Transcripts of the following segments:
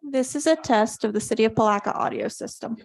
This is a test of the City of Palatka audio system.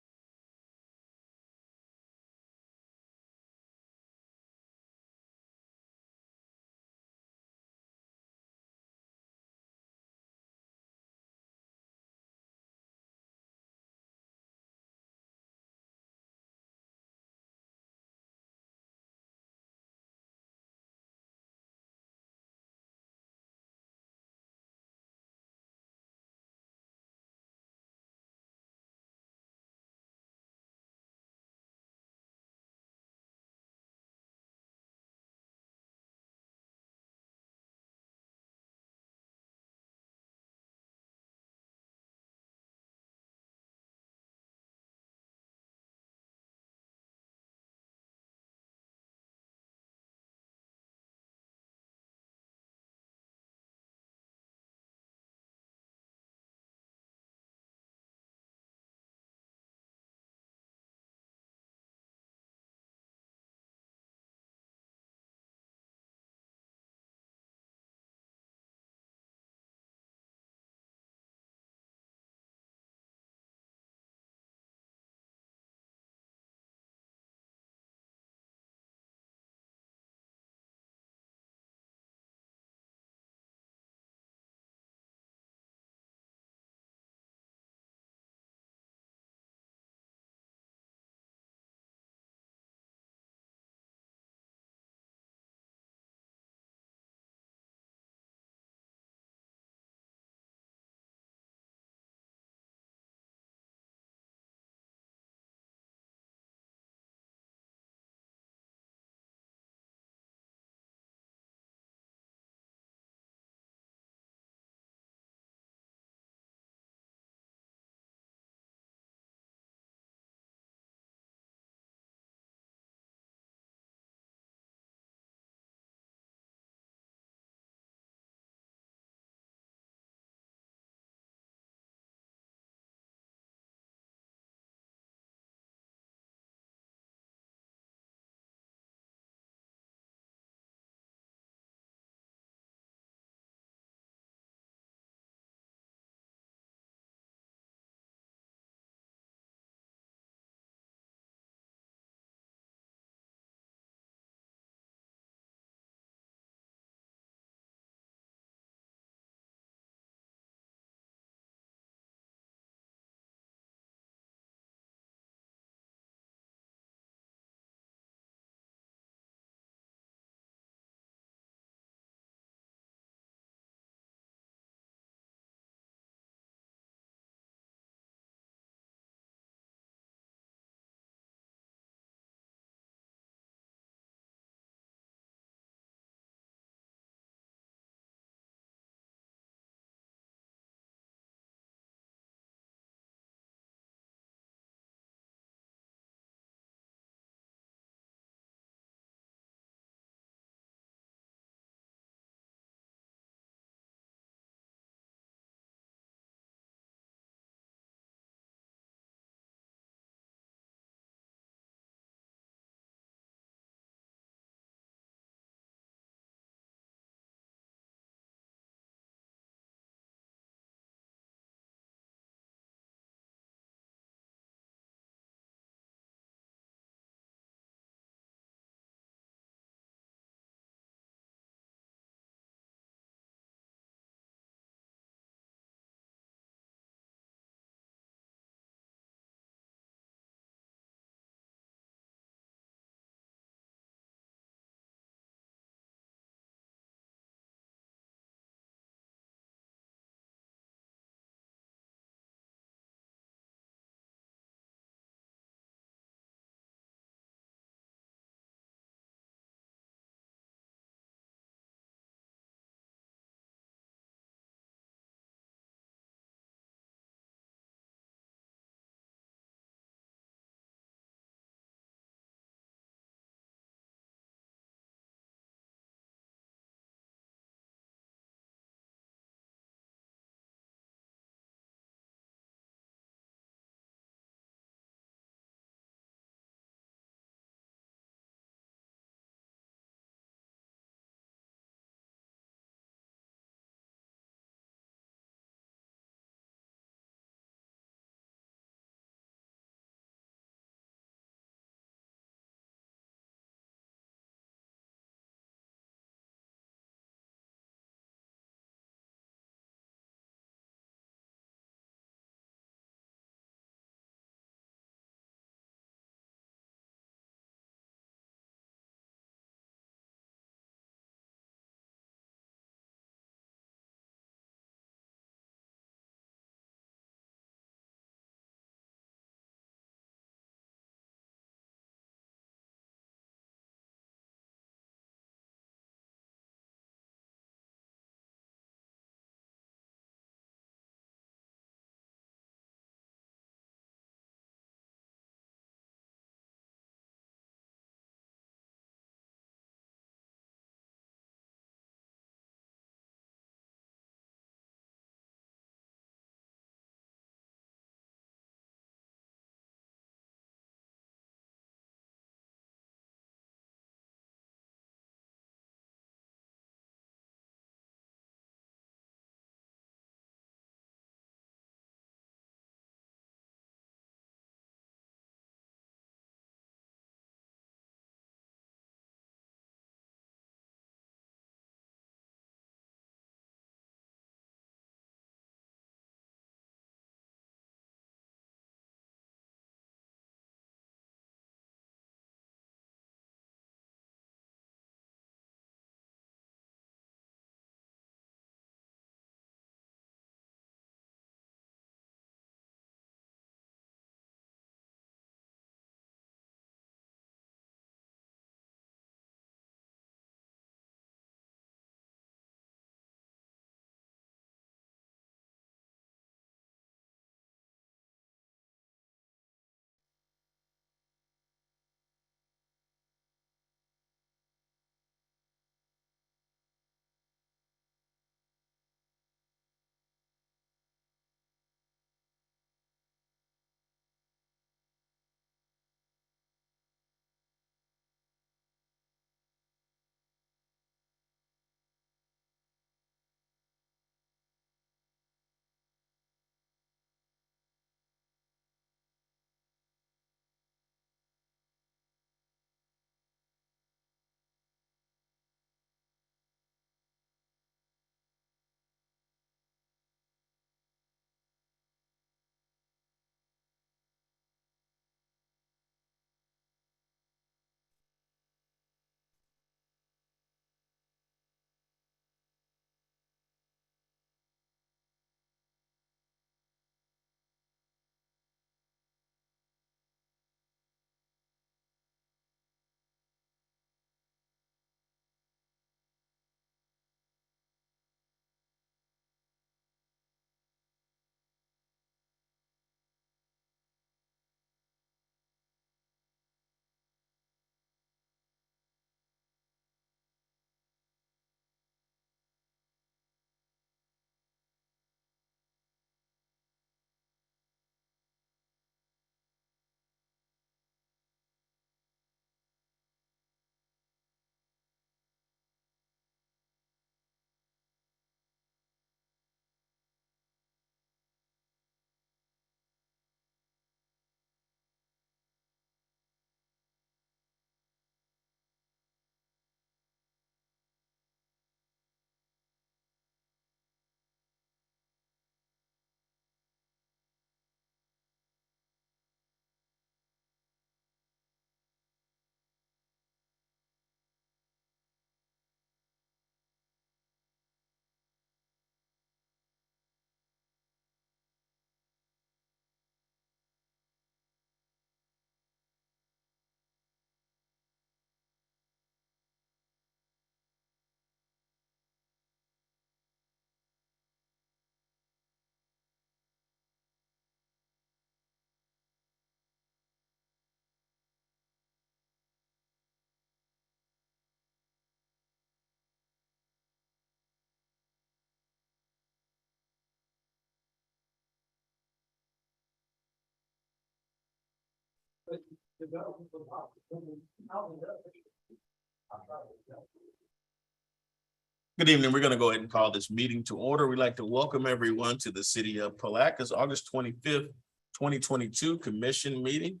Good evening. We're going to go ahead and call this meeting to order. We'd like to welcome everyone to the city of Palatka's August 25th, 2022 commission meeting.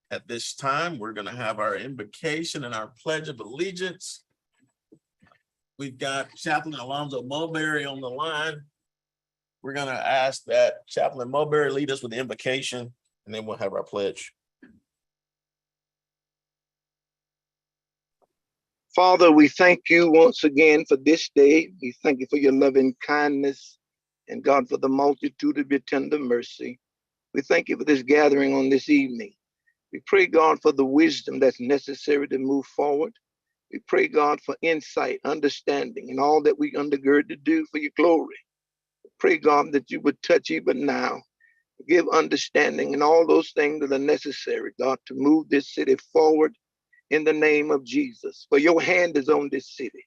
At this time, we're going to have our invocation and our pledge of allegiance. We've got Chaplain Alonzo Mulberry on the line. We're going to ask that Chaplain Mulberry lead us with the invocation, and then we'll have our pledge. Father, we thank you once again for this day. We thank you for your loving kindness and God for the multitude of your tender mercy. We thank you for this gathering on this evening. We pray, God, for the wisdom that's necessary to move forward. We pray, God, for insight, understanding, and all that we undergird to do for your glory. We pray, God, that you would touch even now, give understanding and all those things that are necessary, God, to move this city forward. In the name of Jesus, for your hand is on this city.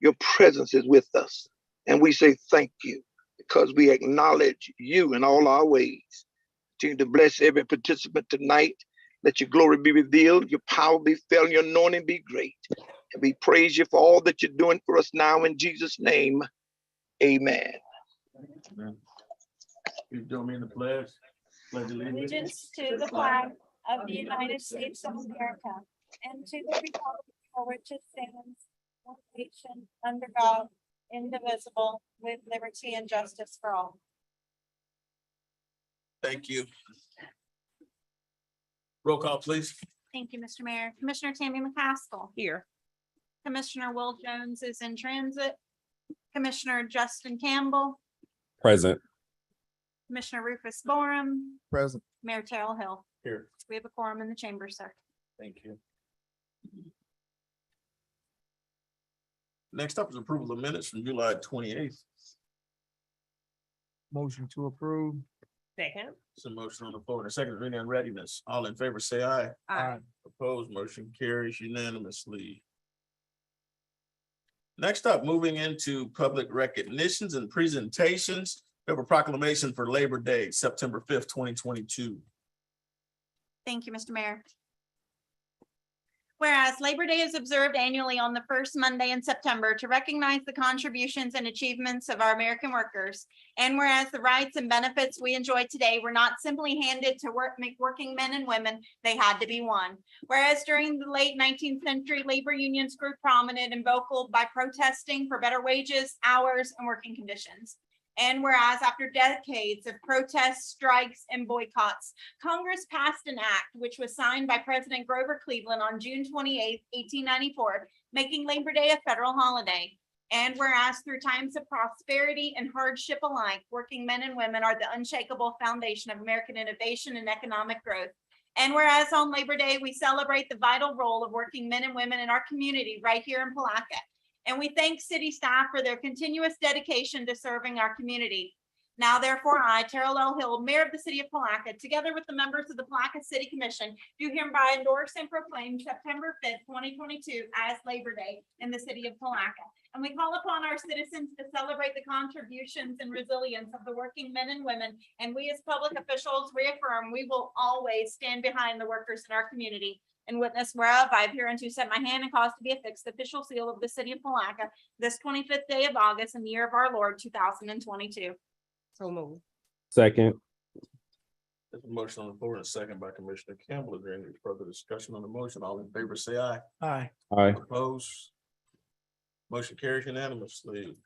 Your presence is with us. And we say thank you because we acknowledge you in all our ways. Continue to bless every participant tonight. Let your glory be revealed, your power be felt, your anointing be great. And we praise you for all that you're doing for us now in Jesus' name. Amen. You join me in the pledge. Allegiance to the flag of the United States of America and to the republic for which it stands, one nation under God, indivisible, with liberty and justice for all. Thank you. Roll call, please. Thank you, Mr. Mayor. Commissioner Tammy McCaskill. Here. Commissioner Will Jones is in transit. Commissioner Justin Campbell. Present. Commissioner Rufus Borum. Present. Mayor Terrell Hill. Here. We have a quorum in the chamber, sir. Thank you. Next up is approval of minutes from July 28th. Motion to approve. Second. It's a motion on the floor and a second reading and readiness. All in favor, say aye. Aye. Opposed, motion carries unanimously. Next up, moving into public recognitions and presentations. We have a proclamation for Labor Day, September 5th, 2022. Thank you, Mr. Mayor. Whereas Labor Day is observed annually on the first Monday in September to recognize the contributions and achievements of our American workers. And whereas the rights and benefits we enjoy today were not simply handed to working men and women, they had to be won. Whereas during the late 19th century, labor unions grew prominent and vocal by protesting for better wages, hours, and working conditions. And whereas after decades of protests, strikes, and boycotts, Congress passed an act which was signed by President Grover Cleveland on June 28, 1894, making Labor Day a federal holiday. And whereas through times of prosperity and hardship alike, working men and women are the unshakable foundation of American innovation and economic growth. And whereas on Labor Day, we celebrate the vital role of working men and women in our community right here in Palatka. And we thank city staff for their continuous dedication to serving our community. Now, therefore, I, Terrell L. Hill, Mayor of the City of Palatka, together with the members of the Palatka City Commission, do hereby endorse and proclaim September 5th, 2022 as Labor Day in the City of Palatka. And we call upon our citizens to celebrate the contributions and resilience of the working men and women. And we as public officials reaffirm we will always stand behind the workers in our community. And witness whereof I have hereunto set my hand and caused to be affixed the official seal of the City of Palatka this 25th day of August in the year of our Lord 2022. So moved. Second. There's a motion on the floor and a second by Commissioner Campbell. Is there any further discussion on the motion? All in favor, say aye. Aye. Aye. Opposed? Motion carries unanimously.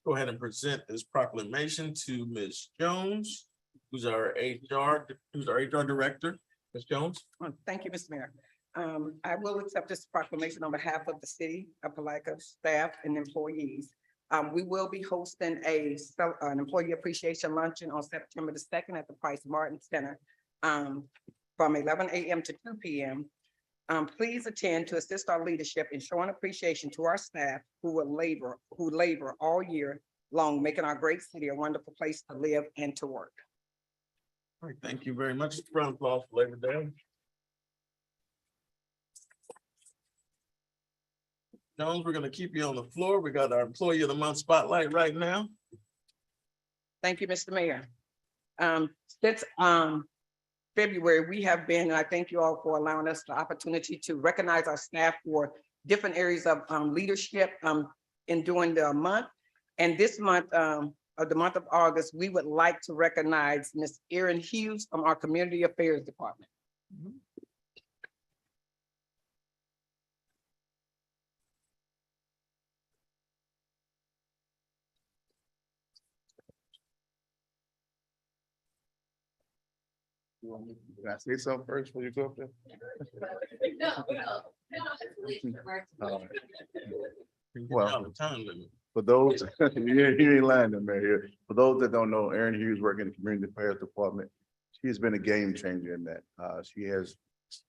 Go ahead and present this proclamation to Ms. Jones, who's our HR director. Ms. Jones. Thank you, Mr. Mayor. I will accept this proclamation on behalf of the city of Palatka staff and employees. We will be hosting an employee appreciation luncheon on September the 2nd at the Price Martin Center from 11 a.m. to 2 p.m. Please attend to assist our leadership in showing appreciation to our staff who labor all year long, making our great city a wonderful place to live and to work. All right, thank you very much. Round of applause for Labor Day. Jones, we're going to keep you on the floor. We got our Employee of the Month spotlight right now. Thank you, Mr. Mayor. Since February, we have been, and I thank you all for allowing us the opportunity to recognize our staff for different areas of leadership in during the month. And this month, of the month of August, we would like to recognize Ms. Erin Hughes from our Community Affairs Department. Can I say something first before you go up there? Well, All the time limit. for those, you ain't lying to me here. For those that don't know, Erin Hughes working in the Community Affairs Department. She has been a game changer in that. She has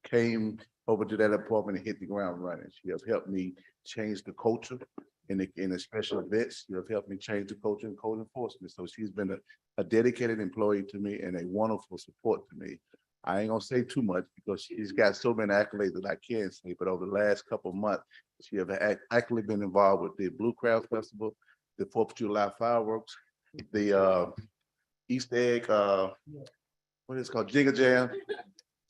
came over to that department and hit the ground running. She has helped me change the culture in the special events. She has helped me change the culture in code enforcement. So she's been a dedicated employee to me and a wonderful support to me. I ain't gonna say too much because she's got so many accolades that I can't say, but over the last couple of months, she have actually been involved with the Blue Crowd Festival, the 4th of July fireworks, the Easter egg, what is it called, Jingle Jam.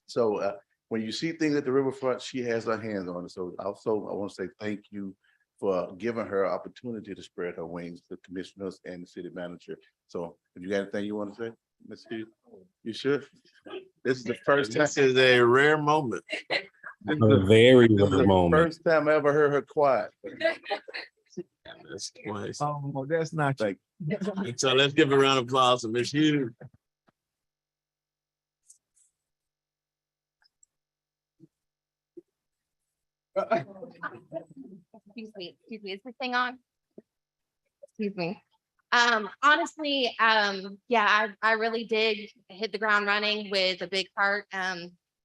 So when you see things at the riverfront, she has her hands on it. So also, I want to say thank you for giving her opportunity to spread her wings, the commissioners and the city manager. So if you got anything you want to say, Ms. Hughes, you should. This is the first time. This is a rare moment. A very This is rare the moment. first time I ever heard her quiet. That's twice. Oh, that's not. Thank So let's give a round of applause to Ms. Hughes. Excuse me, is this thing on? Excuse me. Honestly, yeah, I really did hit the ground running with a big heart.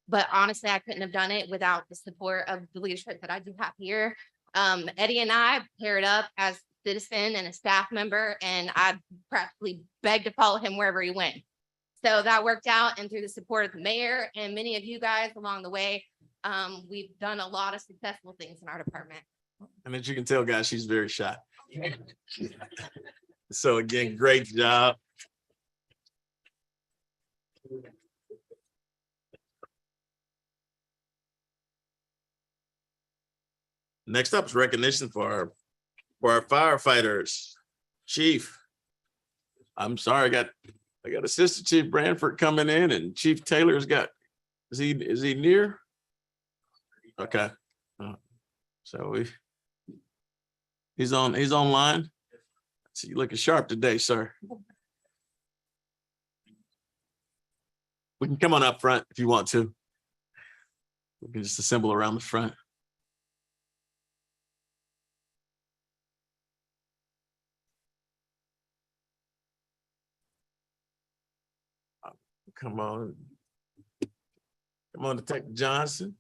But honestly, I couldn't have done it without the support of the leadership that I do have here. Eddie and I paired up as a citizen and a staff member, and I practically begged to follow him wherever he went. So that worked out, and through the support of the mayor and many of you guys along the way, we've done a lot of successful things in our department. And as you can tell, guys, she's very shy. So again, great job. Next up is recognition for our firefighters. Chief. I'm sorry, I got Assistant Chief Branford coming in and Chief Taylor's got, is he near? Okay. So he's online. So you looking sharp today, sir. We can come on up front if you want to. We can just assemble around the front. Come on. Come on, Detective Johnson.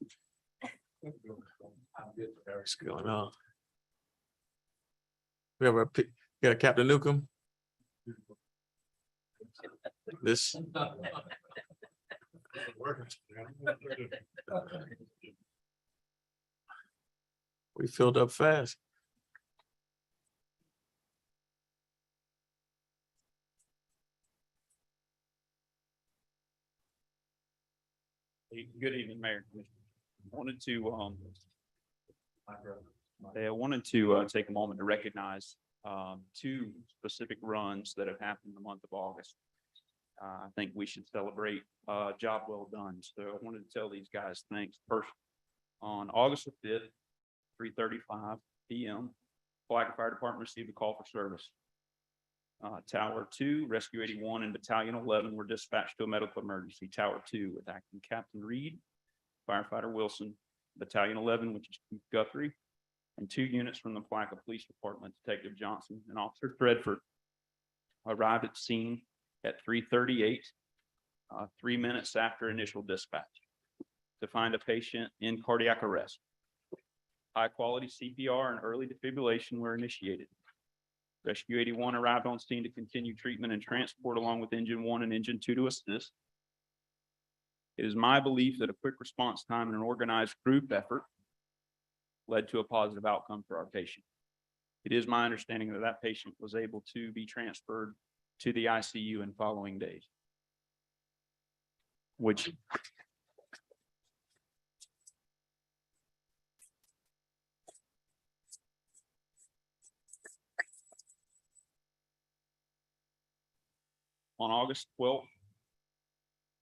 What's going on? We got Captain Newcomb. This. We filled up fast. Good evening, Mayor. I wanted to take a moment to recognize two specific runs that have happened in the month of August. I think we should celebrate a job well done. So I wanted to tell these guys thanks. First, on August the 5th, 3:35 p.m., Palatka Fire Department received a call for service. Tower 2, Rescue 81, and Battalion 11 were dispatched to a medical emergency. Tower 2 with Acting Captain Reed, Firefighter Wilson, Battalion 11, which is Chief Guthrie, and 2 units from the Palatka Police Department, Detective Johnson and Officer Threadford, arrived at the scene at 3:38, 3 minutes after initial dispatch, to find a patient in cardiac arrest. High-quality CPR and early defibrillation were initiated. Rescue 81 arrived on scene to continue treatment and transport along with Engine 1 and Engine 2 to assist. It is my belief that a quick response time and an organized group effort led to a positive outcome for our patient. It is my understanding that that patient was able to be transferred to the ICU in following days. which on August 12th,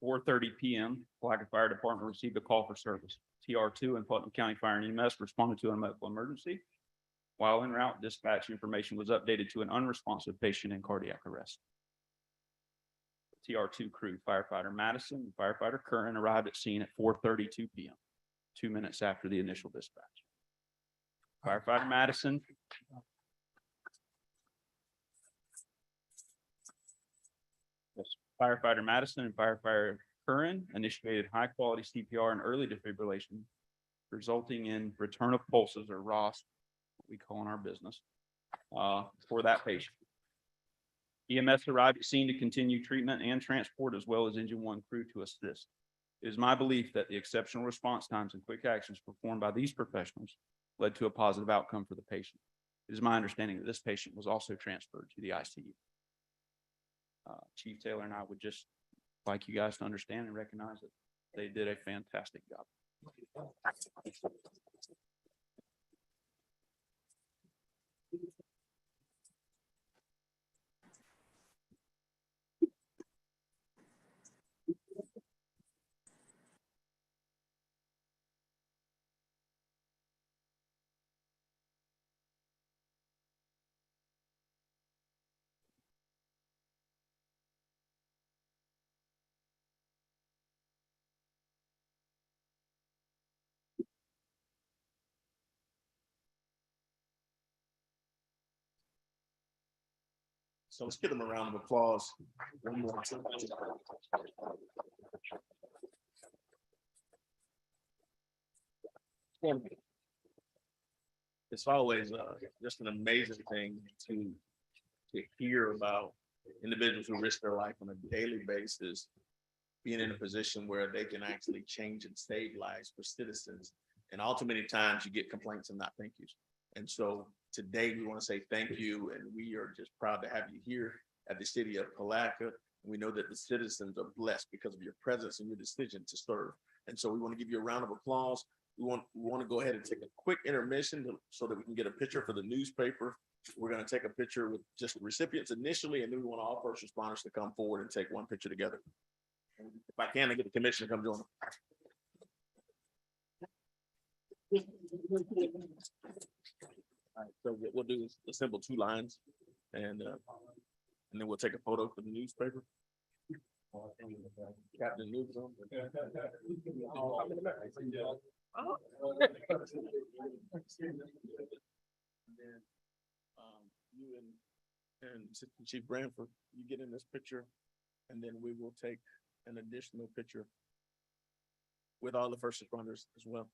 4:30 PM, Palatka Fire Department received a call for service. TR2 and Putnam County Fire and EMS responded to a medical emergency. While en route, dispatch information was updated to an unresponsive patient in cardiac arrest. TR2 crew, firefighter Madison and firefighter Curran, arrived at scene at 4:32 PM, 2 minutes after the initial dispatch. Firefighter Madison Firefighter Madison and firefighter Curran initiated high-quality CPR and early defibrillation, resulting in return of pulses, or ROS, what we call in our business, for that patient. EMS arrived at scene to continue treatment and transport, as well as Engine 1 crew to assist. It is my belief that the exceptional response times and quick actions performed by these professionals led to a positive outcome for the patient. It is my understanding that this patient was also transferred to the ICU. Chief Taylor and I would just like you guys to understand and recognize that they did a fantastic job. So let's give them a round of applause. One more. It's always just an amazing thing to hear about individuals who risk their life on a daily basis, being in a position where they can actually change and save lives for citizens. And all too many times you get complaints and not thank yous. And so today we want to say thank you, and we are just proud to have you here at the city of Palatka. We know that the citizens are blessed because of your presence and your decision to serve. And so we want to give you a round of applause. We want to go ahead and take a quick intermission so that we can get a picture for the newspaper. We're going to take a picture with just the recipients initially, and then we want all first responders to come forward and take one picture together. If I can, I get the commission to come join them. All right, so what we'll do is assemble two lines, and then we'll take a photo for the newspaper. Captain Newsom. You and Assistant Chief Branford, you get in this picture, and then we will take an additional picture with all the first responders as well.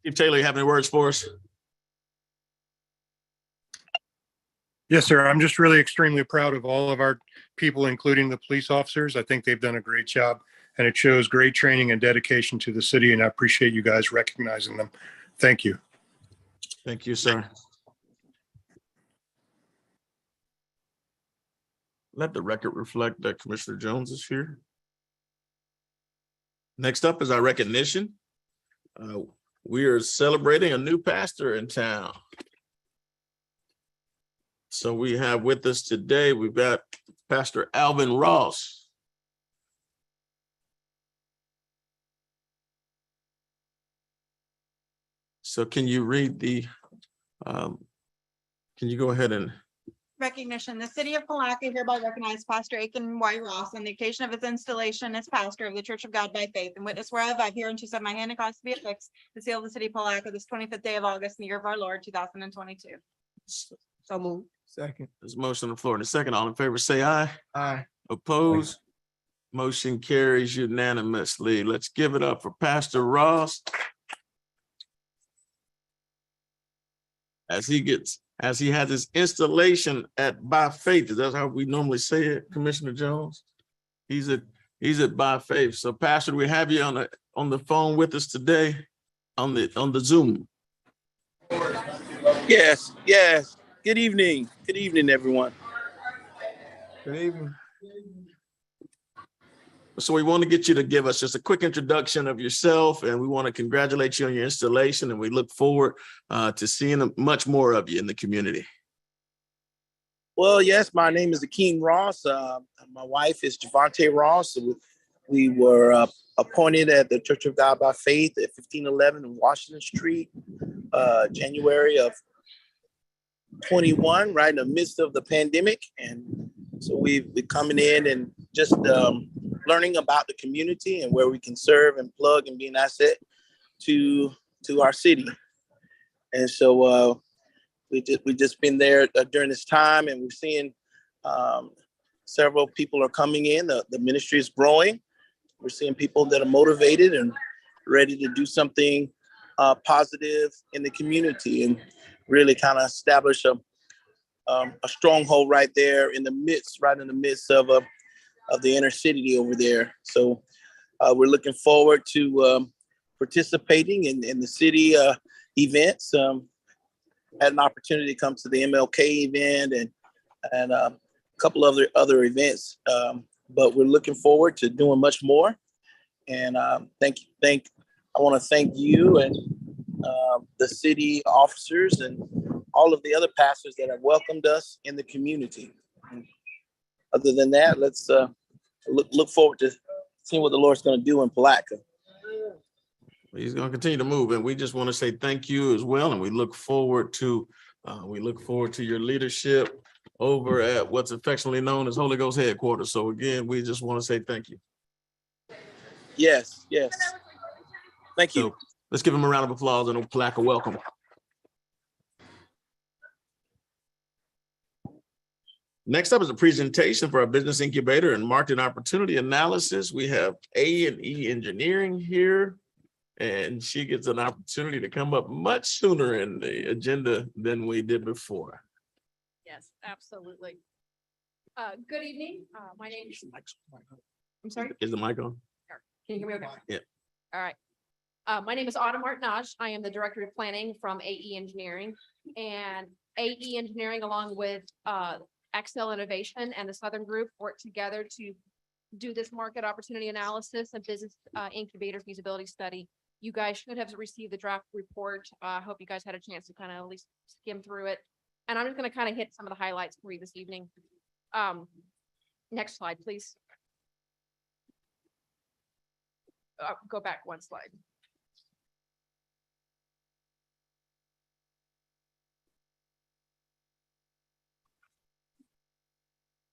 Chief Taylor, you have any words for us? Yes, sir. I'm just really extremely proud of all of our people, including the police officers. I think they've done a great job, and it shows great training and dedication to the city, and I appreciate you guys recognizing them. Thank you. Thank you, sir. Let the record reflect that Commissioner Jones is here. Next up is our recognition. We are celebrating a new pastor in town. So we have with us today, we've got Pastor Alvin Ross. So can you read the, can you go ahead and Recognition. The city of Palatka hereby recognizes Pastor Aiken Y. Ross on the occasion of his installation as pastor of the Church of God by Faith, and witness whereof I hereunto set my hand and cause to be affixed the seal of the city of Palatka this 25th day of August in the year of our Lord 2022. So moved. Second. There's a motion on the floor. In a second, all in favor, say aye. Aye. Opposed? Motion carries unanimously. Let's give it up for Pastor Ross. As he has his installation at By Faith. Is that how we normally say it, Commissioner Jones? He's at By Faith. So Pastor, we have you on the phone with us today on the Zoom. Yes. Good evening. Good evening, everyone. Good evening. So we want to get you to give us just a quick introduction of yourself, and we want to congratulate you on your installation, and we look forward to seeing much more of you in the community. Well, yes, my name is Akeem Ross. My wife is Javante Ross. We were appointed at the Church of God by Faith at 1511 Washington Street, January of 21, right in the midst of the pandemic. And so we've been coming in and just learning about the community and where we can serve and plug and be an asset to our city. And so we just been there during this time, and we're seeing several people are coming in. The ministry is growing. We're seeing people that are motivated and ready to do something positive in the community and really kind of establish a stronghold right there in the midst of the inner city over there. So we're looking forward to participating in the city events. Had an opportunity to come to the MLK event and a couple of other events, but we're looking forward to doing much more. And I want to thank you and the city officers and all of the other pastors that have welcomed us in the community. And other than that, let's look forward to seeing what the Lord's going to do in Palatka. He's going to continue to move, and we just want to say thank you as well. And we look forward to your leadership over at what's affectionately known as Holy Ghost headquarters. So again, we just want to say thank you. Yes. Thank you. So let's give him a round of applause and a Palatka welcome. Next up is a presentation for our business incubator and market opportunity analysis. We have A&E Engineering here, and she gets an opportunity to come up much sooner in the agenda than we did before. Yes, absolutely. Good evening. My name is. I'm sorry. Is the mic on? Can you hear me okay? Yeah. All right. My name is Autumn Martinage. I am the Director of Planning from AE Engineering, and AE Engineering, along with Excel Innovation and the Southern Group, work together to do this market opportunity analysis and business incubator feasibility study. You guys should have received the draft report. I hope you guys had a chance to kind of at least skim through it. And I'm just going to kind of hit some of the highlights for you this evening. Next slide, please. Go back one slide.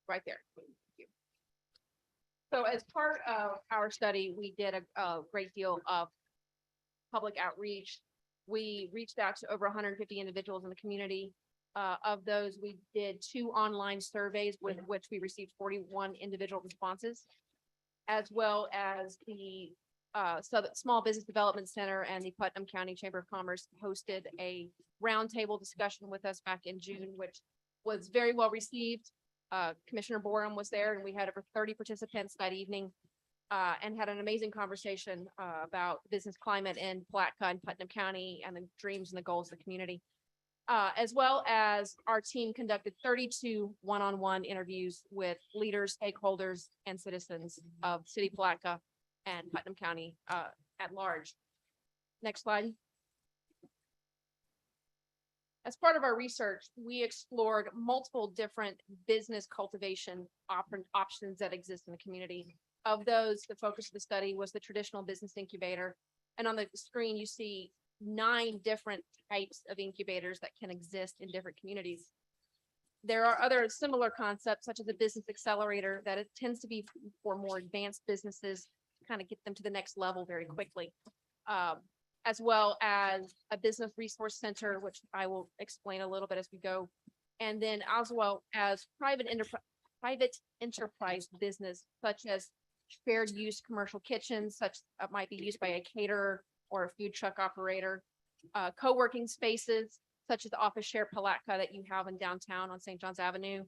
Right there. Thank you. So as part of our study, we did a great deal of public outreach. We reached out to over 150 individuals in the community. Of those, we did 2 online surveys with which we received 41 individual responses, as well as the Small Business Development Center and the Putnam County Chamber of Commerce hosted a roundtable discussion with us back in June, which was very well received. Commissioner Borum was there, and we had over 30 participants that evening and had an amazing conversation about business climate in Palatka and Putnam County and the dreams and the goals of the community. As well as our team conducted 32 one-on-one interviews with leaders, stakeholders, and citizens of City Palatka and Putnam County at large. Next slide. As part of our research, we explored multiple different business cultivation options that exist in the community. Of those, the focus of the study was the traditional business incubator. And on the screen, you see 9 different types of incubators that can exist in different communities. There are other similar concepts, such as a business accelerator, that it tends to be for more advanced businesses, to kind of get them to the next level very quickly. As well as a business resource center, which I will explain a little bit as we go. And then as well as private enterprise business, such as shared use commercial kitchens, such might be used by a caterer or a food truck operator, co-working spaces, such as the office share Palatka that you have in downtown on St. John's Avenue,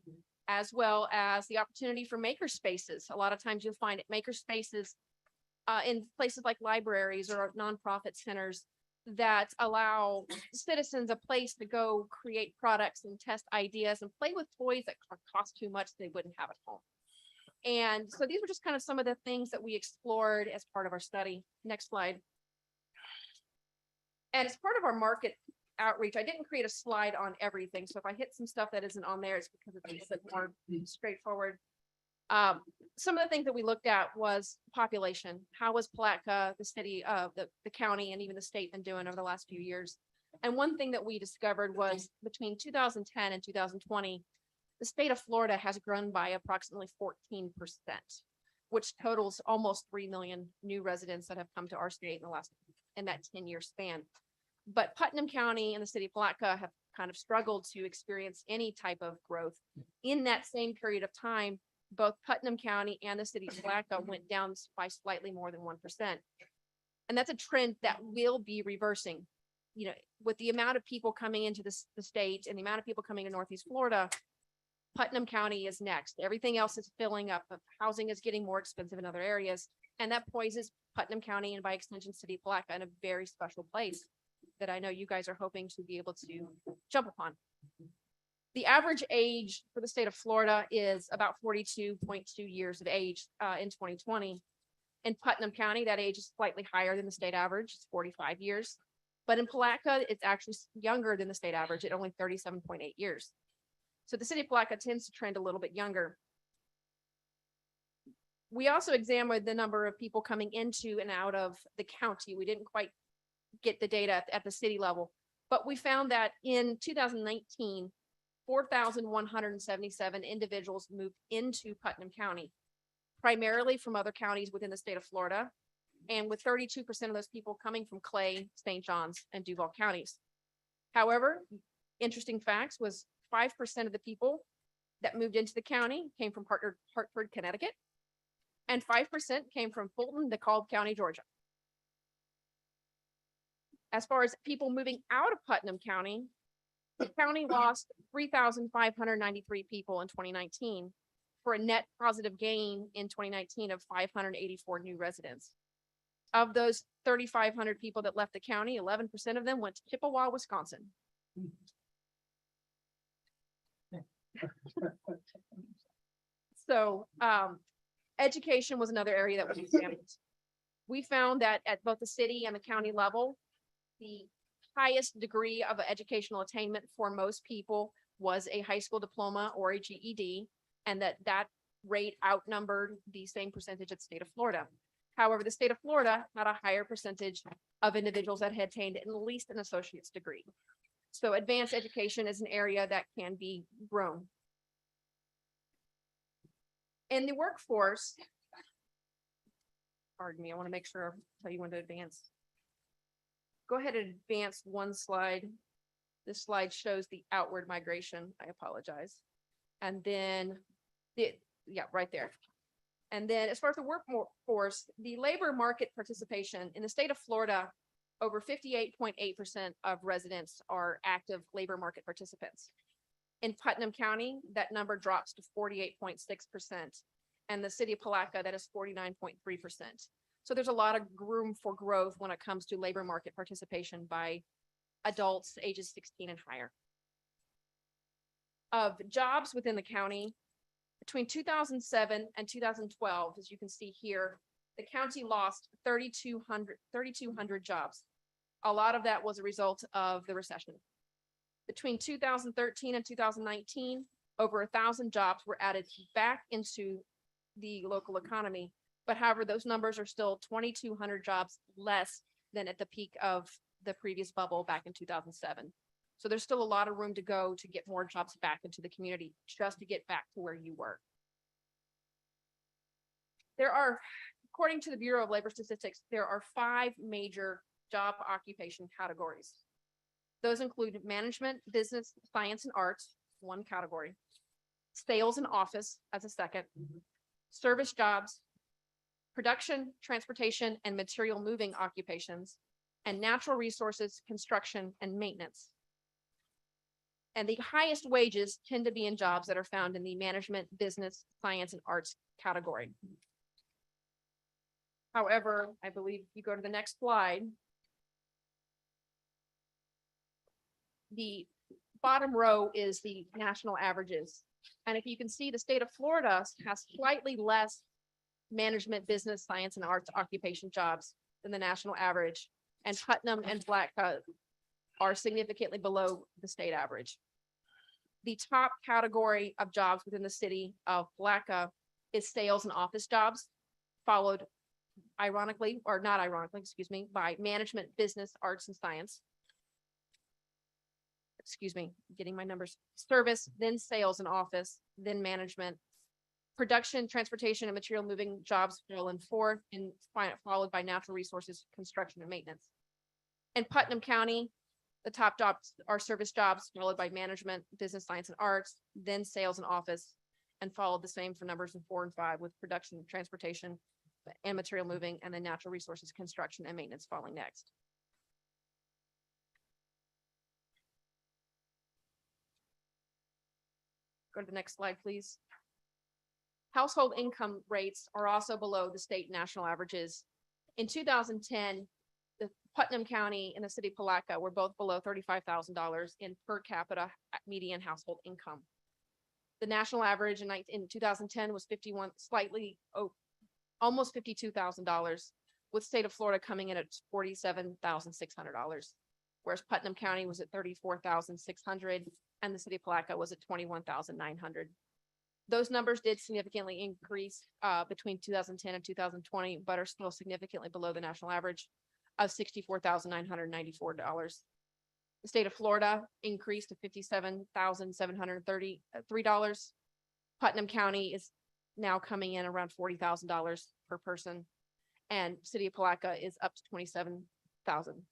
as well as the opportunity for maker spaces. A lot of times you'll find maker spaces in places like libraries or nonprofit centers that allow citizens a place to go create products and test ideas and play with toys that cost too much they wouldn't have at home. And so these were just kind of some of the things that we explored as part of our study. Next slide. And as part of our market outreach, I didn't create a slide on everything. So if I hit some stuff that isn't on there, it's because it's a little bit more straightforward. Some of the things that we looked at was population. How was Palatka, the city, the county, and even the state been doing over the last few years? And one thing that we discovered was between 2010 and 2020, the state of Florida has grown by approximately 14%, which totals almost 3 million new residents that have come to our state in that 10-year span. But Putnam County and the city of Palatka have kind of struggled to experience any type of growth. In that same period of time, both Putnam County and the city of Palatka went down by slightly more than 1%. And that's a trend that will be reversing. You know, with the amount of people coming into the state and the amount of people coming to Northeast Florida, Putnam County is next. Everything else is filling up. Housing is getting more expensive in other areas. And that poises Putnam County and by extension city of Palatka in a very special place that I know you guys are hoping to be able to jump upon. The average age for the state of Florida is about 42.2 years of age in 2020. In Putnam County, that age is slightly higher than the state average, it's 45 years. But in Palatka, it's actually younger than the state average at only 37.8 years. So the city of Palatka tends to trend a little bit younger. We also examined the number of people coming into and out of the county. We didn't quite get the data at the city level, but we found that in 2019, 4,177 individuals moved into Putnam County, primarily from other counties within the state of Florida, and with 32% of those people coming from Clay, St. John's, and Duval counties. However, interesting facts was 5% of the people that moved into the county came from Hartford, Connecticut, and 5% came from Fulton, DeKalb County, Georgia. As far as people moving out of Putnam County, the county lost 3,593 people in 2019 for a net positive gain in 2019 of 584 new residents. Of those 3,500 people that left the county, 11% of them went to Chippewa, Wisconsin. So education was another area that we examined. We found that at both the city and the county level, the highest degree of educational attainment for most people was a high school diploma or a GED, and that rate outnumbered the same percentage at the state of Florida. However, the state of Florida had a higher percentage of individuals that had attained at least an associate's degree. So advanced education is an area that can be grown. In the workforce, pardon me, I want to make sure I tell you when to advance. Go ahead and advance one slide. This slide shows the outward migration. I apologize. And then, yeah, right there. And then as far as the workforce, the labor market participation in the state of Florida, over 58.8% of residents are active labor market participants. In Putnam County, that number drops to 48.6%. And the city of Palatka, that is 49.3%. So there's a lot of room for growth when it comes to labor market participation by adults ages 16 and higher. Of jobs within the county, between 2007 and 2012, as you can see here, the county lost 3,200 jobs. A lot of that was a result of the recession. Between 2013 and 2019, over 1,000 jobs were added back into the local economy. But however, those numbers are still 2,200 jobs less than at the peak of the previous bubble back in 2007. So there's still a lot of room to go to get more jobs back into the community, just to get back to where you were. There are, according to the Bureau of Labor Statistics, there are 5 major job occupation categories. Those include management, business, science, and arts, one category, sales and office as a second, service jobs, production, transportation, and material moving occupations, and natural resources, construction, and maintenance. And the highest wages tend to be in jobs that are found in the management, business, science, and arts category. However, I believe you go to the next slide. The bottom row is the national averages. And if you can see, the state of Florida has slightly less management, business, science, and arts occupation jobs than the national average. And Putnam and Palatka are significantly below the state average. The top category of jobs within the city of Palatka is sales and office jobs, followed ironically, or not ironically, excuse me, by management, business, arts, and science. Excuse me, getting my numbers. Service, then sales and office, then management. Production, transportation, and material moving jobs fall in 4th, and followed by natural resources, construction, and maintenance. In Putnam County, the top jobs are service jobs, followed by management, business, science, and arts, then sales and office, and followed the same for numbers in 4 and 5, with production, transportation, and material moving, and then natural resources, construction, and maintenance falling next. Go to the next slide, please. Household income rates are also below the state and national averages. In 2010, the Putnam County and the city of Palatka were both below $35,000 in per capita median household income. The national average in 2010 was almost $52,000, with state of Florida coming in at $47,600, whereas Putnam County was at $34,600 and the city of Palatka was at $21,900. Those numbers did significantly increase between 2010 and 2020, but are still significantly below the national average of $64,994. The state of Florida increased to $57,733. Putnam County is now coming in around $40,000 per person, and city of Palatka is up to $27,000.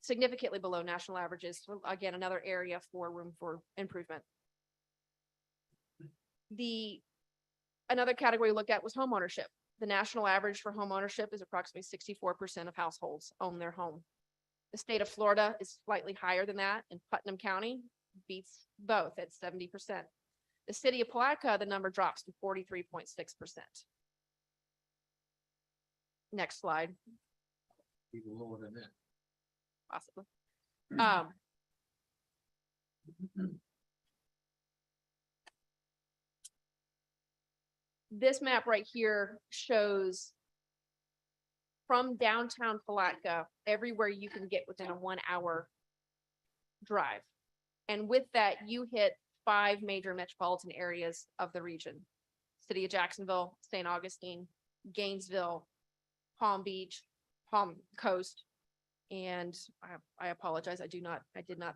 Significantly below national averages. So again, another area for room for improvement. Another category we looked at was home ownership. The national average for home ownership is approximately 64% of households own their home. The state of Florida is slightly higher than that, and Putnam County beats both at 70%. The city of Palatka, the number drops to 43.6%. Next slide. Even lower than that. Possibly. This map right here shows from downtown Palatka, everywhere you can get within a 1-hour drive. And with that, you hit 5 major metropolitan areas of the region: City of Jacksonville, St. Augustine, Gainesville, Palm Beach, Palm Coast, and I apologize, I did not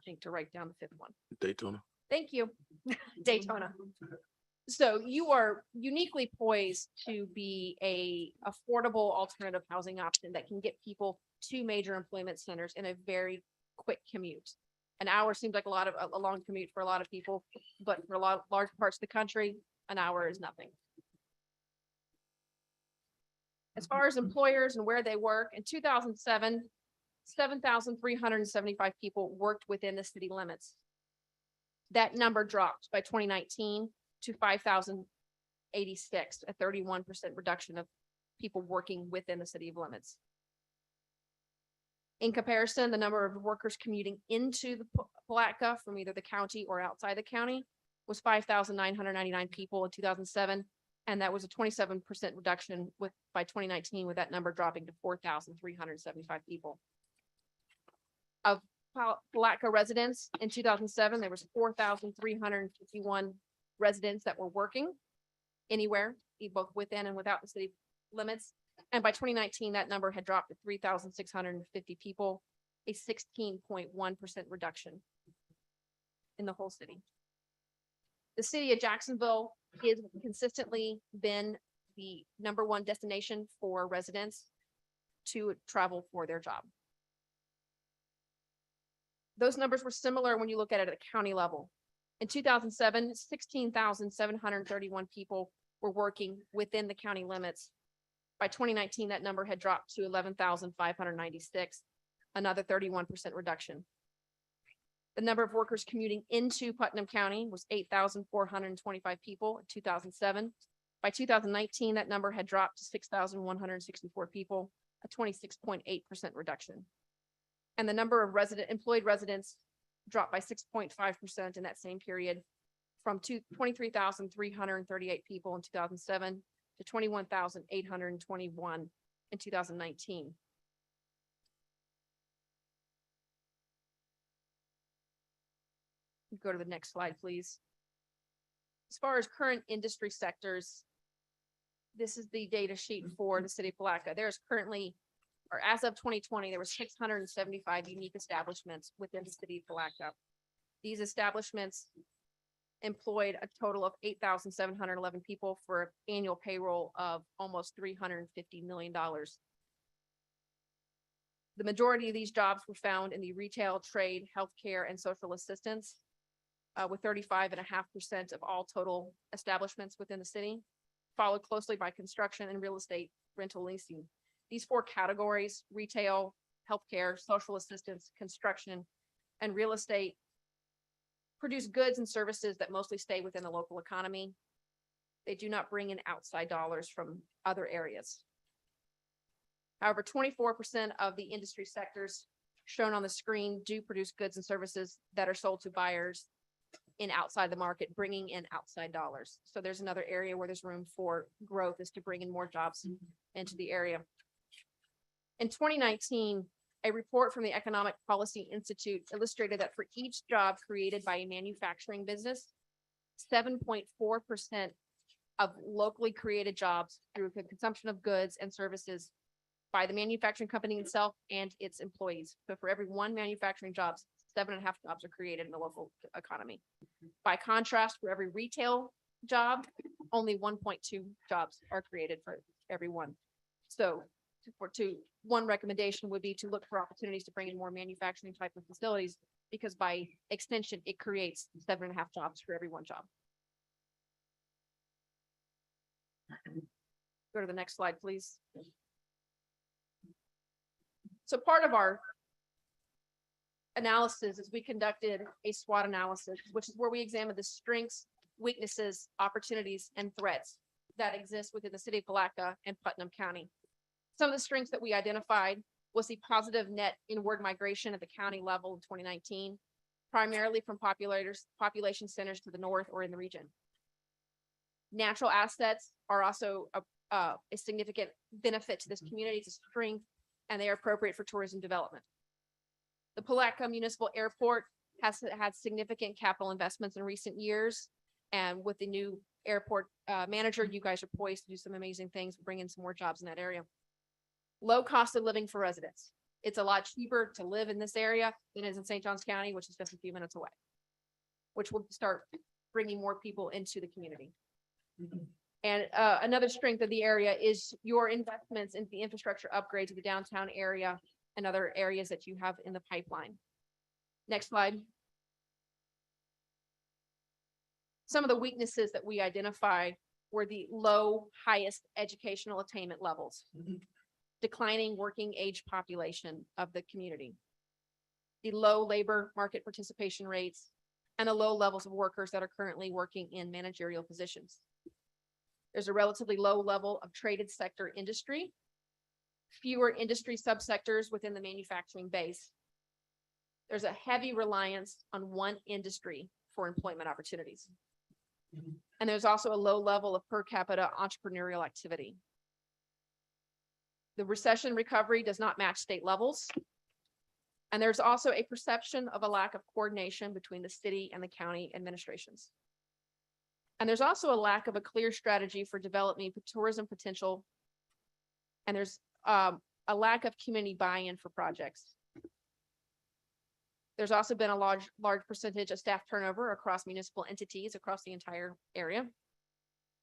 think to write down the 5th one. Daytona. Thank you. Daytona. So you are uniquely poised to be a affordable alternative housing option that can get people to major employment centers in a very quick commute. An hour seems like a long commute for a lot of people, but for large parts of the country, an hour is nothing. As far as employers and where they work, in 2007, 7,375 people worked within the city limits. That number dropped by 2019 to 5,086, a 31% reduction of people working within the city of limits. In comparison, the number of workers commuting into the Palatka from either the county or outside the county was 5,999 people in 2007 And that was a 27% reduction by 2019, with that number dropping to 4,375 people. Of Palatka residents in 2007, there was 4,351 residents that were working anywhere, both within and without the city limits. And by 2019, that number had dropped to 3,650 people, a 16.1% reduction in the whole city. The city of Jacksonville has consistently been the #1 destination for residents to travel for their job. Those numbers were similar when you look at it at a county level. In 2007, 16,731 people were working within the county limits. By 2019, that number had dropped to 11,596, another 31% reduction. The number of workers commuting into Putnam County was 8,425 people in 2007. By 2019, that number had dropped to 6,164 people, a 26.8% reduction. And the number of employed residents dropped by 6.5% in that same period, from 23,338 people in 2007 to 21,821 in 2019. Go to the next slide, please. As far as current industry sectors, this is the data sheet for the city of Palatka. There's currently, or as of 2020, there were 675 unique establishments within the city of Palatka. These establishments employed a total of 8,711 people for an annual payroll of almost $350 million. The majority of these jobs were found in the retail, trade, healthcare, and social assistance, with 35.5% of all total establishments within the city, followed closely by construction and real estate rental leasing. These 4 categories, retail, healthcare, social assistance, construction, and real estate, produce goods and services that mostly stay within the local economy. They do not bring in outside dollars from other areas. However, 24% of the industry sectors shown on the screen do produce goods and services that are sold to buyers in outside the market, bringing in outside dollars. So there's another area where there's room for growth, is to bring in more jobs into the area. In 2019, a report from the Economic Policy Institute illustrated that for each job created by a manufacturing business, 7.4% of locally created jobs through the consumption of goods and services by the manufacturing company itself and its employees. So for every 1 manufacturing job, 7.5 jobs are created in the local economy. By contrast, for every retail job, only 1.2 jobs are created for every 1. So one recommendation would be to look for opportunities to bring in more manufacturing type of facilities, because by extension, it creates 7.5 jobs for every 1 job. Go to the next slide, please. So part of our analysis is we conducted a SWOT analysis, which is where we examined the strengths, weaknesses, opportunities, and threats that exist within the city of Palatka and Putnam County. Some of the strengths that we identified was the positive net inward migration at the county level in 2019, primarily from population centers to the north or in the region. Natural assets are also a significant benefit to this community. It's a strength, and they are appropriate for tourism development. The Palatka Municipal Airport has had significant capital investments in recent years, and with the new airport manager, you guys are poised to do some amazing things, bring in some more jobs in that area. Low cost of living for residents. It's a lot cheaper to live in this area than it is in St. Johns County, which is just a few minutes away, which will start bringing more people into the community. And another strength of the area is your investments in the infrastructure upgrade to the downtown area and other areas that you have in the pipeline. Next slide. Some of the weaknesses that we identified were the highest educational attainment levels, declining working age population of the community, the low labor market participation rates, and the low levels of workers that are currently working in managerial positions. There's a relatively low level of traded sector industry, fewer industry subsectors within the manufacturing base. There's a heavy reliance on one industry for employment opportunities. And there's also a low level of per capita entrepreneurial activity. The recession recovery does not match state levels. And there's also a perception of a lack of coordination between the city and the county administrations. And there's also a lack of a clear strategy for developing tourism potential. And there's a lack of community buy-in for projects. There's also been a large percentage of staff turnover across municipal entities across the entire area.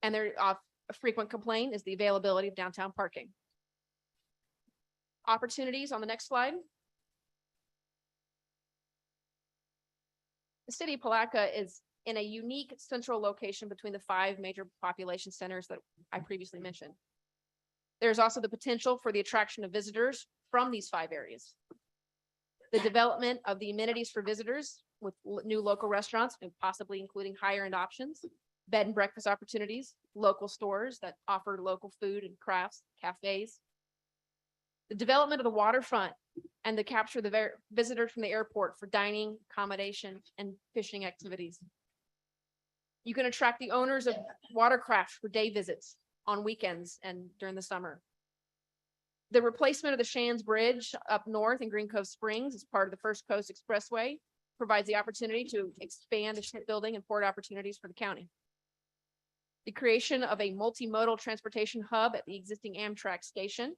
And a frequent complaint is the availability of downtown parking. Opportunities on the next slide. The city of Palatka is in a unique central location between the 5 major population centers that I previously mentioned. There's also the potential for the attraction of visitors from these 5 areas. The development of the amenities for visitors with new local restaurants and possibly including higher end options, bed and breakfast opportunities, local stores that offer local food and crafts, cafes. The development of the waterfront and the capture of the visitors from the airport for dining, accommodation, and fishing activities. You can attract the owners of watercraft for day visits on weekends and during the summer. The replacement of the Shands Bridge up north in Green Cove Springs as part of the First Coast Expressway provides the opportunity to expand the shipbuilding and port opportunities for the county. The creation of a multimodal transportation hub at the existing Amtrak station,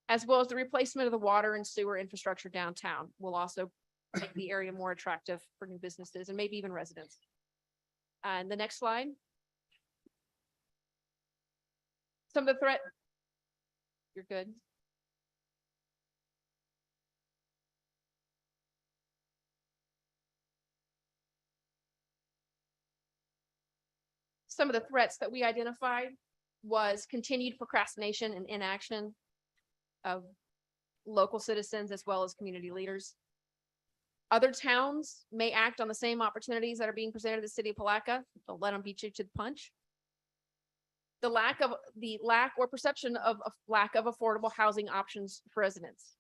as well as the replacement of the water and sewer infrastructure downtown, will also make the area more attractive for new businesses and maybe even residents. And the next slide. Some of the threat. You're good. Some of the threats that we identified was continued procrastination and inaction of local citizens as well as community leaders. Other towns may act on the same opportunities that are being presented to the city of Palatka. Don't let them beat you to the punch. The lack or perception of a lack of affordable housing options for residents.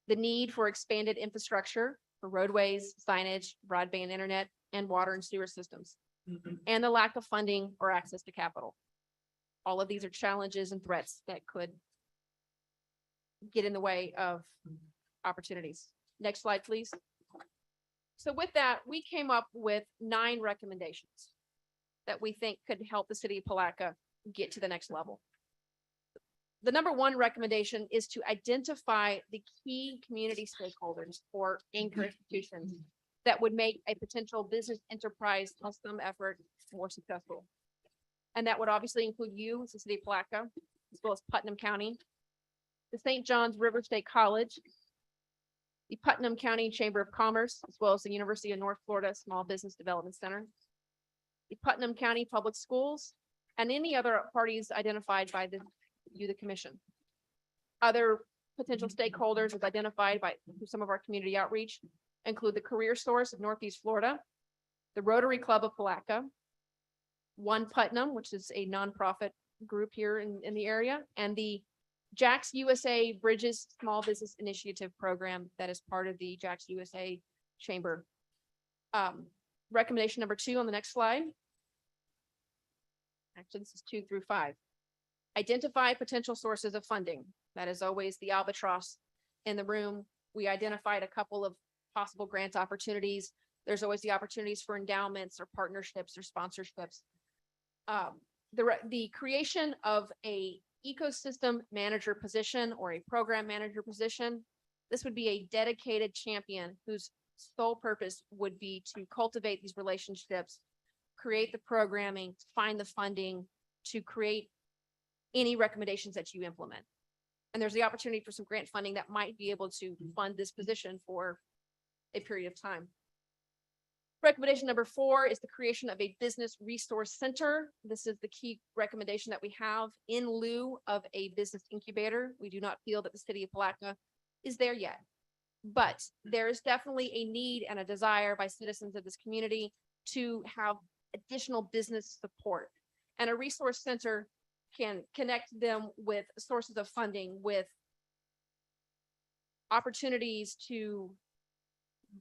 The need for expanded infrastructure for roadways, signage, broadband internet, and water and sewer systems. And the lack of funding or access to capital. All of these are challenges and threats that could get in the way of opportunities. Next slide, please. So with that, we came up with 9 recommendations that we think could help the city of Palatka get to the next level. The number 1 recommendation is to identify the key community stakeholders or anchor institutions that would make a potential business enterprise custom effort more successful. And that would obviously include you as the city of Palatka, as well as Putnam County, the St. John's River State College, the Putnam County Chamber of Commerce, as well as the University of North Florida Small Business Development Center, the Putnam County Public Schools, and any other parties identified by the commission. Other potential stakeholders as identified by some of our community outreach include the Career Source of Northeast Florida, the Rotary Club of Palatka, One Putnam, which is a nonprofit group here in the area, and the Jax USA Bridges Small Business Initiative Program that is part of the Jax USA Chamber. Recommendation number 2 on the next slide. Actually, this is 2 through 5. Identify potential sources of funding. That is always the albatross in the room. We identified a couple of possible grant opportunities. There's always the opportunities for endowments or partnerships or sponsorships. The creation of a ecosystem manager position or a program manager position. This would be a dedicated champion whose sole purpose would be to cultivate these relationships, create the programming, find the funding to create any recommendations that you implement. And there's the opportunity for some grant funding that might be able to fund this position for a period of time. Recommendation number 4 is the creation of a business resource center. This is the key recommendation that we have in lieu of a business incubator. We do not feel that the city of Palatka is there yet, but there is definitely a need and a desire by citizens of this community to have additional business support. And a resource center can connect them with sources of funding, with opportunities to,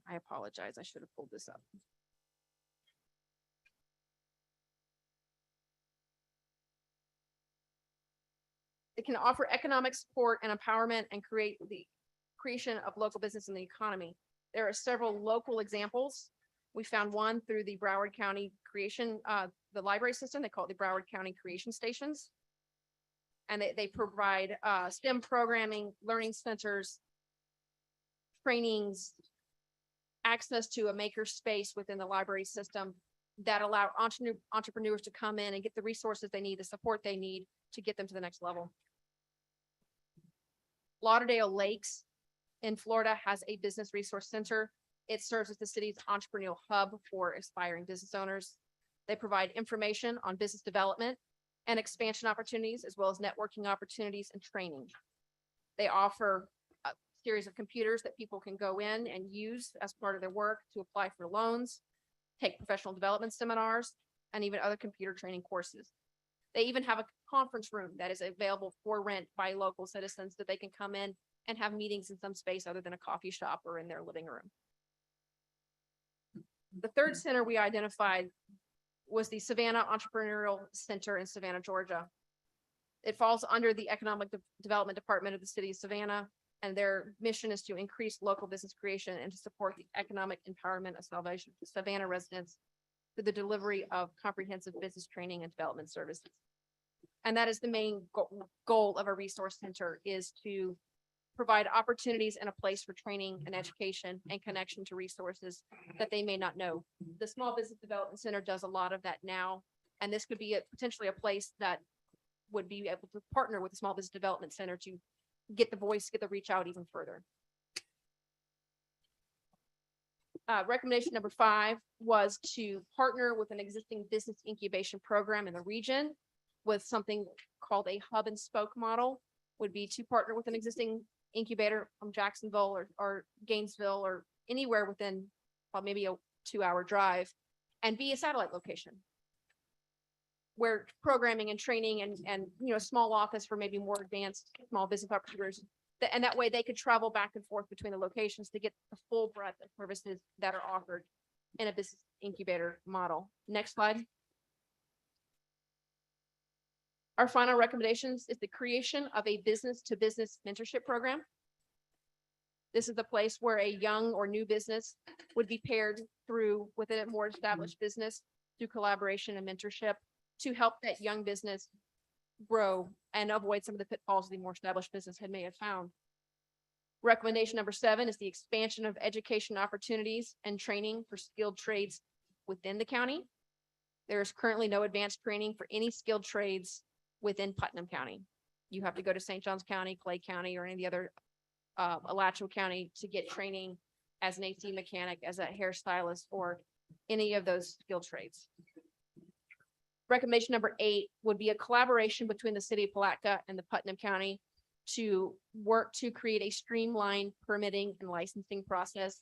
I apologize, I should have pulled this up. can offer economic support and empowerment and create the creation of local business in the economy. There are several local examples. We found one through the Broward County Creation, the library system. They call it the Broward County Creation Stations. And they provide STEM programming, learning centers, trainings, access to a maker space within the library system that allow entrepreneurs to come in and get the resources they need, the support they need to get them to the next level. Lauderdale Lakes in Florida has a business resource center. It serves as the city's entrepreneurial hub for aspiring business owners. They provide information on business development and expansion opportunities, as well as networking opportunities and training. They offer a series of computers that people can go in and use as part of their work to apply for loans, take professional development seminars, and even other computer training courses. They even have a conference room that is available for rent by local citizens that they can come in and have meetings in some space other than a coffee shop or in their living room. The third center we identified was the Savannah Entrepreneurial Center in Savannah, Georgia. It falls under the Economic Development Department of the city of Savannah, and their mission is to increase local business creation and to support the economic empowerment of Savannah residents through the delivery of comprehensive business training and development services. And that is the main goal of a resource center, is to provide opportunities and a place for training and education and connection to resources that they may not know. The Small Business Development Center does a lot of that now, and this could be potentially a place that would be able to partner with the Small Business Development Center to get the voice, get the reach out even further. Recommendation number 5 was to partner with an existing business incubation program in the region with something called a hub and spoke model. Would be to partner with an existing incubator from Jacksonville or Gainesville or anywhere within maybe a 2-hour drive, and be a satellite location where programming and training and small office for maybe more advanced small business entrepreneurs. And that way they could travel back and forth between the locations to get the full breadth of services that are offered in a business incubator model. Next slide. Our final recommendations is the creation of a business-to-business mentorship program. This is the place where a young or new business would be paired through with a more established business through collaboration and mentorship to help that young business grow and avoid some of the pitfalls the more established business may have found. Recommendation number 7 is the expansion of education opportunities and training for skilled trades within the county. There is currently no advanced training for any skilled trades within Putnam County. You have to go to St. Johns County, Clay County, or any of the other Alachua County to get training as an AC mechanic, as a hairstylist, or any of those skilled trades. Recommendation number 8 would be a collaboration between the city of Palatka and the Putnam County to work to create a streamlined permitting and licensing process.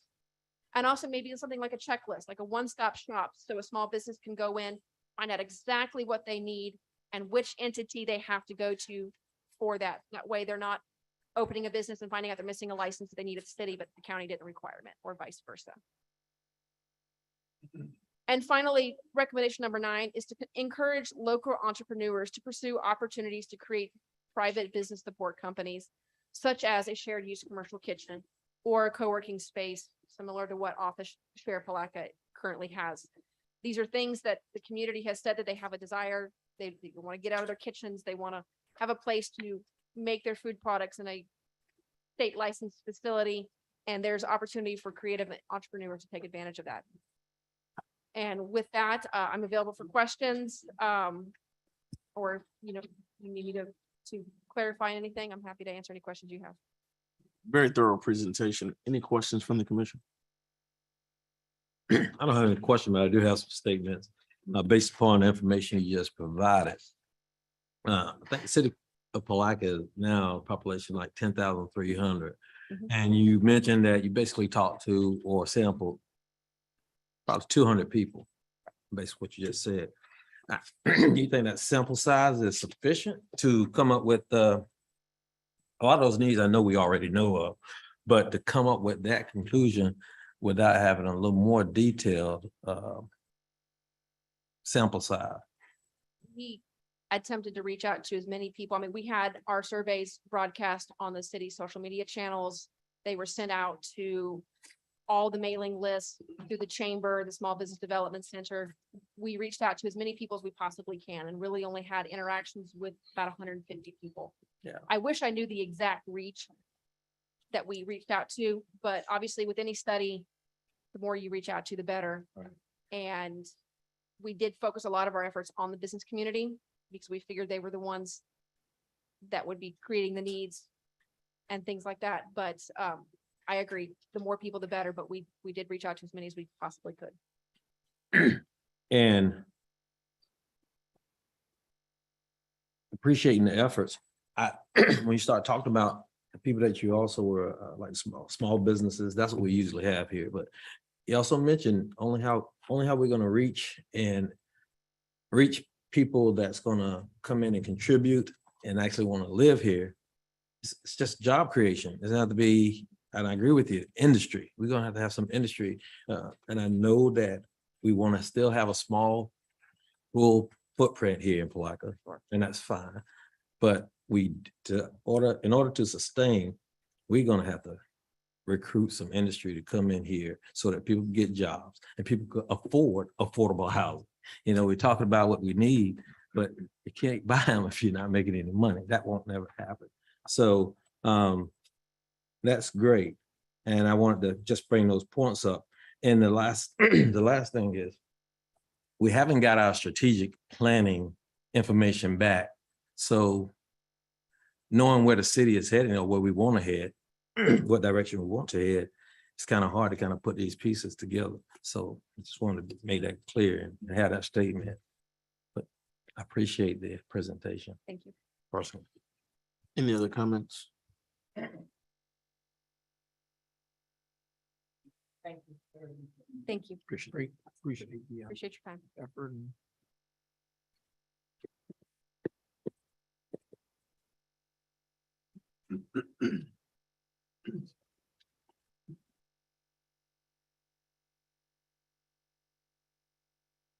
And also maybe something like a checklist, like a one-stop shop. So a small business can go in, find out exactly what they need and which entity they have to go to for that. That way they're not opening a business and finding out they're missing a license that they need at the city, but the county didn't require it, or vice versa. And finally, recommendation number 9 is to encourage local entrepreneurs to pursue opportunities to create private business support companies, such as a shared use commercial kitchen or a co-working space, similar to what Office Share Palatka currently has. These are things that the community has said that they have a desire. They want to get out of their kitchens. They want to have a place to make their food products in a state licensed facility. And there's opportunity for creative entrepreneurs to take advantage of that. And with that, I'm available for questions, or, you need me to clarify anything. I'm happy to answer any questions you have. Very thorough presentation. Any questions from the commission? I don't have any question, but I do have some statements based upon the information you just provided. I think the city of Palatka is now population like 10,300. And you mentioned that you basically talked to or sampled about 200 people, based on what you just said. Do you think that sample size is sufficient to come up with a lot of those needs I know we already know of, but to come up with that conclusion without having a little more detailed sample size? attempted to reach out to as many people. I mean, we had our surveys broadcast on the city's social media channels. They were sent out to all the mailing lists through the chamber, the Small Business Development Center. We reached out to as many people as we possibly can and really only had interactions with about 150 people. Yeah. I wish I knew the exact reach that we reached out to, but obviously with any study, the more you reach out to, the better. Right. And we did focus a lot of our efforts on the business community because we figured they were the ones that would be creating the needs and things like that. But I agree, the more people, the better, but we did reach out to as many as we possibly could. And appreciating the efforts. When you start talking about the people that you also were like small businesses, that's what we usually have here. But you also mentioned only how we're going to reach people that's going to come in and contribute and actually want to live here. It's just job creation. It doesn't have to be, and I agree with you, industry. We're going to have some industry. And I know that we want to still have a small, full footprint here in Palatka, and that's fine. But in order to sustain, we're going to have to recruit some industry to come in here so that people can get jobs and people can afford affordable housing. You know, we're talking about what we need, but you can't buy them if you're not making any money. That won't never happen. So that's great. And I wanted to just bring those points up. And the last thing is we haven't got our strategic planning information back. So knowing where the city is heading or where we want to head, what direction we want to head, it's kind of hard to kind of put these pieces together. So I just wanted to make that clear and have that statement. But I appreciate the presentation. Thank you. Personally. Any other comments? Thank you. Appreciate Appreciate your time. effort.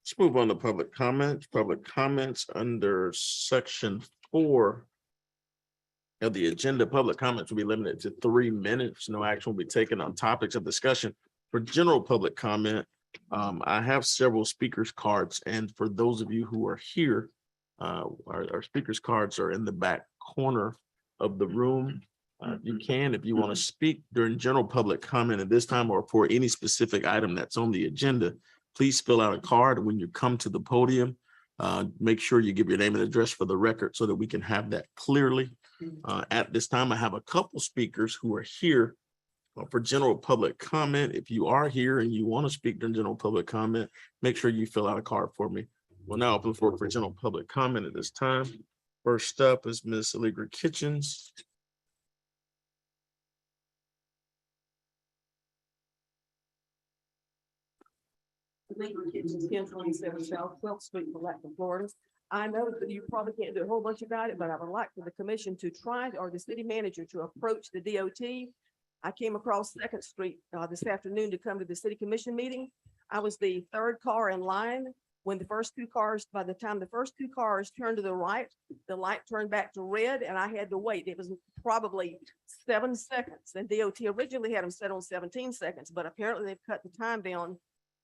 Let's move on to public comments. Public comments under section 4 of the agenda. Public comments will be limited to 3 minutes. No action will be taken on topics of discussion. For general public comment, I have several speakers cards, and for those of you who are here, our speakers cards are in the back corner of the room. You can, if you want to speak during general public comment at this time or for any specific item that's on the agenda, please fill out a card when you come to the podium. Make sure you give your name and address for the record so that we can have that clearly. At this time, I have a couple speakers who are here for general public comment. If you are here and you want to speak during general public comment, make sure you fill out a card for me. We'll now open the floor for general public comment at this time. First up is Ms. Allegra Kitchens. Legal Kitchens, 1027 South 12th Street, Palatka, Florida. I know that you probably can't do a whole bunch about it, but I would like for the commission to try, or the city manager to approach the DOT. I came across 2nd Street this afternoon to come to the city commission meeting. I was the 3rd car in line when the first 2 cars, by the time the first 2 cars turned to the right, the light turned back to red and I had to wait. It was probably 7 seconds, and DOT originally had them set on 17 seconds, but apparently they've cut the time down.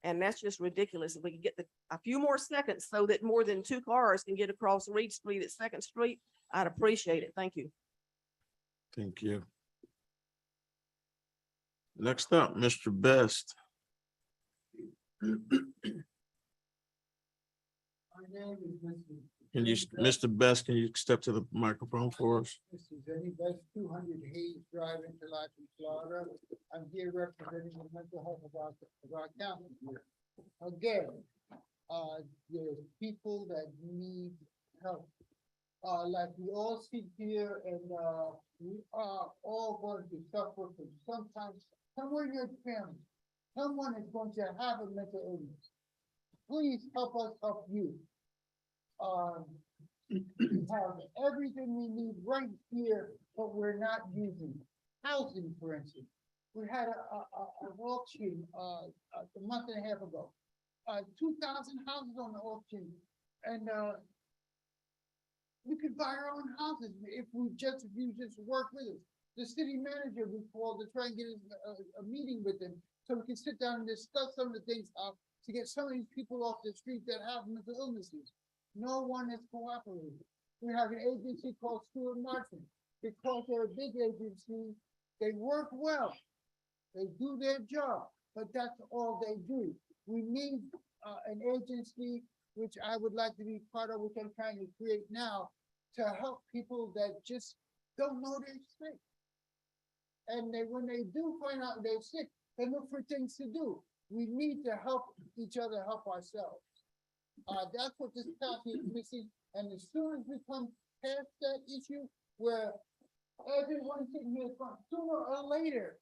And that's just ridiculous. If we could get a few more seconds so that more than 2 cars can get across Reed Street at 2nd Street, I'd appreciate it. Thank you. Thank you. Next up, Mr. Best. Can you, Mr. Best, can you step to the microphone for us? This is Eddie Best, 200 Hayes Drive, Interlachen, Florida. I'm here representing the mental health of our county here. Again, there's people that need help. Like we all sit here and we are all going to suffer from sometimes, somewhere in your family, someone is going to have a mental illness. Please help us help you. We have everything we need right here, but we're not using housing, for instance. We had an auction a month and a half ago. 2,000 houses on the auction, and We could buy our own houses if you just work with us. The city manager, we called to try and get a meeting with them, so we can sit down and discuss some of the things to get some of these people off the street that have mental illnesses. No one is cooperating. We have an agency called Stewart Martin. Because they're a big agency, they work well. They do their job, but that's all they do. We need an agency, which I would like to be part of, which I'm trying to create now, to help people that just don't know they're sick. And when they do find out they're sick, they look for things to do. We need to help each other, help ourselves. That's what this county is missing. And as soon as we come past that issue where everyone sitting here, sooner or later,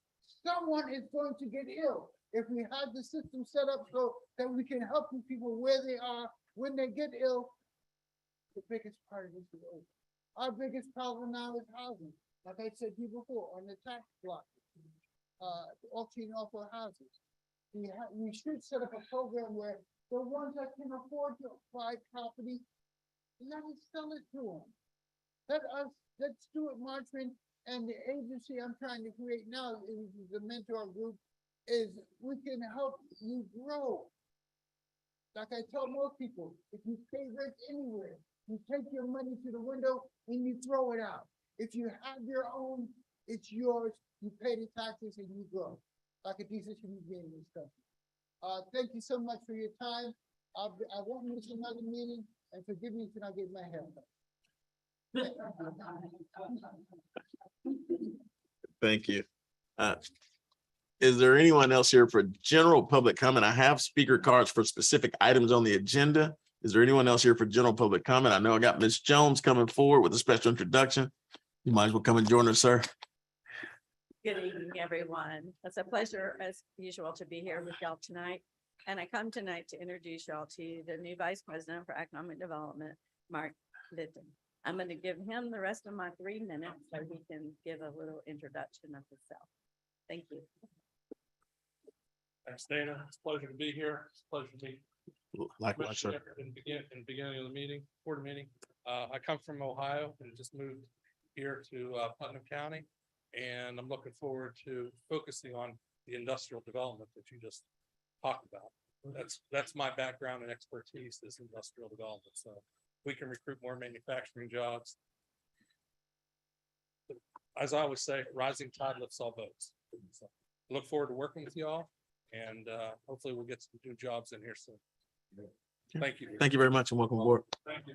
someone is going to get ill. If we have the system set up so that we can help people where they are when they get ill, the biggest part of this is over. Our biggest problem now is housing. Like I said to you before, on the tax block, auctioning off our houses. We should set up a program where the ones that can afford to buy property, let us sell it to them. Let Stewart Martin and the agency I'm trying to create now, is the mentor group, is we can help you grow. Like I tell most people, if you pay rent anywhere, you take your money to the window and you throw it out. If you have your own, it's yours. You pay the taxes and you grow like a decent human being and stuff. Thank you so much for your time. I won't miss another meeting, and forgive me if I get my hair cut. Thank you. Is there anyone else here for general public comment? I have speaker cards for specific items on the agenda. Is there anyone else here for general public comment? I know I got Ms. Jones coming forward with a special introduction. You might as well come and join us, sir. Good evening, everyone. It's a pleasure, as usual, to be here with y'all tonight. And I come tonight to introduce y'all to the new Vice President for Economic Development, Mark Clifton. I'm going to give him the rest of my 3 minutes so he can give a little introduction of himself. Thank you. Thanks, Dana. It's a pleasure to be here. It's a pleasure to meet. Likewise, sir. In the beginning of the meeting, board meeting. I come from Ohio and just moved here to Putnam County. And I'm looking forward to focusing on the industrial development that you just talked about. That's my background and expertise is industrial development. So we can recruit more manufacturing jobs. As I always say, rising tide lifts all boats. So look forward to working with y'all, and hopefully we'll get some new jobs in here soon. Thank you. Thank you very much and welcome aboard. Thank you.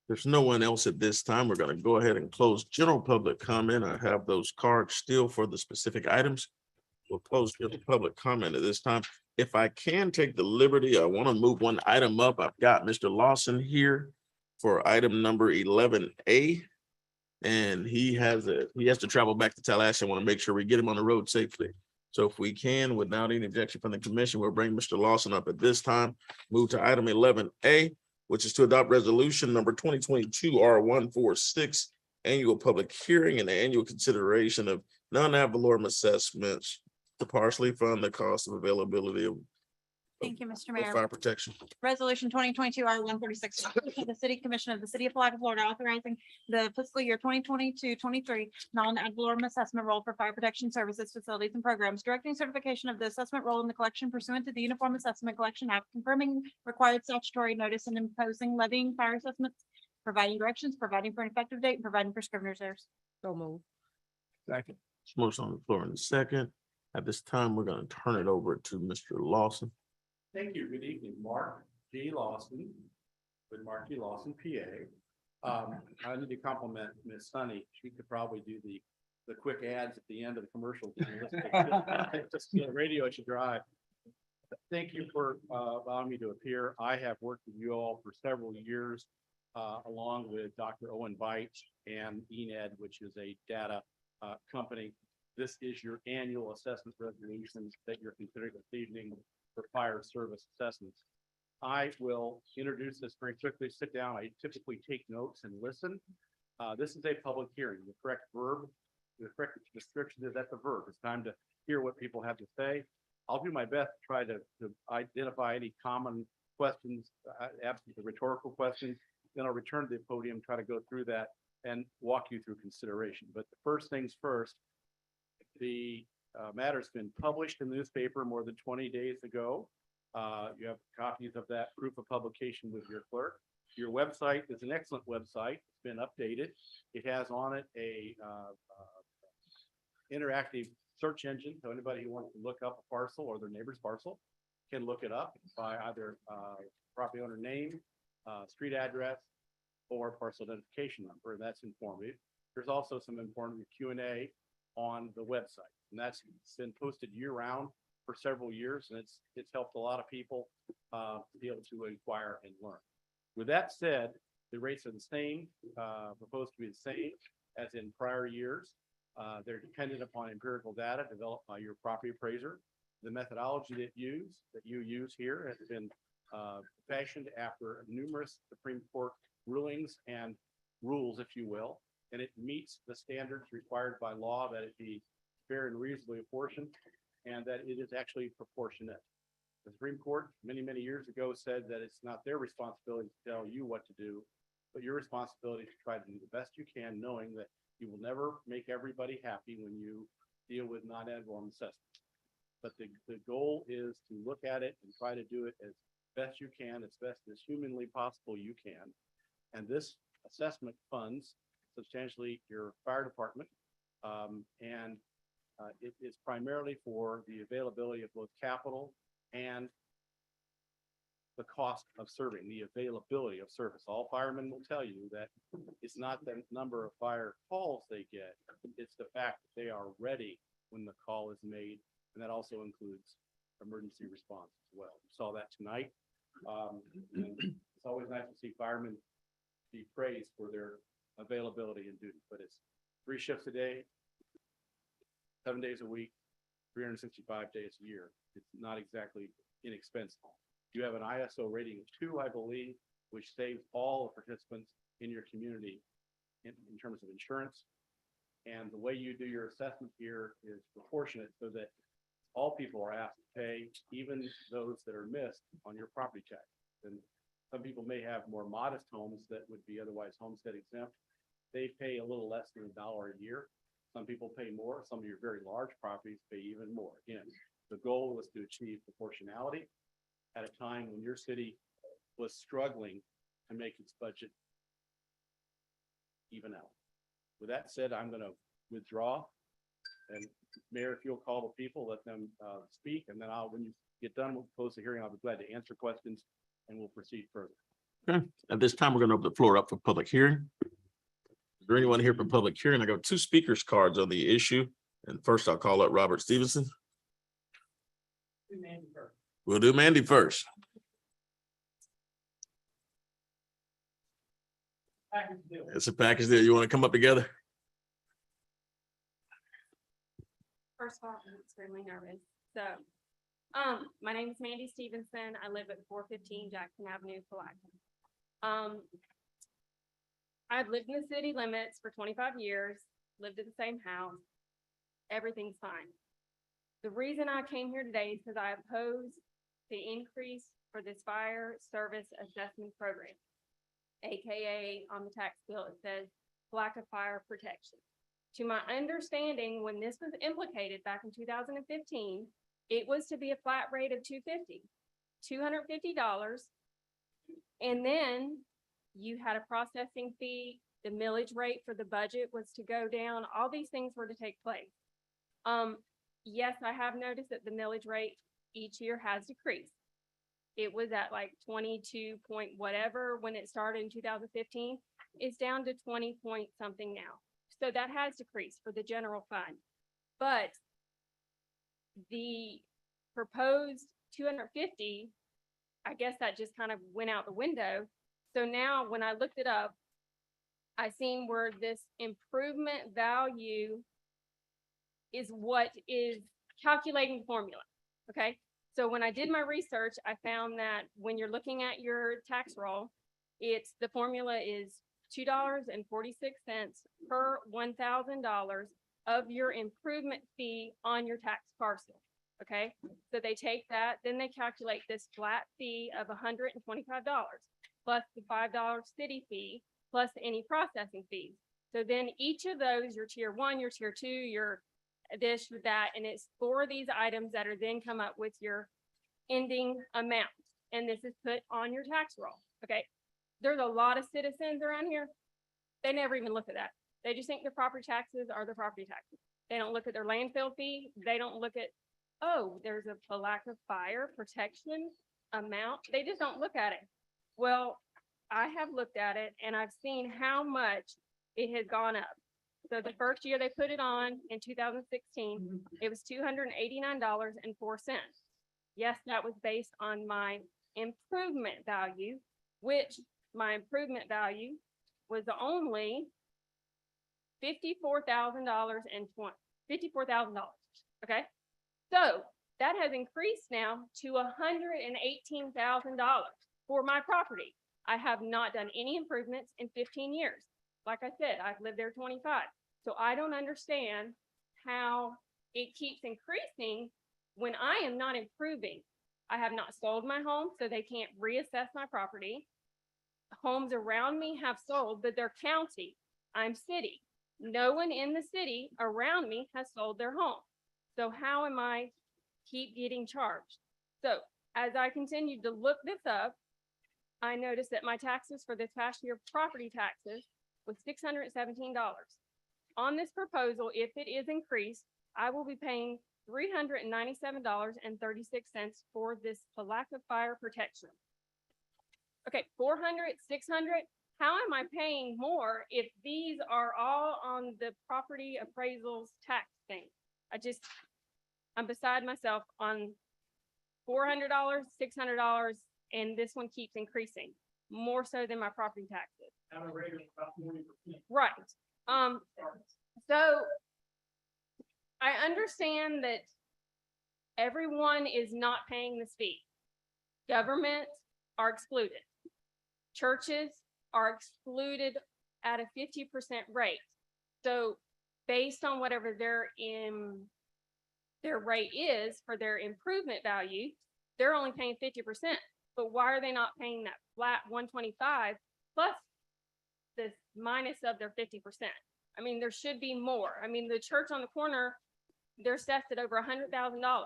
There's no one else at this time. We're going to go ahead and close general public comment. I have those cards still for the specific items. We'll close general public comment at this time. If I can take the liberty, I want to move one item up. I've got Mr. Lawson here for item number 11A. And he has to travel back to Tallahassee. I want to make sure we get him on the road safely. So if we can, without any objection from the commission, we'll bring Mr. Lawson up at this time. Move to item 11A, which is to adopt resolution number 2022 R146, annual public hearing and the annual consideration of non-ad valorem assessments to partially fund the cost of availability of Thank you, Mr. Mayor. fire protection. Resolution 2022 R146, the City Commission of the City of Palatka, Florida, authorizing the fiscal year 2022-23 non-ad valorem assessment role for fire protection services, facilities, and programs, directing certification of the assessment role in the collection pursuant to the Uniform Assessment Collection Act, confirming required statutory notice and imposing levying fire assessments, providing directions, providing for an effective date, and providing for scrivener's errors. So move. Second. Motion on the floor in a second. At this time, we're going to turn it over to Mr. Lawson. Thank you. Good evening, Mark G. Lawson with Mark G. Lawson, PA. I need to compliment Miss Sunny. She could probably do the quick ads at the end of the commercial. Just the radio she drive. Thank you for allowing me to appear. I have worked with you all for several years, along with Dr. Owen Veit and ENED, which is a data company. This is your annual assessment resolutions that you're considering this evening for fire service assessments. I will introduce this very quickly. Sit down. I typically take notes and listen. This is a public hearing. The correct verb, the correct description is that's a verb. It's time to hear what people have to say. I'll do my best to try to identify any common questions, absent the rhetorical questions. Then I'll return to the podium, try to go through that and walk you through consideration. But the first things first, the matter's been published in the newspaper more than 20 days ago. You have copies of that proof of publication with your clerk. Your website is an excellent website. It's been updated. It has on it a interactive search engine. So anybody who wants to look up a parcel or their neighbor's parcel can look it up by either property owner name, street address, or parcel identification number. And that's informative. There's also some important Q&A on the website, and that's been posted year round for several years, and it's helped a lot of people be able to inquire and learn. With that said, the rates are the same, proposed to be the same as in prior years. They're dependent upon empirical data developed by your property appraiser. The methodology that you use here has been fashioned after numerous Supreme Court rulings and rules, if you will, and it meets the standards required by law that it be fair and reasonably apportioned, and that it is actually proportionate. The Supreme Court many, many years ago said that it's not their responsibility to tell you what to do, but your responsibility to try to do the best you can, knowing that you will never make everybody happy when you deal with non-ad valorem assessments. But the goal is to look at it and try to do it as best you can, as best as humanly possible you can. And this assessment funds substantially your fire department, and it is primarily for the availability of both capital and the cost of serving, the availability of service. All firemen will tell you that it's not the number of fire calls they get, it's the fact that they are ready when the call is made, and that also includes emergency response as well. We saw that tonight. It's always nice to see firemen be praised for their availability and duty, but it's 3 shifts a day, 7 days a week, 365 days a year. It's not exactly inexpensive. You have an ISO rating of 2, I believe, which saves all the participants in your community in terms of insurance. And the way you do your assessment here is proportionate so that all people are asked to pay, even those that are missed on your property tax. And some people may have more modest homes that would be otherwise homestead exempt. They pay a little less than $1 a year. Some people pay more. Some of your very large properties pay even more. Again, the goal was to achieve proportionality at a time when your city was struggling to make its budget even out. With that said, I'm going to withdraw. And Mayor, if you'll call the people, let them speak, and then when you get done, we'll close the hearing. I'll be glad to answer questions, and we'll proceed further. Okay. At this time, we're going to open the floor up for public hearing. Is there anyone here for public hearing? I got 2 speakers cards on the issue. And first, I'll call up Robert Stevenson. We'll do Mandy first. It's a package deal. You want to come up together? First of all, I'm extremely nervous. So, my name is Mandy Stevenson. I live at 415 Jackson Avenue, Palatka. I've lived in the city limits for 25 years, lived in the same house. Everything's fine. The reason I came here today is because I oppose the increase for this fire service assessment program, AKA on the tax bill, it says Palatka Fire Protection. To my understanding, when this was implicated back in 2015, it was to be a flat rate of $250, and then you had a processing fee. The millage rate for the budget was to go down. All these things were to take place. Yes, I have noticed that the millage rate each year has decreased. It was at like 22 point whatever when it started in 2015. It's down to 20 point something now. So that has decreased for the general fund. But the proposed 250, I guess that just kind of went out the window. So now when I looked it up, I seen where this improvement value is what is calculating the formula. Okay. So when I did my research, I found that when you're looking at your tax roll, the formula is $2.46 per $1,000 of your improvement fee on your tax parcel. Okay, so they take that, then they calculate this flat fee of $125 plus the $5 city fee plus any processing fees. So then each of those, your tier 1, your tier 2, your this, your that, and it's for these items that are then come up with your ending amount. And this is put on your tax roll. Okay, there's a lot of citizens around here. They never even look at that. They just think their property taxes are their property taxes. They don't look at their landfill fee. They don't look at, oh, there's a Palatka fire protection amount. They just don't look at it. Well, I have looked at it and I've seen how much it has gone up. So the first year they put it on in 2016, it was $289.04. Yes, that was based on my improvement value, which my improvement value was only $54,000. Okay, so that has increased now to $118,000 for my property. I have not done any improvements in 15 years. Like I said, I've lived there 25. So I don't understand how it keeps increasing when I am not improving. I have not sold my home, so they can't reassess my property. Homes around me have sold, but they're county. I'm city. No one in the city around me has sold their home. So how am I keep getting charged? So as I continued to look this up, I noticed that my taxes for this past year, property taxes, was $617. On this proposal, if it is increased, I will be paying $397.36 for this Palatka fire protection. Okay, 400, 600. How am I paying more if these are all on the property appraisals tax thing? I'm beside myself on $400, $600, and this one keeps increasing more so than my property taxes. At a rate of about 40%. Right. So I understand that everyone is not paying this fee. Governments are excluded. Churches are excluded at a 50% rate. So based on whatever their rate is for their improvement value, they're only paying 50%. But why are they not paying that flat 125 plus this minus of their 50%? I mean, there should be more. I mean, the church on the corner, they're assessed at over $100,000.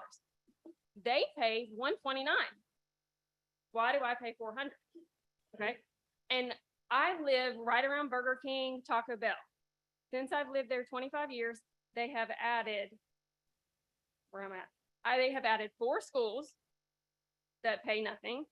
They pay $129. Why do I pay $400? Okay. And I live right around Burger King, Taco Bell. Since I've lived there 25 years, they have added, where I'm at, they have added 4 schools that pay nothing.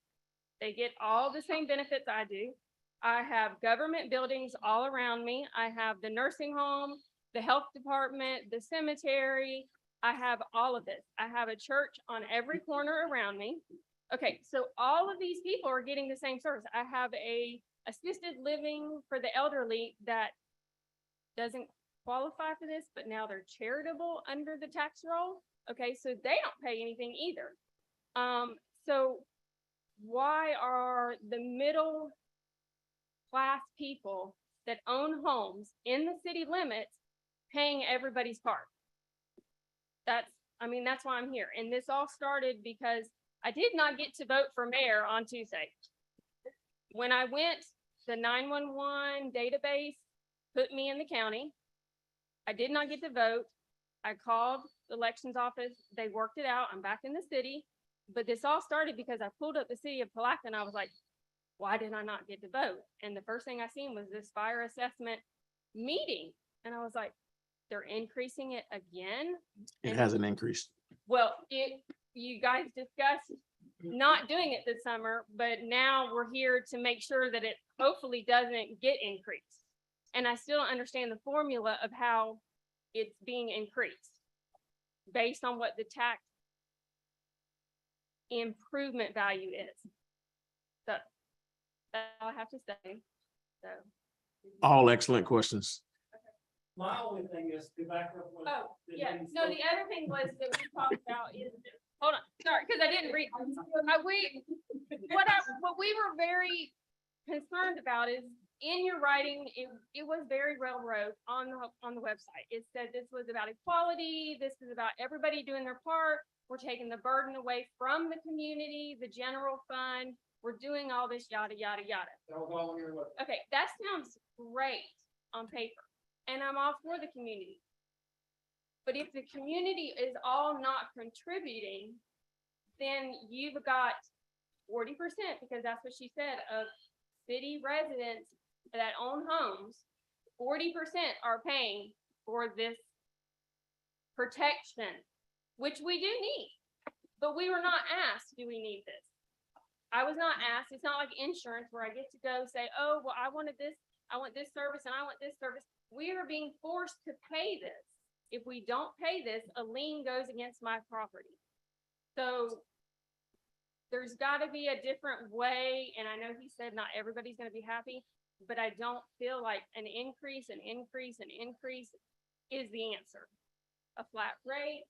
They get all the same benefits I do. I have government buildings all around me. I have the nursing home, the health department, the cemetery. I have all of this. I have a church on every corner around me. Okay, so all of these people are getting the same service. I have a assisted living for the elderly that doesn't qualify for this, but now they're charitable under the tax roll. Okay, so they don't pay anything either. So why are the middle class people that own homes in the city limits paying everybody's part? That's why I'm here. And this all started because I did not get to vote for mayor on Tuesday. When I went, the 911 database put me in the county. I did not get to vote. I called the elections office. They worked it out. I'm back in the city. But this all started because I pulled up the city of Palatka and I was like, why did I not get to vote? And the first thing I seen was this fire assessment meeting. And I was like, they're increasing it again? It hasn't increased. Well, you guys discussed not doing it this summer, but now we're here to make sure that it hopefully doesn't get increased. And I still don't understand the formula of how it's being increased based on what the tax improvement value is. So that's all I have to say. So. All excellent questions. My only thing is to back up. Oh, yeah. No, the other thing was that we talked about is, hold on, sorry, because I didn't read. What we were very concerned about is in your writing, it was very railroad on the website. It said this was about equality. This is about everybody doing their part. We're taking the burden away from the community, the general fund. We're doing all this yada, yada, yada. Okay, that sounds great on paper, and I'm all for the community. But if the community is all not contributing, then you've got 40%, because that's what she said, of city residents that own homes, 40% are paying for this protection, which we do need. But we were not asked, do we need this? I was not asked. It's not like insurance where I get to go say, oh, well, I wanted this, I want this service, and I want this service. We are being forced to pay this. If we don't pay this, a lien goes against my property. So there's got to be a different way. And I know he said not everybody's going to be happy, but I don't feel like an increase is the answer. A flat rate.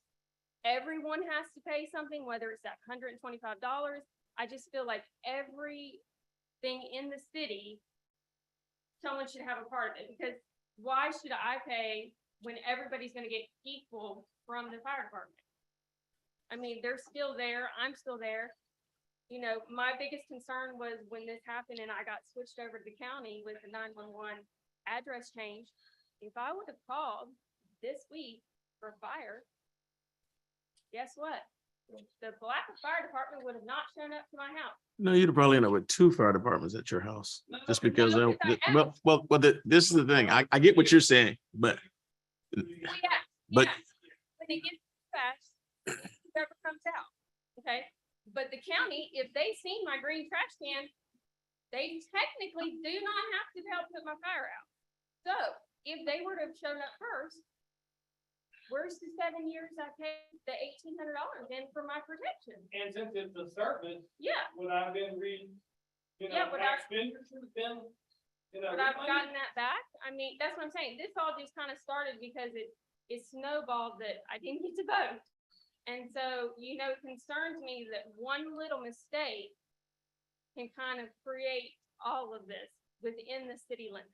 Everyone has to pay something, whether it's that $125. I just feel like everything in the city, someone should have a part of it, because why should I pay when everybody's going to get equal from the fire department? I mean, they're still there. I'm still there. You know, my biggest concern was when this happened and I got switched over to the county with the 911 address change. If I would have called this week for fire, guess what? The Palatka Fire Department would have not shown up to my house. No, you'd probably end up with 2 fire departments at your house, just because, this is the thing. I get what you're saying, but When it gets fast, whoever comes out, okay? But the county, if they seen my green trash can, they technically do not have to help put my fire out. So if they were to have shown up first, where's the 7 years I paid the $1,800 in for my protection? And since it's a service. Yeah. Would I have been expenditures have been, But I've gotten that back. I mean, that's what I'm saying. This all just kind of started because it snowballed that I didn't get to vote. And so, you know, it concerns me that one little mistake can kind of create all of this within the city limits.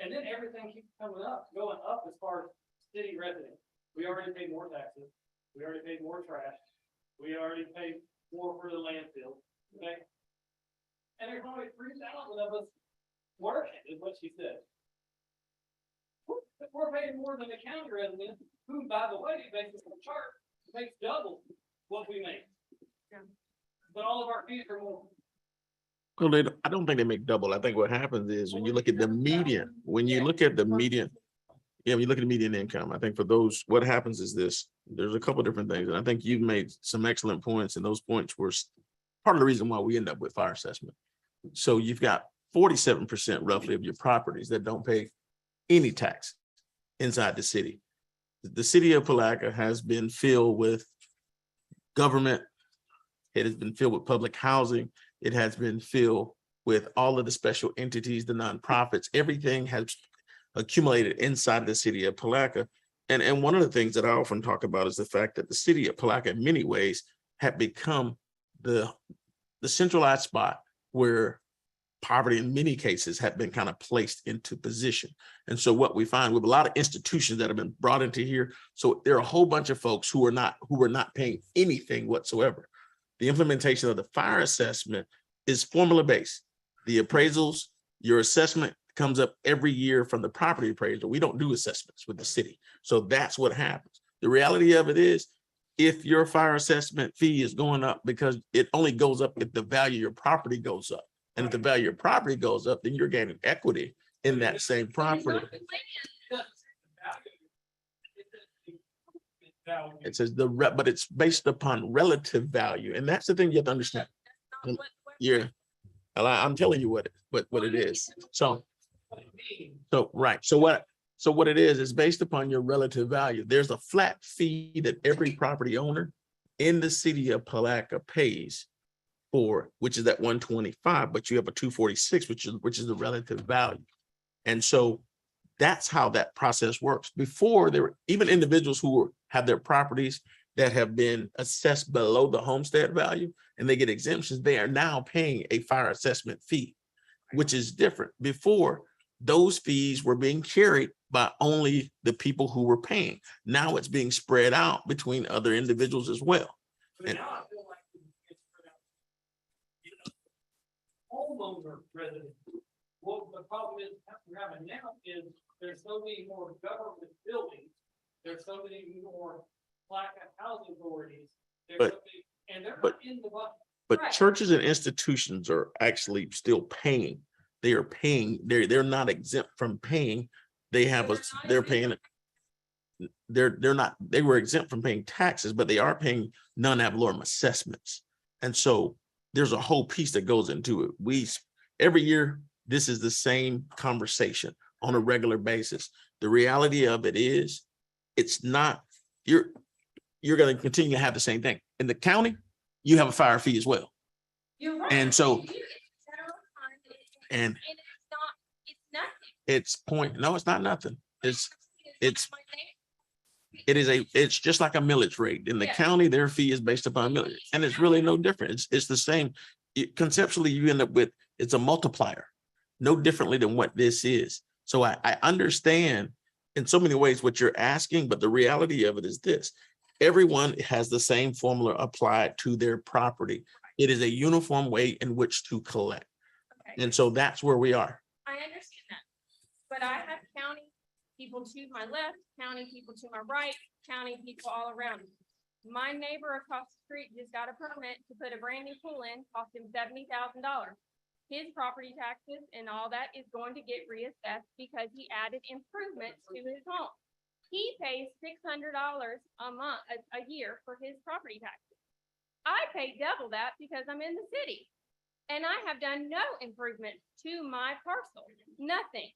And then everything keeps going up as far as city residents. We already paid more taxes. We already paid more trash. We already paid more for the landfill. Okay. And there's only 3,000 of us working, is what she said. We're paying more than the county residents, who, by the way, based on the chart, makes double what we make. Yeah. But all of our fees are more. Well, I don't think they make double. I think what happens is when you look at the median, when you look at the median income, I think for those, what happens is this, there's a couple of different things. And I think you've made some excellent points, and those points were part of the reason why we end up with fire assessment. So you've got 47% roughly of your properties that don't pay any tax inside the city. The city of Palatka has been filled with government. It has been filled with public housing. It has been filled with all of the special entities, the nonprofits. Everything has accumulated inside the city of Palatka. And one of the things that I often talk about is the fact that the city of Palatka in many ways had become the centralized spot where poverty in many cases had been kind of placed into position. And so what we find, we have a lot of institutions that have been brought into here. So there are a whole bunch of folks who are not paying anything whatsoever. The implementation of the fire assessment is formula based. The appraisals, your assessment comes up every year from the property appraiser. We don't do assessments with the city. So that's what happens. The reality of it is, if your fire assessment fee is going up, because it only goes up if the value of your property goes up. And if the value of your property goes up, then you're gaining equity in that same property. It says but it's based upon relative value. And that's the thing you have to understand. Yeah. I'm telling you what it is. So what it is based upon your relative value. There's a flat fee that every property owner in the city of Palatka pays for, which is that 125, but you have a 246, which is the relative value. And so that's how that process works. Before, there were even individuals who have their properties that have been assessed below the homestead value and they get exemptions. They are now paying a fire assessment fee. which is different. Before, those fees were being carried by only the people who were paying. Now it's being spread out between other individuals as well. But And- now I feel like it's spread out. You know, homeowner residents. Well, the problem is we're having now is there's so many more government buildings. There's so many more Palatka housing authorities. There's But- so many- and they're but- not in the budget. But Right. churches and institutions are actually still paying. They are paying, they're not exempt from paying. They have a, they're paying. They're not, they were exempt from paying taxes, but they are paying non-ad valorem assessments. And so there's a whole piece that goes into it. Every year, this is the same conversation on a regular basis. The reality of it is, it's not, you're going to continue to have the same thing. In the county, you have a fire fee as well. You're right. And so, You do get federal funding, and it's nothing. it's not nothing. It's just like a millage rate. In the Yeah. county, their fee is based upon millage, and it's really no different. It's the same. Conceptually, you end up with, it's a multiplier, no differently than what this is. So I understand in so many ways what you're asking, but the reality of it is this: everyone has the same formula applied to their property. It is a uniform way in which to collect. Okay. And so that's where we are. I understand that. But I have county people to my left, county people to my right, county people all around me. My neighbor across the street just got a permit to put a brand new pool in, cost him $70,000. His property taxes and all that is going to get reassessed because he added improvements to his home. He pays $600 a month, a year for his property taxes. I pay double that because I'm in the city. And I have done no improvement to my parcel, nothing.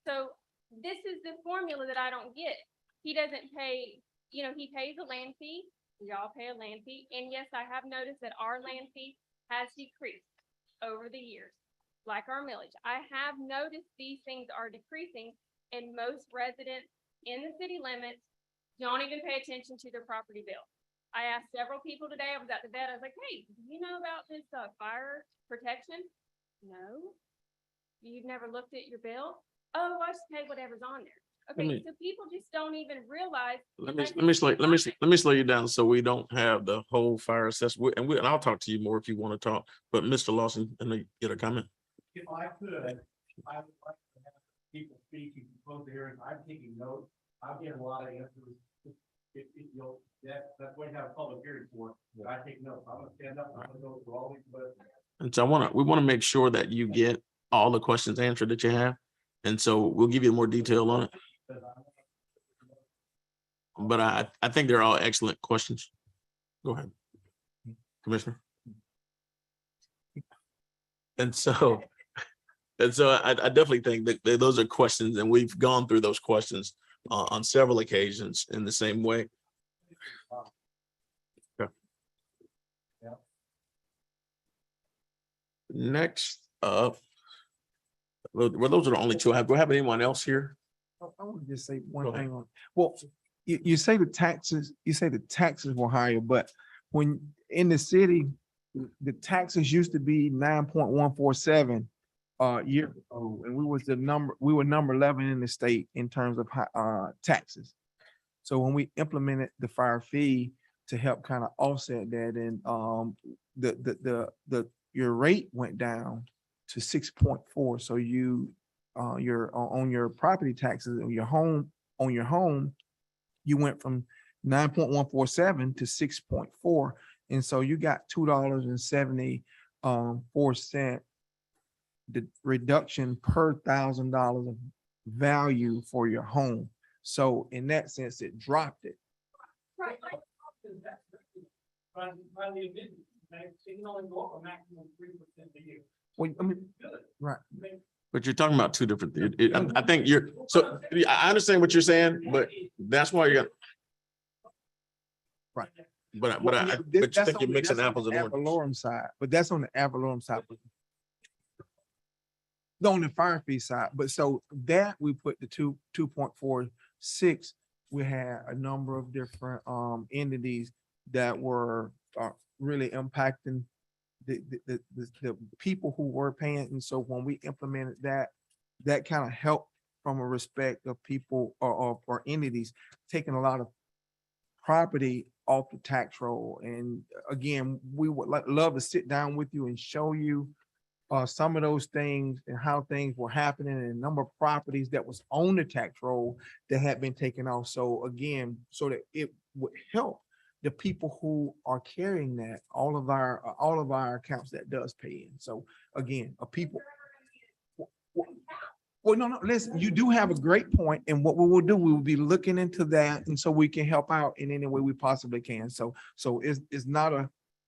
So this is the formula that I don't get. He doesn't pay, he pays a land fee. We all pay a land fee. And yes, I have noticed that our land fee has decreased over the years, like our millage. I have noticed these things are decreasing, and most residents in the city limits don't even pay attention to their property bill. I asked several people today, I was at the vet, I was like, hey, do you know about this fire protection? No. You've never looked at your bill? Oh, I just pay whatever's on there. Okay, so people just don't even realize. Let me slow you down so we don't have the whole fire assessment. And I'll talk to you more if you want to talk. But Mr. Lawson, let me get a comment. If I could, I would like to have people speaking, close the hearing. I'm taking notes. I'll get a lot of answers. That's what you have a public hearing for. I take notes. I'm gonna stand up. I'm gonna go through all these questions. And so we want to make sure that you get all the questions answered that you have. And so we'll give you more detail on it. But I think they're all excellent questions. Go ahead, Commissioner. And so I definitely think that those are questions, and we've gone through those questions on several occasions in the same way. Okay. Next up, well, those are the only two I have. Do I have anyone else here? I want to just say Go one ahead. thing on, well, you say the taxes were higher, but when in the city, the taxes used to be 9.147 years ago, and we were number 11 in the state in terms of taxes. So when we implemented the fire fee to help kind of offset that, and your rate went down to 6.4. So you're on your property taxes on your home, you went from 9.147 to 6.4. And so you got $2.74 the reduction per $1,000 of value for your home. So in that sense, it dropped it. Right. By the amendment, it can only go up a maximum of 3% a year. Well, I mean, right. But you're talking about two different things. I think so I understand what you're saying, but that's why you're. Right. But Well, I this- think that's you're on- mixing that's on apples the and ad oranges. valorem side, but that's on the ad valorem side. On the fire fee side, but so that we put the 2.46, we had a number of different entities that were really impacting the people who were paying. And so when we implemented that, that kind of helped from a respect of people or entities taking a lot of property off the tax roll. And again, we would love to sit down with you and show you some of those things and how things were happening and a number of properties that was on the tax roll that had been taken off. So again, so that it would help the people who are carrying that, all of our accounts that does pay in. So again, people. Well, no, listen, you do have a great point, and what we will do, we will be looking into that, and so we can help out in any way we possibly can. So it's not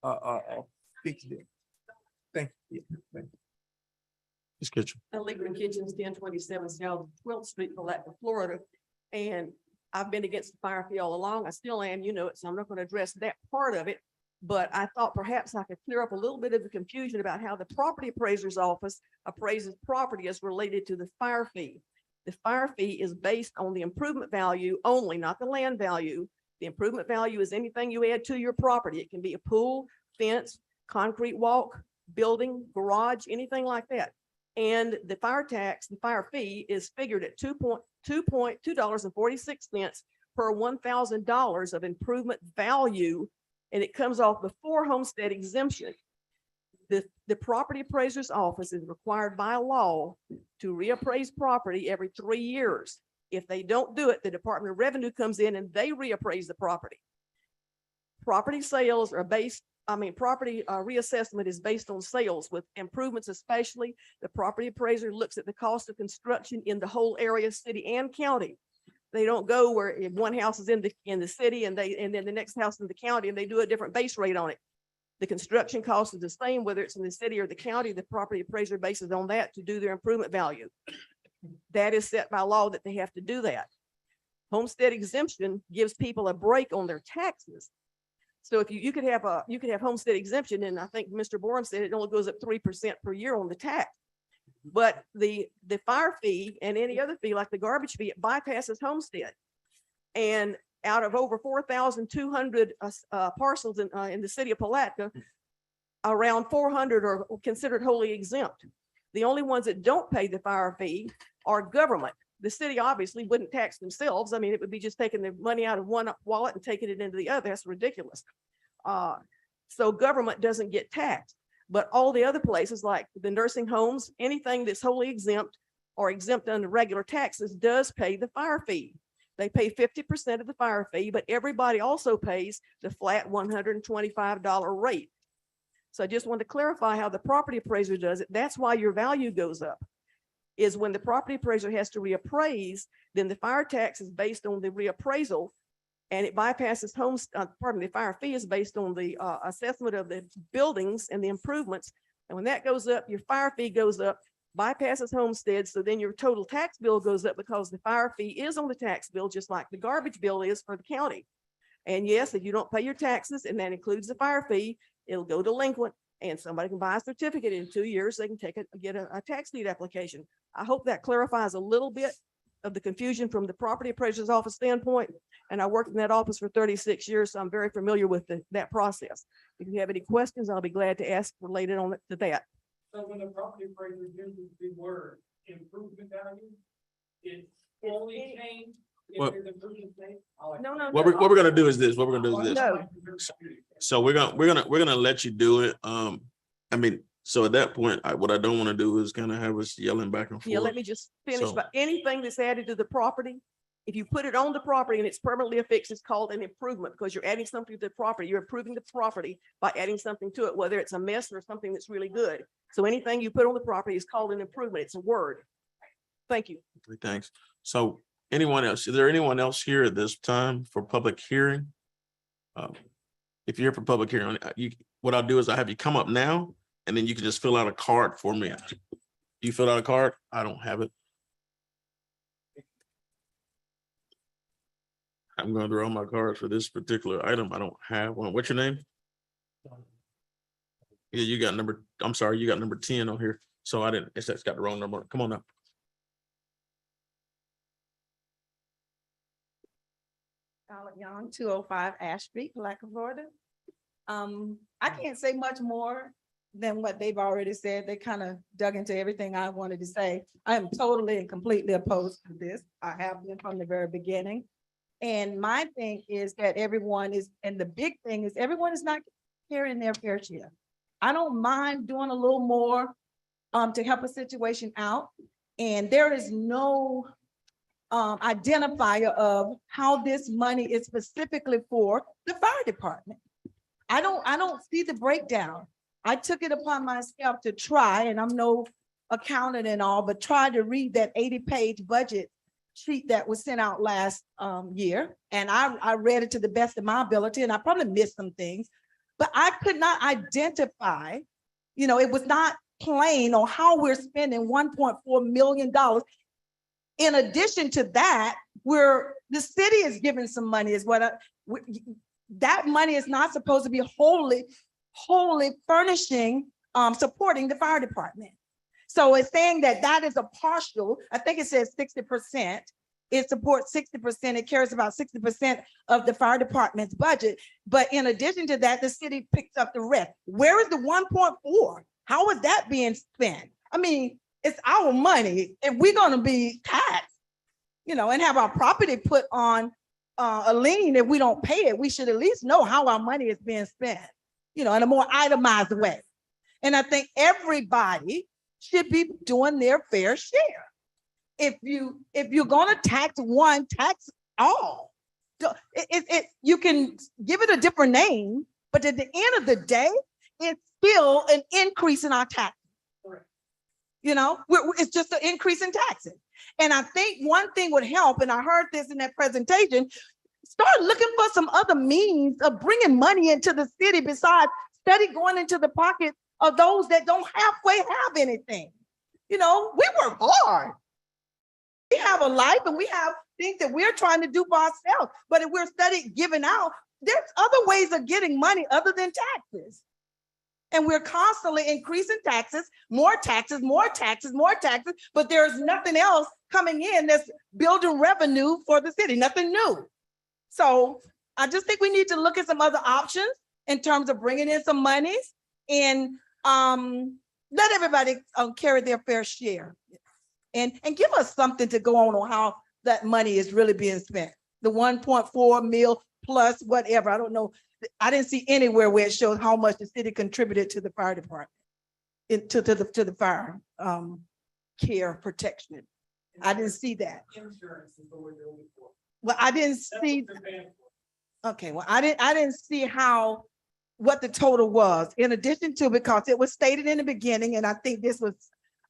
a fixed deal. Thank you. Ms. Kitchen. Liquor Kitchens, 1027 South 12th Street, Palatka, Florida. And I've been against the fire fee all along. I still am, you know it, so I'm not going to address that part of it. But I thought perhaps I could clear up a little bit of the confusion about how the property appraiser's office appraises property as related to the fire fee. The fire fee is based on the improvement value only, not the land value. The improvement value is anything you add to your property. It can be a pool, fence, concrete walk, building, garage, anything like that. And the fire tax, the fire fee is figured at $2.46 per $1,000 of improvement value. And it comes off before homestead exemption. The property appraiser's office is required by law to reappraise property every 3 years. If they don't do it, the Department of Revenue comes in and they reappraise the property. Property sales are based, property reassessment is based on sales with improvements, especially the property appraiser looks at the cost of construction in the whole area, city and county. They don't go where if one house is in the city and then the next house in the county and they do a different base rate on it. The construction cost is the same, whether it's in the city or the county. The property appraiser bases on that to do their improvement value. That is set by law that they have to do that. Homestead exemption gives people a break on their taxes. So if you could have homestead exemption, and I think Mr. Bourne said it only goes up 3% per year on the tax. But the fire fee and any other fee like the garbage fee, it bypasses homestead. And out of over 4,200 parcels in the city of Palatka, around 400 are considered wholly exempt. The only ones that don't pay the fire fee are government. The city obviously wouldn't tax themselves. I mean, it would be just taking the money out of one wallet and taking it into the other. That's ridiculous. So government doesn't get taxed, but all the other places like the nursing homes, anything that's wholly exempt or exempt under regular taxes does pay the fire fee. They pay 50% of the fire fee, but everybody also pays the flat $125 rate. So I just want to clarify how the property appraiser does it. That's why your value goes up. Is when the property appraiser has to reappraise, then the fire tax is based on the reappraisal and it bypasses the fire fee is based on the assessment of the buildings and the improvements. And when that goes up, your fire fee goes up, bypasses homestead. So then your total tax bill goes up because the fire fee is on the tax bill, just like the garbage bill is for the county. And yes, if you don't pay your taxes, and that includes the fire fee, it'll go delinquent. And somebody can buy a certificate in 2 years. They can get a tax deed application. I hope that clarifies a little bit of the confusion from the property appraiser's office standpoint. And I worked in that office for 36 years, so I'm very familiar with that process. If you have any questions, I'll be glad to ask related to that. So when the property appraiser uses the word improvement value, it only changed if there's improvement made? No. What we're gonna do is this. What we're gonna do is this. No. So we're gonna let you do it. So at that point, what I don't want to do is kind of have us yelling back and forth. Yeah, let me just finish. So- But anything that's added to the property, if you put it on the property and it's permanently affixed, it's called an improvement because you're adding something to the property. You're improving the property by adding something to it, whether it's a mess or something that's really good. So anything you put on the property is called an improvement. It's a word. Thank you. Thanks. So anyone else, is there anyone else here at this time for public hearing? If you're here for public hearing, what I'll do is I'll have you come up now and then you can just fill out a card for me. You filled out a card? I don't have it. I'm going through all my cards for this particular item. I don't have one. What's your name? Yeah, you got number 10 on here. So I didn't, it's got the wrong number. Come on up. Young, 205 Ash Street, Palatka, Florida. I can't say much more than what they've already said. They kind of dug into everything I wanted to say. I am totally and completely opposed to this. I have been from the very beginning. And my thing is that everyone is, and the big thing is everyone is not carrying their fair share. I don't mind doing a little more to help a situation out. And there is no identifier of how this money is specifically for the fire department. I don't see the breakdown. I took it upon myself to try, and I'm no accountant and all, but try to read that 80-page budget sheet that was sent out last year. And I read it to the best of my ability, and I probably missed some things, but I could not identify, it was not plain on how we're spending $1.4 million. In addition to that, the city is giving some money is what that money is not supposed to be wholly furnishing, supporting the fire department. So it's saying that is a partial, I think it says 60%. It supports 60%. It carries about 60% of the fire department's budget. But in addition to that, the city picks up the rest. Where is the 1.4? How is that being spent? I mean, it's our money. If we're going to be taxed, and have our property put on a lien, if we don't pay it, we should at least know how our money is being spent, in a more itemized way. And I think everybody should be doing their fair share. If you're going to tax one, tax all. You can give it a different name, but at the end of the day, it's still an increase in our taxes. It's just an increase in taxes. And I think one thing would help, and I heard this in that presentation, start looking for some other means of bringing money into the city besides steady going into the pocket of those that don't halfway have anything. We work hard. We have a life and we have things that we're trying to do for ourselves. But if we're steady giving out, there's other ways of getting money other than taxes. And we're constantly increasing taxes, more taxes, more taxes, more taxes, but there's nothing else coming in that's building revenue for the city, nothing new. So I just think we need to look at some other options in terms of bringing in some monies and let everybody carry their fair share and give us something to go on how that money is really being spent. The 1.4 mil plus whatever, I don't know. I didn't see anywhere where it shows how much the city contributed to the fire department, to the fire care protection. I didn't see that. Insurance is the way they're looking for. Well, I didn't see. Okay, well, I didn't see what the total was in addition to, because it was stated in the beginning, and I think this was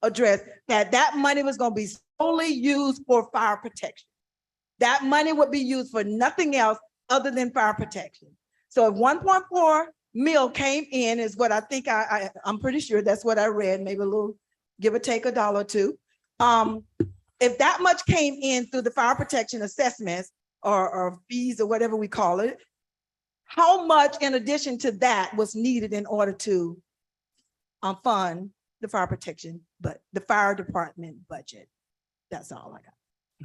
addressed, that money was going to be solely used for fire protection. That money would be used for nothing else other than fire protection. So if 1.4 mil came in is what I think I'm pretty sure that's what I read, maybe a little, give or take $1 or $2. If that much came in through the fire protection assessments or fees or whatever we call it, how much in addition to that was needed in order to fund the fire protection, but the fire department budget? That's all I got.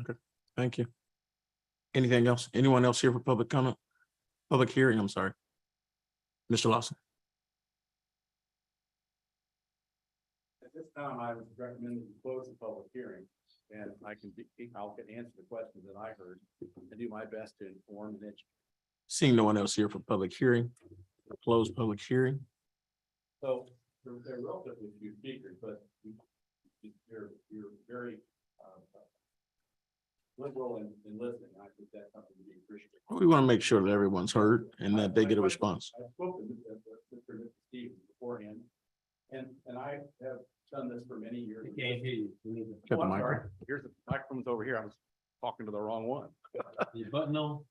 Okay, thank you. Anything else? Anyone else here for public comment? Public hearing, I'm sorry. Mr. Lawson. At this time, I would recommend to close the public hearing, and I'll answer the questions that I heard and do my best to inform and educate. Seeing no one else here for public hearing, close public hearing. So they're relatively few speakers, but you're very liberal in listening. I think that's something to be appreciated. We want to make sure that everyone's heard and that they get a response. I've spoken to Mr. Stevens beforehand, and I have done this for many years. Got the Oh, I'm mic sorry. on. Here's the microphone's over here. I was talking to the wrong one. Your button on?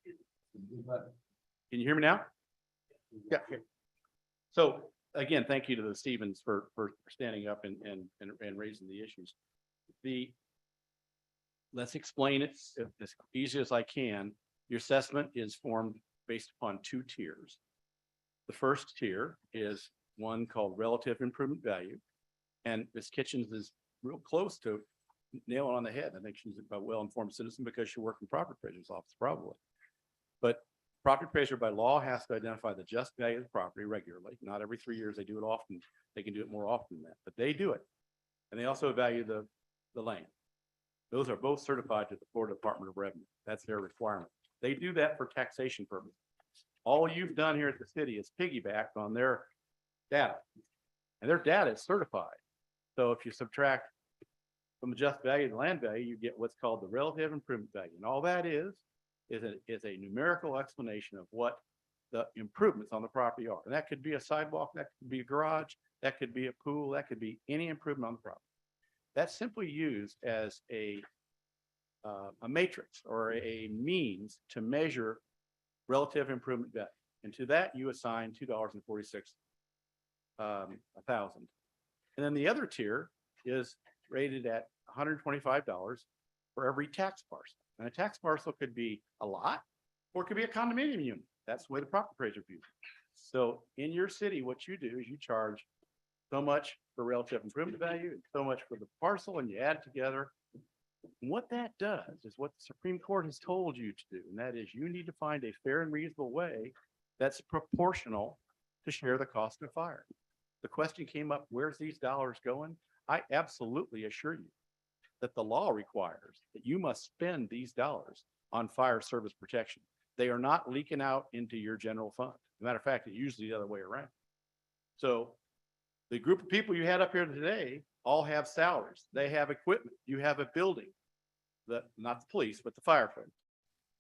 Can you hear me now? Yeah. Okay. So again, thank you to the Stevens for standing up and raising the issues. Let's explain it as easy as I can. Your assessment is formed based upon 2 tiers. The first tier is one called relative improvement value. And Ms. Kitchens is real close to nailing on the head. I think she's a well-informed citizen because she worked in property appraiser's office probably. But Property appraiser by law has to identify the just value of the property regularly. Not every 3 years. They do it often. They can do it more often than that, but they do it. And they also value the land. Those are both certified to the Florida Department of Revenue. That's their requirement. They do that for taxation purposes. All you've done here at the city is piggybacked on their data. And their data is certified. So if you subtract from the just value of the land value, you get what's called the relative improvement value. And all that is a numerical explanation of what the improvements on the property are. And that could be a sidewalk, that could be a garage, that could be a pool, that could be any improvement on the property. That's simply used as a matrix or a means to measure relative improvement value. And to that you assign $2.46 a thousand. And then the other tier is rated at $125 for every tax parcel. And a tax parcel could be a lot, or it could be a condominium unit. That's the way the property appraiser views it. So in your city, what you do is you charge so much for relative improvement value and so much for the parcel, and you add it together. And what that does is what the Supreme Court has told you to do, and that is you need to find a fair and reasonable way that's proportional to share the cost of fire. The question came up, where's these dollars going? I absolutely assure you that the law requires that you must spend these dollars on fire service protection. They are not leaking out into your general fund. As a matter of fact, it's usually the other way around. So the group of people you had up here today all have salaries. They have equipment. You have a building, not the police, but the firefighter.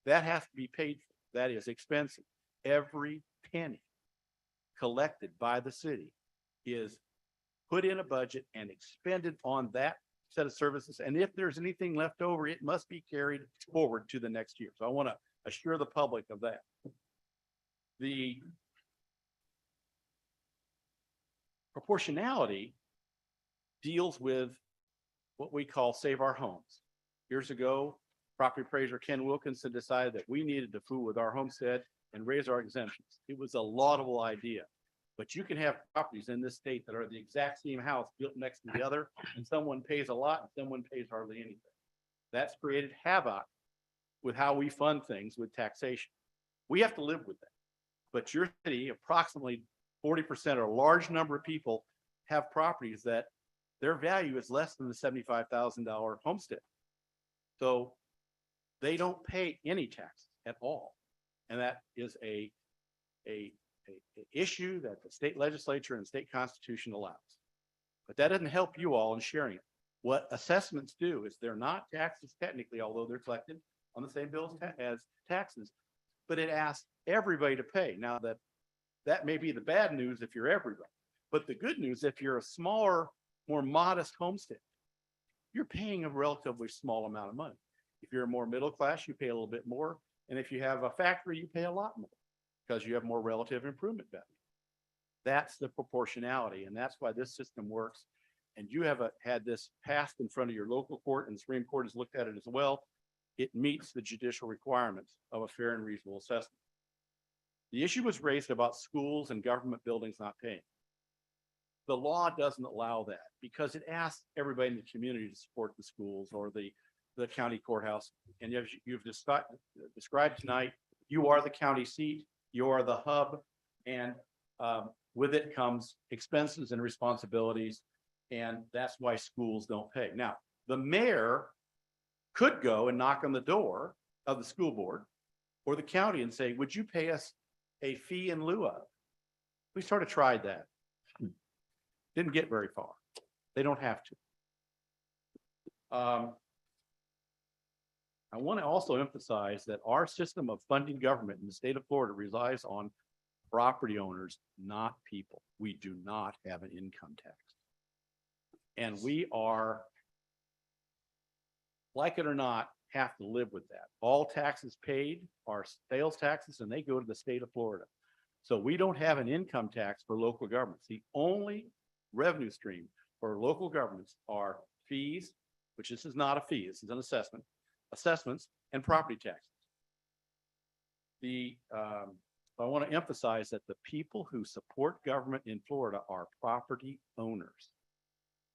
That has to be paid for. That is expensive. Every penny collected by the city is put in a budget and expended on that set of services. And if there's anything left over, it must be carried forward to the next year. So I want to assure the public of that. The proportionality deals with what we call save our homes. Years ago, property appraiser Ken Wilkinson decided that we needed to fool with our homestead and raise our exemptions. It was a laudable idea. But you can have properties in this state that are the exact same house built next to the other, and someone pays a lot and someone pays hardly anything. That's created havoc with how we fund things with taxation. We have to live with that. But your city, approximately 40% or a large number of people have properties that their value is less than the $75,000 homestead. So they don't pay any taxes at all. And that is a issue that the state legislature and state constitution allows. But that doesn't help you all in sharing it. What assessments do is they're not taxes technically, although they're collected on the same bills as taxes, but it asks everybody to pay. Now that may be the bad news if you're everybody, but the good news, if you're a smaller, more modest homestead, you're paying a relatively small amount of money. If you're more middle class, you pay a little bit more. And if you have a factory, you pay a lot more because you have more relative improvement value. That's the proportionality. And that's why this system works. And you have had this passed in front of your local court, and the Supreme Court has looked at it as well. It meets the judicial requirements of a fair and reasonable assessment. The issue was raised about schools and government buildings not paying. The law doesn't allow that because it asks everybody in the community to support the schools or the county courthouse. And you've described tonight, you are the county seat, you are the hub, and with it comes expenses and responsibilities, and that's why schools don't pay. Now, the mayor could go and knock on the door of the school board or the county and say, would you pay us a fee in lieu of? We sort of tried that. Didn't get very far. They don't have to. I want to also emphasize that our system of funding government in the state of Florida relies on property owners, not people. We do not have an income tax. And we are, like it or not, have to live with that. All taxes paid are sales taxes, and they go to the state of Florida. So we don't have an income tax for local governments. The only revenue stream for local governments are fees, which this is not a fee, this is an assessment, assessments, and property taxes. I want to emphasize that the people who support government in Florida are property owners.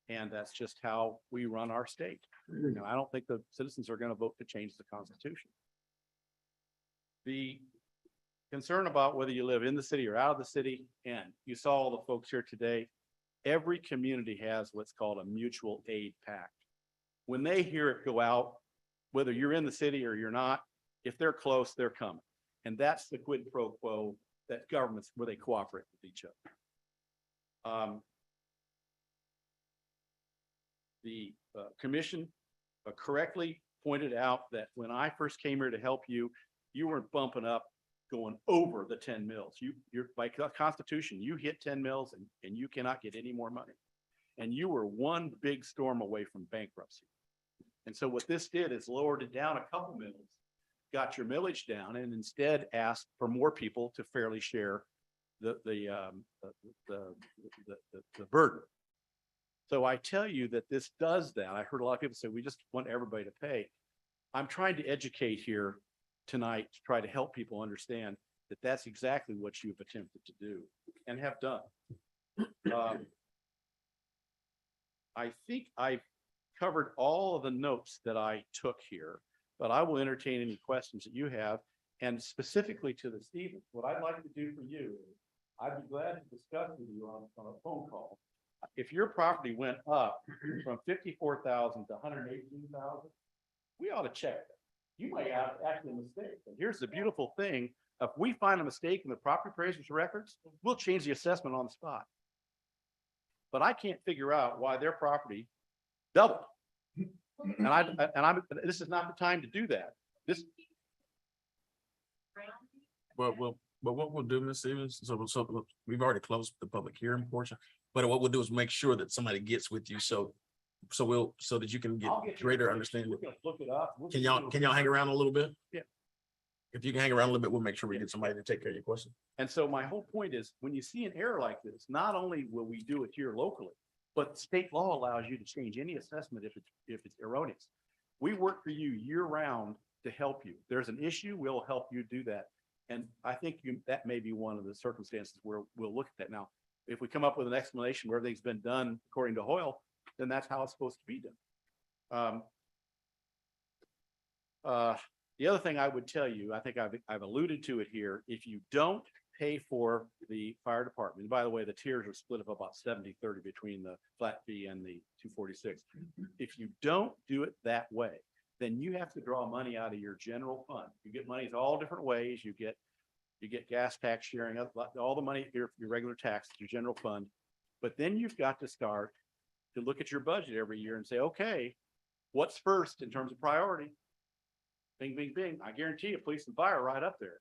And that's just how we run our state. And I don't think the citizens are going to vote to change the Constitution. The concern about whether you live in the city or out of the city, and you saw all the folks here today, every community has what's called a mutual aid pact. When they hear it go out, whether you're in the city or you're not, if they're close, they're coming. And that's the quid pro quo that governments, where they cooperate with each other. The commission correctly pointed out that when I first came here to help you, you weren't bumping up, going over the 10 mils. You're by constitution, you hit 10 mils and you cannot get any more money. And you were one big storm away from bankruptcy. And so what this did is lowered it down a couple mils, got your millage down, and instead asked for more people to fairly share the burden. So I tell you that this does that. I heard a lot of people say, we just want everybody to pay. I'm trying to educate here tonight to try to help people understand that that's exactly what you've attempted to do and have done. I think I've covered all of the notes that I took here, but I will entertain any questions that you have. And specifically to the Stevens, what I'd like to do for you, I'd be glad to discuss with you on a phone call. If your property went up from 54,000 to 118,000, we ought to check that. You might have actually a mistake. And here's the beautiful thing. If we find a mistake in the property appraiser's records, we'll change the assessment on the spot. But I can't figure out why their property doubled. And this is not the time to do that. But what we'll do, Ms. Stevens, so we've already closed the public hearing portion, but what we'll do is make sure that somebody gets with you, so that you can get greater understanding. We're gonna look it up. Can y'all hang around a little bit? Yeah. If you can hang around a little bit, we'll make sure we get somebody to take care of your question. And so my whole point is, when you see an error like this, not only will we do it here locally, but state law allows you to change any assessment if it's erroneous. We work for you year round to help you. There's an issue, we'll help you do that. And I think that may be one of the circumstances where we'll look at that. Now, if we come up with an explanation where everything's been done according to Hoyle, then that's how it's supposed to be done. The other thing I would tell you, I think I've alluded to it here. If you don't pay for the fire department, and by the way, the tiers are split up about 70-30 between the flat fee and the 246. If you don't do it that way, then you have to draw money out of your general fund. You get money all different ways. You get gas tax sharing, all the money, your regular tax, your general fund. But then you've got to start to look at your budget every year and say, okay, what's first in terms of priority? Bing, bing, bing. I guarantee you, police and fire right up there.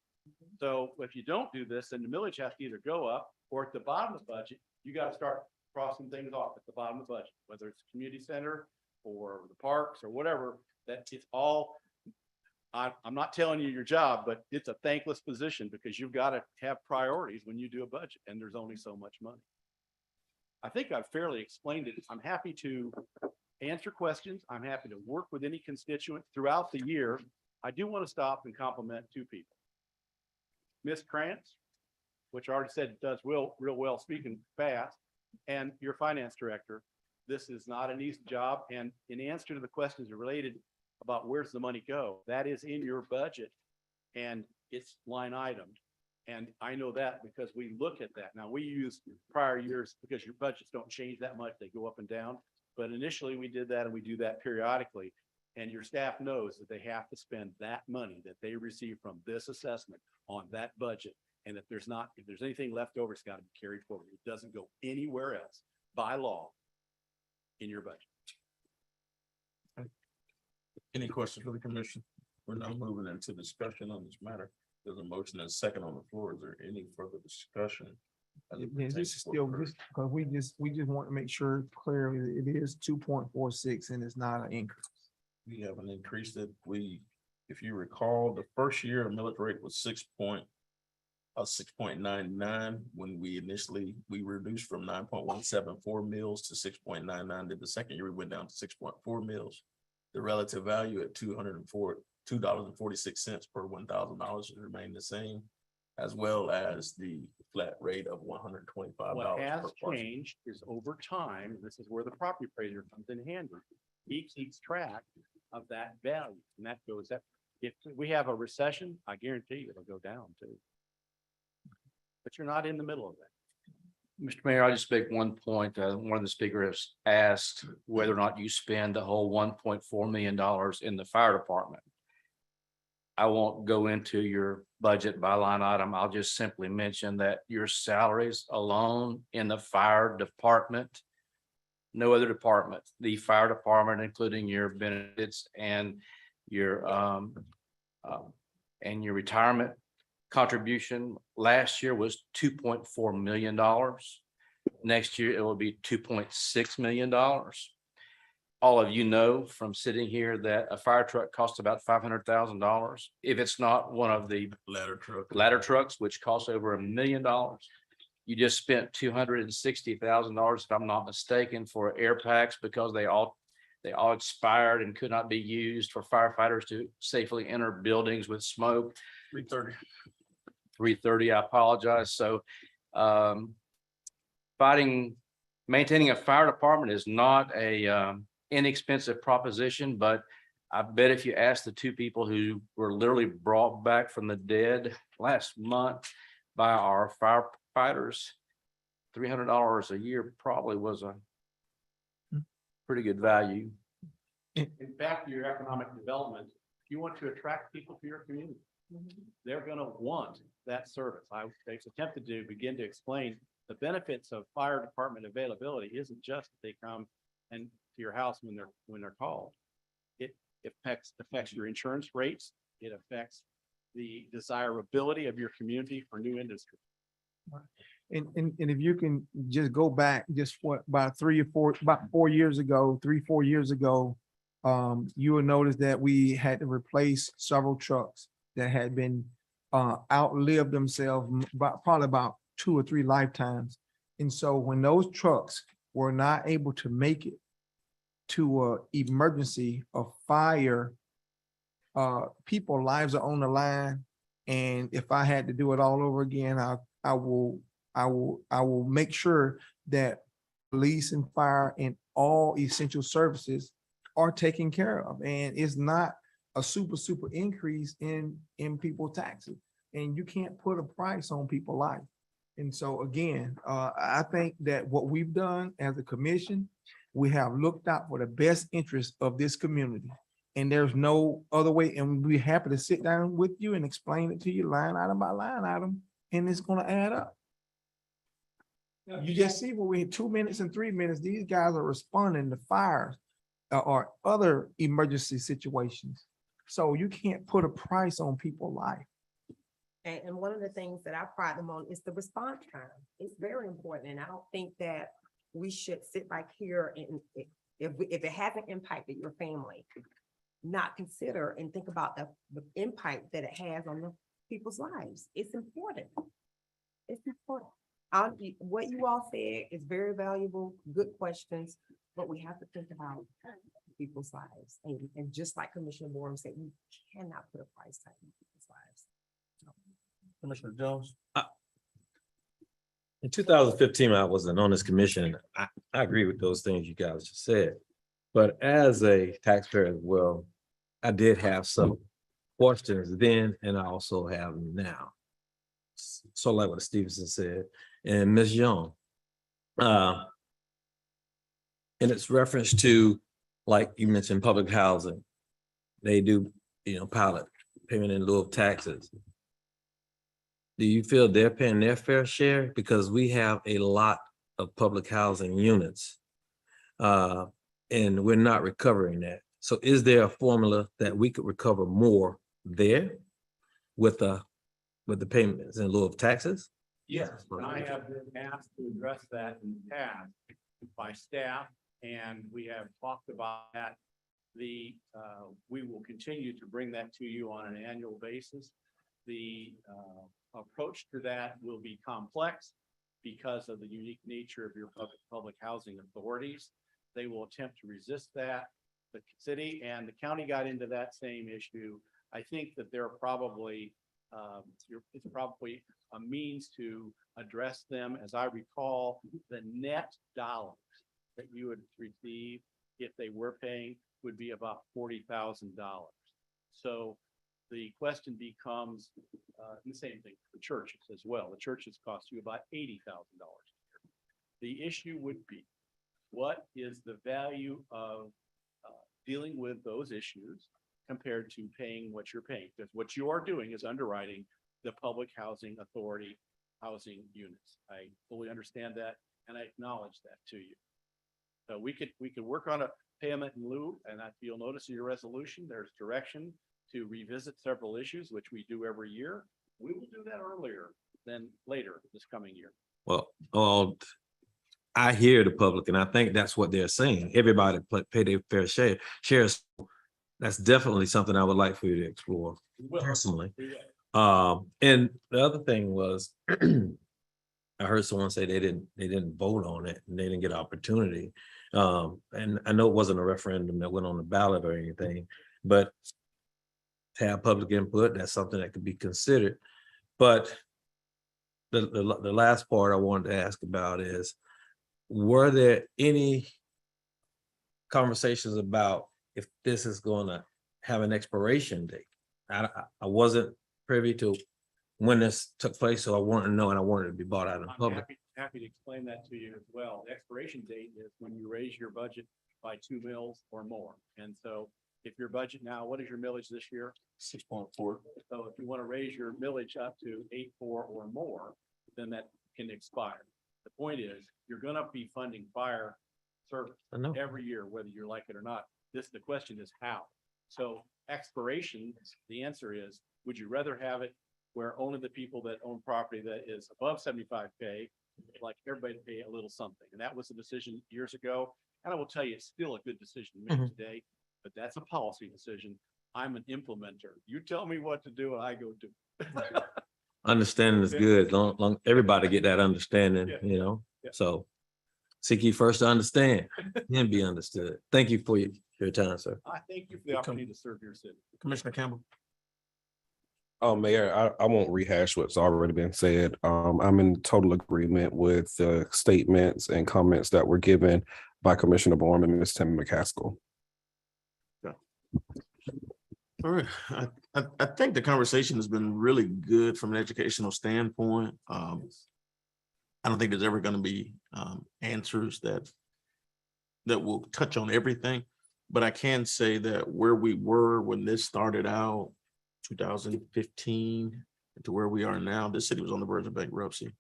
So if you don't do this, then the millage has to either go up, or at the bottom of the budget, you got to start crossing things off at the bottom of the budget, whether it's community center or the parks or whatever. That it's all, I'm not telling you your job, but it's a thankless position because you've got to have priorities when you do a budget, and there's only so much money. I think I've fairly explained it. I'm happy to answer questions. I'm happy to work with any constituent throughout the year. I do want to stop and compliment two people. Miss Krantz, which I already said does real well speaking fast, and your finance director. This is not an easy job. And in answer to the questions related about where's the money go, that is in your budget and it's line itemed. And I know that because we look at that. Now we use prior years because your budgets don't change that much. They go up and down. But initially we did that, and we do that periodically. And your staff knows that they have to spend that money that they receive from this assessment on that budget. And if there's anything left over, it's got to be carried forward. It doesn't go anywhere else by law in your budget. Any questions for the commission? We're now moving into discussion on this matter. There's a motion and a second on the floor. Is there any further discussion? Yeah, this is still, because we just want to make sure clearly it is 2.46 and it's not an increase. We have an increase that if you recall, the first year the millage rate was 6.99. When we reduced from 9.174 mils to 6.99. Then the second year we went down to 6.4 mils. The relative value at $2.46 per $1,000 remained the same, as well as the flat rate of $125. What has per parcel. changed is over time, this is where the property appraiser comes in handy. He keeps track of that value, and that goes up. If we have a recession, I guarantee you it'll go down too. but you're not in the middle of that. Mr. Mayor, I'll just make one point. One of the speakers asked whether or not you spend the whole $1.4 million in the fire department. I won't go into your budget by line item. I'll just simply mention that your salaries alone in the fire department, no other department, the fire department, including your benefits and your retirement contribution last year was $2.4 million. Next year, it will be $2.6 million. All of you know from sitting here that a fire truck costs about $500,000. If it's not one of the ladder trucks, which costs over $1 million, you just spent $260,000, if I'm not mistaken, for air packs because they all expired and could not be used for firefighters to safely enter buildings with smoke. 330, I apologize. So maintaining a fire department is not a inexpensive proposition, but I bet if you ask the two people who were literally brought back from the dead last month by our firefighters, $300 a year probably was a pretty good value. In back to your economic development, you want to attract people to your community. They're going to want that service. I've attempted to begin to explain the benefits of fire department availability isn't just that they come and to your house when they're called. It affects your insurance rates. It affects the desirability of your community for new industry. And if you can just go back just about 4 years ago, 4 years ago, you will notice that we had to replace several trucks that had been outlived themselves probably about 2 or 3 lifetimes. And so when those trucks were not able to make it to an emergency of fire, people's lives are on the line. And if I had to do it all over again, I will make sure that police and fire and all essential services are taken care of. And it's not a super increase in people's taxes. And you can't put a price on people's life. And so again, I think that what we've done as a commission, we have looked out for the best interest of this community. And there's no other way. And we're happy to sit down with you and explain it to you line item by line item, and it's going to add up. You just see when we're in 2 minutes and 3 minutes, these guys are responding to fires or other emergency situations. So you can't put a price on people's life. And one of the things that I pride them on is the response time. It's very important. And I don't think that we should sit back here and if it hasn't impacted your family, not consider and think about the impact that it has on the people's lives. It's important. It's important. What you all said is very valuable, good questions, but we have to think about people's lives. And just like Commissioner Borum said, we cannot put a price tag on people's lives. Commissioner Jones? In 2015, I wasn't on this commission. I agree with those things you guys just said. But as a taxpayer as well, I did have some questions then, and I also have now. So like what Stevenson said, and Ms. Young, in its reference to, like you mentioned, public housing, they do, pilot payment in lieu of taxes. Do you feel they're paying their fair share? Because we have a lot of public housing units, and we're not recovering that. So is there a formula that we could recover more there with the payments in lieu of taxes? Yes, and I have been asked to address that in the past by staff, and we have talked about that. We will continue to bring that to you on an annual basis. The approach to that will be complex because of the unique nature of your public housing authorities. They will attempt to resist that. The city and the county got into that same issue. I think that there are probably it's probably a means to address them. As I recall, the net dollars that you would receive if they were paying would be about $40,000. So the question becomes, the same thing for the churches as well. The churches cost you about $80,000 a year. The issue would be, what is the value of dealing with those issues compared to paying what you're paying? Because what you are doing is underwriting the Public Housing Authority housing units. I fully understand that, and I acknowledge that to you. So we could work on a payment in lieu, and if you'll notice in your resolution, there's direction to revisit several issues, which we do every year. We will do that earlier than later this coming year. Well, I hear the public, and I think that's what they're saying. Everybody pay their fair shares. That's definitely something I would like for you to explore personally. And the other thing was, I heard someone say they didn't vote on it and they didn't get opportunity. And I know it wasn't a referendum that went on the ballot or anything, but to have public input, that's something that could be considered. But the last part I wanted to ask about is, were there any conversations about if this is going to have an expiration date? I wasn't privy to when this took place, so I wanted to know, and I wanted to be brought out in I'm public. happy to explain that to you as well. The expiration date is when you raise your budget by 2 mils or more. And so if your budget now, what is your millage this year? 6.4. So if you want to raise your millage up to 8.4 or more, then that can expire. The point is, you're going to be funding fire service every year, whether you like it or not. The question is how. So expiration, the answer is, would you rather have it where only the people that own property that is above 75 pay, like everybody to pay a little something? And that was a decision years ago. And I will tell you, it's still a good decision to make today, but that's a policy decision. I'm an implementer. You tell me what to do and I go do. Understanding is good. Long everybody get that understanding, you know. So seek ye first to understand, then be understood. Thank you for your time, sir. I thank you for the opportunity to serve your city. Commissioner Campbell. Oh, Mayor, I won't rehash what's already been said. I'm in total agreement with the statements and comments that were given by Commissioner Borm and Ms. Tammy McCaskill. All right, I think the conversation has been really good from an educational standpoint. I don't think there's ever going to be answers that will touch on everything, but I can say that where we were when this started out, 2015, to where we are now, this city was on the verge of bankruptcy,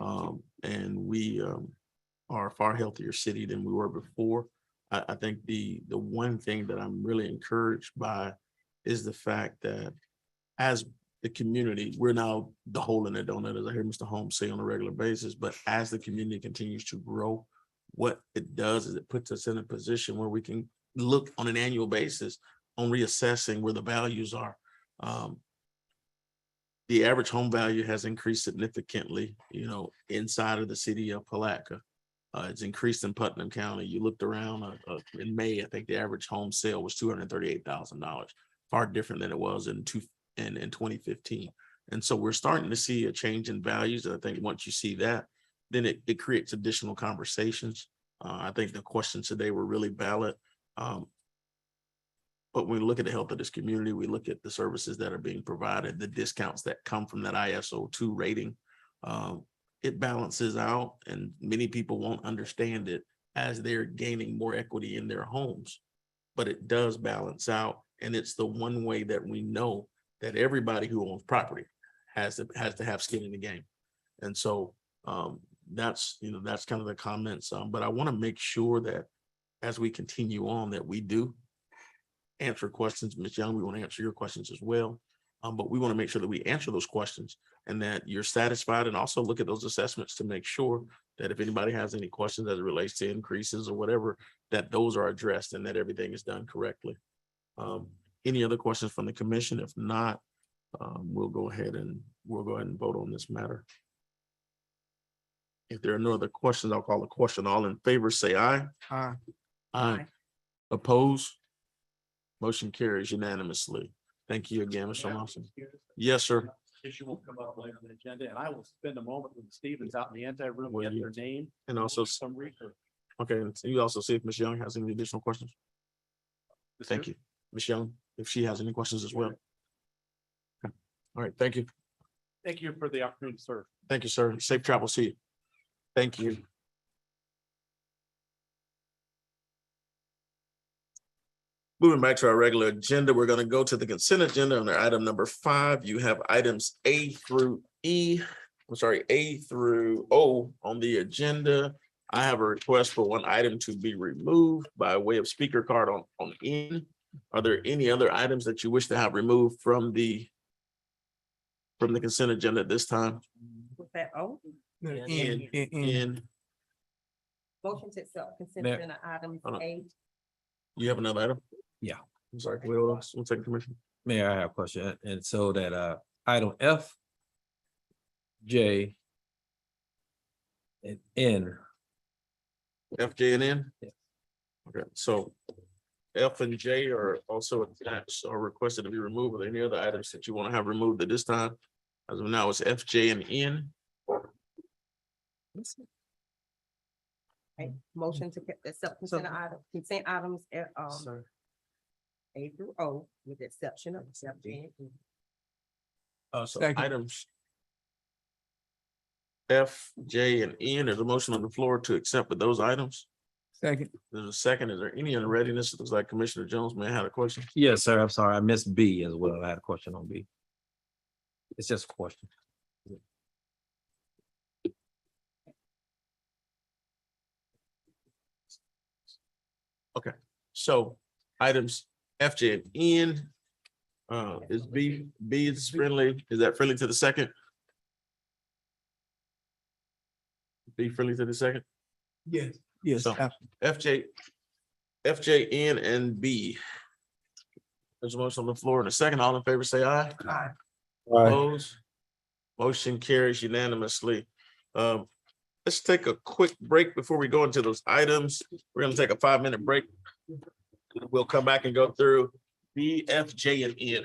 and we are a far healthier city than we were before. I think the one thing that I'm really encouraged by is the fact that as the community, we're now the hole in the donut, as I hear Mr. Holmes say on a regular basis, but as the community continues to grow, what it does is it puts us in a position where we can look on an annual basis on reassessing where the values are. The average home value has increased significantly, inside of the city of Palatka. It's increased in Putnam County. You looked around in May, I think the average home sale was $238,000, far different than it was in 2015. And so we're starting to see a change in values. And I think once you see that, then it creates additional conversations. I think the questions today were really valid. But when we look at the health of this community, we look at the services that are being provided, the discounts that come from that ISO 2 rating. It balances out, and many people won't understand it as they're gaining more equity in their homes, but it does balance out. And it's the one way that we know that everybody who owns property has to have skin in the game. And so that's kind of the comments. But I want to make sure that as we continue on, that we do answer questions. Ms. Young, we want to answer your questions as well. But we want to make sure that we answer those questions and that you're satisfied, and also look at those assessments to make sure that if anybody has any questions as it relates to increases or whatever, that those are addressed and that everything is done correctly. Any other questions from the commission? If not, we'll go ahead and vote on this matter. If there are no other questions, I'll call a question. All in favor, say aye. Aye. Aye. Oppose? Motion carries unanimously. Thank you again, Mr. Lawson. Yes, sir. Issue will come up later on the agenda, and I will spend a moment with Stevens out in the anti-room, get their name. And also some research. Okay, and you also see if Ms. Young has any additional questions. Thank you. Ms. Young, if she has any questions as well. All right, thank you. Thank you for the opportunity to serve. Thank you, sir. Safe travel. See you. Thank you. Moving back to our regular agenda, we're going to go to the consent agenda under item number 5. You have items A through E, I'm sorry, A through O on the agenda. I have a request for one item to be removed by way of speaker card on N. Are there any other items that you wish to have removed from the consent agenda at this time? With that, oh, N. motion to accept consent Mayor. agenda items Hold on. A. You have another item? Yeah. I'm sorry, can we hold on 1 second, Commissioner? Mayor, I have a question. And so that item F, J, and N. F, J, and N? Yeah. Okay, so F and J are also attached or requested to be removed. Are there any other items that you want to have removed at this time? As of now, it's F, J, and N. Okay, motion to accept consent items, Sir. A through O, with the exception of F, J, and E. So Second. items F, J, and N, there's a motion on the floor to accept with those items. Second. There's a second. Is there any in readiness? It looks like Commissioner Jones may have a question. Yes, sir. I'm sorry. I missed B as well. I had a question on B. It's just a question. Okay, so items F, J, and N. Is B is friendly, is that friendly to the second? B friendly to the second? Yes. Yes. So F, J, N, and B. There's a motion on the floor in a second. All in favor, say aye. Aye. Opposed? Motion carries unanimously. Let's take a quick break before we go into those items. We're gonna take a 5-minute break. We'll come back and go through B, F, J, and N.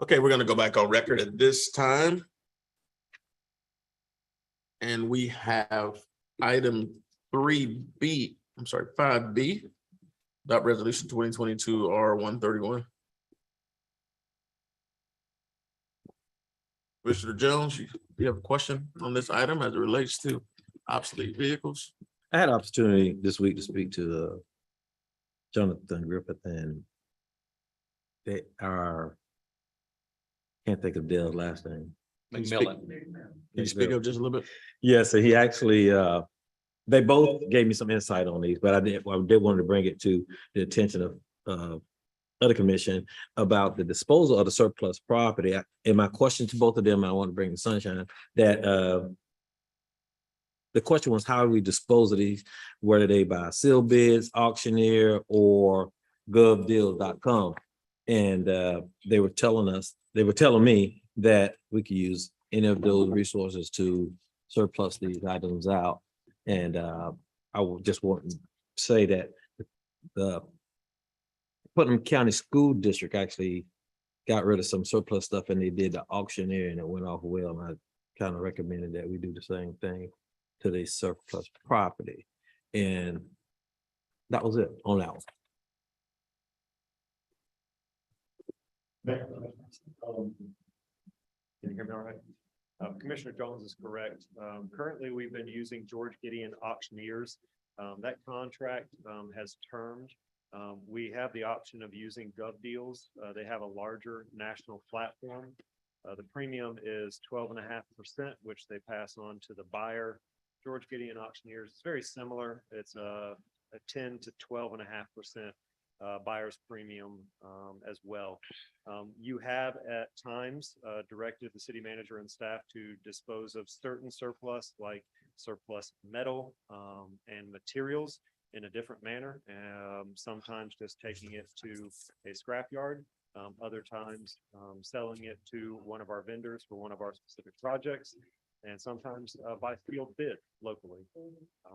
Okay, we're gonna go back on record at this time. And we have item 3B, I'm sorry, 5B, adopt resolution 2022 R131. Commissioner Jones, you have a question on this item as it relates to obsolete vehicles? I had an opportunity this week to speak to Jonathan Griffith, and they are, can't think of Dale's last name. McMillan. Can you speak up just a little bit? Yeah, so he actually, they both gave me some insight on these, but I did want to bring it to the attention of the commission about the disposal of the surplus property. And my question to both of them, I want to bring the sunshine, that the question was, how do we dispose of these? Whether they by seal bids, auctioneer, or govdeals.com. And they were telling me that we could use any of those resources to surplus these items out. And I would just want to say that the Putnam County School District actually got rid of some surplus stuff, and they did the auctioneer, and it went off well. And I kind of recommended that we do the same thing to the surplus property. And that was it on that one. Can you hear me all right? Commissioner Jones is correct. Currently, we've been using George Gideon Auctioneers. That contract has termed. We have the option of using GovDeals. They have a larger national platform. The premium is 12.5%, which they pass on to the buyer. George Gideon Auctioneers is very similar. It's a 10 to 12.5% buyer's premium as well. You have at times directed the city manager and staff to dispose of certain surplus, like surplus metal and materials, in a different manner. Sometimes just taking it to a scrapyard, other times selling it to one of our vendors for one of our specific projects, and sometimes by field bid locally.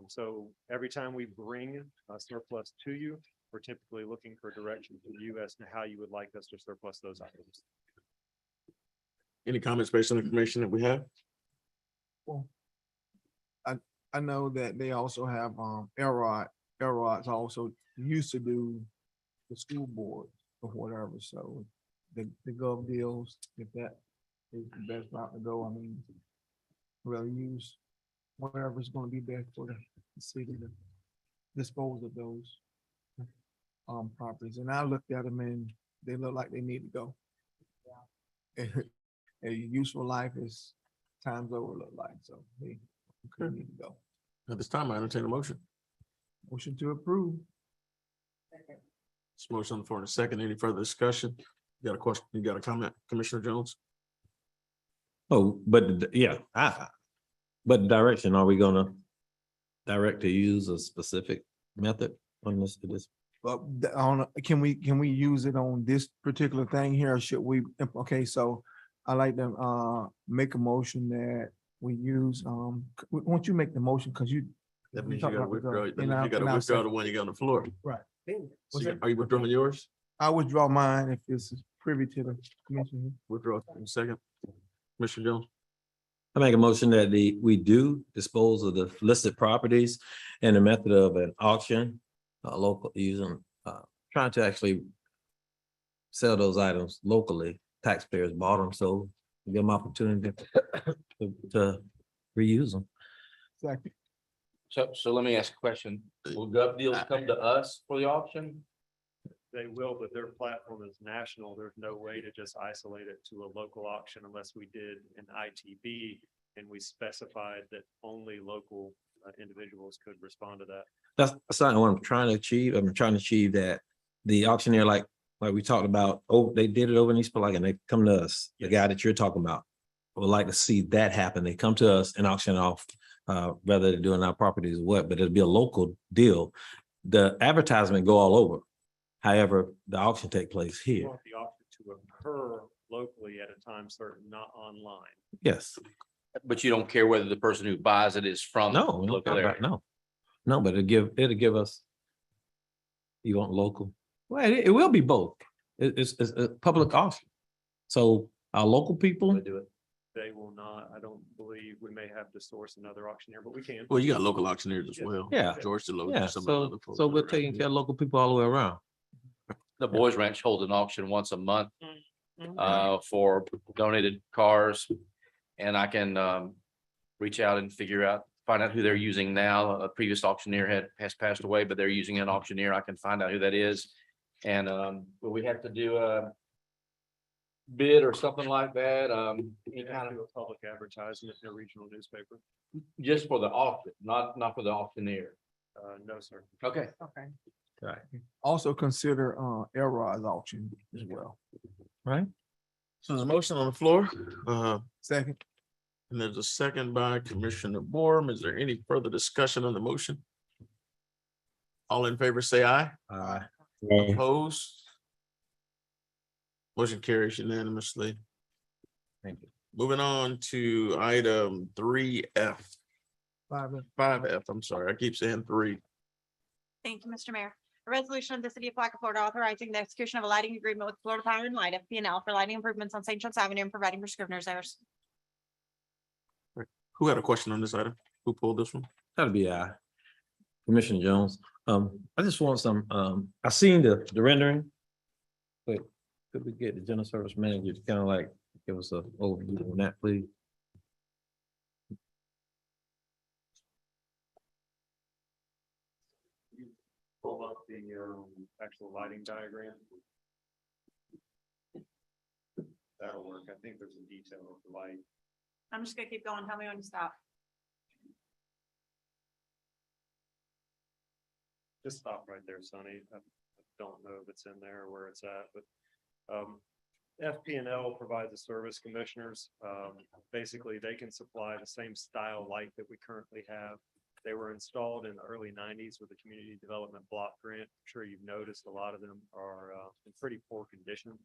So every time we bring a surplus to you, we're typically looking for direction from you as to how you would like us to surplus those items. Any comments based on the information that we have? Well, I know that they also have Elrod's also used to do the school board or whatever. So the gov deals, if that is the best route to go, I mean, we'll use whatever's going to be best for the city to dispose of those properties. And I looked at them and they look like they need to go. A useful life is times over, look like, so they need to go. At this time, I entertain a motion. Motion to approve. This motion on the floor in a second. Any further discussion? You got a question? You got a comment, Commissioner Jones? Oh, but yeah, but the direction, are we gonna direct to use a specific method on this? Can we use it on this particular thing here, or should we? Okay, so I like to make a motion that we use, won't you make the motion, because you. That means you gotta withdraw, that means you gotta withdraw the one you got on the floor. Right. So are you withdrawing yours? I withdraw mine if this is privy to the commission. Withdraw in a second. Commissioner Jones? I make a motion that we do dispose of the listed properties and the method of an auction, local, using, trying to actually sell those items locally. Taxpayers bought them, so give them opportunity to reuse them. Exactly. So let me ask a question. Will GovDeals come to us for the auction? They will, but their platform is national. There's no way to just isolate it to a local auction unless we did an ITB and we specified that only local individuals could respond to that. That's not what I'm trying to achieve. I'm trying to achieve that the auctioneer, like we talked about, they did it over in East Palatka, and they come to us, the guy that you're talking about. Would like to see that happen. They come to us and auction off, whether they're doing our properties or what, but it'll be a local deal. The advertisement go all over. However, the auction take place We here. want the auction to occur locally at a time certain, not online. Yes. But you don't care whether the person who buys it is from the No, local area? no, but it'll give us. You want local? Well, it will be both. It's a public auction. So our local people, do it. They will not, I don't believe, we may have to source another auctioneer, but we can. Well, you got local auctioneers as Yes. well. Yeah. George DeLoach. yeah, and some of the so, other folks so we're around. taking care of local people all the way around. The Boys Ranch holds an auction once a month Mhm. for donated cars. And I can reach out and find out who they're using now. A previous auctioneer has passed away, but they're using an auctioneer. I can find out who that is. And will we have to do a bid or something like that? Any You kind have of, to do a public advertisement in a regional newspaper. just for the auction, not for the auctioneer. No, sir. Okay. Okay. Right. Also consider Elrod's auction as well. Right? So there's a motion on the floor. Second. And there's a second by Commissioner Borm. Is there any further discussion on the motion? All in favor, say aye. Opposed? Motion carries unanimously. Thank you. Moving on to item 3F. 5F, I'm sorry, I keep saying 3. Thank you, Mr. Mayor. A resolution of the city of Palatka, Florida, authorizing the execution of a lighting agreement with Florida Power and Light, FPL, for lighting improvements on St. John's Avenue and providing for scrivener's errors. Who had a question on this item? Who pulled this one? That'll be Commissioner Jones. I just want some, I seen the rendering. But could we get the general service manager to kind of like give us a overview on that, please? Pull up the actual lighting diagram. That'll work. I think there's a detail of the light. I'm just gonna keep going. Tell me when to stop. Just stop right there, Sonny. I don't know if it's in there or where it's at, but FP&L provides the service commissioners. Basically, they can supply the same style light that we currently have. They were installed in the early 90s with the Community Development Block Grant. I'm sure you've noticed a lot of them are in pretty poor condition.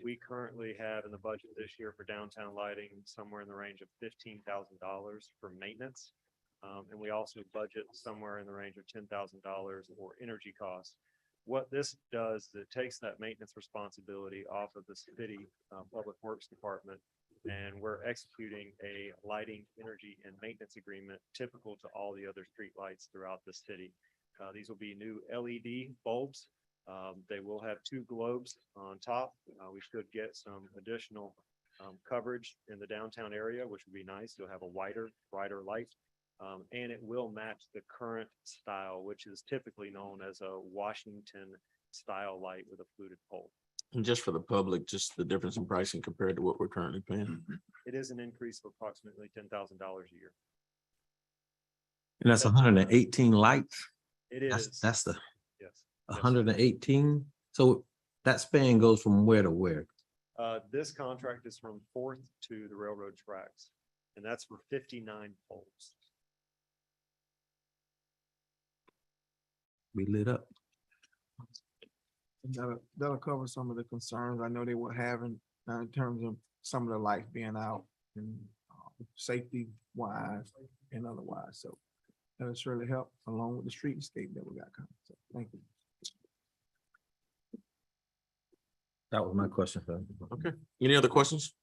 We currently have in the budget this year for downtown lighting somewhere in the range of $15,000 for maintenance. And we also budget somewhere in the range of $10,000 for energy costs. What this does is it takes that maintenance responsibility off of the city Public Works Department, and we're executing a lighting, energy, and maintenance agreement typical to all the other street lights throughout the city. These will be new LED bulbs. They will have 2 globes on top. We should get some additional coverage in the downtown area, which would be nice. You'll have a wider, brighter light. And it will match the current style, which is typically known as a Washington style light with a fluted pole. And just for the public, just the difference in pricing compared to what we're currently paying. It is an increase of approximately $10,000 a year. And that's 118 lights? It is. That's the Yes. 118? So that span goes from where to where? This contract is from 4th to the railroad tracks, and that's for 59 poles. We lit up. That'll cover some of the concerns I know they were having in terms of some of the lights being out and safety wise and otherwise. So that'll surely help along with the streetscape that we got coming. So thank you. That was my question. Sir. Okay. Any other questions?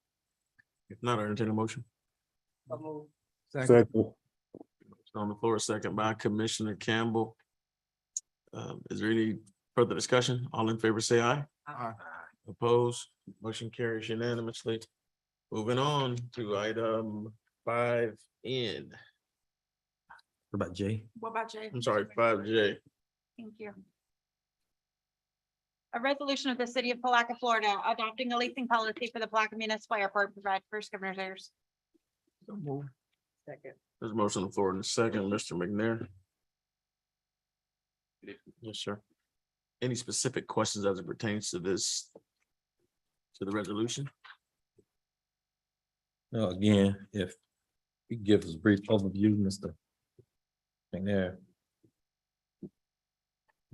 If not, I entertain a motion. Second. On the floor, second by Commissioner Campbell. Is there any further discussion? All in favor, say aye. Aye. Opposed? Motion carries unanimously. Moving on to item 5N. What about Jay? What about Jay? I'm sorry, 5J. Thank you. A resolution of the city of Palatka, Florida, adopting a leasing policy for the Palatka Municipal Airport, provide for scrivener's errors. Second. There's a motion on the floor in a second, Mr. McNair. Yes, sir. Any specific questions as it pertains to this, to the resolution? No, again, if you give us a brief overview, Mr. McNair.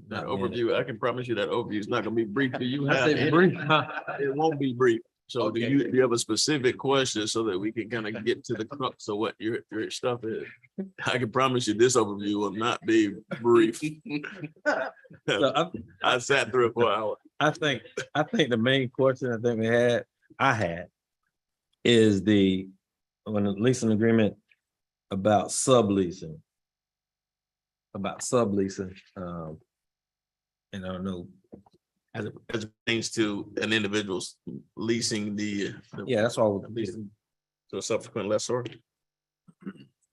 That overview, I can promise you that overview is not gonna be brief. Do you I have? say brief, huh? It won't be brief. So do Okay. you have a specific question so that we can kind of get to the crux of what your stuff is? I can promise you this overview will not be brief. So I sat through it for an hour. I think the main question I think we had I had is when the leasing agreement about subleasing. And I don't know. As it pertains to an individual's leasing Yeah, that's all. leasing to a subsequent lessor.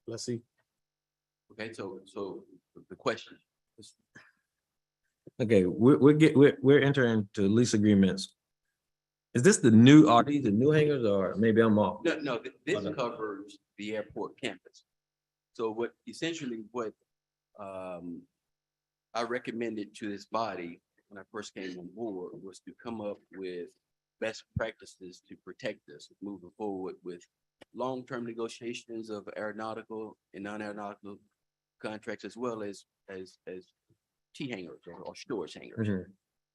Let's see. Okay, so the question. Okay, we're entering into lease agreements. Is this are these the new hangars or maybe I'm off? No, this covers the airport campus. So what I recommended to this body when I first came on board was to come up with best practices to protect us moving forward with long-term negotiations of aeronautical and non-aeronautical contracts, as well as T hangars or storage hangars. Mhm.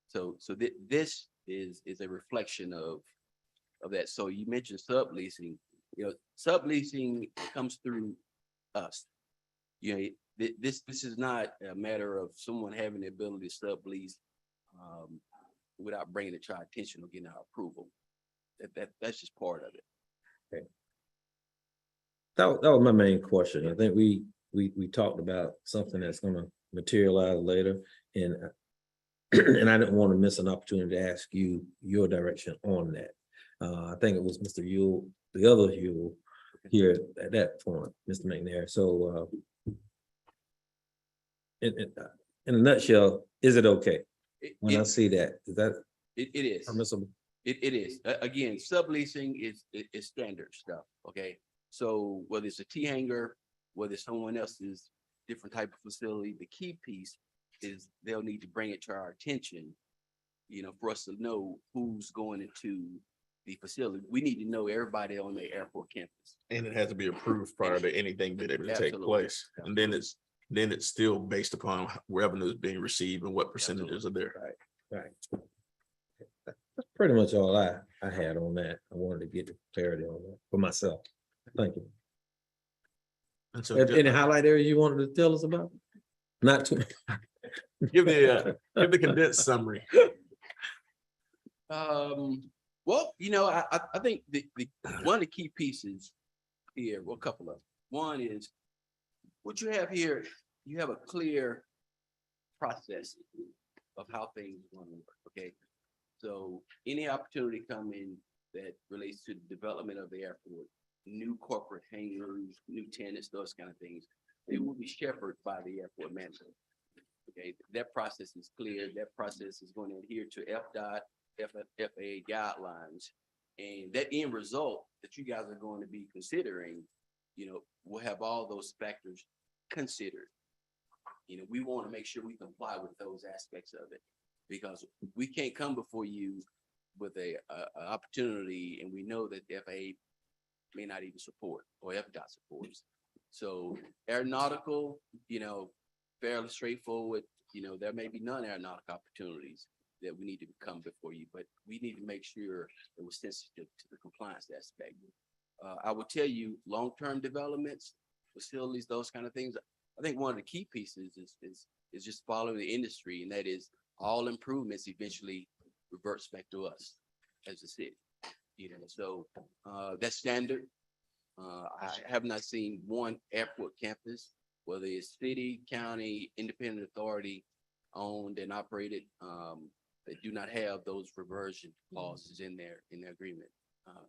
So this is a reflection of that. So you mentioned subleasing. Subleasing comes through us. This is not a matter of someone having the ability to sublease without bringing it to our attention or getting our approval. That's just part of it. Okay. That was my main question. I think we talked about something that's going to materialize later, and and I didn't want to miss an opportunity to ask you your direction on that. I think it was Mr. Yule, the other Yule here at that point, Mr. McNair. So in a nutshell, is it okay? When I see that, is that it is permissible? It is. Again, subleasing is standard stuff. Okay. So whether it's a T hanger, whether it's someone else's different type of facility, the key piece is they'll need to bring it to our attention, for us to know who's going into the facility. We need to know everybody on the airport campus. And it has to be approved prior to anything being able to take place. And then it's still based upon revenues being received and what percentages are there. Right. That's pretty much all I had on that. I wanted to get clarity on that for myself. Thank you. And so Any highlight areas you wanted to tell us about? Not too. give the condensed summary. Well, I think the one of the key pieces here, well, a couple of them. One is what you have here. You have a clear process of how things are going to work. Okay, so any opportunity coming that relates to the development of the airport, new corporate hangars, new tenants, those kind of things, they will be shepherded by the airport manager. Okay, that process is clear. That process is going to adhere to FDOT, FAA guidelines, and that end result that you guys are going to be considering, will have all those factors considered. We want to make sure we comply with those aspects of it, because we can't come before you with a opportunity and we know that the FAA may not even support or FDOT supports. So aeronautical, fairly straightforward. There may be non-aeronautical opportunities that we need to come before you, but we need to make sure that we're sensitive to the compliance aspect. I will tell you, long-term developments, facilities, those kind of things. I think one of the key pieces is just following the industry, and that is all improvements eventually reverts back to us as a city. So that's standard. I have not seen one airport campus, whether it's city, county, independent authority owned and operated, that do not have those reversion clauses in their agreement.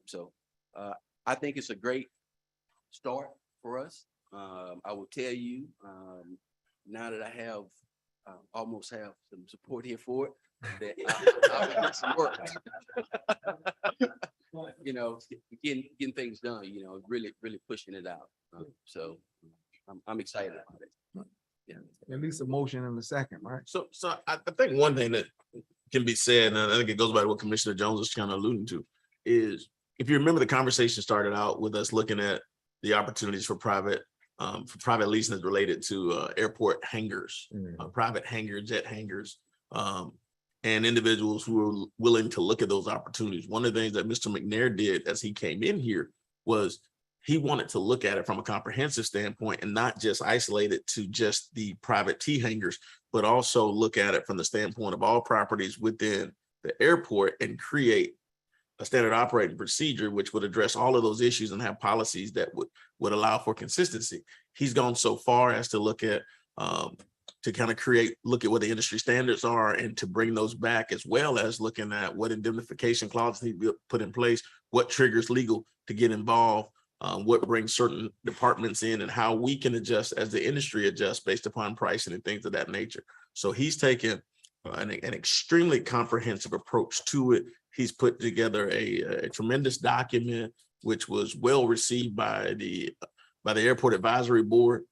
So I think it's a great start for us. I will tell you, now that I almost have some support here for it, that I will get some work. Getting things done, really pushing it out. So I'm excited about it. Yeah. At least a motion in a second, right? So I think one thing that can be said, and I think it goes back to what Commissioner Jones was kind of alluding to, is if you remember the conversation started out with us looking at the opportunities for private leasing that's related to airport hangars, private hangar, jet hangars, and individuals who are willing to look at those opportunities. One of the things that Mr. McNair did as he came in here was he wanted to look at it from a comprehensive standpoint and not just isolate it to just the private T hangars, but also look at it from the standpoint of all properties within the airport and create a standard operating procedure, which would address all of those issues and have policies that would allow for consistency. He's gone so far as to look at, to kind of look at what the industry standards are and to bring those back, as well as looking at what indemnification clauses need to be put in place, what triggers legal to get involved, what brings certain departments in, and how we can adjust as the industry adjusts based upon pricing and things of that nature. So he's taken an extremely comprehensive approach to it. He's put together a tremendous document, which was well received by the Airport Advisory Board.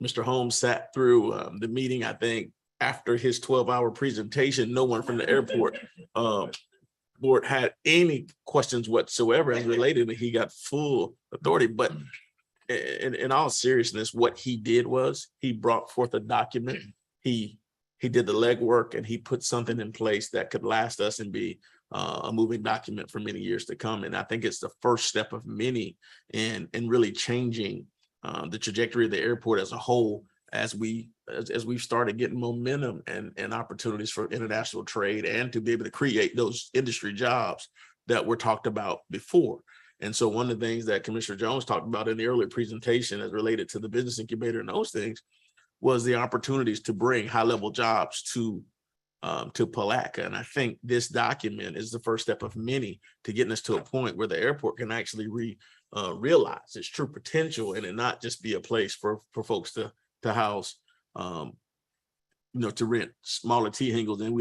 Mr. Holmes sat through the meeting. I think after his 12-hour presentation, no one from the airport board had any questions whatsoever as related, and he got full authority. But in all seriousness, what he did was he brought forth a document. He did the legwork, and he put something in place that could last us and be a moving document for many years to come. And I think it's the first step of many in really changing the trajectory of the airport as a whole, as we've started getting momentum and opportunities for international trade, and to be able to create those industry jobs that were talked about before. And so one of the things that Commissioner Jones talked about in the earlier presentation as related to the business incubator and those things was the opportunities to bring high-level jobs to Palatka. And I think this document is the first step of many to getting us to a point where the airport can actually realize its true potential, and it not just be a place for folks to house, to rent smaller tea hangars, and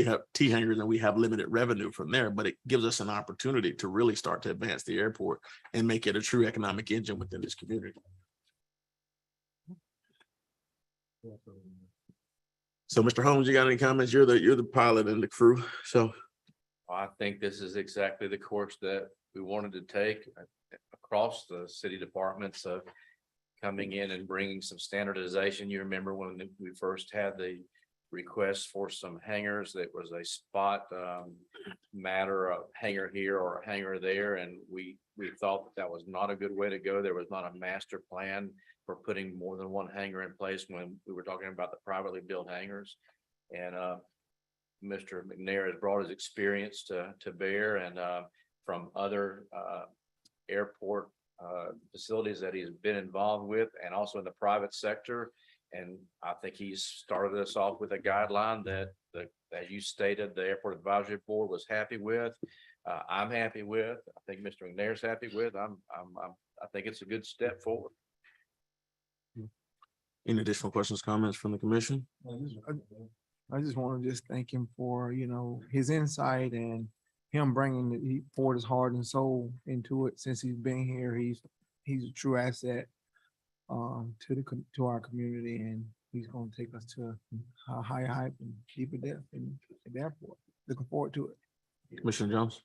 we have limited revenue from there. But it gives us an opportunity to really start to advance the airport and make it a true economic engine within this community. So, Mr. Holmes, you got any comments? You're the pilot and the crew. So I think this is exactly the course that we wanted to take across the city departments of coming in and bringing some standardization. You remember when we first had the request for some hangars, that was a spot matter of hangar here or a hangar there. And we thought that was not a good way to go. There was not a master plan for putting more than one hangar in place when we were talking about the privately built hangars. And Mr. McNair has brought his experience to bear, and from other airport facilities that he's been involved with, and also in the private sector. And I think he's started us off with a guideline that you stated the Airport Advisory Board was happy with. I'm happy with. I think Mr. McNair's happy with. I think it's a good step forward. Any additional questions, comments from the commission? I just want to just thank him for, his insight and him he poured his heart and soul into it since he's been here. He's a true asset to our community, and he's going to take us to a higher height and deeper depth in the airport. Looking forward to it. Commissioner Jones?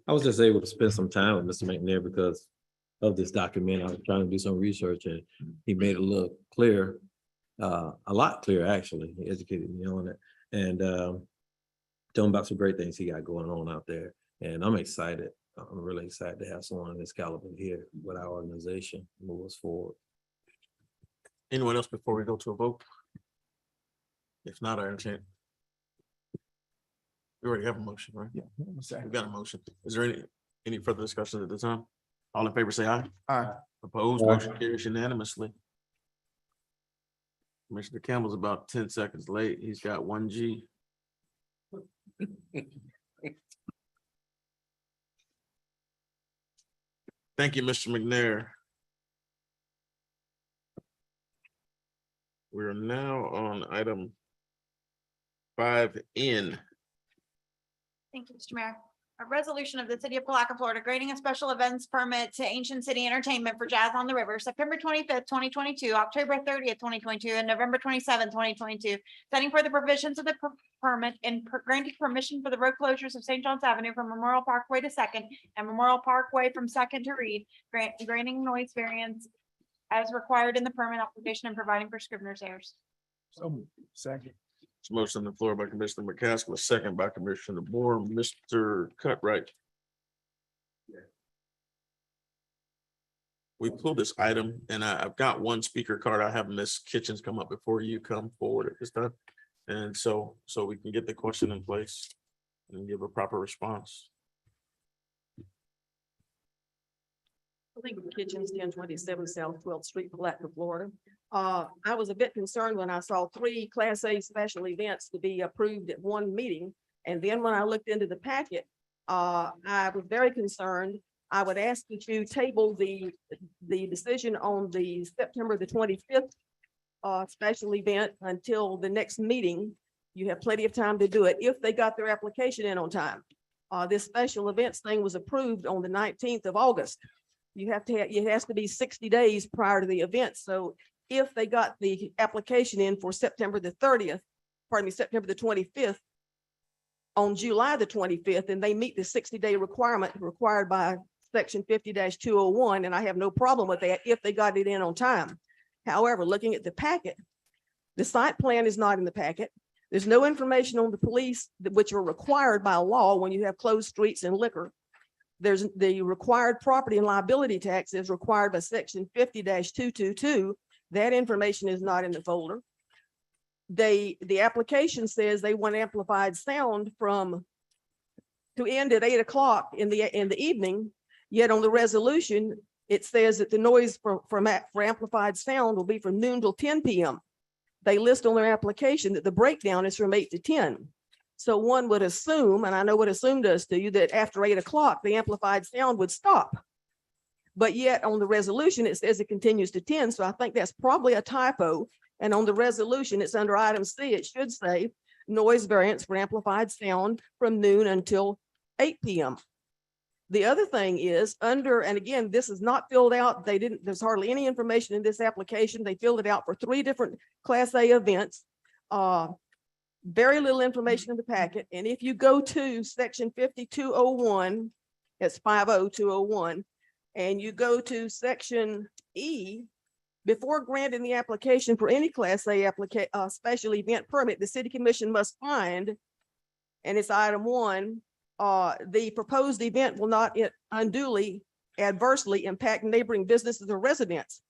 I was just able to spend some time with Mr. McNair because of this document. I was trying to do some research, and he made it look clear, a lot clearer, actually. He educated me on it, and told him about some great things he got going on out there. And I'm excited. I'm really excited to have someone of this caliber here with our organization move us forward. Anyone else before we go to a vote? If not, I entertain. We already have a motion, right? Yeah. We got a motion. Is there any further discussion at the time? All in favor, say aye. Aye. Opposed, motion carries unanimously. Commissioner Campbell's about 10 seconds late. He's got 1G. Thank you, Mr. McNair. We're now on item 5N. Thank you, Mr. Mayor. A resolution of the city of Palatka, Florida, granting a special events permit to Ancient City Entertainment for Jazz on the River, September 25th, 2022, October 30th, 2022, and November 27th, 2022, setting for the provisions of the permit and granting permission for the road closures of St. John's Avenue from Memorial Parkway to Second and Memorial Parkway from Second to Reed, granting noise variance as required in the permit application and providing for scrivener's errors. So, second. Motion on the floor by Commissioner McCaskill, second by Commissioner Moore. Mr. Cutright. We pulled this item, and I've got one speaker card. I have Ms. Kitchens come up before you come forward at this time. And so we can get the question in place. and give a proper response. Legal Kitchens, 1027 South 12th Street, Palatka, Florida. I was a bit concerned when I saw 3 Class A special events to be approved at one meeting. And then when I looked into the packet, I was very concerned. I would ask that you table the decision on the September the 25th special event until the next meeting. You have plenty of time to do it if they got their application in on time. This special events thing was approved on the 19th of August. You have to have, it has to be 60 days prior to the event. So if they got the application in for September the 30th, pardon me, September the 25th, on July the 25th, and they meet the 60-day requirement required by section 50-201, and I have no problem with that if they got it in on time. However, looking at the packet, the site plan is not in the packet. There's no information on the police, which are required by law when you have closed streets and liquor. There's the required property and liability tax is required by section 50-222. That information is not in the folder. The application says they want amplified sound to end at 8 o'clock in the evening. Yet on the resolution, it says that the noise for amplified sound will be from noon till 10 p.m. They list on their application that the breakdown is from 8 to 10. So one would assume, and I know what assume does to you, that after 8 o'clock, the amplified sound would stop. But yet on the resolution, it says it continues to 10. So I think that's probably a typo. And on the resolution, it's under item C, it should say noise variance for amplified sound from noon until 8 p.m. The other thing is under, and again, this is not filled out. There's hardly any information in this application. They filled it out for 3 different Class A events. Very little information in the packet. And if you go to section 5201, it's 50201, and you go to section E, before granting the application for any Class A special event permit, the city commission must find, and it's item 1, the proposed event will not unduly adversely impact neighboring businesses or residents.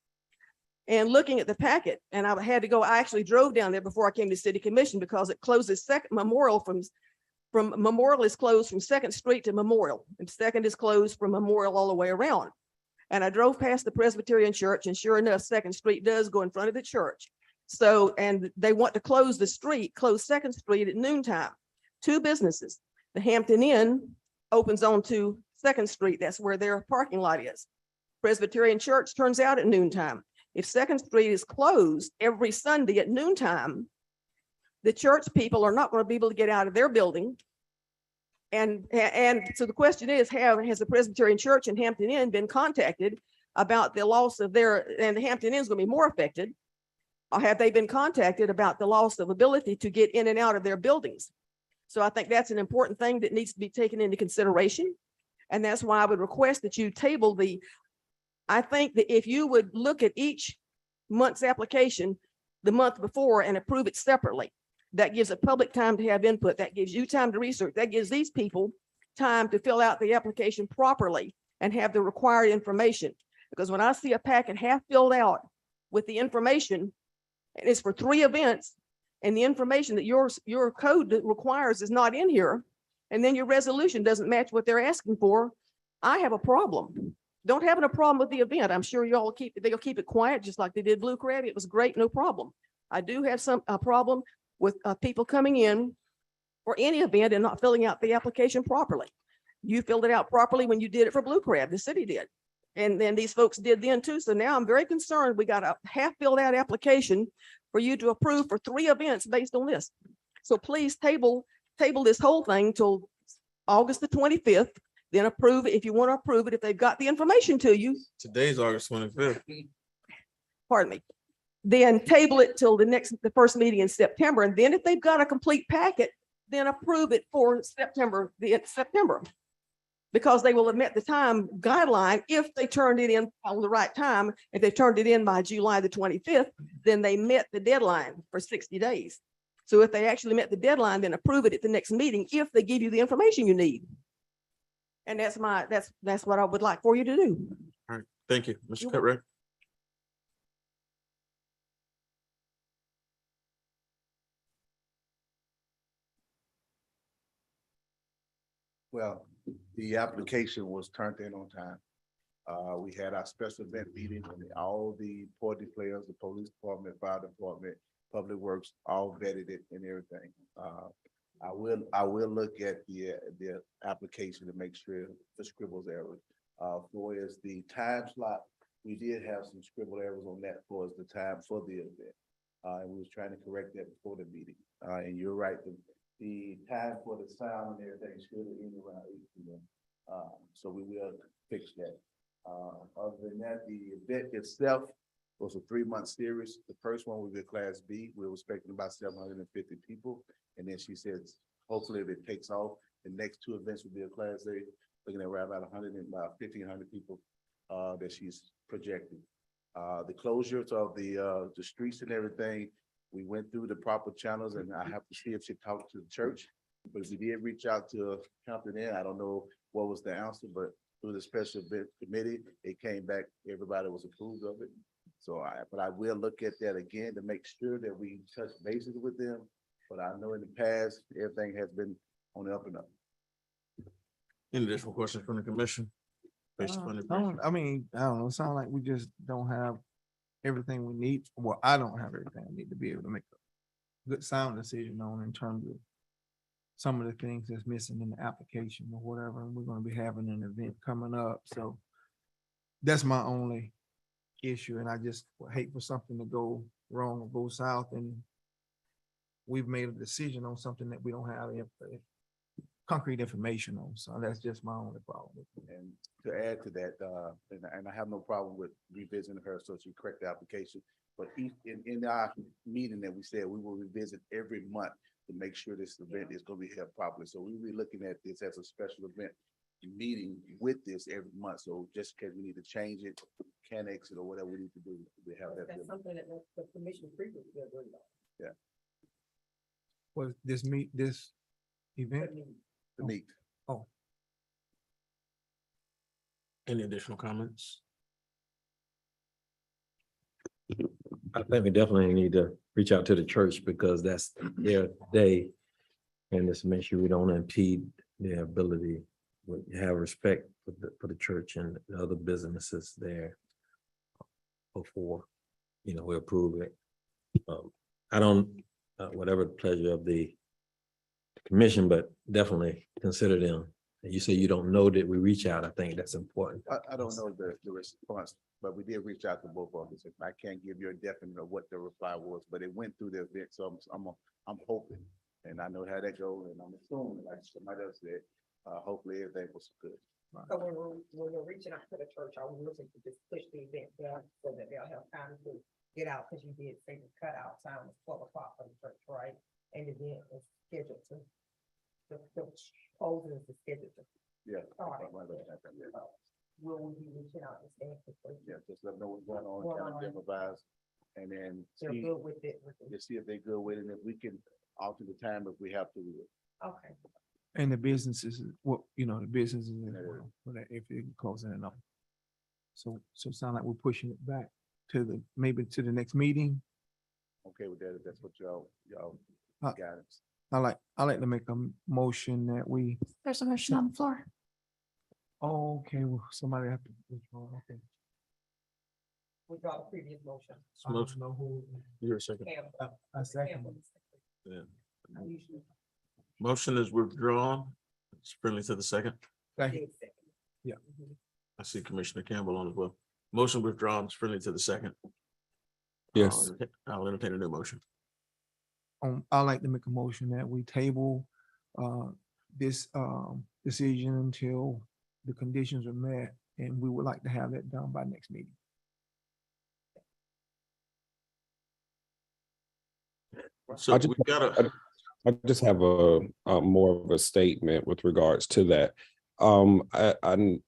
And looking at the packet, and I had to go, I actually drove down there before I came to city commission because it closes Memorial from Memorial is closed from 2nd Street to Memorial, and 2nd is closed from Memorial all the way around. And I drove past the Presbyterian church, and sure enough, 2nd Street does go in front of the church. So, and they want to close the street, close 2nd Street at noontime. 2 businesses. The Hampton Inn opens onto 2nd Street. That's where their parking lot is. Presbyterian church turns out at noontime. If 2nd Street is closed every Sunday at noontime, the church people are not going to be able to get out of their building. And so the question is, has the Presbyterian church and Hampton Inn been contacted about the loss of and the Hampton Inn is going to be more affected, or have they been contacted about the loss of ability to get in and out of their buildings? So I think that's an important thing that needs to be taken into consideration. And that's why I would request that you table I think that if you would look at each month's application the month before and approve it separately, that gives the public time to have input. That gives you time to research. That gives these people time to fill out the application properly and have the required information. Because when I see a packet half filled out with the information, and it's for 3 events, and the information that your code requires is not in here, and then your resolution doesn't match what they're asking for, I have a problem. Don't have a problem with the event. I'm sure they'll keep it quiet just like they did Blue Crab. It was great, no problem. I do have a problem with people coming in for any event and not filling out the application properly. You filled it out properly when you did it for Blue Crab, the city did. And then these folks did then too. So now I'm very concerned. We got a half filled out application for you to approve for 3 events based on this. So please table this whole thing till August the 25th, then approve it if you want to approve it, if they've got the information to you. Today's August 25th. Pardon me. Then table it till the first meeting in September. And then if they've got a complete packet, then approve it for September, because they will have met the time guideline if they turned it in on the right time. If they turned it in by July the 25th, then they met the deadline for 60 days. So if they actually met the deadline, then approve it at the next meeting if they give you the information you need. And that's what I would like for you to do. All right, thank you, Mr. Cutrick. Well, the application was turned in on time. We had our special event meeting and all the party players, the police department, fire department, public works, all vetted it and everything. I will look at the application to make sure the scribbles errors. For as the time slot, we did have some scribble errors on that for as the time for the event. And we was trying to correct that before the meeting. And you're right, the time for the sound and everything should have been around 8 p.m. So we will fix that. Other than that, the event itself was a 3-month series. The first one was a Class B. We were expecting about 750 people. And then she says, hopefully if it takes off, the next 2 events will be a Class A, looking at around about 1,500 people that she's projecting. The closures of the streets and everything, we went through the proper channels, and I have to see if she talked to the church. But we did reach out to Compton Inn. I don't know what was the answer, but through the special event committee, it came back, everybody was approved of it. So but I will look at that again to make sure that we touch bases with them. But I know in the past, everything has been on the up and up. Any additional questions from the commission? Based upon the. I don't know. It sounds like we just don't have everything we need. Well, I don't have everything I need to be able to make a good sound decision on in terms of some of the things that's missing in the application or whatever. And we're gonna be having an event coming up. So that's my only issue. And I just would hate for something to go wrong or go south, and we've made a decision on something that we don't have concrete information on. So that's just my only problem. And to add to that, and I have no problem with revisiting her, so she correct the application. But in our meeting that we said, we will revisit every month to make sure this event is going to be held properly. So we'll be looking at this as a special event meeting with this every month. So just in case we need to change it, can exit or whatever we need to do, we have that. That's something that the commission previously agreed on. Yeah. Was this event? The meet. Oh. Any additional comments? I think we definitely need to reach out to the church because that's their day. And just make sure we don't impede their ability, we have respect for the church and the other businesses there before, we approve it. I don't, whatever the pleasure of the commission, but definitely consider them. And you say you don't know that we reach out. I think that's important. I don't know the response, but we did reach out to both of us. I can't give you a definite of what the reply was, but it went through the event. So I'm hoping, and I know how that goes, and I'm assuming, like somebody else said, hopefully everything was good. So when we're reaching out to the church, are we looking to just push the event down so that they'll have time to get out? Because you did say the cutout time was 12 o'clock for the church, right? And the event is scheduled to, the closing is scheduled to. Yeah. Start. Will we be reaching out to staff? Yeah, just let them know what's going on, kind of improvise, and then They're see, good with it. just see if they're good with it, and if we can alter the time if we have to. Okay. And the businesses, the businesses, if it closing it up. So it sounds like we're pushing it back to maybe to the next meeting. Okay with that, if that's what y'all Uh, guidance. I like to make a motion that we. There's a motion on the floor. Okay, well, somebody have to withdraw. Okay. Withdraw the previous motion. I don't know who. You're a second. Campbell. I second. Campbell. Yeah. I usually- Motion is withdrawn. It's friendly to the second. Second. Yeah. I see Commissioner Campbell on as well. Motion withdrawn, it's friendly to the second. Yes. I'll entertain a new motion. I'd like to make a motion that we table this decision until the conditions are met, and we would like to have that done by next meeting. So we gotta. I just have a more of a statement with regards to that. Can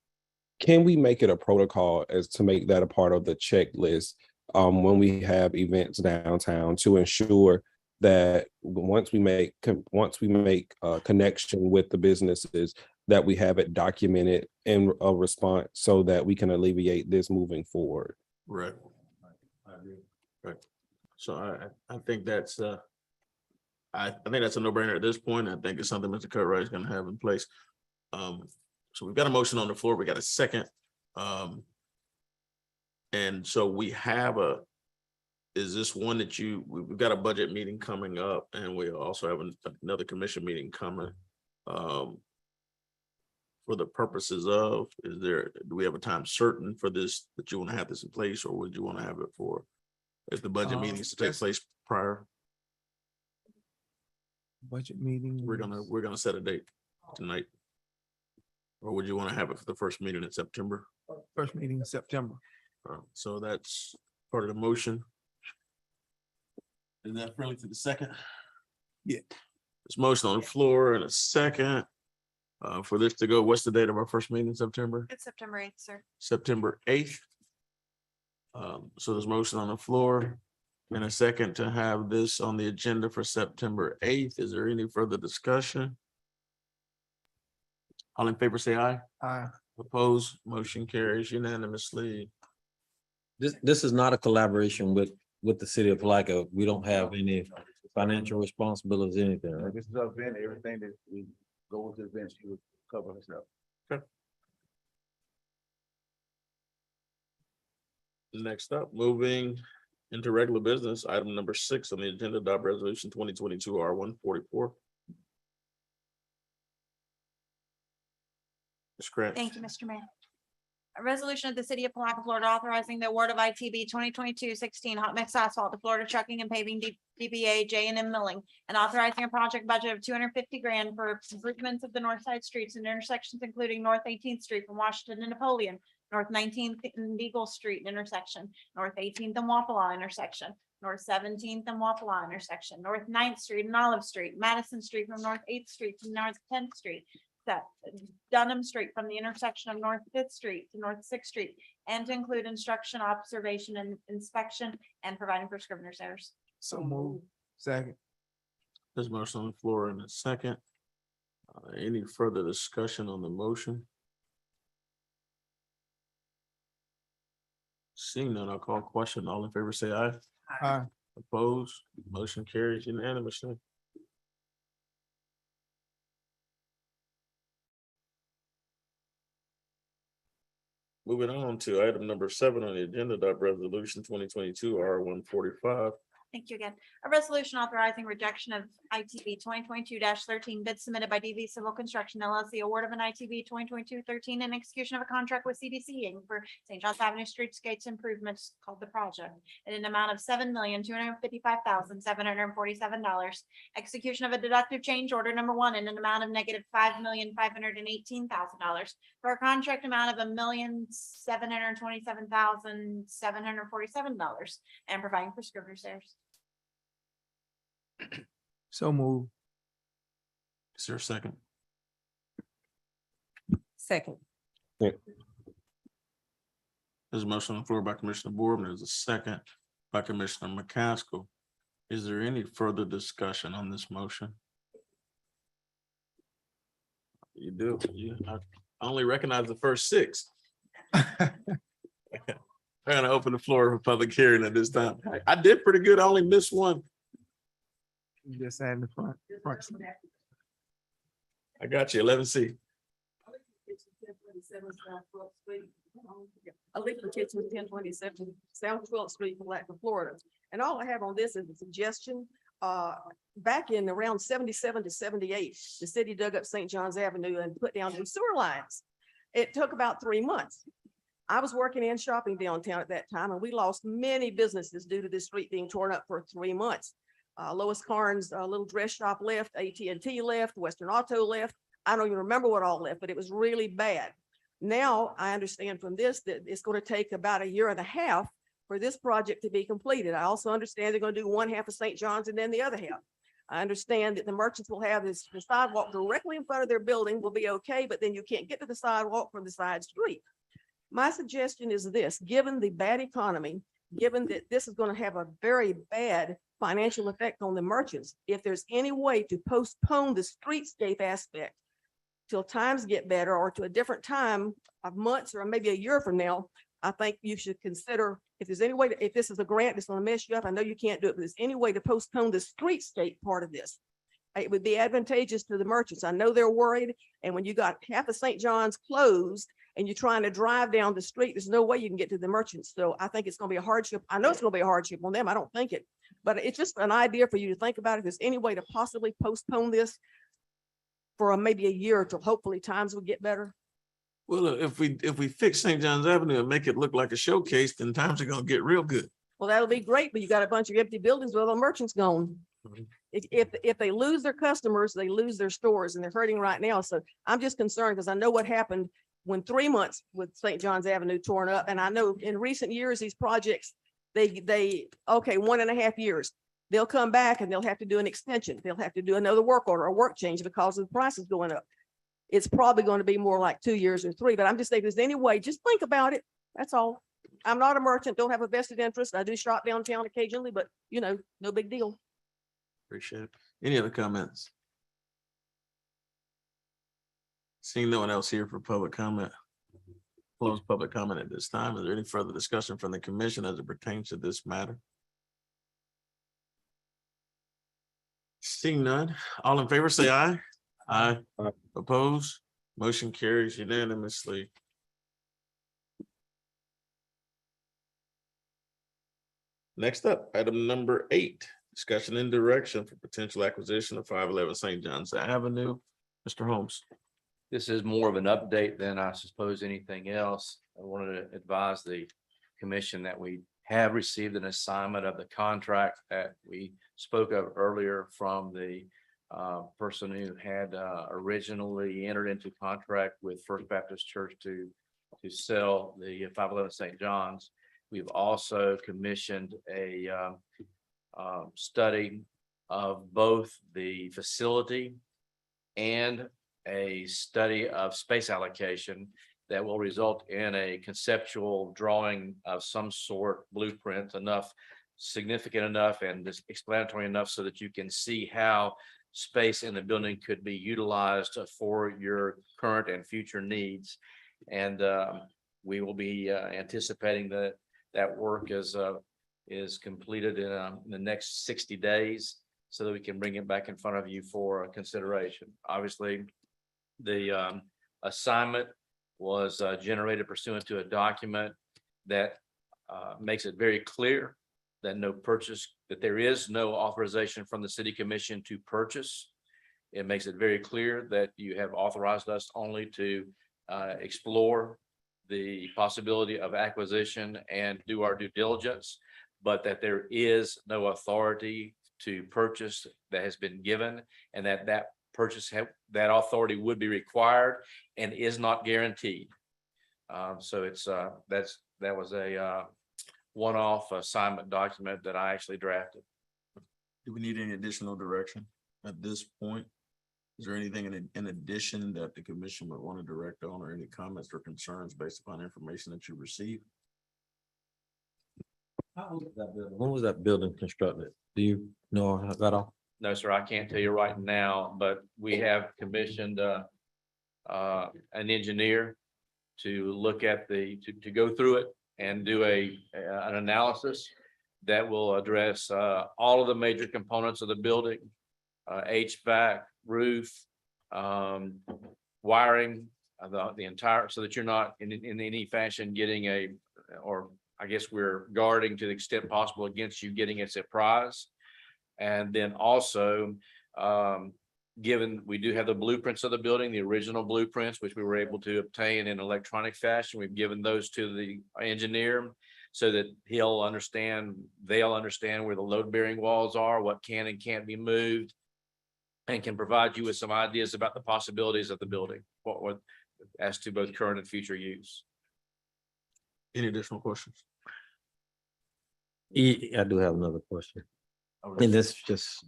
we make it a protocol as to make that a part of the checklist when we have events downtown to ensure that once we make a connection with the businesses, that we have it documented in a response so that we can alleviate this moving forward. Right. I agree. Right. So I think that's I think that's a no-brainer at this point. I think it's something Mr. Cartwright is going to have in place. So we've got a motion on the floor. We got a second. And so we have is this one that we've got a budget meeting coming up and we also have another commission meeting coming. For the purposes of, do we have a time certain for this, that you want to have this in place, or would you want to have it for if the budget meetings to take place prior? Budget meeting. We're gonna set a date tonight. Or would you want to have it for the first meeting in September? First meeting in September. So that's part of the motion. Is that friendly to the second? Yeah. There's motion on the floor and a second. For this to go, what's the date of our first meeting in September? It's September 8th, sir. September 8th. So there's motion on the floor and a second to have this on the agenda for September 8th. Is there any further discussion? All in favor, say aye. Aye. Opposed, motion carries unanimously. This is not a collaboration with the city of Palatka. We don't have any financial responsibilities, anything, right? This is our event, everything that we go with the events, you would cover herself. Okay. Next up, moving into regular business, item number 6 on the agenda, adopt resolution 2022 R144. Ms. Grant. Thank you, Mr. Mayor. A resolution of the city of Palatka, Florida, authorizing the award of ITB 2022-16 hot mix asphalt to Florida Trucking and Paving DBA J&M Milling, and authorizing a project budget of $250,000 for improvements of the north side streets and intersections, including North 18th Street from Washington and Napoleon, North 19th and Eagle Street intersection, North 18th and Wapala intersection, North 17th and Wapala intersection, North 9th Street and Olive Street, Madison Street from North 8th Street to North 10th Street, that Dunham Street from the intersection of North 5th Street to North 6th Street, and to include instruction, observation, and inspection, and providing for scrivener's errors. So move. Second. There's motion on the floor in a second. Any further discussion on the motion? Seeing none, I'll call question. All in favor, say aye. Aye. Opposed, motion carries unanimously. Moving on to item number 7 on the agenda, adopt resolution 2022 R145. Thank you again. A resolution authorizing rejection of ITB 2022-13 bid submitted by DV Civil Construction LLC, award of an ITB 2022-13 and execution of a contract with CDC Inc. for St. John's Avenue Streetscapes Improvements called the project in an amount of $7,255,747. Execution of a deductive change order number 1 in an amount of negative $5,518,000 for a contract amount of $1,727,747 and providing for scrivener's errors. So move. Is there a second? Second. There's a motion on the floor by Commissioner Boardman. There's a second by Commissioner McCaskill. Is there any further discussion on this motion? You do. I only recognize the first 6. I'm gonna open the floor for public hearing at this time. I did pretty good. I only missed one. Just add in the front. I got you. 11C. Electric Kitchen, 1027 South 12th Street, Palatka, Florida. And all I have on this is a suggestion. Back in around 77 to 78, the city dug up St. John's Avenue and put down some sewer lines. It took about 3 months. I was working and shopping downtown at that time, and we lost many businesses due to this street being torn up for 3 months. Lois Karn's little dress shop left, AT&T left, Western Auto left. I don't even remember what all left, but it was really bad. Now I understand from this that it's going to take about 1.5 years for this project to be completed. I also understand they're going to do one half of St. John's and then the other half. I understand that the merchants will have the sidewalk directly in front of their building will be okay, but then you can't get to the sidewalk from the side street. My suggestion is this, given the bad economy, given that this is going to have a very bad financial effect on the merchants, if there's any way to postpone the streetscape aspect till times get better or to a different time of months or maybe 1 year from now, I think you should consider if there's any way to, if this is a grant that's going to mess you up, I know you can't do it, but there's any way to postpone the streetscape part of this. it would be advantageous to the merchants. I know they're worried. And when you got half of St. John's closed and you're trying to drive down the street, there's no way you can get to the merchants. So I think it's gonna be a hardship. I know it's gonna be a hardship on them. I don't think it, but it's just an idea for you to think about if there's any way to possibly postpone this for maybe a year till hopefully times will get better. Well, if we fix St. John's Avenue and make it look like a showcase, then times are gonna get real good. Well, that'll be great, but you got a bunch of empty buildings with all the merchants gone. If they lose their customers, they lose their stores and they're hurting right now. So I'm just concerned because I know what happened when 3 months with St. John's Avenue torn up. And I know in recent years, these projects, okay, 1.5 years, they'll come back and they'll have to do an extension. They'll have to do another work order or work change because of the prices going up. It's probably going to be more like 2 years or 3, but I'm just saying, if there's any way, just think about it. That's all. I'm not a merchant, don't have a vested interest. I do shop downtown occasionally, but no big deal. Appreciate it. Any other comments? Seeing no one else here for public comment. Close public comment at this time. Is there any further discussion from the commission as it pertains to this matter? Seeing none, all in favor say aye. Aye. Oppose? Motion carries unanimously. Next up, item number 8, discussion and direction for potential acquisition of 511 St. John's Avenue. Mr. Holmes. This is more of an update than I suppose anything else. I wanted to advise the commission that we have received an assignment of the contract that we spoke of earlier from the person who had originally entered into contract with First Baptist Church to sell the 511 St. John's. We've also commissioned a study of both the facility and a study of space allocation that will result in a conceptual drawing of some sort, blueprint significant enough and explanatory enough so that you can see how space in the building could be utilized for your current and future needs. And we will be anticipating that work is completed in the next 60 days so that we can bring it back in front of you for consideration. Obviously, the assignment was generated pursuant to a document that makes it very clear that that there is no authorization from the city commission to purchase. It makes it very clear that you have authorized us only to explore the possibility of acquisition and do our due diligence, but that there is no authority to purchase that has been given, and that that authority would be required and is not guaranteed. So that was a one-off assignment document that I actually drafted. Do we need any additional direction at this point? Is there anything in addition that the commission would want to direct on, or any comments or concerns based upon information that you received? When was that building constructed? Do you know that all? No, sir, I can't tell you right now, but we have commissioned an engineer to look at to go through it and do an analysis that will address all of the major components of the building, HVAC, roof, wiring, the entire, so that you're not in any fashion getting or I guess we're guarding to the extent possible against you getting a surprise. And then also, given we do have the blueprints of the building, the original blueprints, which we were able to obtain in electronic fashion, we've given those to the engineer so that they'll understand where the load bearing walls are, what can and can't be moved, and can provide you with some ideas about the possibilities of the building, what as to both current and future use. Any additional questions? I do have another question. And this just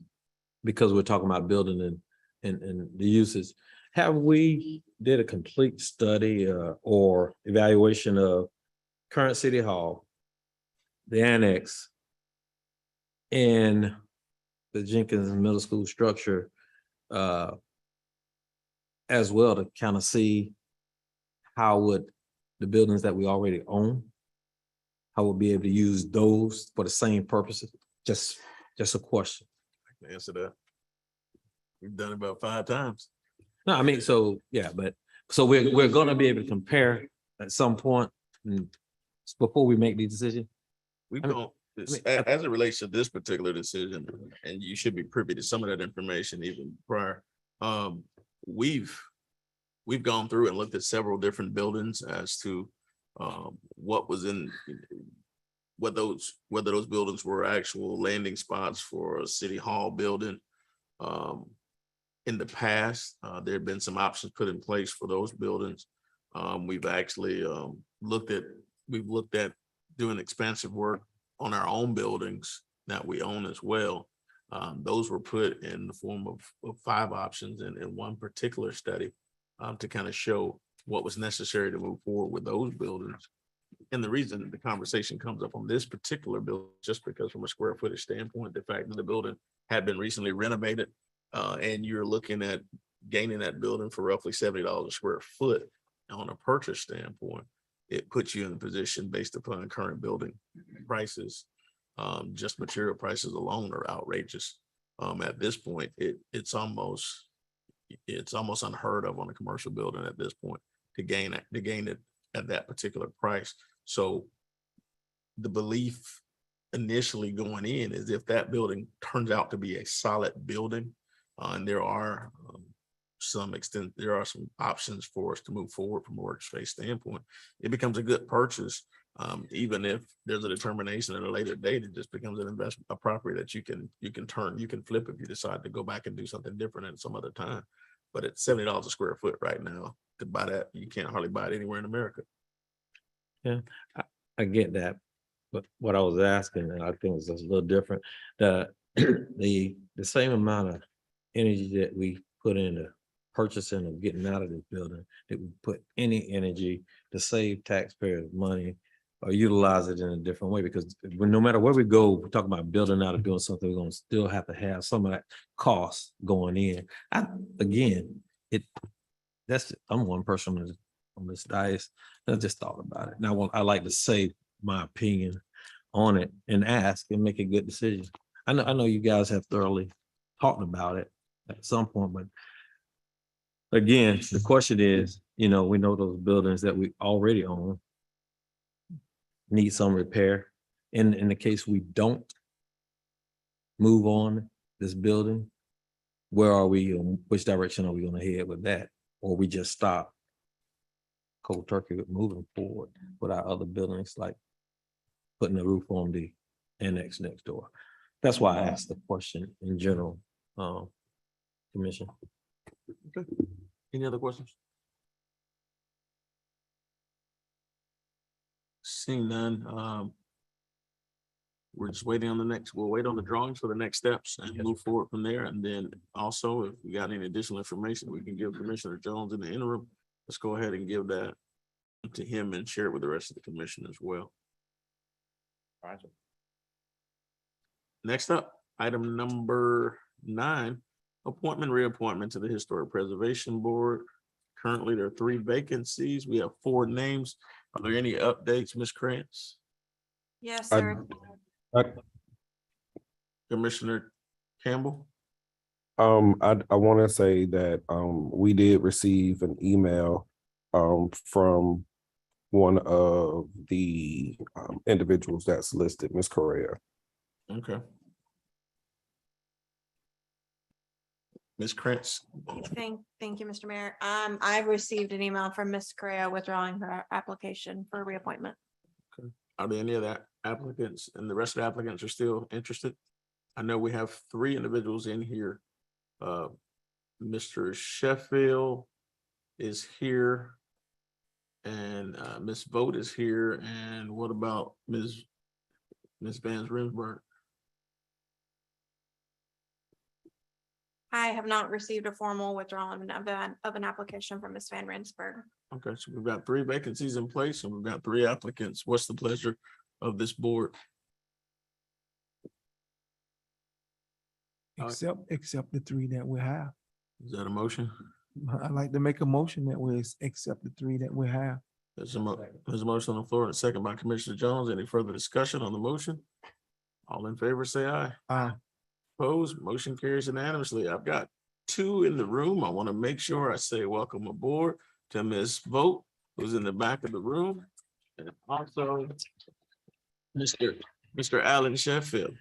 because we're talking about building and the uses. Have we did a complete study or evaluation of current city hall, the annex, and the Jenkins Middle School structure as well, to kind of see how would the buildings that we already own, how we'll be able to use those for the same purposes? Just a question. I can answer that. We've done it about 5 times. No, I mean, so, yeah, but, so we're gonna be able to compare at some point before we make the decision. We've I mean- gone, mean, as it relates to this particular decision, and you should be privy to some of that information even prior. We've gone through and looked at several different buildings as to what was in, whether those buildings were actual landing spots for a city hall building. In the past, there have been some options put in place for those buildings. We've actually looked at doing expansive work on our own buildings that we own as well. Those were put in the form of 5 options in one particular study to kind of show what was necessary to move forward with those buildings. And the reason the conversation comes up on this particular building, just because from a square footage standpoint, the fact that the building had been recently renovated, and you're looking at gaining that building for roughly $70 a square foot on a purchase standpoint, it puts you in a position based upon current building prices. Just material prices alone are outrageous. At this point, it's almost unheard of on a commercial building at this point to gain it at that particular price. So the belief initially going in is if that building turns out to be a solid building, and there are some options for us to move forward from a workspace standpoint, it becomes a good purchase. Even if there's a determination at a later date, it just becomes an investment, a property that you can flip if you decide to go back and do something different at some other time. But at $70 a square foot right now, to buy that, you can't hardly buy it anywhere in America. Yeah, I get that. But what I was asking, and I think it's just a little different, the same amount of energy that we put into purchasing or getting out of this building, that we put any energy to save taxpayers money or utilize it in a different way, because no matter where we go, we're talking about building out or doing something, we're gonna still have to have some of that cost going in. I'm one person on this dais. I just thought about it. Now I like to say my opinion on it and ask and make a good decision. I know you guys have thoroughly talked about it at some point, but again, the question is, we know those buildings that we already own need some repair. In the case we don't move on this building, where are we? Which direction are we going to head with that? Or we just stop cold turkey with moving forward with our other buildings, like putting the roof on the annex next door. That's why I asked the question in general, Commission. Okay. Any other questions? Seeing none, we're just waiting on we'll wait on the drawings for the next steps and move forward from there. And then also, if we got any additional information we can give Commissioner Jones in the interim, let's go ahead and give that to him and share it with the rest of the commission as well. All right. Next up, item number 9, appointment, reappointment to the Historic Preservation Board. Currently, there are 3 vacancies. We have 4 names. Are there any updates, Ms. Krantz? Yes, sir. Commissioner Campbell? I want to say that we did receive an email from one of the individuals that's listed, Ms. Correa. Okay. Ms. Krantz? Thank you, Mr. Mayor. I received an email from Ms. Correa withdrawing her application for reappointment. Okay. Are there any of that applicants and the rest of the applicants are still interested? I know we have 3 individuals in here. Mr. Sheffield is here and Ms. Vogt is here. And what about Ms. Van Rensburg? I have not received a formal withdrawal of an application from Ms. Van Rensburg. Okay, so we've got 3 vacancies in place and we've got 3 applicants. What's the pleasure of this board? Accept the 3 that we have. Is that a motion? I'd like to make a motion that we accept the 3 that we have. There's a motion on the floor and a second by Commissioner Jones. Any further discussion on the motion? All in favor, say aye. Aye. Opposed, motion carries unanimously. I've got two in the room. I want to make sure I say welcome aboard to Ms. Vogt, who's in the back of the room. And also Mr. Allen Sheffield.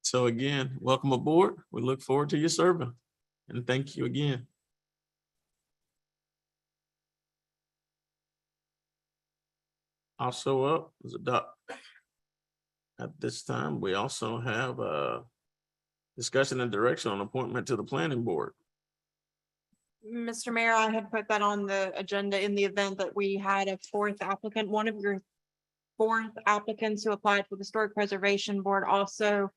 So again, welcome aboard. We look forward to your serving. And thank you again. Also up is a doc. At this time, we also have a discussion and direction on appointment to the planning board. Mr. Mayor, I had put that on the agenda in the event that we had a fourth applicant. One of your fourth applicants who applied for the Historic Preservation Board also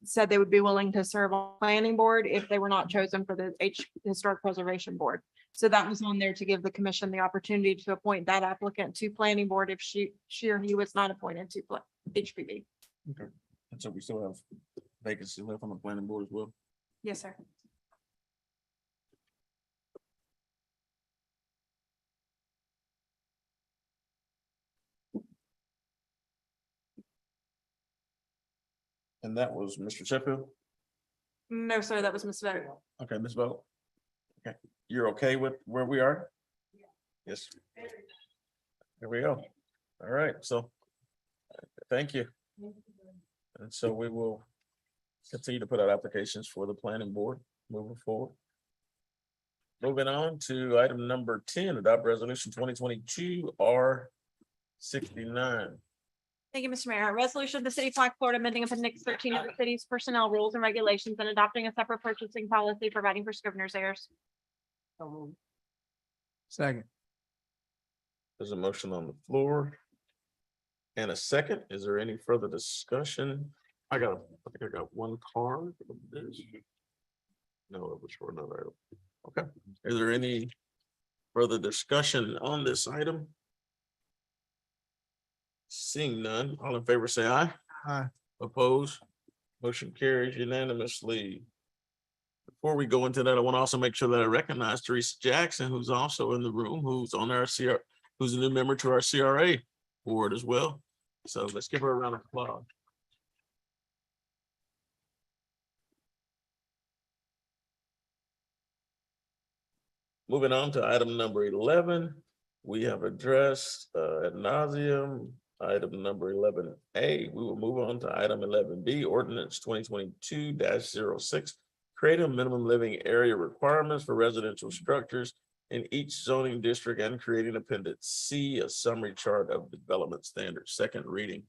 said they would be willing to serve on the planning board if they were not chosen for the Historic Preservation Board. So that was on there to give the commission the opportunity to appoint that applicant to planning board if she or he was not appointed to HPB. Okay. And so we still have vacancy left on the planning board as well. Yes, sir. And that was Mr. Sheffield. No, sir, that was Ms. Vogt. Okay, Ms. Vogt. Okay, you're okay with where we are? Yes. Here we go. All right, so thank you. And so we will continue to put out applications for the planning board moving forward. Moving on to item number 10, adopt resolution 2022 R69. Thank you, Mr. Mayor. A resolution of the city of Palatka, Florida, amending appendix 13 of the city's personnel rules and regulations and adopting a separate purchasing policy providing for scrivener's errors. Second. There's a motion on the floor. And a second. Is there any further discussion? I think I got one card of this. No, it was for another item. Okay. Is there any further discussion on this item? Seeing none, all in favor say aye. Aye. Opposed? Motion carries unanimously. Before we go into that, I want to also make sure that I recognize Teresa Jackson, who's also in the room, who's on our CR, who's a new member to our CRA board as well. So let's give her a round of applause. Moving on to item number 11, we have addressed ad nauseum item number 11A. We will move on to item 11B, ordinance 2022-06, creating minimum living area requirements for residential structures in each zoning district and creating appendix C, a summary chart of development standards. Second reading.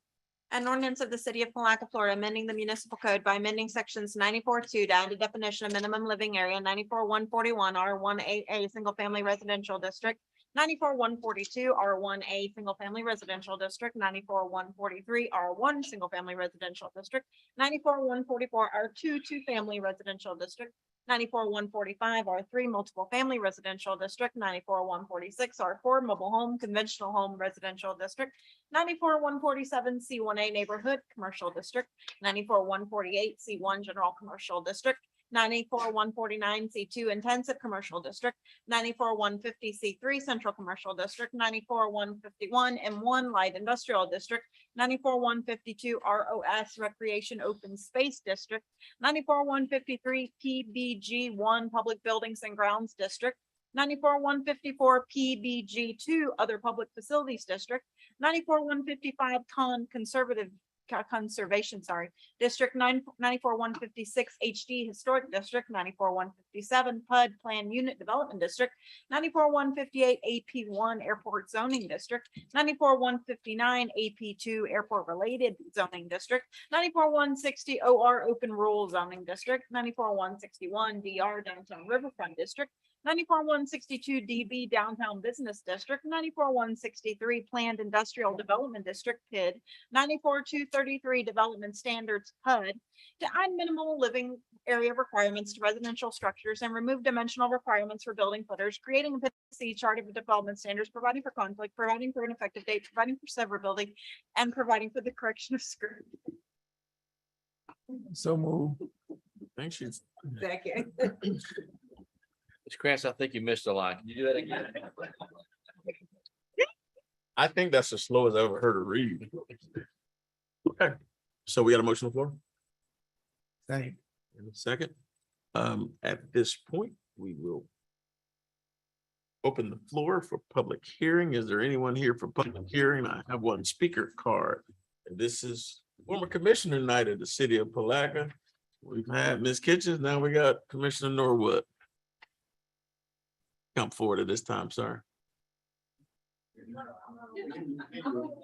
An ordinance of the city of Palatka, Florida, amending the municipal code by amending sections 94.2 to add a definition of minimum living area, 94.141 R1AA single family residential district, 94.142 R1A single family residential district, 94.143 R1 single family residential district, 94.144 R2 two family residential district, 94.145 R3 multiple family residential district, 94.146 R4 mobile home conventional home residential district, 94.147 C1A neighborhood commercial district, 94.148 C1 general commercial district, 94.149 C2 intensive commercial district, 94.150 C3 central commercial district, 94.151 M1 light industrial district, 94.152 ROS recreation open space district, 94.153 PBG1 public buildings and grounds district, 94.154 PBG2 other public facilities district, 94.155 conservation, district 94.156 HD historic district, 94.157 PUD plan unit development district, 94.158 AP1 airport zoning district, 94.159 AP2 airport related zoning district, 94.160 OR open rule zoning district, 94.161 DR downtown riverfront district, 94.162 DB downtown business district, 94.163 planned industrial development district PID, 94.233 development standards PUD, to add minimal living area requirements to residential structures and remove dimensional requirements for building footers, creating a C chart of development standards, providing for conflict, providing for an effective date, providing for severability, and providing for the correction of script. So move. Thanks, you. Second. Ms. Krantz, I think you missed a line. Can you do that again? I think that's as slow as I ever heard her read. Okay, so we got a motion on the floor? Thank you. In a second. At this point, we will open the floor for public hearing. Is there anyone here for public hearing? I have one speaker card. And this is former commissioner night of the city of Palatka. We've had Ms. Kitchens, now we got Commissioner Norwood. Come forward at this time, sir.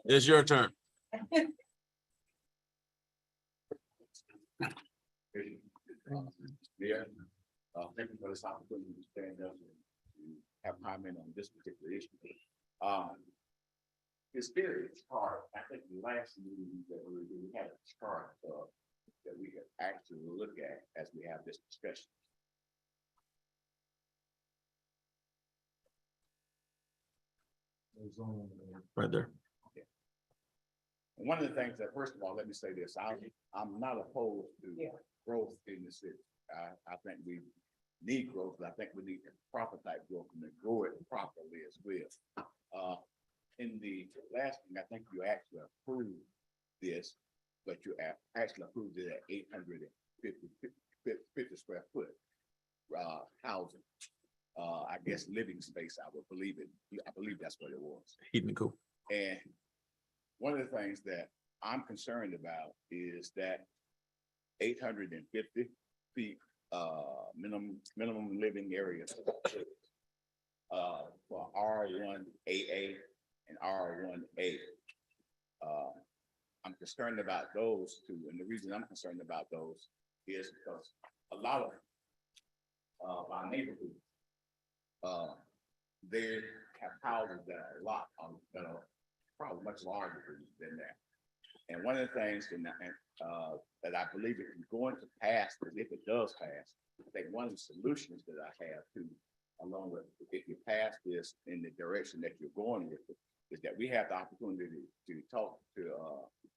It's your turn. Yeah, thank you for this opportunity to stand up and have comment on this particular issue. It's very hard. I think the last meeting that we had a chart that we could actually look at as we have this discussion. Right there. Yeah. And one of the things that, first of all, let me say this, I'm not opposed to growth in the city. I think we need growth, but I think we need proper type growth and grow it properly as well. In the last thing, I think you actually approved this, but you actually approved it at 850 square foot housing. I guess living space, I would believe it. I believe that's what it was. Heating and cool. And one of the things that I'm concerned about is that 850 feet minimum living area for R1AA and R1A. I'm concerned about those two, and the reason I'm concerned about those is because a lot of our neighborhoods, they have houses that are a lot that are probably much larger than that. And one of the things that I believe it is going to pass, but if it does pass, I think one of the solutions that I have to, along with if you pass this in the direction that you're going with it, is that we have the opportunity to talk to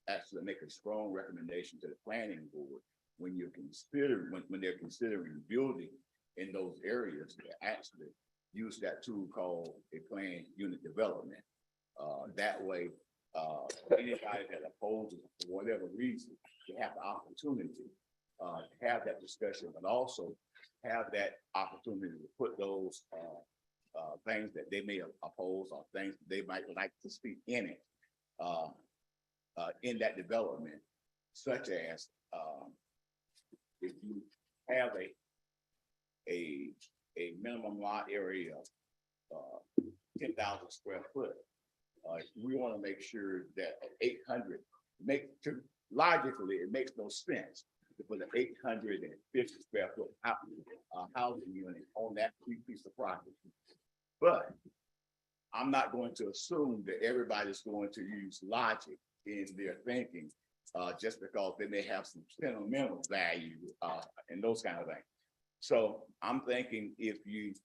actually make a strong recommendation to the planning board when you're considering when they're considering building in those areas to actually use that tool called a planned unit development. That way, anybody that opposes for whatever reason, you have the opportunity to have that discussion, but also have that opportunity to put those things that they may oppose or things they might like to see in it, in that development, such as if you have a minimum lot area of 10,000 square foot, we want to make sure that 800 logically it makes no sense to put an 850 square foot housing unit on that piece of property. But I'm not going to assume that everybody's going to use logic in their thinking just because they may have some sentimental value and those kind of things. So I'm thinking if you,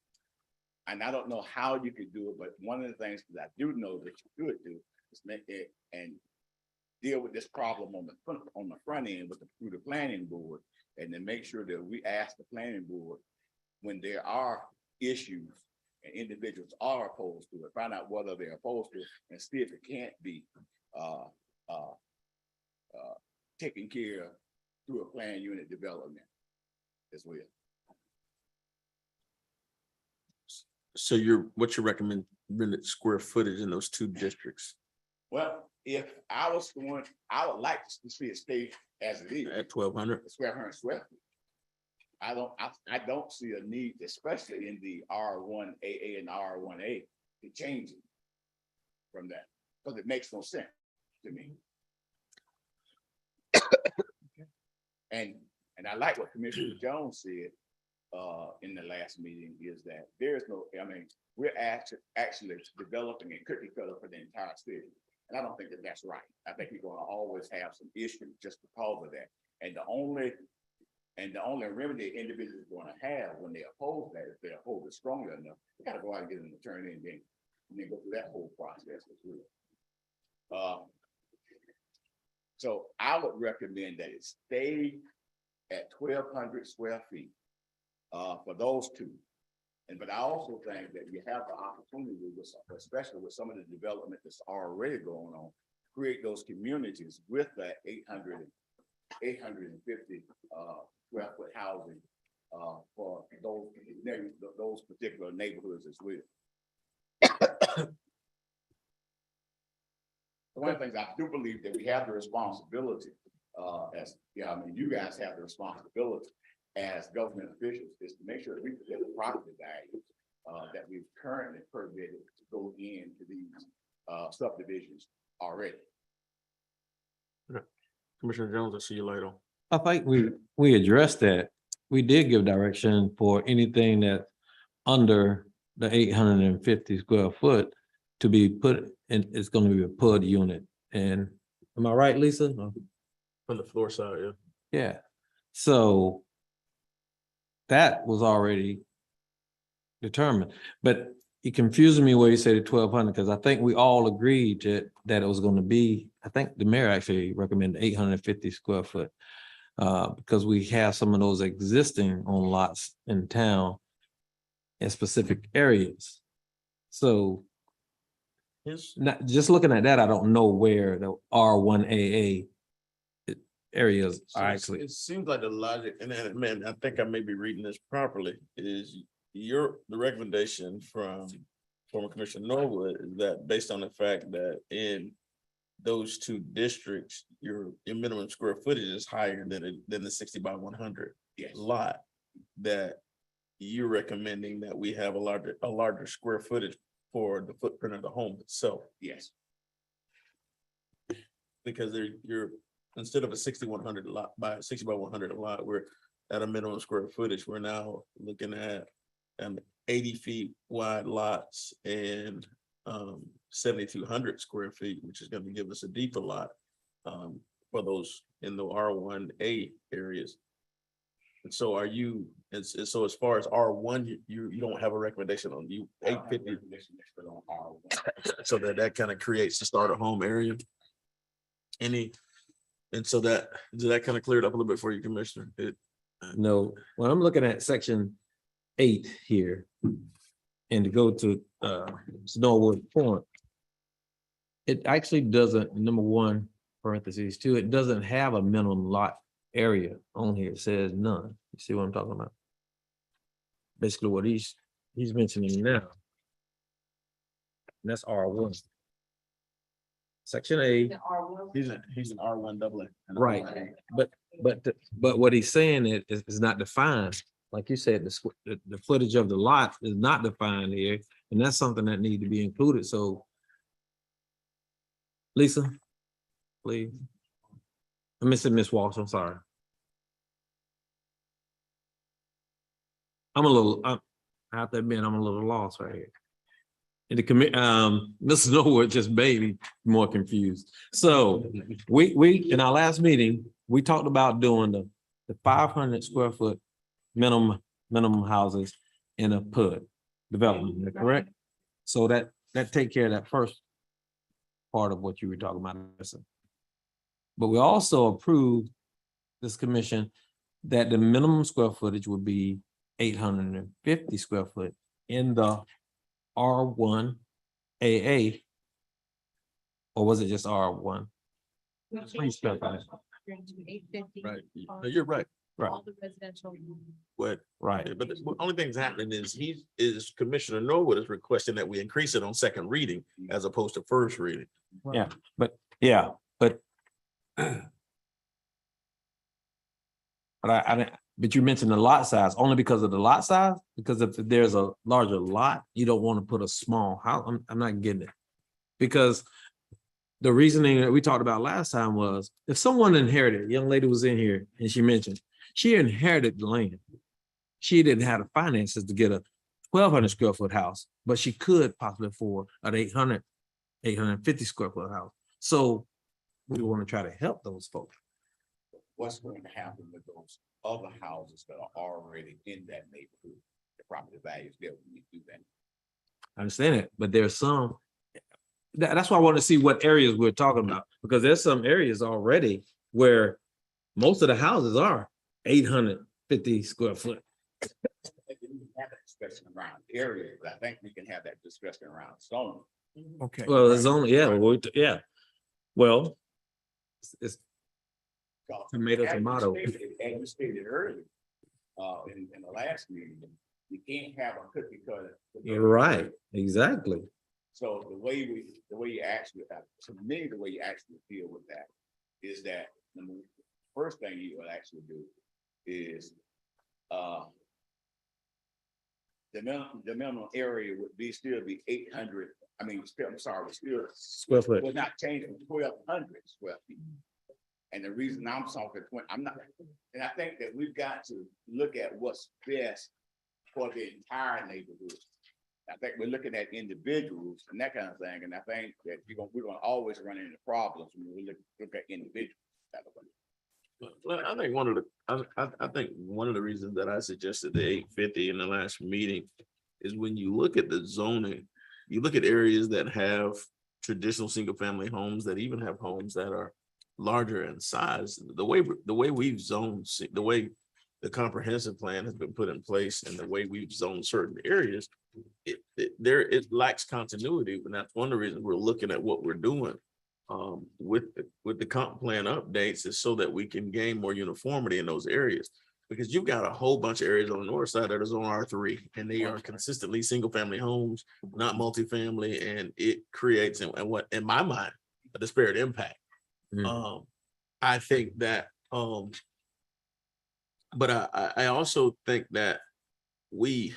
and I don't know how you could do it, but one of the things that I do know that you could do is make it and deal with this problem on the front end through the planning board, and then make sure that we ask the planning board when there are issues and individuals are opposed to it, find out whether they're opposed to it and see if it can't be taken care of through a planned unit development as well. So what's your recommended square footage in those two districts? Well, if I was going, I would like to see it stay as it is. At 1,200? Square feet. I don't see a need, especially in the R1AA and R1A, to change it from that, because it makes no sense to me. And I like what Commissioner Jones said in the last meeting, is that there's no, I mean, we're actually developing a cookie cutter for the entire city. And I don't think that that's right. I think we're gonna always have some issues just because of that. And the only remedy individuals are gonna have when they oppose that, if they oppose it strongly enough, they gotta go out and get an attorney and then go through that whole process as well. So I would recommend that it stay at 1,200 square feet for those two. But I also think that you have the opportunity, especially with some of the development that's already going on, create those communities with that 800 850 square foot housing for those particular neighborhoods as well. One of the things I do believe that we have the responsibility, you guys have the responsibility as government officials is to make sure that we protect the property values that we've currently permitted to go into these subdivisions already. Commissioner Jones, I'll see you later. I think we addressed that. We did give direction for anything that under the 850 square foot to be put in, it's gonna be a PUD unit. And am I right, Lisa? On the floor side, yeah. Yeah, so that was already determined, but it confused me where you said 1,200, because I think we all agreed that it was gonna be, I think the mayor actually recommended 850 square foot. Because we have some of those existing on lots in town in specific areas. So not just looking at that, I don't know where the R1AA areas So are actually. it seems like the logic, and then, man, I think I may be reading this properly, is the recommendation from former Commissioner Norwood is that based on the fact that in those two districts, your minimum square footage is higher than the 60 by 100 lot, that you're recommending that we have a larger square footage for the footprint of the home itself. Yes. Because you're instead of a 6100 lot by 60 by 100 lot, we're at a minimum square footage. We're now looking at 80 feet wide lots and 7,200 square feet, which is going to give us a deeper lot for those in the R1A areas. And so are you, so as far as R1, you don't have a recommendation on you 850. So that kind of creates the starter home area. And so that, did that kind of clear it up a little bit for you, Commissioner? No, when I'm looking at section 8 here, and to go to Snowwood Point, it actually doesn't, number 1, parentheses 2, it doesn't have a minimum lot area on here. It says none. You see what I'm talking about? Basically what he's mentioning now. And that's R1. Section A. He's an R1 double A. Right, but what he's saying is not defined. Like you said, the footage of the lot is not defined here, and that's something that needs to be included. So, Lisa, please. I'm missing Miss Walsh. I'm sorry. I have to admit, I'm a little lost right here. And the Mrs. Norwood just made me more confused. So we in our last meeting, we talked about doing the 500 square foot minimum houses in a PUD development, correct? So that take care of that first part of what you were talking about. But we also approved this commission that the minimum square footage would be 850 square foot in the R1AA, or was it just R1? Please specify. Right, no, you're right. Right. All the residential. What? Right. But the only thing that's happening is Commissioner Norwood is requesting that we increase it on second reading as opposed to first reading. Yeah, but but you mentioned the lot size only because of the lot size, because if there's a larger lot, you don't want to put a small house. I'm not getting it. Because the reasoning that we talked about last time was if someone inherited, a young lady was in here and she mentioned she inherited the land. She didn't have the finances to get a 1,200 square foot house, but she could possibly afford an 850 square foot house. So we want to try to help those folks. What's going to happen with those other houses that are already in that neighborhood? The property values there when you do that. I understand it, but there's some. That's why I want to see what areas we're talking about, because there's some areas already where most of the houses are 850 square foot. We can have that discussion around areas, but I think we can have that discussion around zoning. Okay. Well, it's only, yeah, well, it's Tomato, tomato. As you stated earlier, in the last meeting, you can't have a cookie cutter. Right, exactly. So the way you actually, to me, the way you actually deal with that is that the first thing you will actually do is, the minimum area would still be 800, Square foot. would not change from 1,200 square feet. And the reason I'm talking, I'm not, and I think that we've got to look at what's best for the entire neighborhood. I think we're looking at individuals and that kind of thing, and I think that we're gonna always run into problems when we look at individuals. Well, I think one of the reasons that I suggested the 850 in the last meeting is when you look at the zoning, you look at areas that have traditional single family homes that even have homes that are larger in size. The way we've zoned, the way the comprehensive plan has been put in place and the way we've zoned certain areas, it lacks continuity. And that's one of the reasons we're looking at what we're doing with the comp plan updates, is so that we can gain more uniformity in those areas. Because you've got a whole bunch of areas on the north side that is on R3 and they are consistently single family homes, not multifamily, and it creates, and what in my mind, a disparate impact. I think that but I also think that we're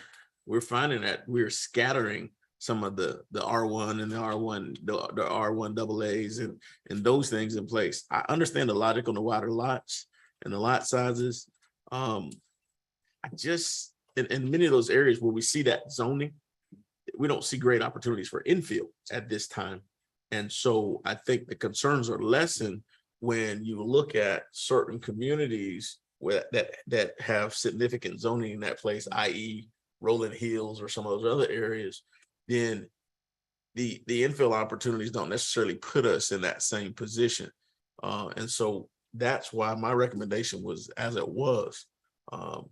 finding that we're scattering some of the R1 and the R1 AA's and those things in place. I understand the logic on the wider lots and the lot sizes. I just, in many of those areas where we see that zoning, we don't see great opportunities for infill at this time. And so I think the concerns are lessened when you look at certain communities that have significant zoning in that place, i.e. Rolling Hills or some of those other areas. Then the infill opportunities don't necessarily put us in that same position. And so that's why my recommendation was as it was.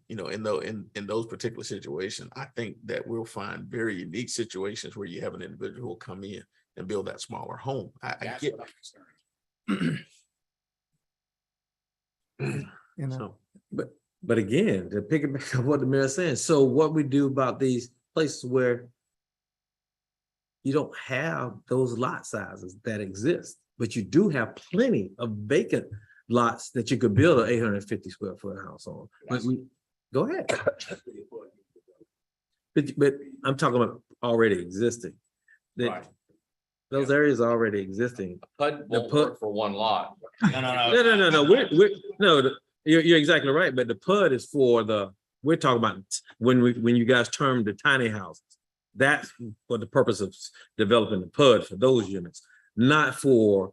In those particular situations, I think that we'll find very unique situations where you have an individual who will come in and build that smaller home. I get So, but again, to pick up what the mayor's saying, so what we do about these places where you don't have those lot sizes that exist, but you do have plenty of vacant lots that you could build an 850 square foot house on. Go ahead. But I'm talking about already existing. Right. Those areas are already existing. PUD won't work for one lot. No. You're exactly right. But the PUD is for we're talking about when you guys term the tiny houses. That's for the purpose of developing the PUD for those units, not for,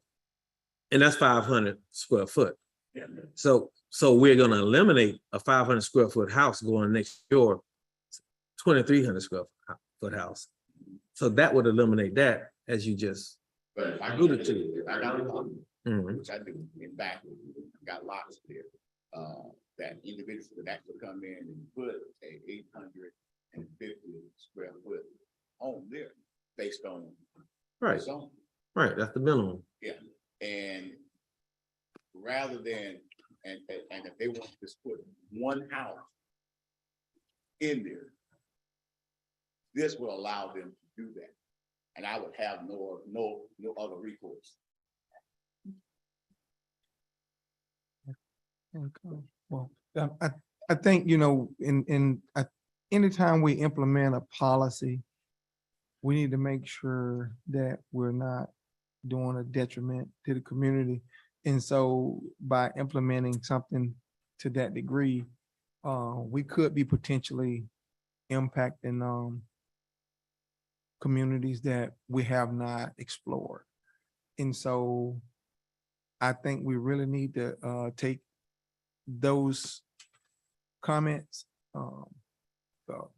and that's 500 square foot. Yeah. So we're going to eliminate a 500 square foot house going next door, 2,300 square foot house. So that would eliminate that, as you just alluded to. I got a lot, which I do in back. I got lots there that individuals would actually come in and put a 850 square foot home there based on right. zone. Right, that's the minimum. Yeah, and rather than and if they want to just put one house in there, this will allow them to do that, and I would have no other recourse. Okay. Well, I think, anytime we implement a policy, we need to make sure that we're not doing a detriment to the community. And so by implementing something to that degree, we could be potentially impacting communities that we have not explored. And so I think we really need to take those comments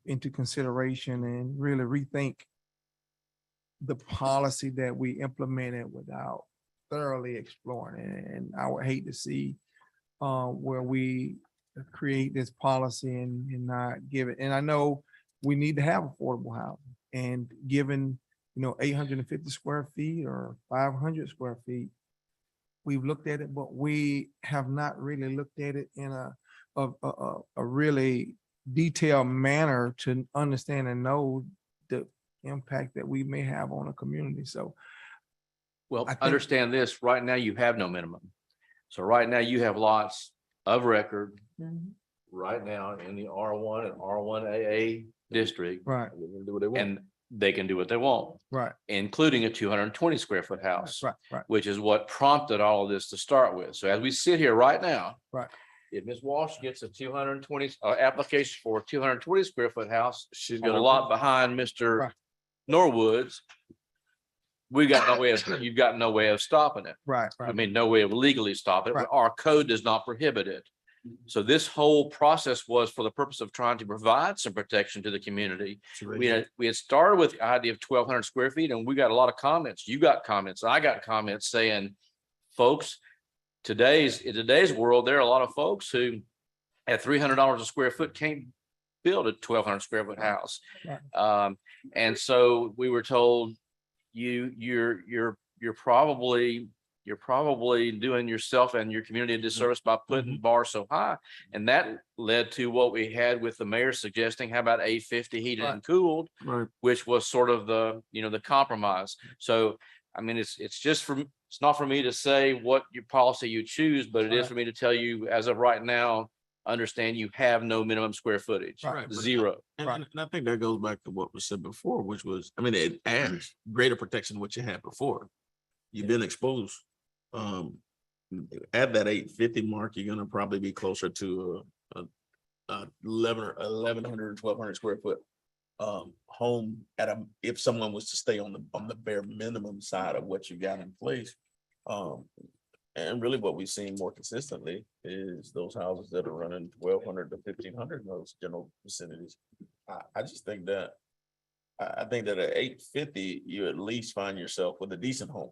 into consideration and really rethink the policy that we implemented without thoroughly exploring it. And I would hate to see where we create this policy and not give it. And I know we need to have affordable housing, and given 850 square feet or 500 square feet, we've looked at it, but we have not really looked at it in a really detailed manner to understand and know the impact that we may have on a community. So Well, I think- understand this, right now you have no minimum. So right now you have lots of record right now in the R1 and R1AA district. Right. They can do what they want. And they can do what they want, Right, including a 220 square foot house, right, which is what prompted all of this to start with. So as we sit here right now, right. if Ms. Walsh gets a 220 application for a 220 square foot house, She's on a gonna lot behind Mr. Right. Norwood's, we got no way of, you've got no way of stopping it. Right, I right. mean, no way of legally stopping it. Right. Our code does not prohibit it. So this whole process was for the purpose of trying to provide some protection to the community. We had started with the idea of 1,200 square feet, and we got a lot of comments. You got comments, I got comments saying, folks, in today's world, there are a lot of folks who at $300 a square foot can't build a 1,200 square foot house. Right. And so we were told, you're probably doing yourself and your community a disservice by putting the bar so high. And that led to what we had with the mayor suggesting, how about 850 heated and cooled, which was sort of the compromise. So, I mean, it's not for me to say what your policy you choose, but it is for me to tell you, as of right now, understand you have no minimum square footage, zero. And I think that goes back to what was said before, which was, I mean, it adds greater protection than what you had before. You've been exposed. At that 850 mark, you're gonna probably be closer to a 1,100, 1,200 square foot home if someone was to stay on the bare minimum side of what you got in place. And really what we've seen more consistently is those houses that are running 1,200 to 1,500 in those general vicinities. I just think that I think that at 850, you at least find yourself with a decent home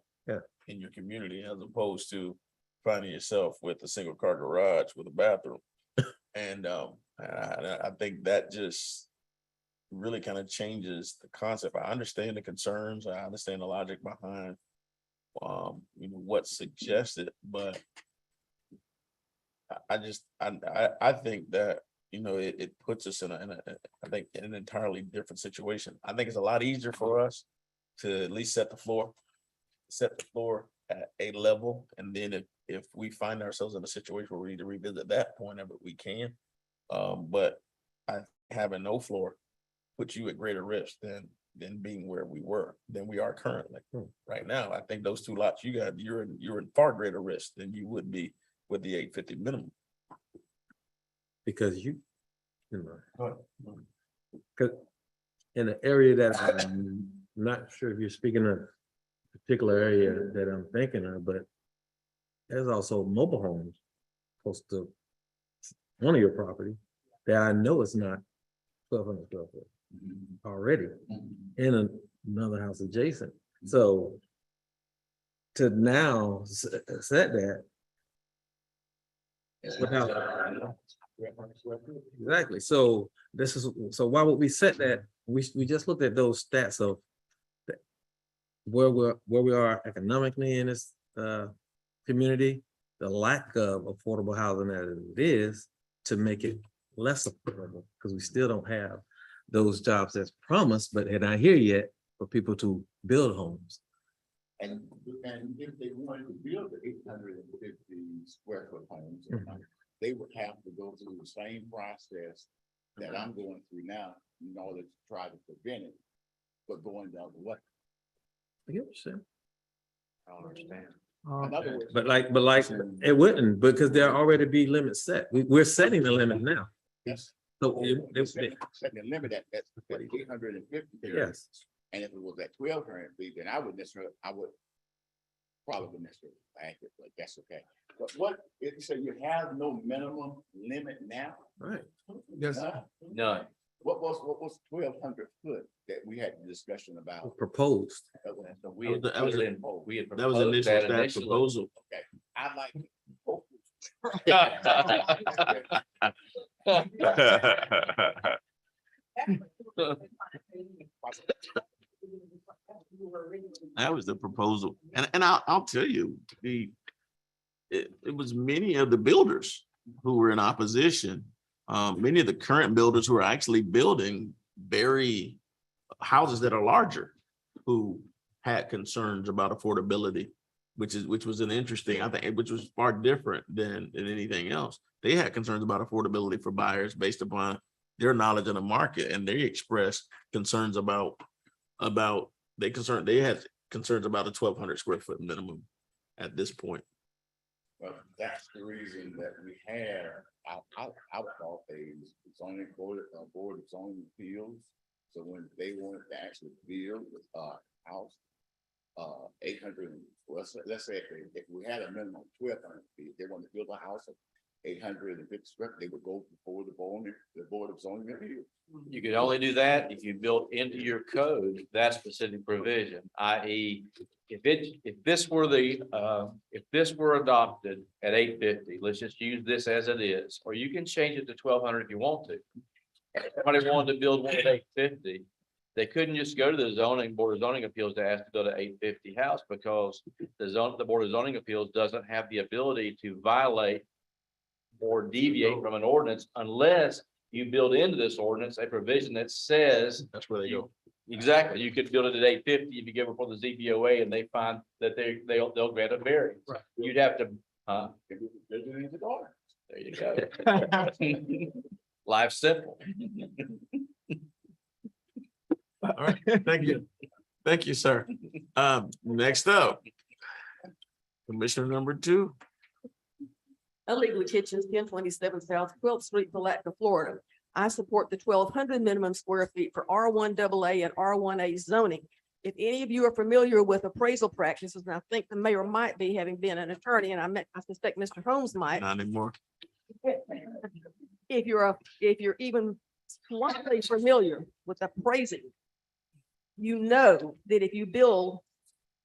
in your community, as opposed to finding yourself with a single car garage with a bathroom. And I think that just really kind of changes the concept. I understand the concerns. I understand the logic behind what's suggested, but I think that it puts us in an entirely different situation. I think it's a lot easier for us to at least set the floor at a level, and then if we find ourselves in a situation where we need to revisit that point of it, we can. But having no floor puts you at greater risk than being where we are currently. Right now, I think those two lots you're in far greater risk than you would be with the 850 minimum. Because because in the area that I'm not sure if you're speaking of a particular area that I'm thinking of, but there's also mobile homes close to one of your property that I know it's not 1,200 square foot already in another house adjacent. So to now set that without exactly. So why would we set that? We just looked at those stats of where we are economically in this community, the lack of affordable housing as it is, to make it less affordable, because we still don't have those jobs that's promised, but they're not here yet for people to build homes. And if they wanted to build the 850 square foot homes, they would have to go through the same process that I'm going through now in order to try to prevent it, but going the other way. I get what you're saying. I don't understand. In other words, But like it wouldn't, because there already be limits set. We're setting the limit now. yes. So Setting the limit at 850. yes. And if it was at 1,200 feet, then I would probably wouldn't necessarily back it, but that's okay. But so you have no minimum limit now? Right. Yes. None. What was 1,200 foot that we had the discussion about? Proposed. That was initial staff proposal. Okay, I like it. That was the proposal. And I'll tell you, many of the builders who were in opposition. Many of the current builders who are actually building very houses that are larger, who had concerns about affordability, which was an interesting, I think, which was far different than anything else. They had concerns about affordability for buyers based upon their knowledge of the market, and they expressed concerns about they had concerns about a 1,200 square foot minimum at this point. Well, that's the reason that we have our call a zoning board of zoning appeals. So when they wanted to actually build a house, 800, let's say if we had a minimum of 1,200 feet, they want to build a house of 850 square, they would go before the board of zoning appeals. You could only do that if you built into your code that specific provision, i.e. if this were adopted at 850, let's just use this as it is, or you can change it to 1,200 if you want to. If somebody wanted to build one at 850, they couldn't just go to the board of zoning appeals to ask to build an 850 house, because the board of zoning appeals doesn't have the ability to violate or deviate from an ordinance unless you build into this ordinance a provision that says that's where they go. Exactly. You could build it at 850 if you give it for the ZBOA and they find that they'll grant a variance. Right. You'd have to, there you go. Life's simple. All right, thank you. Thank you, sir. Next up, Commissioner number 2. Illegal Kitchens, 1027 South Quilt Street, Palatka, Florida. I support the 1,200 minimum square feet for R1AA and R1A zoning. If any of you are familiar with appraisal practices, and I think the mayor might be, having been an attorney, and I suspect Mr. Holmes might. Not anymore. If you're even slightly familiar with appraising, you know that if you build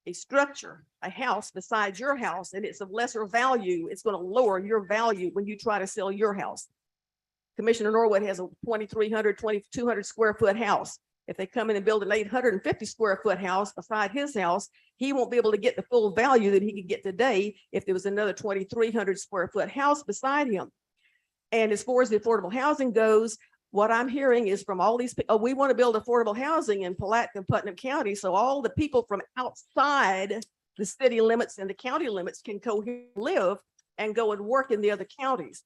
a structure, a house beside your house, and it's of lesser value, it's going to lower your value when you try to sell your house. Commissioner Norwood has a 2,300, 2,200 square foot house. If they come in and build an 850 square foot house beside his house, he won't be able to get the full value that he could get today if there was another 2,300 square foot house beside him. And as far as the affordable housing goes, what I'm hearing is from all these people, we want to build affordable housing in Palatka and Putnam County, so all the people from outside the city limits and the county limits can go here, live, and go and work in the other counties.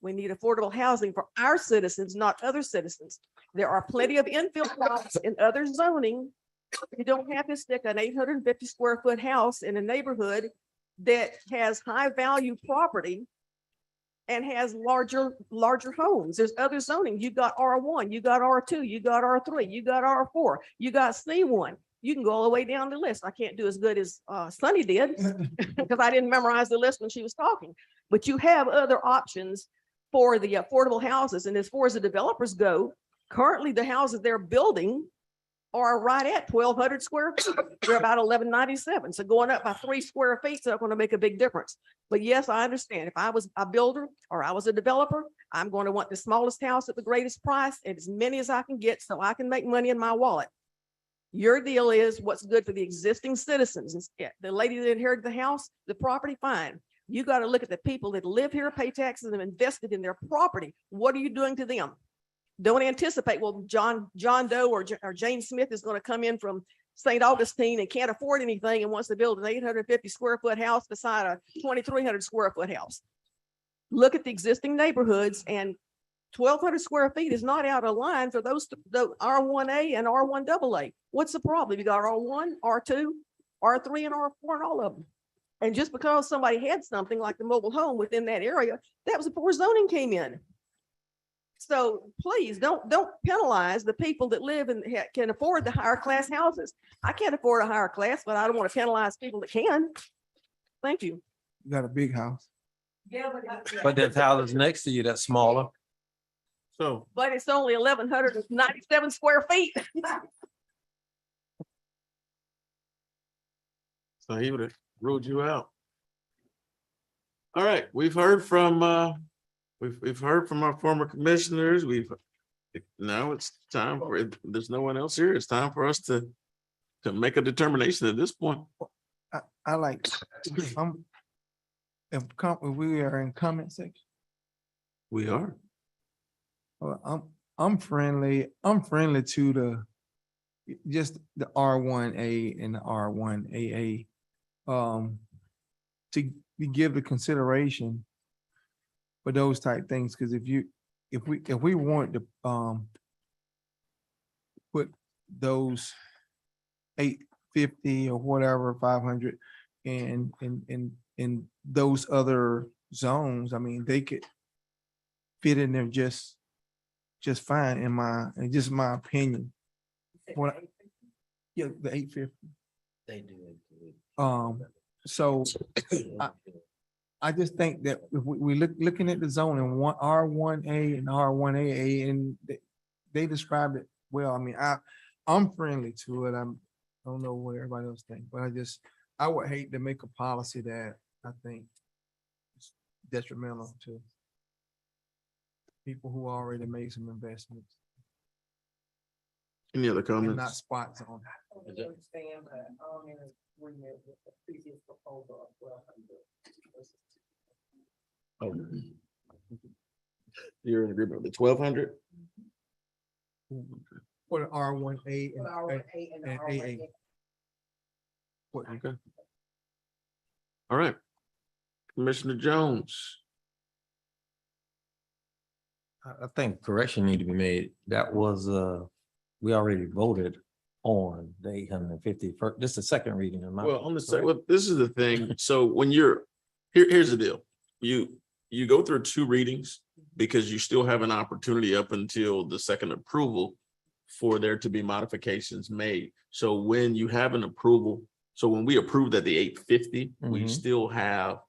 We need affordable housing for our citizens, not other citizens. There are plenty of infill lots in other zoning. You don't have to stick an 850 square foot house in a neighborhood that has high value property and has larger homes. There's other zoning. You got R1, you got R2, you got R3, you got R4, you got C1. You can go all the way down the list. I can't do as good as Sunny did because I didn't memorize the list when she was talking. But you have other options for the affordable houses. And as far as the developers go, currently the houses they're building are right at 1,200 square feet. They're about 1,197. So going up by 3 square feet is not going to make a big difference. But yes, I understand. If I was a builder or I was a developer, I'm going to want the smallest house at the greatest price and as many as I can get so I can make money in my wallet. Your deal is what's good for the existing citizens. The lady that inherited the house, the property, fine. You got to look at the people that live here, pay taxes, and invested in their property. What are you doing to them? Don't anticipate, well, John Doe or Jane Smith is going to come in from St. Augustine and can't afford anything and wants to build an 850 square foot house beside a 2,300 square foot house. Look at the existing neighborhoods, and 1,200 square feet is not out of line for those the R1A and R1AA. What's the problem? You got R1, R2, R3, and R4 and all of them. And just because somebody had something like the mobile home within that area, that was before zoning came in. So please don't penalize the people that live and can afford the higher class houses. I can't afford a higher class, but I don't want to penalize people that can. Thank you. You got a big house. Yeah, But there's houses next to you that's smaller. So, but it's only 1,197 square feet. so he would have ruled you out. All right, we've heard from we've heard from our former commissioners. Now it's time for it. There's no one else here. It's time for us to make a determination at this point. I like, we are in comment section. We are. Well, I'm friendly to just the R1A and the R1AA. To give the consideration for those type things, because if we want to put those 850 or whatever, 500 in those other zones, I mean, they could fit in there just fine in my opinion. Yeah, the 850. They do. So I just think that if we looking at the zone and R1A and R1AA, and they described it well. I mean, I'm friendly to it. I don't know what everybody else thinks, but I would hate to make a policy that I think is detrimental to people who already made some investments. Any other And comments? not spot zone. Understand that I'm in agreement with the previous proposal of 1,200. You're in agreement with the 1,200? For the R1A For the R1A and the and R1A. AA. What, Okay. All right. Commissioner Jones. I think correction need to be made. That was, we already voted on the 850. This is the second reading. am I Well, on the correct? well, this is the thing. So when here's the deal. You go through 2 readings because you still have an opportunity up until the second approval for there to be modifications made. So when you have an approval, so when we approved at the 850, we Mhm. still have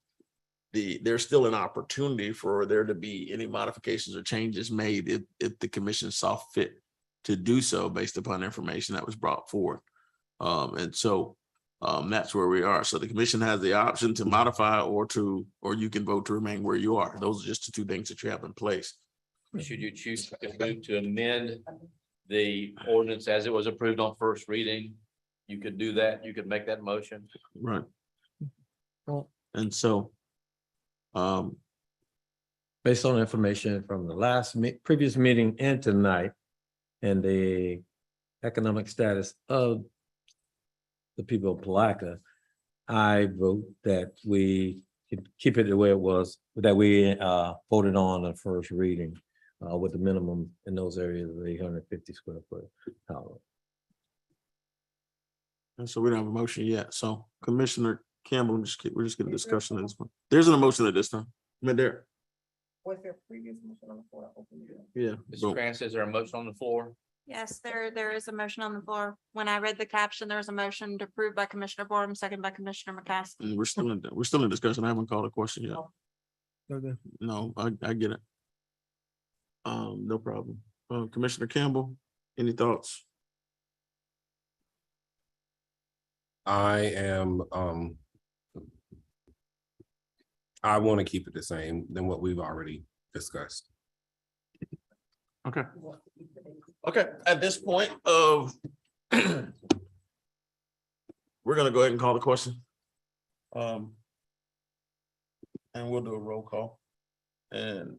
there's still an opportunity for there to be any modifications or changes made if the commission saw fit to do so based upon information that was brought forward. And so that's where we are. So the commission has the option to modify or you can vote to remain where you are. Those are just the 2 things that you have in place. Should you choose to move to amend the ordinance as it was approved on first reading, you could do that. You could make that motion. Right. Well, And so Based on information from the previous meeting and tonight, and the economic status of the people of Palatka, I vote that we could keep it the way it was, that we voted on the first reading with the minimum in those areas of 850 square foot tower. And so we don't have a motion yet. So Commissioner Campbell, we're just getting discussion on this one. There's an emotion at this time. I mean, there. Was there previous motion on the floor? Open it up. Yeah. Mr. Krantz, is there a motion on the floor? Yes, there is a motion on the floor. When I read the caption, there was a motion to approve by Commissioner Borum, second by Commissioner McCaskey. And we're still in discussion. I haven't called a question yet. No, I get it. No problem. Commissioner Campbell, any thoughts? I want to keep it the same than what we've already discussed. Okay. Okay, at this point of we're gonna go ahead and call the question. And we'll do a roll call. And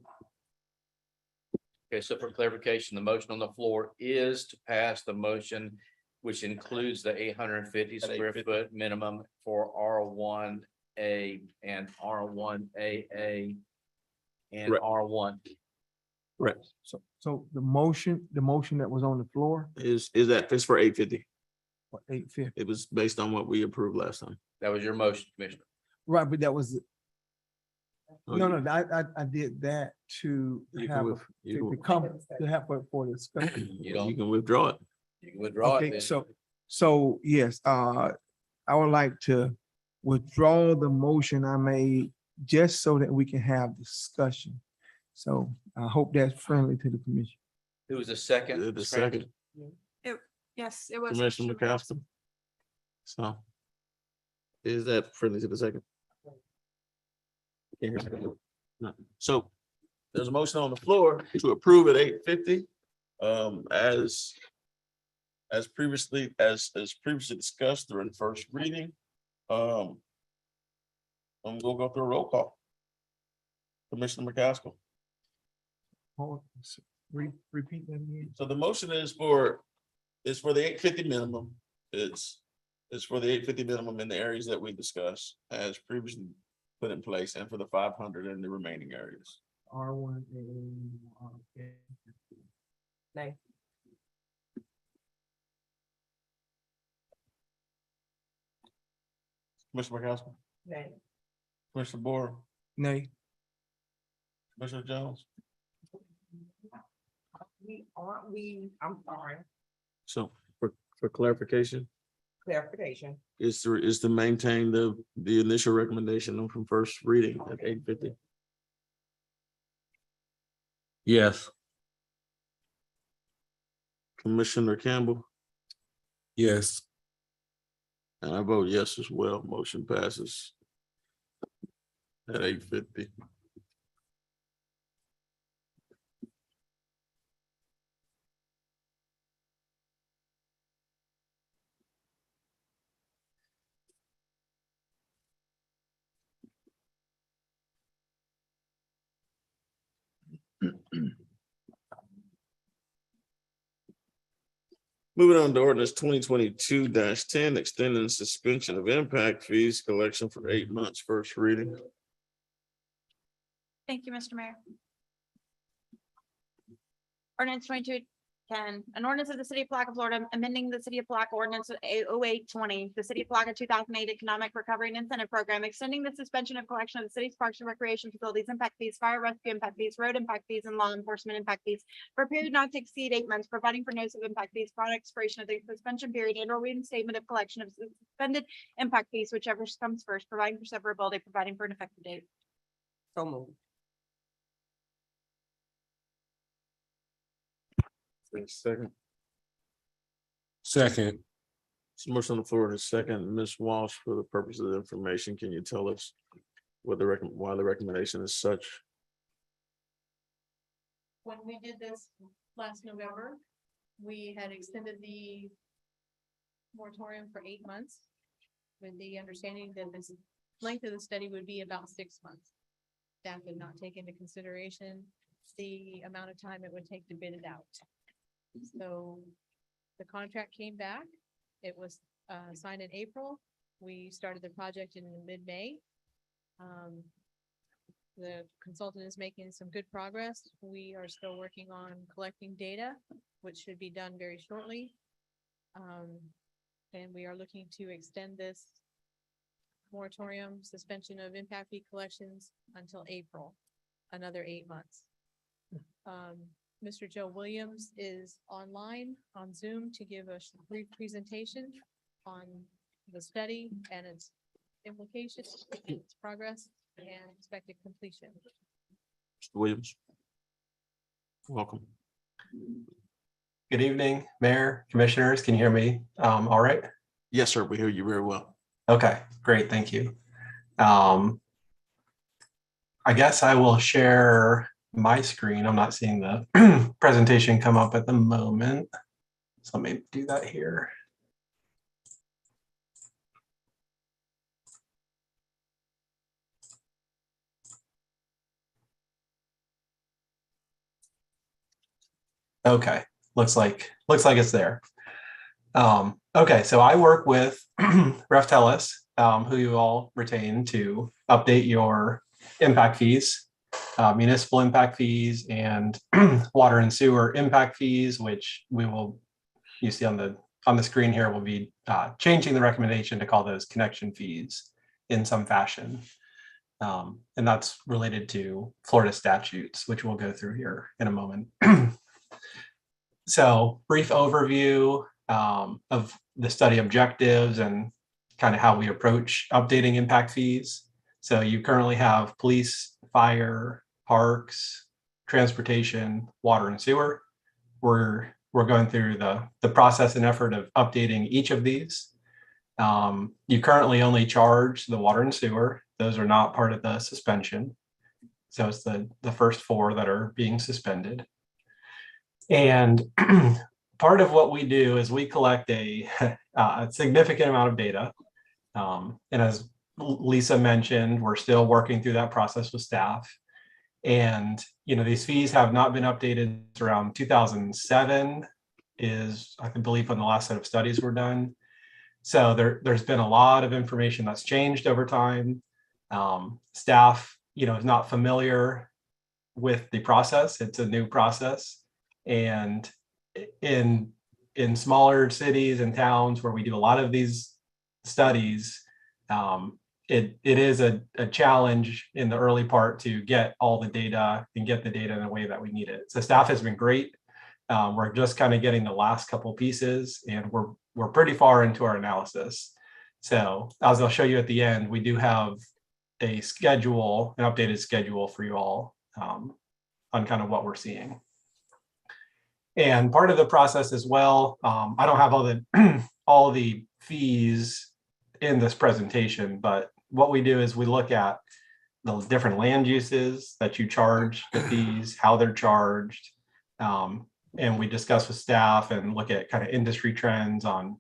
Okay, so for clarification, the motion on the floor is to pass the motion, which includes the 850 square foot minimum for R1A and R1AA and Correct. R1. right, So the motion that was on the floor, is that it's for 850? for 850, It was based on what we approved last time. That was your motion, Commissioner. right, but that was, Oh, no, I did that to You can have, with- you to can- come, to have for discussion. You don't, You can withdraw it. you can withdraw it. Okay, then. so yes, I would like to withdraw the motion I made just so that we can have discussion. So I hope that's friendly to the commission. Who was the second? The Ms. Krantz? second, Yes, it was. Commissioner McCaskill. So is that friendly to the second? Can't hear me. No. So there's a motion on the floor to approve at 850. As previously discussed during first reading. We'll go through a roll call. Commissioner McCaskill. Repeat that again. So the motion is for the 850 minimum. It's for the 850 minimum in the areas that we discussed as previously put in place, and for the 500 in the remaining areas. R1. Nay. Commissioner McCaskill, Nay. Commissioner Boer, Nay. Commissioner Jones. I'm sorry, So for clarification, clarification. is to maintain the initial recommendation from first reading at 850. Yes. Commissioner Campbell, Yes. and I vote yes as well. Motion passes at 850. Moving on to ordinance 2022-10, extending the suspension of impact fees collection for 8 months, first reading. Thank you, Mr. Mayor. Ordinance 2210, an ordinance of the city of Palatka, Florida, amending the city of Palatka ordinance 0820, the city of Palatka 2008 Economic Recovery and Incentive Program, extending the suspension of collection of the city's parks and recreation facilities impact fees, fire rescue impact fees, road impact fees, and law enforcement impact fees for a period not to exceed 8 months, providing for notice of impact fees upon expiration of the suspension period and or reinstatement of collection of suspended impact fees, whichever comes first, providing for severability, providing for an effective date. So moved. Second. Second. So motion on the floor in a second. Ms. Walsh, for the purpose of the information, can you tell us what why the recommendation is such? When we did this last November, we had extended the moratorium for 8 months with the understanding that this length of the study would be about 6 months. Staff did not take into consideration the amount of time it would take to bid it out. So the contract came back. It was signed in April. We started the project in mid-May. The consultant is making some good progress. We are still working on collecting data, which should be done very shortly. And we are looking to extend this moratorium suspension of impact fee collections until April, another 8 months. Mr. Joe Williams is online on Zoom to give a brief presentation on the study and its implications, its progress, and expected completion. Mr. Williams. Welcome. Good evening, Mayor, Commissioners. Can you hear me? All right? Yes, sir. We hear you very well. Okay, great. Thank you. I guess I will share my screen. I'm not seeing the presentation come up at the moment. So let me do that here. Okay, looks like it's there. Okay, so I work with Reftelis, who you all retain to update your impact fees, municipal impact fees, and water and sewer impact fees, which you see on the screen here, we'll be changing the recommendation to call those connection fees in some fashion. And that's related to Florida statutes, which we'll go through here in a moment. So brief overview of the study objectives and kind of how we approach updating impact fees. So you currently have police, fire, parks, transportation, water, and sewer. We're going through the process and effort of updating each of these. You currently only charge the water and sewer. Those are not part of the suspension. So it's the first 4 that are being suspended. And part of what we do is we collect a significant amount of data. And as Lisa mentioned, we're still working through that process with staff. And, these fees have not been updated around 2007 is, I can believe, when the last set of studies were done. So there's been a lot of information that's changed over time. Staff, is not familiar with the process. It's a new process. And in smaller cities and towns where we do a lot of these studies, it is a challenge in the early part to get all the data and get the data in the way that we need it. So staff has been great. We're just kind of getting the last couple pieces, and we're pretty far into our analysis. So as I'll show you at the end, we do have a schedule, an updated schedule for you all on kind of what we're seeing. And part of the process as well, I don't have all the all the fees in this presentation, but what we do is we look at the different land uses that you charge the fees, how they're charged, and we discuss with staff and look at kind of industry trends on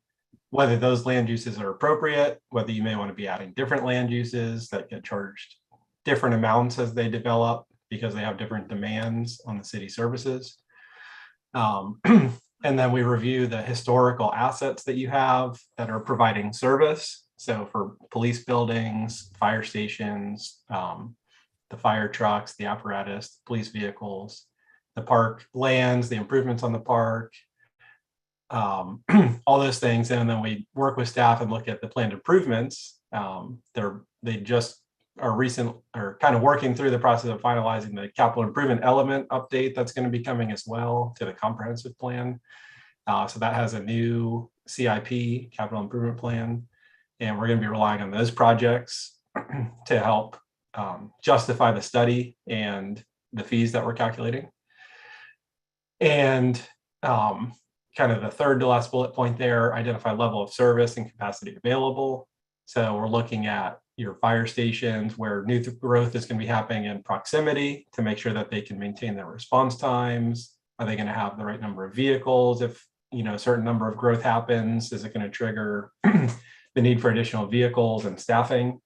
whether those land uses are appropriate, whether you may want to be adding different land uses that get charged different amounts as they develop because they have different demands on the city services. And then we review the historical assets that you have that are providing service. So for police buildings, fire stations, the fire trucks, the apparatus, police vehicles, the park lands, the improvements on the park, all those things. And then we work with staff and look at the planned improvements. They just are kind of working through the process of finalizing the capital improvement element update that's going to be coming as well to the comprehensive plan. So that has a new CIP, capital improvement plan, and we're going to be relying on those projects to help justify the study and the fees that we're calculating. And kind of the third to last bullet point there, identify level of service and capacity available. So we're looking at your fire stations where new growth is going to be happening in proximity to make sure that they can maintain their response times. Are they going to have the right number of vehicles? If a certain number of growth happens, is it going to trigger the need for additional vehicles and staffing?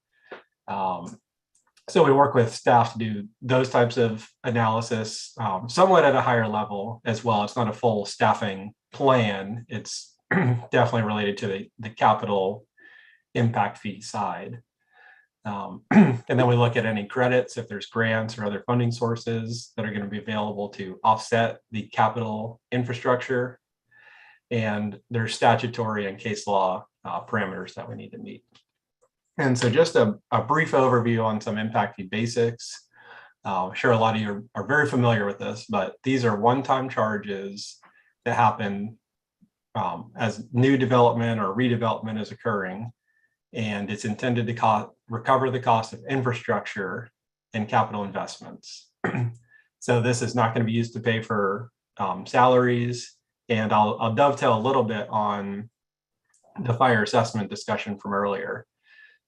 So we work with staff to do those types of analysis, somewhat at a higher level as well. It's not a full staffing plan. It's definitely related to the capital impact fee side. And then we look at any credits, if there's grants or other funding sources that are going to be available to offset the capital infrastructure. And there's statutory and case law parameters that we need to meet. And so just a brief overview on some impact fee basics. I'm sure a lot of you are very familiar with this, but these are one-time charges that happen as new development or redevelopment is occurring. And it's intended to recover the cost of infrastructure and capital investments. So this is not going to be used to pay for salaries. And I'll dovetail a little bit on the fire assessment discussion from earlier.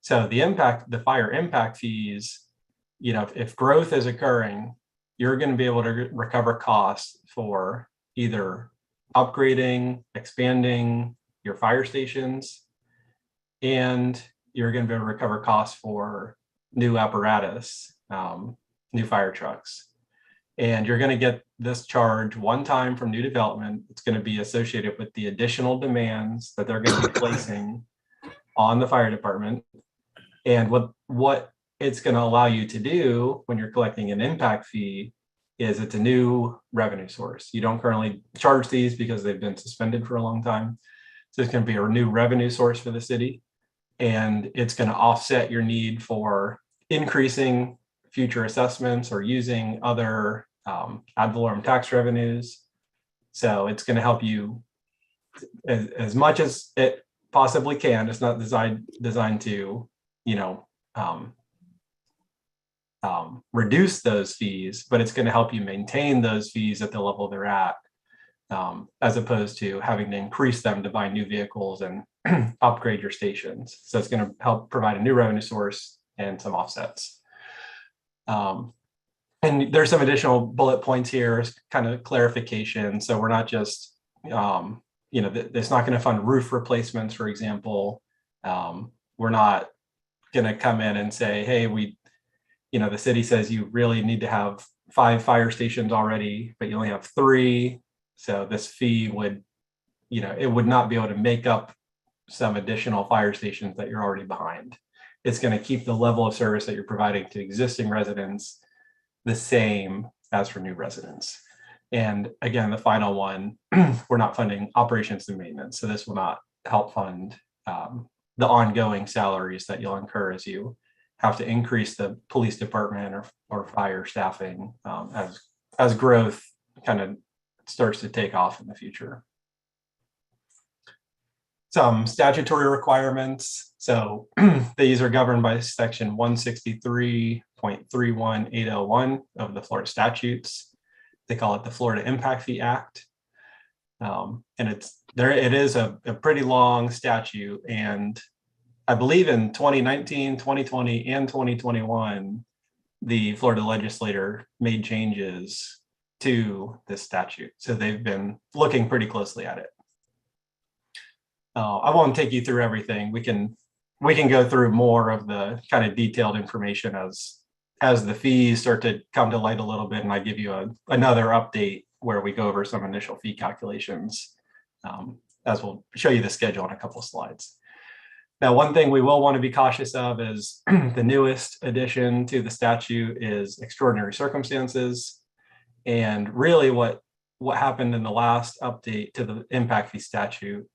So the fire impact fees, if growth is occurring, you're going to be able to recover costs for either upgrading, expanding your fire stations, and you're going to be able to recover costs for new apparatus, new fire trucks. And you're going to get this charge one time from new development. It's going to be associated with the additional demands that they're going to be placing on the fire department. And what it's going to allow you to do when you're collecting an impact fee is it's a new revenue source. You don't currently charge these because they've been suspended for a long time. So it's going to be a new revenue source for the city. And it's going to offset your need for increasing future assessments or using other ad valorem tax revenues. So it's going to help you as much as it possibly can. It's not designed to, reduce those fees, but it's going to help you maintain those fees at the level they're at, as opposed to having to increase them to buy new vehicles and upgrade your stations. So it's going to help provide a new revenue source and some offsets. And there's some additional bullet points here, kind of clarification. So we're not just, it's not going to fund roof replacements, for example. We're not going to come in and say, hey, the city says you really need to have 5 fire stations already, but you only have 3. So this fee would, it would not be able to make up some additional fire stations that you're already behind. It's going to keep the level of service that you're providing to existing residents the same as for new residents. And again, the final one, we're not funding operations and maintenance. So this will not help fund the ongoing salaries that you'll incur as you have to increase the police department or fire staffing as growth kind of starts to take off in the future. Some statutory requirements. So these are governed by section 163.31801 of the Florida statutes. They call it the Florida Impact Fee Act. And it is a pretty long statute. And I believe in 2019, 2020, and 2021, the Florida legislature made changes to this statute. So they've been looking pretty closely at it. I won't take you through everything. We can go through more of the kind of detailed information as the fees start to come to light a little bit, and I give you another update where we go over some initial fee calculations, as we'll show you the schedule in a couple of slides. Now, one thing we will want to be cautious of is the newest addition to the statute is extraordinary circumstances. And really what happened in the last update to the impact fee statute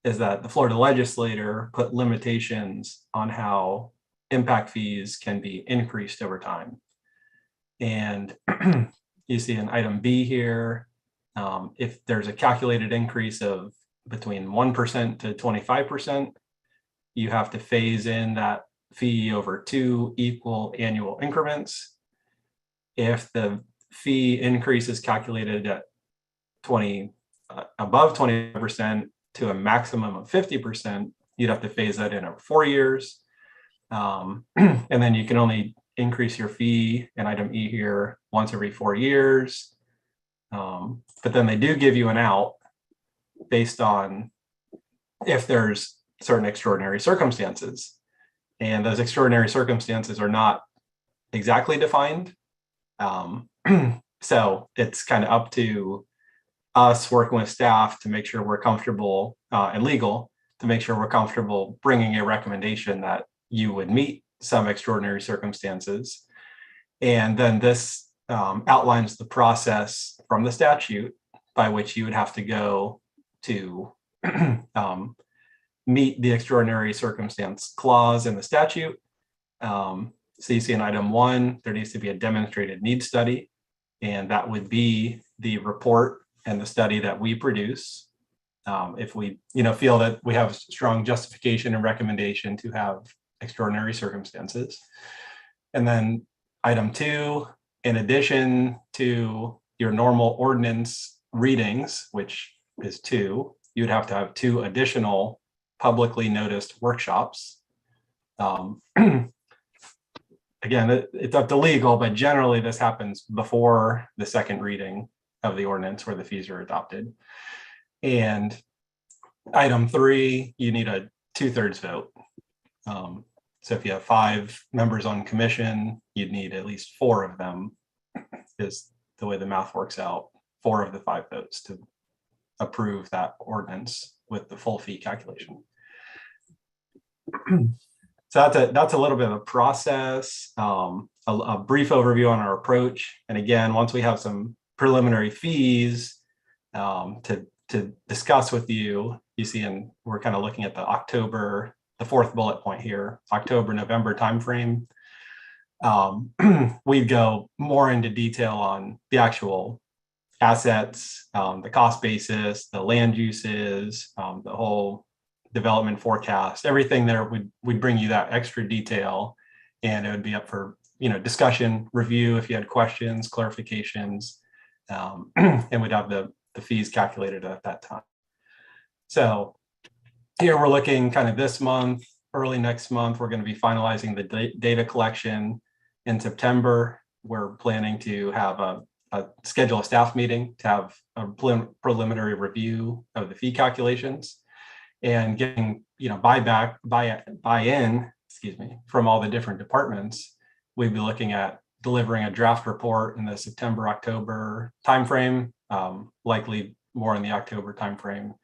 is that the Florida legislature put limitations on how impact fees can be increased over time. And you see in item B here, if there's a calculated increase of between 1% to 25%, you have to phase in that fee over 2 equal annual increments. If the fee increase is calculated at above 20% to a maximum of 50%, you'd have to phase that in over 4 years. And then you can only increase your fee in item E here once every 4 years. But then they do give you an out based on if there's certain extraordinary circumstances. And those extraordinary circumstances are not exactly defined. So it's kind of up to us working with staff to make sure we're comfortable and legal to make sure we're comfortable bringing a recommendation that you would meet some extraordinary circumstances. And then this outlines the process from the statute by which you would have to go to meet the extraordinary circumstance clause in the statute. So you see in item 1, there needs to be a demonstrated need study, and that would be the report and the study that we produce. If we feel that we have strong justification and recommendation to have extraordinary circumstances. And then item 2, in addition to your normal ordinance readings, which is 2, you'd have to have 2 additional publicly noticed workshops. Again, it's up to legal, but generally this happens before the second reading of the ordinance where the fees are adopted. And item 3, you need a 2/3 vote. So if you have 5 members on commission, you'd need at least 4 of them, is the way the math works out, 4 of the 5 votes to approve that ordinance with the full fee calculation. So that's a little bit of a process, a brief overview on our approach. And again, once we have some preliminary fees to discuss with you, you see, and we're kind of looking at the 4th bullet point here, October-November timeframe. We go more into detail on the actual assets, the cost basis, the land uses, the whole development forecast, everything there would bring you that extra detail, and it would be up for discussion, review if you had questions, clarifications, and we'd have the fees calculated at that time. So here we're looking kind of this month, early next month, we're going to be finalizing the data collection in September. We're planning to have schedule a staff meeting to have a preliminary review of the fee calculations and getting buy-in from all the different departments, we'd be looking at delivering a draft report in the September, October timeframe, likely more in the October timeframe.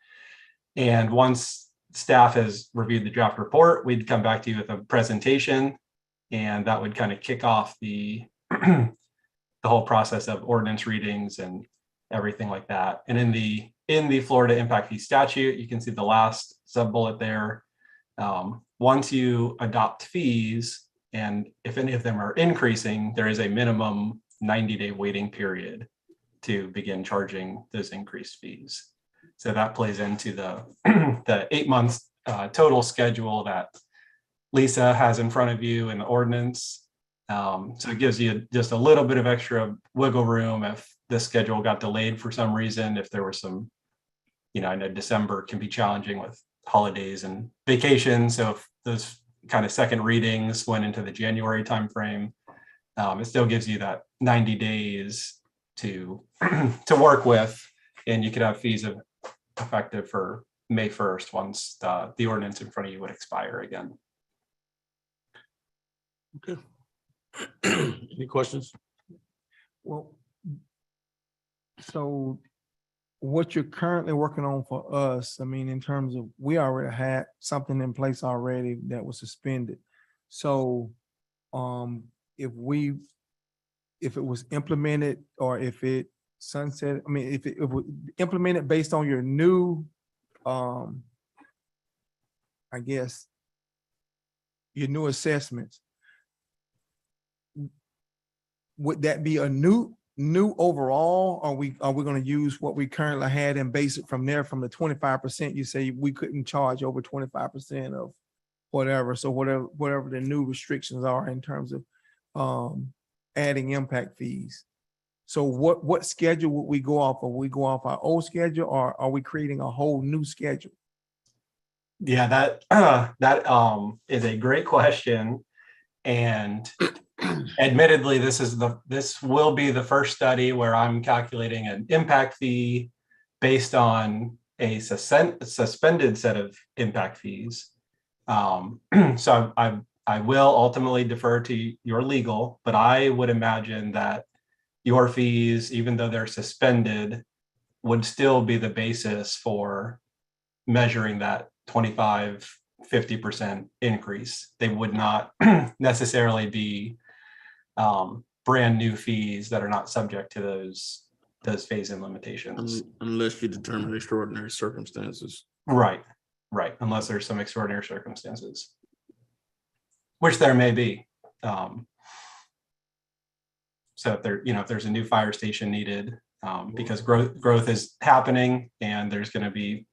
And once staff has reviewed the draft report, we'd come back to you with a presentation, and that would kind of kick off the the whole process of ordinance readings and everything like that. And in the Florida impact fee statute, you can see the last sub bullet there. Once you adopt fees, and if any of them are increasing, there is a minimum 90-day waiting period to begin charging those increased fees. So that plays into the the 8 months total schedule that Lisa has in front of you in the ordinance. So it gives you just a little bit of extra wiggle room if the schedule got delayed for some reason, if there were some, I know December can be challenging with holidays and vacations. So if those kind of second readings went into the January timeframe, it still gives you that 90 days to to work with, and you could have fees effective for May 1st once the ordinance in front of you would expire again. Okay. Any questions? Well, so what you're currently working on for us, I mean, in terms of, we already had something in place already that was suspended. So if it was implemented, or if it sunset, I mean, if it was implemented based on your new, I guess, your new assessments, would that be a new overall? Or are we going to use what we currently had and base it from there, from the 25%? You say we couldn't charge over 25% of whatever. So whatever the new restrictions are in terms of adding impact fees. So what schedule would we go off of? We go off our old schedule, or are we creating a whole new schedule? Yeah, that is a great question. And admittedly, this will be the first study where I'm calculating an impact fee based on a suspended set of impact fees. So I will ultimately defer to your legal, but I would imagine that your fees, even though they're suspended, would still be the basis for measuring that 25-50% increase. They would not necessarily be brand new fees that are not subject to those phase-in limitations. Unless you determine extraordinary circumstances. Right, unless there's some extraordinary circumstances, which there may be. So if there's a new fire station needed, because growth is happening, and there's going to be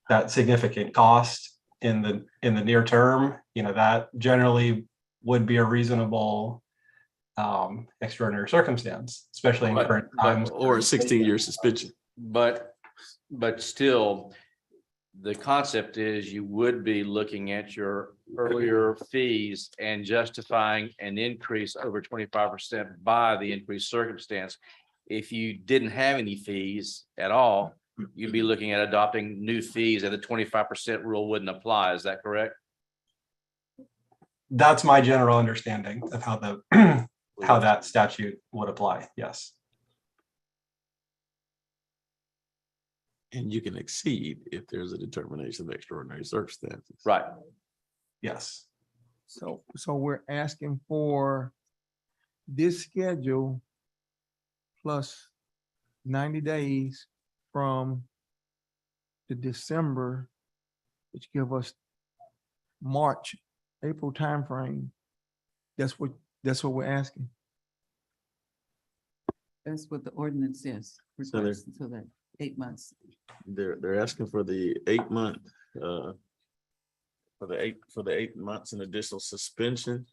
that significant cost in the near term, that generally would be a reasonable extraordinary circumstance, especially in current times. Or a 16-year suspension. But still, the concept is you would be looking at your earlier fees and justifying an increase over 25% by the increased circumstance. If you didn't have any fees at all, you'd be looking at adopting new fees, and the 25% rule wouldn't apply. Is that correct? That's my general understanding of how how that statute would apply. Yes. And you can exceed if there's a determination of extraordinary circumstances. Right. Yes. So we're asking for this schedule plus 90 days from the December, which give us March, April timeframe. That's what we're asking. That's what the ordinance is. So that 8 months. They're asking for the 8 month for the 8 months in additional suspension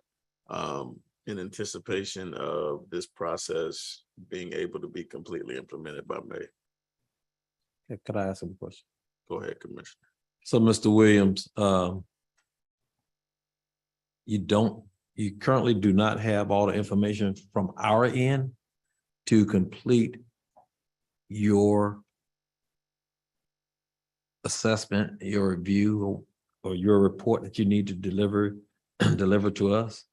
in anticipation of this process being able to be completely implemented by May. Could I ask him a question? Go ahead, Commissioner. So, Mr. Williams, you currently do not have all the information from our end to complete your assessment, your review, or your report that you need to deliver delivered to us?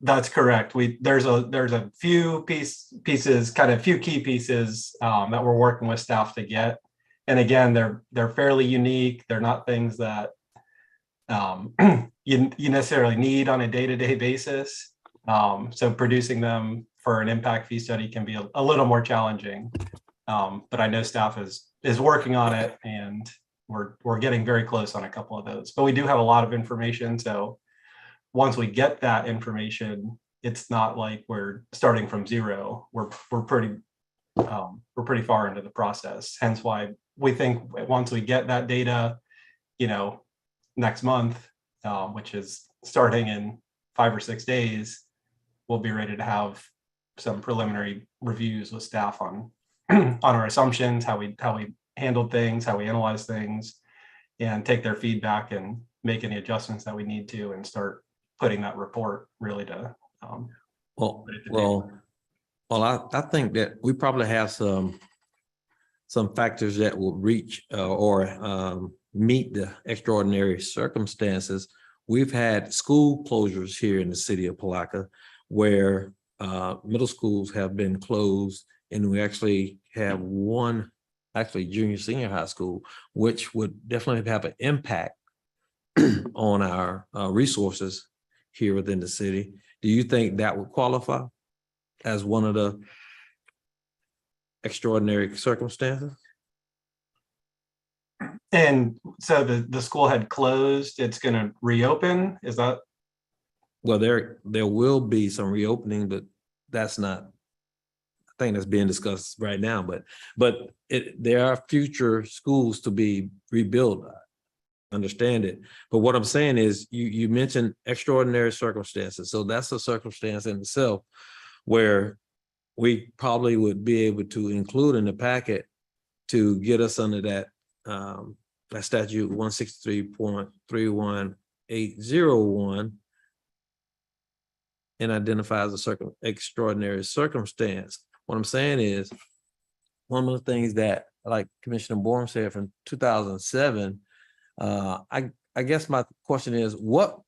That's correct. There's a few pieces, kind of few key pieces that we're working with staff to get. And again, they're fairly unique. They're not things that you necessarily need on a day-to-day basis. So producing them for an impact fee study can be a little more challenging. But I know staff is working on it, and we're getting very close on a couple of those. But we do have a lot of information. So once we get that information, it's not like we're starting from zero. We're pretty far into the process. Hence why we think once we get that data, next month, which is starting in 5 or 6 days, we'll be ready to have some preliminary reviews with staff on on our assumptions, how we handled things, how we analyze things, and take their feedback and make any adjustments that we need to, and start putting that report really to I think that we probably have some factors that will reach or meet the extraordinary circumstances. We've had school closures here in the city of Palatka where middle schools have been closed, and we actually have one junior senior high school, which would definitely have an impact on our resources here within the city. Do you think that would qualify as one of the extraordinary circumstances? And so the school had closed, it's going to reopen, is that? Well, there will be some reopening, but that's not, I think that's being discussed right now, but there are future schools to be rebuilt. Understand it. But what I'm saying is you mentioned extraordinary circumstances. So that's a circumstance in itself where we probably would be able to include in the packet to get us under that statute 163.31801 and identify as a extraordinary circumstance. What I'm saying is one of the things that, like Commissioner Bourne said from 2007, I guess my question is, what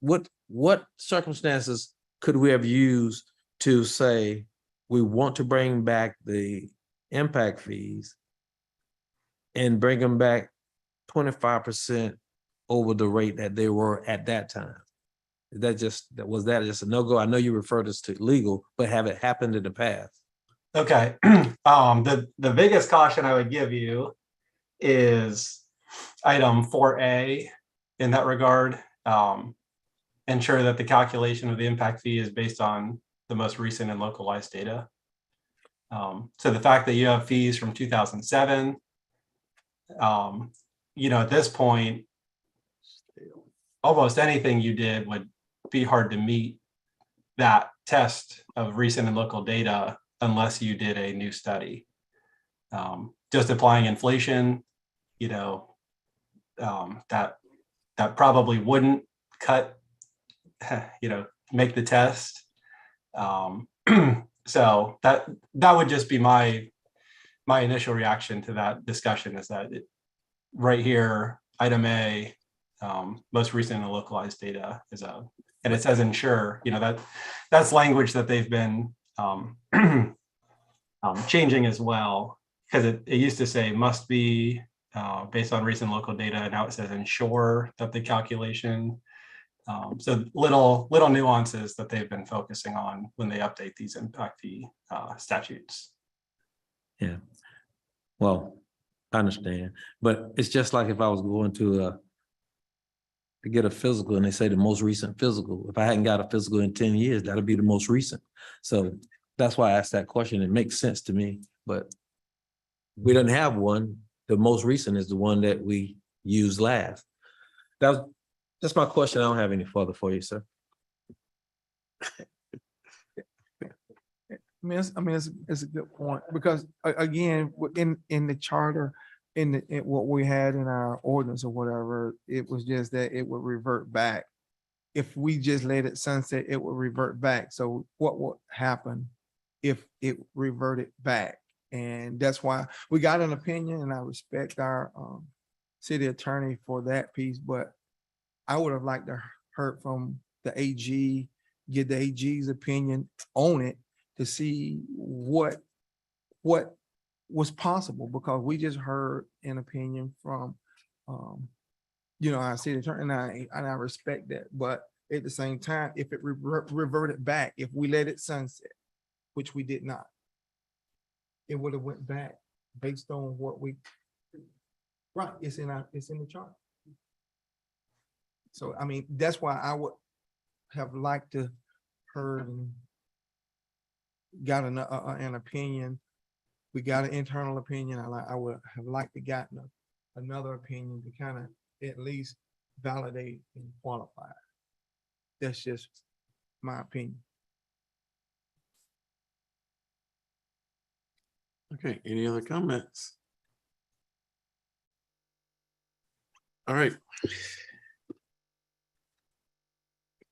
circumstances could we have used to say we want to bring back the impact fees and bring them back 25% over the rate that they were at that time? Was that just a no-go? I know you referred us to legal, but have it happened in the past? Okay. The biggest caution I would give you is item 4A in that regard. Ensure that the calculation of the impact fee is based on the most recent and localized data. So the fact that you have fees from 2007, at this point, almost anything you did would be hard to meet that test of recent and local data unless you did a new study. Just applying inflation, that probably wouldn't cut, make the test. So that would just be my initial reaction to that discussion, is that right here, item A, most recent and localized data and it says ensure, that's language that they've been changing as well, because it used to say must be based on recent local data, and now it says ensure that the calculation. So little nuances that they've been focusing on when they update these impact fee statutes. Yeah, well, I understand, but it's just like if I was going to get a physical and they say the most recent physical. If I hadn't got a physical in 10 years, that'll be the most recent. So that's why I asked that question. It makes sense to me, but we didn't have one. The most recent is the one that we used last. That's my question. I don't have any further for you, sir. It's a good point, because again, in the charter, in what we had in our ordinance or whatever, it was just that it would revert back. If we just let it sunset, it would revert back. So what would happen if it reverted back? And that's why we got an opinion, and I respect our city attorney for that piece, but I would have liked to heard from the AG, get the AG's opinion on it to see what was possible, because we just heard an opinion from, our city attorney, and I respect that, but at the same time, if it reverted back, if we let it sunset, which we did not, it would have went back based on what we, right, it's in the chart. So, I mean, that's why I would have liked to heard and got an opinion. We got an internal opinion. I would have liked to gotten another opinion to kind of at least validate and qualify. That's just my opinion. Okay, any other comments? All right.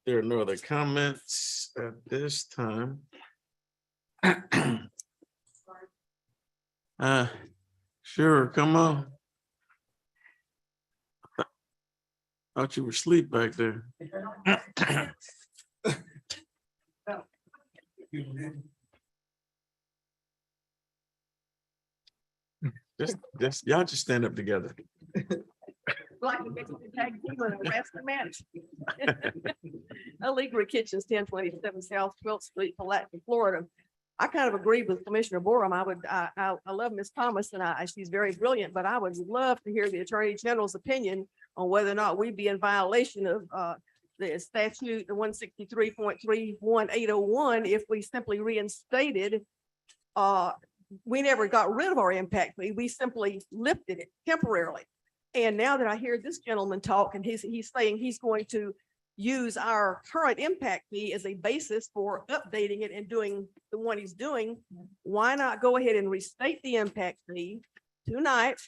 There are no other comments at this time. Sure, come on. Thought you were asleep back there. Just y'all just stand up together. Like a tag team and arrest the manager. Allegra Kitchens, 1027 South 12th Street, Palatka, Florida. I kind of agree with Commissioner Borum. I love Ms. Thomas, and she's very brilliant, but I would love to hear the Attorney General's opinion on whether or not we'd be in violation of the statute, the 163.31801, if we simply reinstated. We never got rid of our impact fee. We simply lifted it temporarily. And now that I hear this gentleman talk, and he's saying he's going to use our current impact fee as a basis for updating it and doing the one he's doing, why not go ahead and restate the impact fee tonight,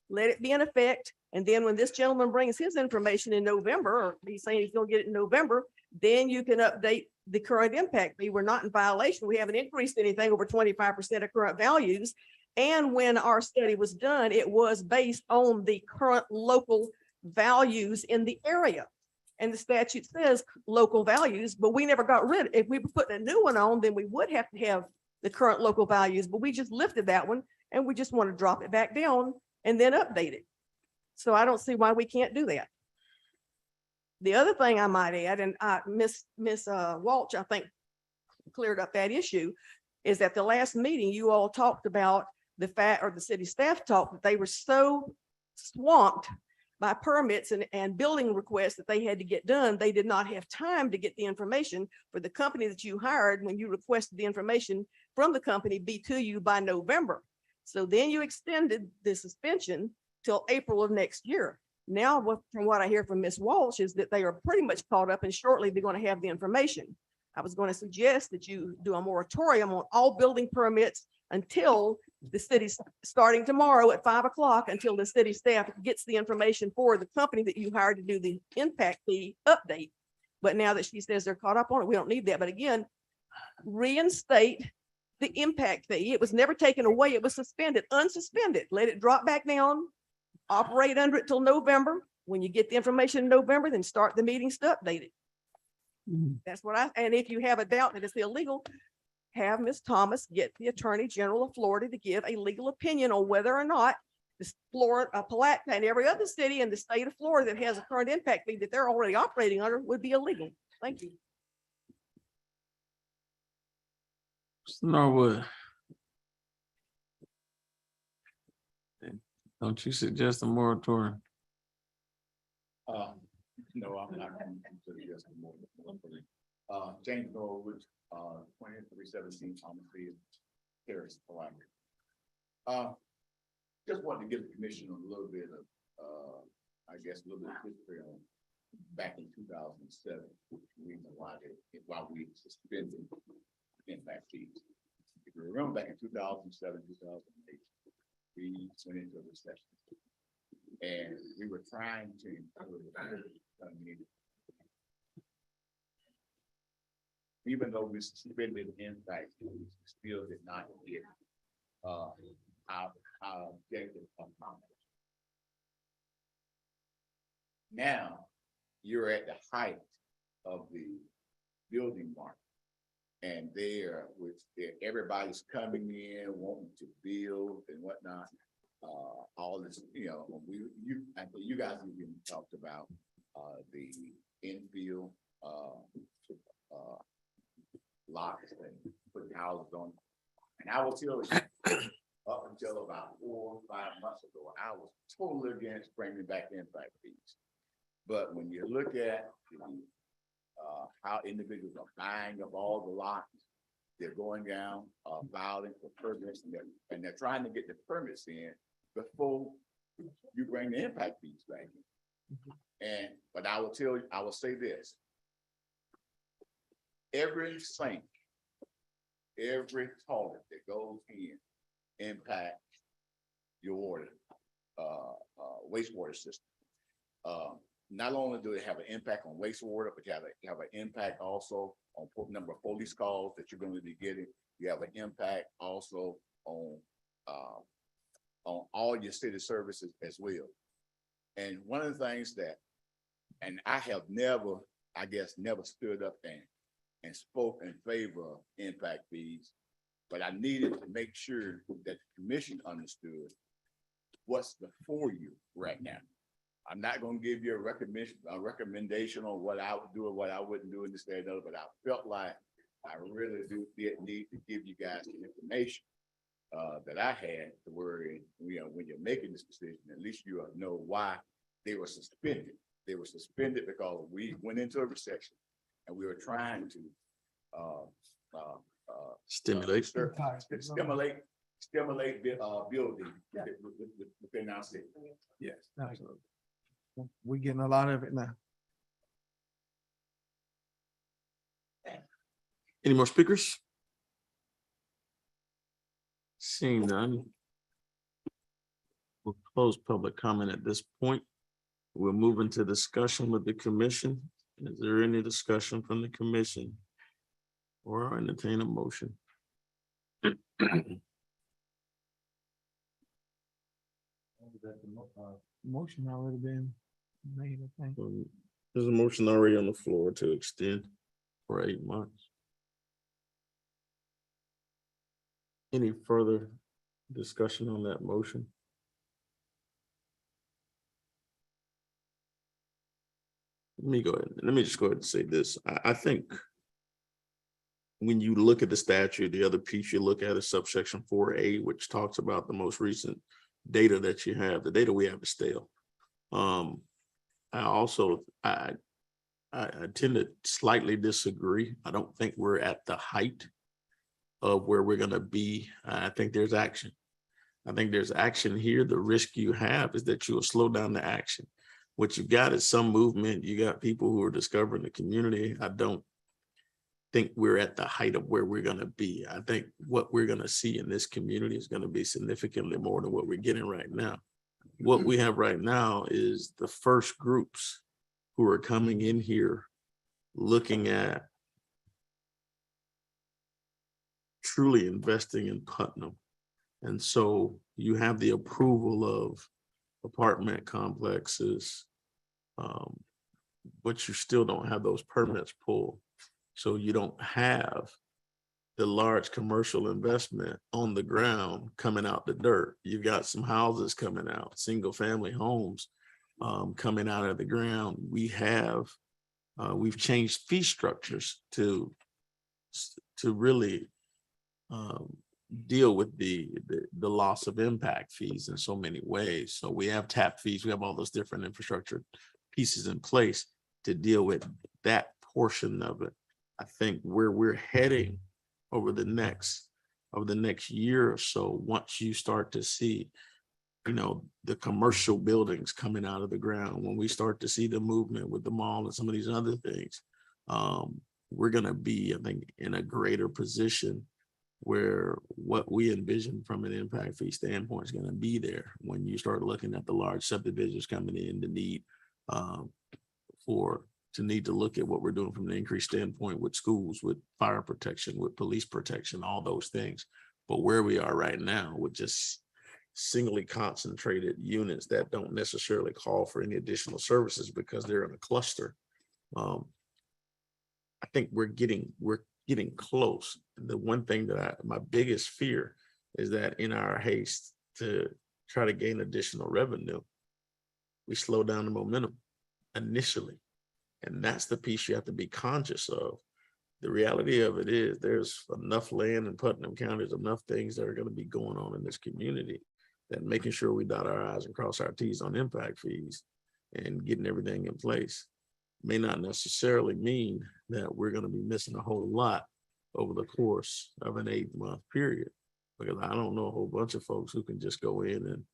let it be in effect, and then when this gentleman brings his information in November, or he's saying he's gonna get it in November, then you can update the current impact fee. We're not in violation. We haven't increased anything over 25% of current values. And when our study was done, it was based on the current local values in the area. And the statute says local values, but we never got rid of it. If we were putting a new one on, then we would have to have the current local values, but we just lifted that one and we just want to drop it back down and then update it. So I don't see why we can't do that. The other thing I might add, and Miss Walsh, I think, cleared up that issue, is at the last meeting, you all talked about the fact, or the city staff talked, that they were so swamped by permits and building requests that they had to get done. They did not have time to get the information for the company that you hired when you requested the information from the company be to you by November. So then you extended the suspension till April of next year. Now, from what I hear from Ms. Walsh, is that they are pretty much caught up, and shortly they're going to have the information. I was going to suggest that you do a moratorium on all building permits until the city's starting tomorrow at 5 o'clock, until the city staff gets the information for the company that you hired to do the impact fee update. But now that she says they're caught up on it, we don't need that. But again, reinstate the impact fee. It was never taken away. It was suspended, unsuspended. Let it drop back down, operate under it till November. When you get the information in November, then start the meetings to update it. That's what and if you have a doubt that it's illegal, have Ms. Thomas get the Attorney General of Florida to give a legal opinion on whether or not this Florida, Palatka, and every other city in the state of Florida that has a current impact fee that they're already operating under would be illegal. Thank you. Norwood. Don't you suggest a moratorium? No, I'm not suggesting more. James Norwood, 2317 Thomas Field, Terrace, Palatka. Just wanted to give the commission a little bit of, I guess, a little bit of history on back in 2007, reason why we suspended impact fees. If you remember, back in 2007, 2008, we went into a recession, and we were trying to even though we suspended impact, we still did not get our objective accomplished. Now, you're at the height of the building market. And there, which everybody's coming in, wanting to build and whatnot. All this, I think you guys even talked about, the infield, lots and putting houses on. And I will tell you, up until about 4 or 5 months ago, I was totally against bringing back impact fees. But when you look at how individuals are buying up all the lots, they're going down, filing for permits, and they're trying to get the permits in before you bring the impact fees back in. But I will say this. Every sink, every toilet that goes in impacts your water, wastewater system. Not only do they have an impact on wastewater, but you have an impact also on number of police calls that you're going to be getting. You have an impact also on all your city services as well. And one of the things that, and I have never stood up and spoke in favor of impact fees, but I needed to make sure that the commission understood what's before you right now. I'm not going to give you a recommendation on what I would do or what I wouldn't do in this area, but I felt like I really need to give you guys the information that I had to worry, when you're making this decision, at least you know why they were suspended. They were suspended because we went into a recession and we were trying to Stimulate building within our city. Yes, absolutely. We're getting a lot of it now. Any more speakers? Seeing none. We'll close public comment at this point. We'll move into discussion with the commission. Is there any discussion from the commission? Or entertain a motion? Motion already been made, I think. There's a motion already on the floor to extend for 8 months. Any further discussion on that motion? Let me just go ahead and say this. I think when you look at the statute, the other piece you look at is subsection 4A, which talks about the most recent data that you have. The data we have is stale. I tend to slightly disagree. I don't think we're at the height of where we're going to be. I think there's action. I think there's action here. The risk you have is that you will slow down the action. What you've got is some movement. You got people who are discovering the community. I don't think we're at the height of where we're going to be. I think what we're going to see in this community is going to be significantly more than what we're getting right now. What we have right now is the first groups who are coming in here looking at truly investing in Putnam. And so you have the approval of apartment complexes, but you still don't have those permits pulled. So you don't have the large commercial investment on the ground coming out the dirt. You've got some houses coming out, single family homes coming out of the ground. We've changed fee structures to really deal with the loss of impact fees in so many ways. So we have tap fees, we have all those different infrastructure pieces in place to deal with that portion of it. I think where we're heading over the next year or so, once you start to see, the commercial buildings coming out of the ground, when we start to see the movement with the mall and some of these other things, we're going to be, I think, in a greater position where what we envision from an impact fee standpoint is going to be there when you start looking at the large subdivisions coming in to need to look at what we're doing from an increased standpoint with schools, with fire protection, with police protection, all those things. But where we are right now with just singly concentrated units that don't necessarily call for any additional services because they're in a cluster. I think we're getting close. The one thing that my biggest fear is that in our haste to try to gain additional revenue, we slow down the momentum initially. And that's the piece you have to be conscious of. The reality of it is there's enough land in Putnam County, there's enough things that are going to be going on in this community that making sure we dot our I's and cross our T's on impact fees and getting everything in place may not necessarily mean that we're going to be missing a whole lot over the course of an 8-month period. Because I don't know a whole bunch of folks who can just go in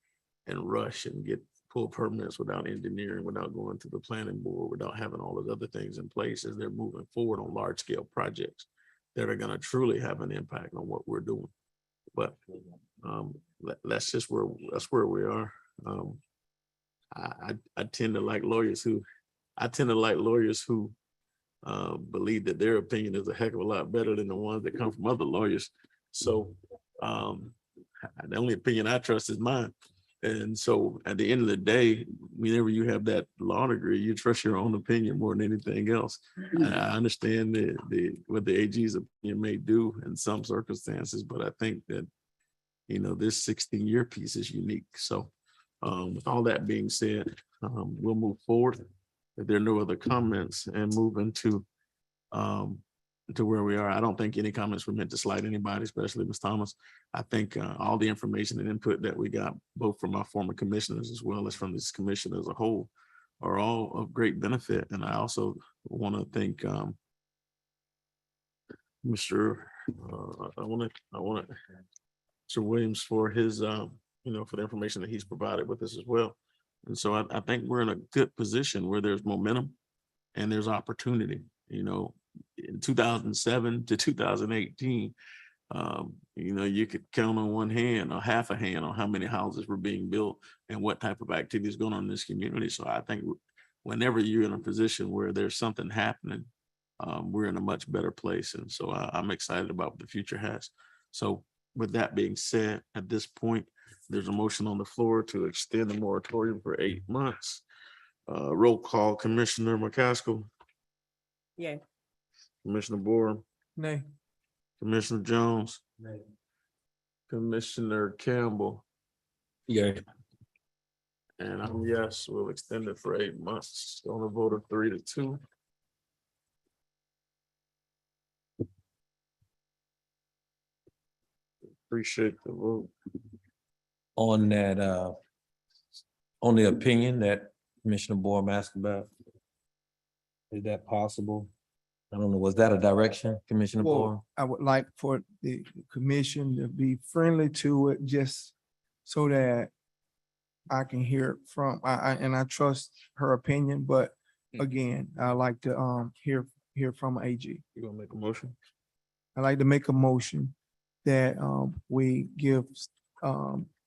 and rush and pull permits without engineering, without going to the planning board, without having all those other things in place as they're moving forward on large scale projects that are going to truly have an impact on what we're doing. But that's where we are. I tend to like lawyers who believe that their opinion is a heck of a lot better than the ones that come from other lawyers. So the only opinion I trust is mine. And so at the end of the day, whenever you have that law degree, you trust your own opinion more than anything else. I understand what the AG's opinion may do in some circumstances, but I think that, this 16-year piece is unique. So with all that being said, we'll move forward. If there are no other comments and move into where we are. I don't think any comments were meant to slight anybody, especially Ms. Thomas. I think all the information and input that we got, both from our former commissioners as well as from this commission as a whole, are all of great benefit. And I also want to thank Mr. Williams for his, for the information that he's provided with us as well. And so I think we're in a good position where there's momentum and there's opportunity. In 2007 to 2018, you could count on one hand or half a hand on how many houses were being built and what type of activity is going on in this community. So I think whenever you're in a position where there's something happening, we're in a much better place. And so I'm excited about what the future has. So with that being said, at this point, there's a motion on the floor to extend the moratorium for 8 months. Roll call, Commissioner McCaskill. Yeah. Commissioner Borum. Nay. Commissioner Jones. Nay. Commissioner Campbell. Yeah. And I'm yes, we'll extend it for 8 months. On a vote of 3-2. Appreciate the vote. On that, on the opinion that Commissioner Borum asked about, is that possible? I don't know, was that a direction, Commissioner Borum? Well, I would like for the commission to be friendly to it, just so that I can hear from, and I trust her opinion, but again, I like to hear from AG. You gonna make a motion? I'd like to make a motion that we give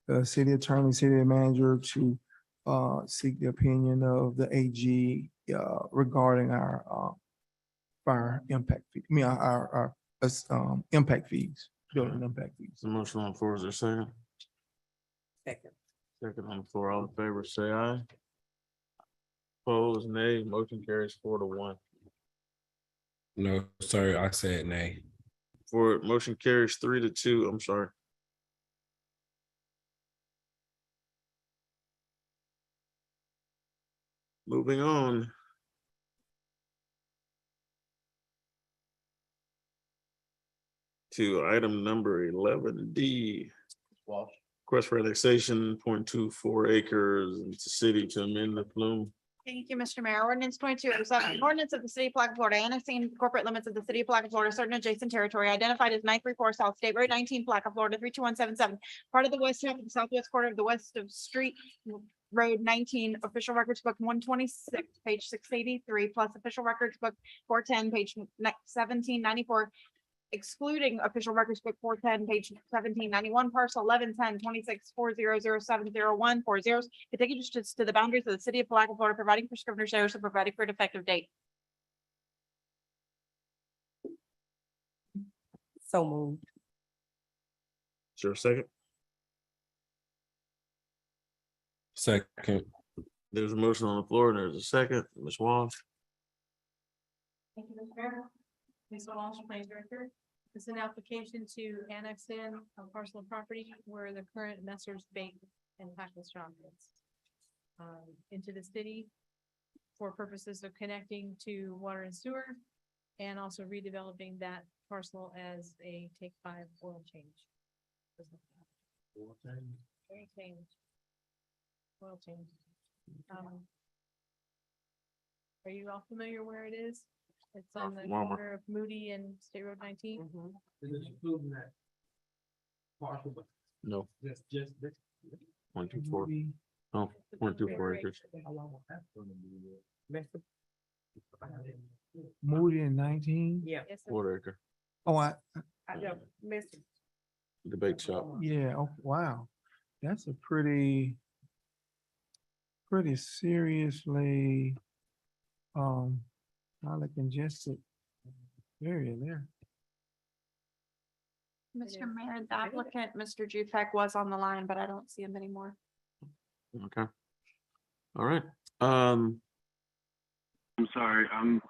the city attorney, city manager to seek the opinion of the AG regarding our impact fee, our impact fees, building impact fees. The motion on the floor, is there a second? Second. Second on the floor, all in favor, say aye. Opposed, nay. Motion carries 4-1. No, sir, I said nay. Motion carries 3-2. I'm sorry. Moving on. To item number 11D. Request for annexation 0.24 acres into city to amend the plume. Thank you, Mr. Mayor. Ordinance 2207, ordinance of the city of Palatka, Florida, annexing corporate limits of the city of Palatka, Florida, certain adjacent territory identified as 934 South State Road 19, Palatka, Florida, 32177. Part of the west half of the southwest quarter of the west of Street Road 19, official records book 126, page 683, plus official records book 410, page 1794. Excluding official records book 410, page 1791, parcel 111026400701 contiguous to the boundaries of the city of Palatka, Florida, providing for scrivener's errors and providing for an effective date. So moved. Is there a second? Second. There's a motion on the floor and there's a second. Ms. Walsh. Thank you, Mr. Mayor. Lisa Walsh, Planning Director. It's an application to annex in a parcel of property where the current Messrs Bake and Tackle Shop is. Into the city for purposes of connecting to water and sewer and also redeveloping that parcel as a take 5 oil change. Oil change. Oil change. Are you all familiar where it is? It's on the Walmart. corner of Moody and State Road 19. No. Just. 1, 2, 4. Oh, 1, 2, 4 acres. Moody in 19? Yeah. Yes, sir. 1/4 acre. Oh, I don't, Mr. The bake shop. yeah, oh, wow. That's a pretty seriously, highly congested area there. Mr. Mayor, the applicant, Mr. Jupek, was on the line, but I don't see him anymore. Okay. All right. I'm sorry, can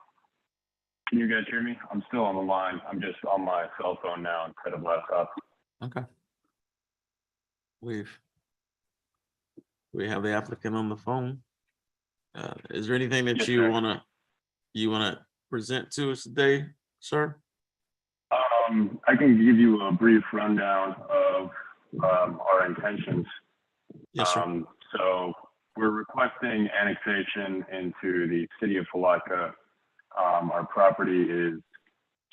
you guys hear me? I'm still on the line. I'm just on my cell phone now instead of laptop. Okay. We have the applicant on the phone. Is there anything that Yes, you sir. wanna present to us today, sir? I can give you a brief rundown of our intentions. Yes, sir. So we're requesting annexation into the city of Palatka. Our property is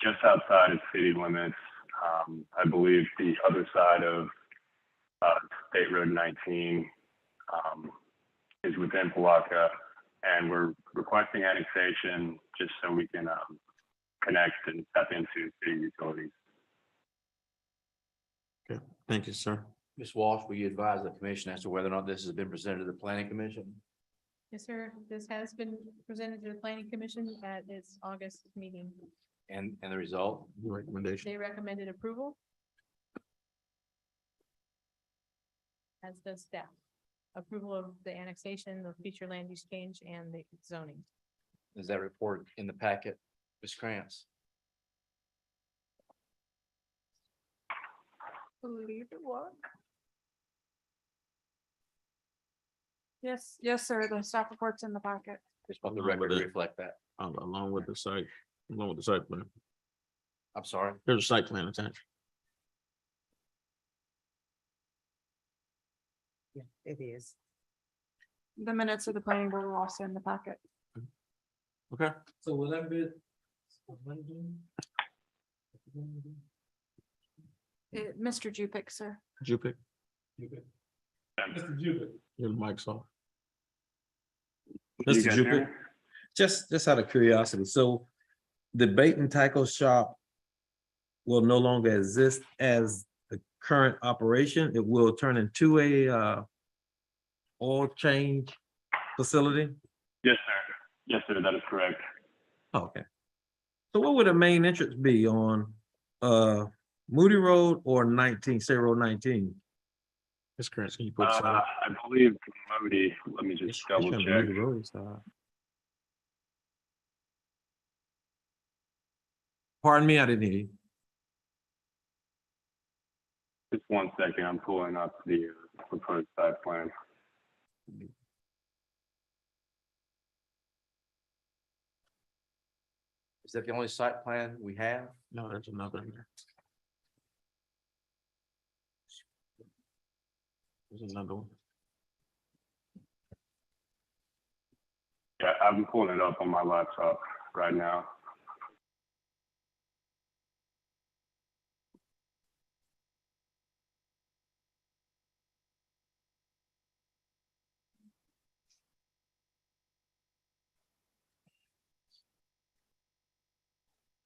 just outside of city limits. I believe the other side of State Road 19 is within Palatka, and we're requesting annexation just so we can connect and step into city utilities. Okay, thank you, sir. Ms. Walsh, will you advise the commission as to whether or not this has been presented to the planning commission? Yes, sir. This has been presented to the Planning Commission at its August meeting. And the result? Recommendation. They recommended approval. As does staff. Approval of the annexation, the future land use change, and the zoning. Is that report in the packet, Ms. Krantz? Believe it was. Yes, sir. The staff report's in the packet. Just want the Along record with to it. reflect that. Along with the site plan. I'm sorry. There's a site plan attached. Yeah, it is. The minutes of the planning board are also in the packet. Okay. So will that be? Mr. Jupek, sir. Jupik, Mr. Jupiter. your mic's off. You Mr. guys hear me? Jupiter, just out of curiosity, so the bait and tackle shop will no longer exist as the current operation? It will turn into a oil change facility? Yes, sir. Yes, sir, that is correct. Okay. So what would the main entrance be on Moody Road or 19, State Road 19? Ms. Krantz, can you put it I believe Moody, let me just double check. Pardon me, I didn't hear you. Just 1 second, I'm pulling up the proposed site plan. Is that the only site plan we have? No, there's another. There's another one. Yeah, I'm pulling it up on my laptop right now.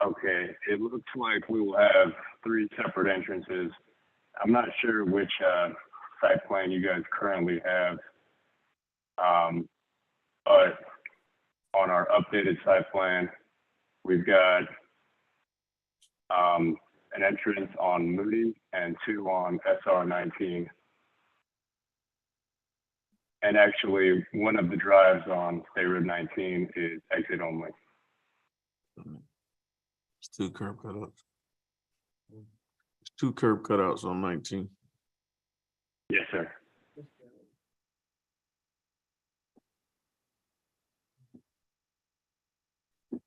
Okay, it looks like we will have 3 separate entrances. I'm not sure which site plan you guys currently have. But on our updated site plan, we've got an entrance on Moody and 2 on SR 19. And actually, one of the drives on State Road 19 is exit only. It's two curb cutouts. It's two curb cutouts on 19. Yes, sir.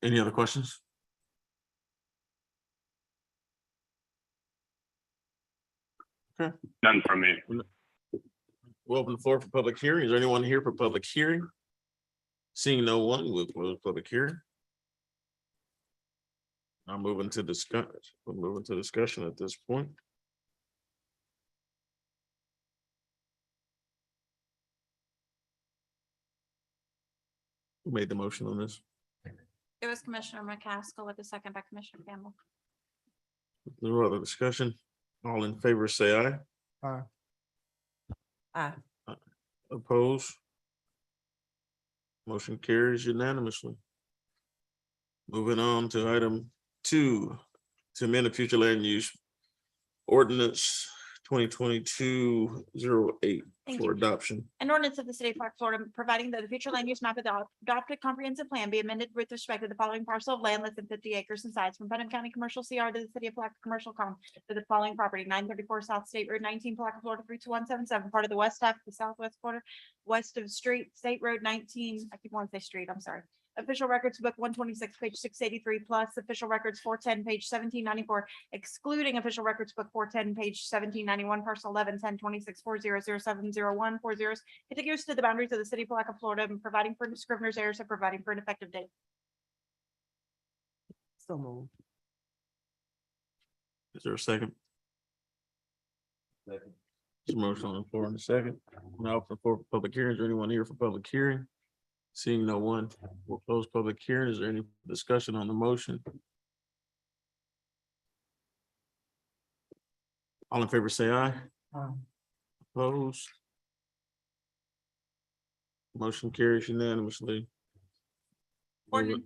Any other questions? Okay. None from me. We'll open the floor for public hearing. Is there anyone here for public hearing? Seeing no one, we'll close public hearing. I'm moving to discuss, we're moving to discussion at this point. Who made the motion on this? It was Commissioner McCaskill with a second by Commissioner Campbell. No other discussion? All in favor, say aye. Aye. Aye. Oppose? Motion carries unanimously. Moving on to item 2, to amend the future land use ordinance 2022-08 Thank for you. adoption. An ordinance of the city of Park, Florida, providing that the future land use map of the adopted comprehensive plan be amended with respect to the following parcel of land less than 50 acres in size from Putnam County Commercial CR to the city of Palatka Commercial Com to the following property, 934 South State Road 19, Palatka, Florida 32177, part of the west half of the southwest quarter, west of State Road 19. I keep wanting to say street, I'm sorry. Official Records Book 126, page 683, plus Official Records 410, page 1794, excluding Official Records Book 410, page 1791, parcel 11, 10, 26, 400701, 40, contiguous to the boundaries of the city of Palatka, Florida, and providing for scrivener's errors and providing for an effective date. So moved. Is there a second? There's a motion on the floor in a second. Now open the floor for public hearing. Is there anyone here for public hearing? Seeing no one, we'll close public hearing. Is there any discussion on the motion? All in favor, say aye. Opposed? Motion carries unanimously. Ordinance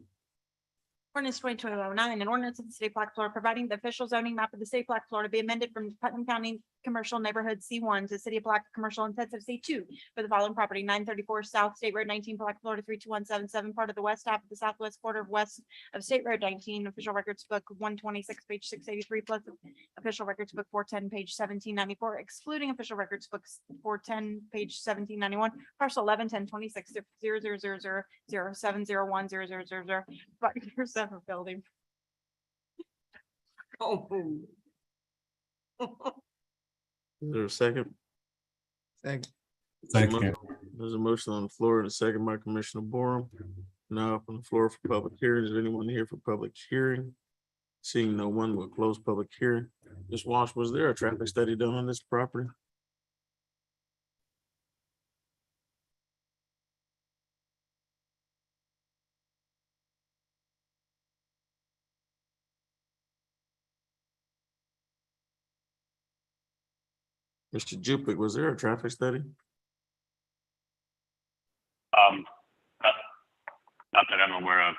2020-09, an ordinance of the city of Palatka, Florida, providing the official zoning map of the city of Palatka, Florida be amended from Putnam County Commercial Neighborhood C1 to City of Palatka Commercial Intensive C2 for the following property, 934 South State Road 19, Palatka, Florida 32177, part of the west half of the southwest quarter of west of State Road 19, Official Records Book 126, page 683, plus Official Records Book 410, page 1794, excluding Official Records Books 410, page 1791, parcel 11, 10, 26, 000007010000, building. Is there a second? Second. There's a motion on the floor and a second by Commissioner Borum. Now up on the floor for public hearing. Is there anyone here for public hearing? Seeing no one, will close public hearing. Ms. Walsh, was there a traffic study done on this property? Mr. Jupick, was there a traffic study? Not that I'm aware of.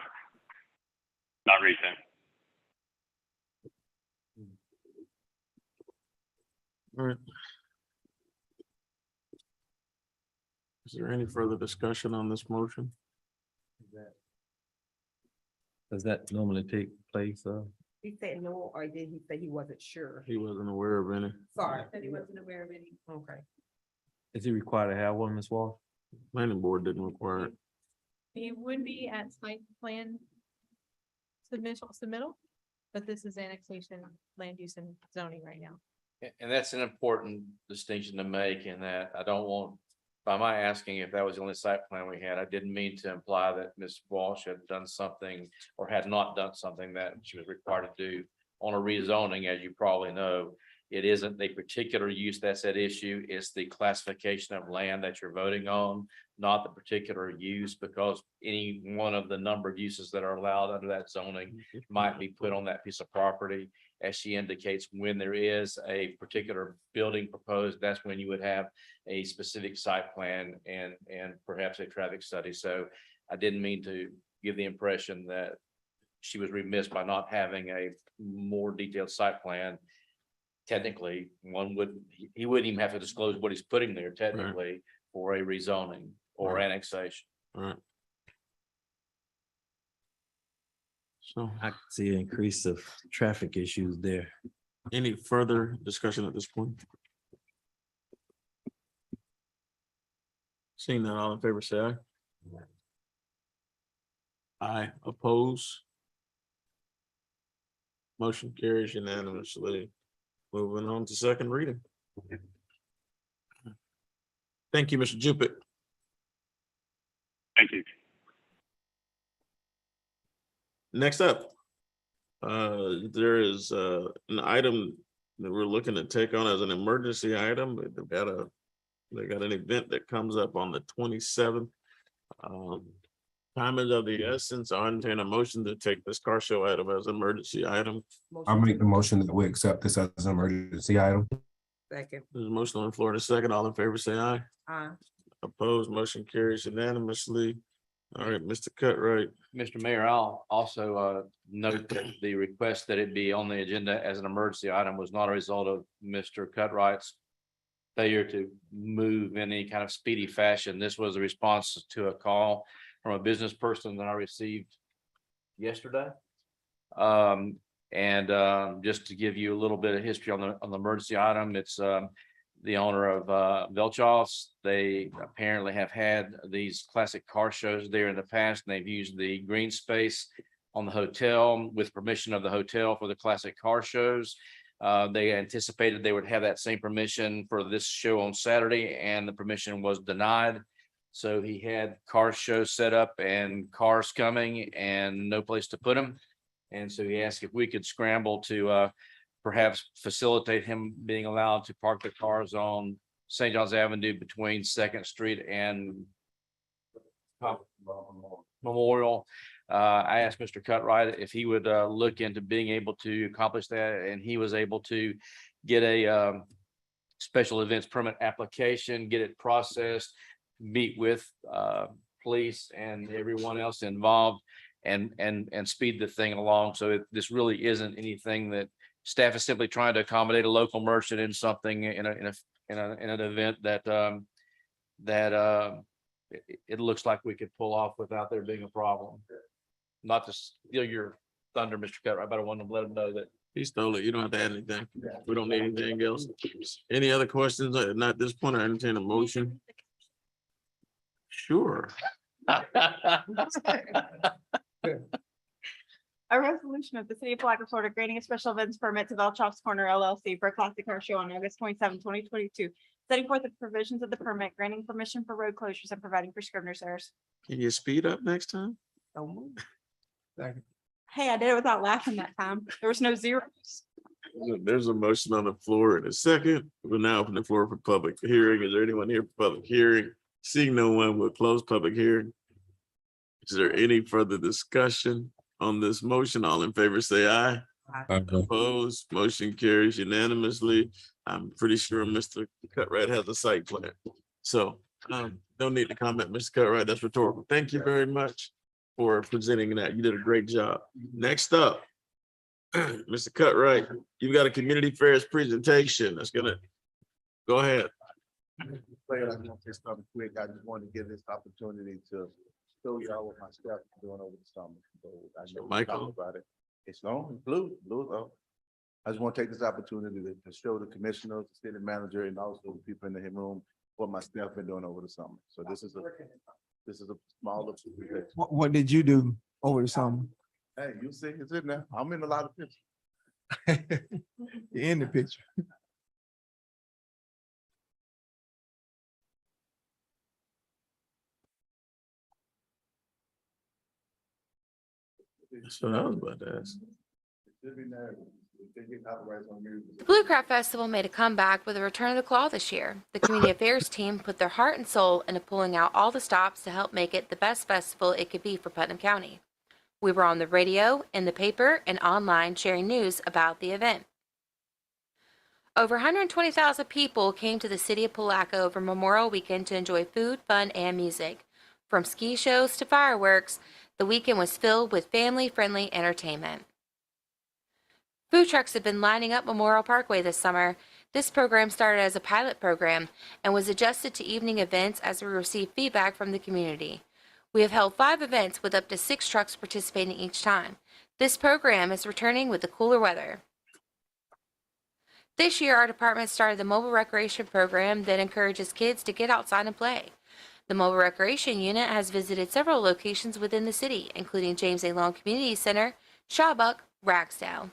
Not recent. All right. Is there any further discussion on this motion? Does that normally take place? He said no, or did he say he wasn't sure? He wasn't aware of any. Sorry. Said he wasn't aware of any. Okay. Is he required to have one, Ms. Wall? Planning board didn't require it. He would be at site plan submittal, but this is annexation, land use and zoning right now. And that's an important distinction to make in that I don't want, by my asking if that was the only site plan we had, I didn't mean to imply that Ms. Walsh had done something or had not done something that she was required to do on a rezoning. As you probably know, it isn't a particular use that's at issue. It's the classification of land that you're voting on, not the particular use, because any one of the number of uses that are allowed under that zoning might be put on that piece of property. As she indicates, when there is a particular building proposed, that's when you would have a specific site plan and perhaps a traffic study. So I didn't mean to give the impression that she was remiss by not having a more detailed site plan. Technically, he wouldn't even have to disclose what he's putting there technically for a rezoning or Right. annexation. All right. So I could see an increase of traffic issues there. any further discussion at this point? Seeing that, all in favor, say aye. Aye, oppose. Motion carries unanimously. Moving on to second reading. Thank you, Mr. Jupick. Thank you. Next up, there is an item that we're looking to take on as an emergency item. They got an event that comes up on the 27th. Time is of the essence. I entertain a motion to take this car show item as an emergency item. I'll make the motion that we accept this as an emergency item. Second. There's a motion on the floor in a second. All in favor, say aye. Aye. Opposed, motion carries unanimously. All right, Mr. Cutright. Mr. Mayor, I'll also note that the request that it be on the agenda as an emergency item was not a result of Mr. Cutright's failure to move in any kind of speedy fashion. This was a response to a call from a business person that I received yesterday. Just to give you a little bit of history on the emergency item, it's the owner of Velchos. They apparently have had these classic car shows there in the past, and they've used the green space on the hotel with permission of the hotel for the classic car shows. They anticipated they would have that same permission for this show on Saturday, and the permission was denied. So he had car shows set up and cars coming and no place to put them. And so he asked if we could scramble to perhaps facilitate him being allowed to park the cars on St. John's Avenue between Second Street and Memorial. I asked Mr. Cutright if he would look into being able to accomplish that, and he was able to get a special events permit application, get it processed, meet with police and everyone else involved, and speed the thing along. So this really isn't anything that staff is simply trying to accommodate a local merchant in something in an event that it looks like we could pull off without there being a problem. Not to steal your thunder, Mr. Cutright, but I want to let him know that He stole it. You don't have to add anything. We don't need anything else. Any other questions? Not at this point. I entertain a motion. Sure. A resolution of the city of Palatka, Florida, granting a special events permit to Velchos Corner LLC for a classic car show on August 27, 2022, setting forth the provisions of the permit, granting permission for road closures and providing for scrivener's errors. Can you speed up next time? Hey, I did it without laughing that time. There was no zeros. There's a motion on the floor in a second. We'll now open the floor for public hearing. Is there anyone here for public hearing? Seeing no one, we'll close public hearing. Is there any further discussion on this motion? All in favor, say aye. Opposed, motion carries unanimously. I'm pretty sure Mr. Cutright has a site plan. So don't need to comment, Mr. Cutright. That's rhetorical. Thank you very much for presenting that. You did a great job. Next up, Mr. Cutright, you've got a community fairs presentation. That's gonna go ahead. Player, I want to start quick. I just want to give this opportunity to show y'all what my staff is doing over the summer. So I know we Michael. talked about it. It's long, blue. I just want to take this opportunity to show the commissioners, the city manager, and also the people in the room what my staff been doing over the summer. So this is a small. What did you do over the summer? Hey, you see, it's in there. I'm in a lot of pictures. You're in the picture. So I was about to ask. The Blue Craft Festival made a comeback with a return of the claw this year. The community affairs team put their heart and soul into pulling out all the stops to help make it the best festival it could be for Putnam County. We were on the radio, in the paper, and online sharing news about the event. Over 120,000 people came to the city of Palatka over Memorial Weekend to enjoy food, fun, and music. From ski shows to fireworks, the weekend was filled with family-friendly entertainment. Food trucks have been lining up Memorial Parkway this summer. This program started as a pilot program and was adjusted to evening events as we received feedback from the community. We have held 5 events with up to 6 trucks participating each time. This program is returning with the cooler weather. This year, our department started the mobile recreation program that encourages kids to get outside and play. The mobile recreation unit has visited several locations within the city, including James A. Long Community Center, Shawbuck, Ragsdale.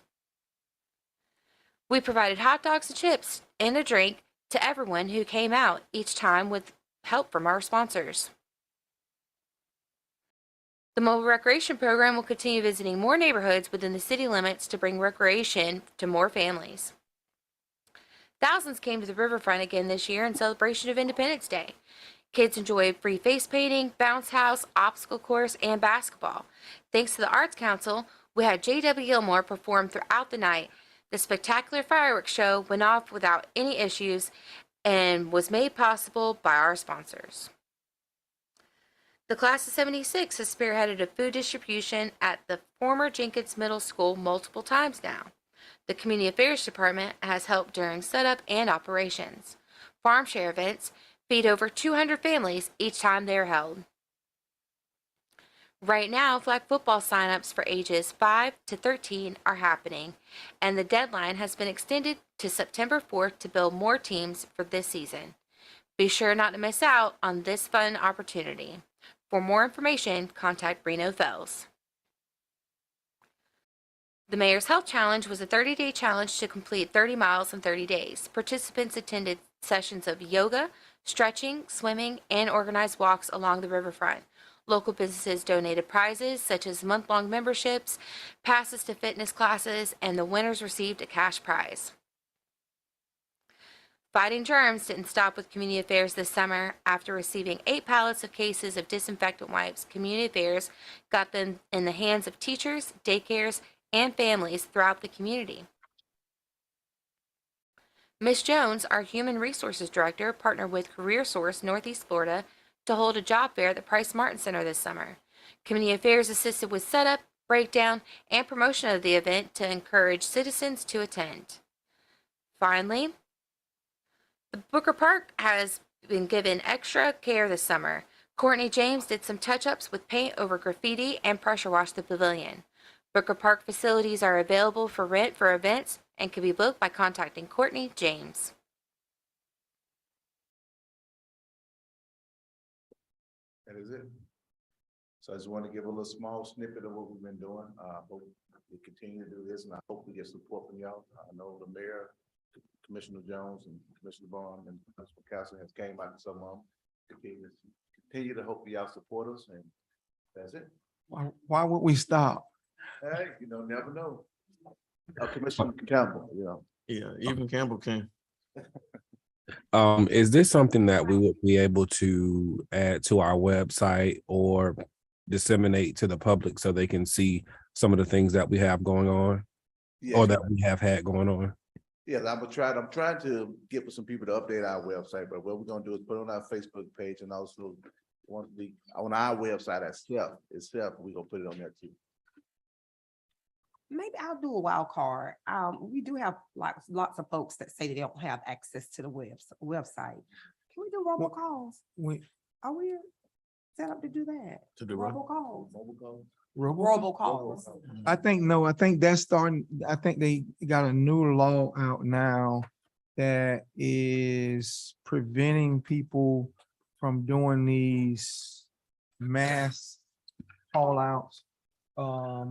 We provided hot dogs and chips and a drink to everyone who came out, each time with help from our sponsors. The mobile recreation program will continue visiting more neighborhoods within the city limits to bring recreation to more families. Thousands came to the riverfront again this year in celebration of Independence Day. Kids enjoyed free face painting, bounce house, obstacle course, and basketball. Thanks to the Arts Council, we had J.W. Gilmore perform throughout the night. The spectacular fireworks show went off without any issues and was made possible by our sponsors. The class of '76 has spearheaded a food distribution at the former Jenkins Middle School multiple times now. The Community Affairs Department has helped during setup and operations. Farm share events feed over 200 families each time they are held. Right now, flag football signups for ages 5 to 13 are happening, and the deadline has been extended to September 4th to build more teams for this season. Be sure not to miss out on this fun opportunity. For more information, contact Reno Fells. The Mayor's Health Challenge was a 30-day challenge to complete 30 miles in 30 days. Participants attended sessions of yoga, stretching, swimming, and organized walks along the riverfront. Local businesses donated prizes such as month-long memberships, passes to fitness classes, and the winners received a cash prize. Fighting germs didn't stop with Community Affairs this summer. After receiving 8 pallets of cases of disinfectant wipes, Community Affairs got them in the hands of teachers, daycares, and families throughout the community. Ms. Jones, our Human Resources Director, partnered with Career Source Northeast Florida to hold a job fair at the Price Martin Center this summer. Community Affairs assisted with setup, breakdown, and promotion of the event to encourage citizens to attend. Finally, the Booker Park has been given extra care this summer. Courtney James did some touch-ups with paint over graffiti and pressure washed the pavilion. Booker Park facilities are available for rent for events and can be booked by contacting Courtney James. That is it. So I just want to give a little small snippet of what we've been doing. Hope we continue to do this, and I hope we get support from y'all. I know the mayor, Commissioner Jones, and Commissioner Bond, and Principal Castle has came out, and some of them continue to hope y'all support us, and that's it. Why would we stop? Hey, never know. Commissioner Campbell, Yeah, even Campbell came. Is this something that we would be able to add to our website or disseminate to the public so they can see some of the things that we have going on or that we have had going on? Yeah, I'm trying to get with some people to update our website, but what we're gonna do is put it on our Facebook page and also on our website itself, we're gonna put it on there too. Maybe I'll do a wild card. We do have lots of folks that say they don't have access to the website. Can we do robocalls? Are we set up to do that? To do robocalls? Robocalls? Robocalls. I think that's starting. I think they got a new law out now that is preventing people from doing these mass call outs. I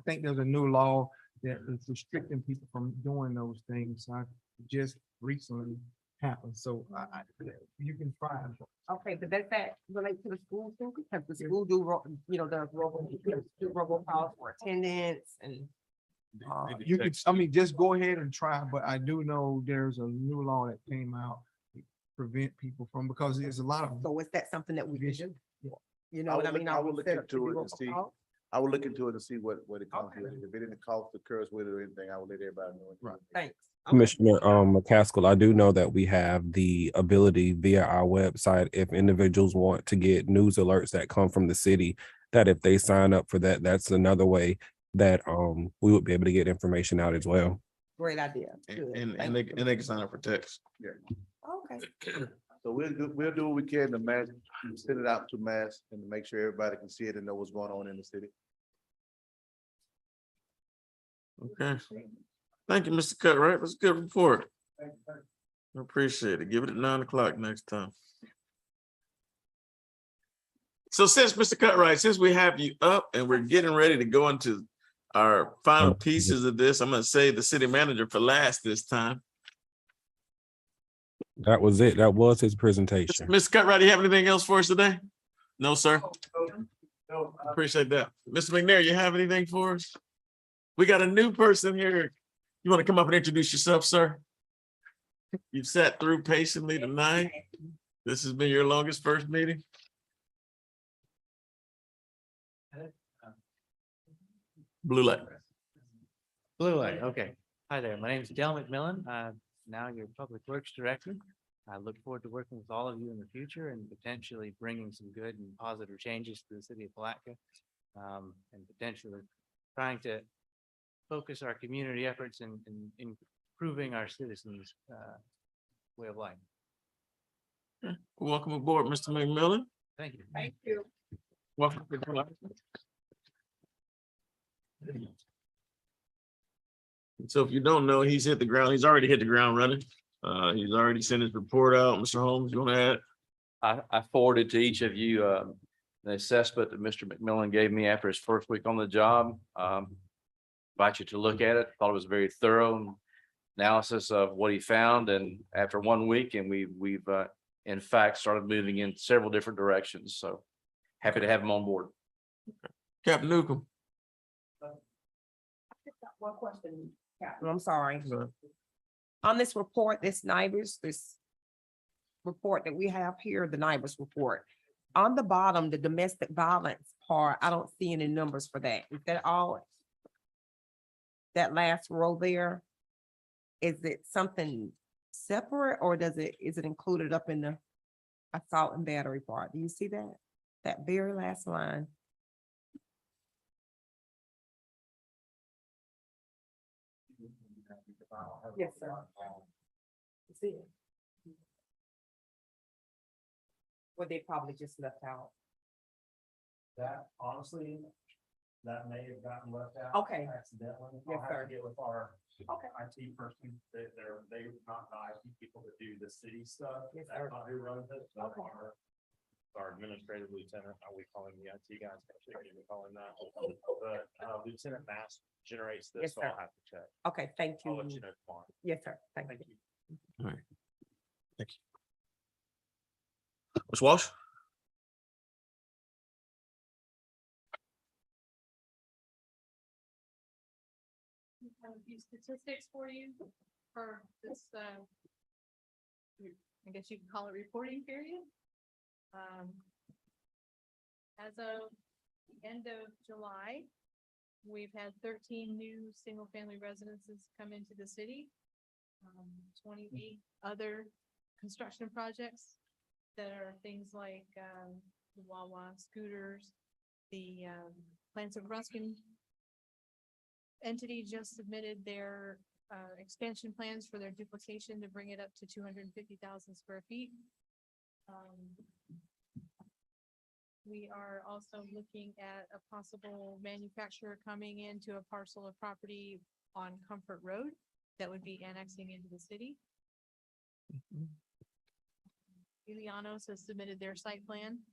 think there's a new law that is restricting people from doing those things. I just recently happened, so you can try. Okay, but does that relate to the school too? Because the school do robocalls for attendance and. You could, just go ahead and try, but I do know there's a new law that came out to prevent people from, because there's a lot of. So is that something that we can do? You know I what I mean? will look into it and see. I will look into it and see what it comes with. If it didn't cost occurs with it or anything, I will let everybody know. Right. Thanks. Commissioner McCaskill, I do know that we have the ability via our website, if individuals want to get news alerts that come from the city, that if they sign up for that, that's another way that we would be able to get information out as well. Great idea. And, Good. and Thank they, you. and they can sign up for text. Okay. So we'll do what we can to mass, send it out to mass and to make sure everybody can see it and know what's going on in the city. Okay. Thank you, Mr. Cutright. That's a good report. I appreciate it. Give it at 9 o'clock next time. So since Mr. Cutright, since we have you up and we're getting ready to go into our final pieces of this, I'm gonna save the city manager for last this time. That was it. That was his presentation. Mr. Cutright, do you have anything else for us today? No, sir. Appreciate that. Mr. McNair, you have anything for us? We got a new person here. You want to come up and introduce yourself, sir? You've sat through patiently tonight. This has been your longest first meeting. Blue light. Blue light, okay. Hi there, my name is Dale McMillan. I'm now your Public Works Director. I look forward to working with all of you in the future and potentially bringing some good and positive changes to the city of Palatka. And potentially trying to focus our community efforts in improving our citizens' way of life. Welcome aboard, Mr. McMillan. Thank you. Thank you. Welcome to Palatka. So if you don't know, he's already hit the ground running. He's already sent his report out. Mr. Holmes, you want to add? I forwarded to each of you the assessment that Mr. McMillan gave me after his first week on the job. Invite you to look at it. Thought it was very thorough analysis of what he found, and after 1 week, and we've in fact started moving in several different directions. So happy to have him on board. Captain Newcomb. One question, Captain, I'm sorry. On this report, this report that we have here, the NIBUS report, on the bottom, the domestic violence part, I don't see any numbers for that. Is that all? That last row there? Is it something separate or is it included up in the assault and battery part? Do you see that? That very last line? Yes, sir. See it. Well, they probably just left out. That honestly, that may have gotten left out. Okay. Accidentally. Yes, I'll have sir. to get with our Okay. IT person. They're not the IT people that do the city stuff. Yes, That's sir. not who runs it. That's Okay. our administrative lieutenant, how we call him, the IT guys, actually, we call him that. But Lieutenant Mass generates this, Yes, so I'll sir. have to check. Okay, thank you. I'll let you know tomorrow. Yes, sir. Thank Thank you. you. All right. Thank you. Ms. Walsh? We have a few statistics for you for this, I guess you can call it reporting period. As of the end of July, we've had 13 new single-family residences come into the city. 28 other construction projects that are things like the Wawa scooters, the Plants of Ruskin entity just submitted their expansion plans for their duplication to bring it up to 250,000 square feet. We are also looking at a possible manufacturer coming into a parcel of property on Comfort Road that would be annexing into the city. Ilianos has submitted their site plan.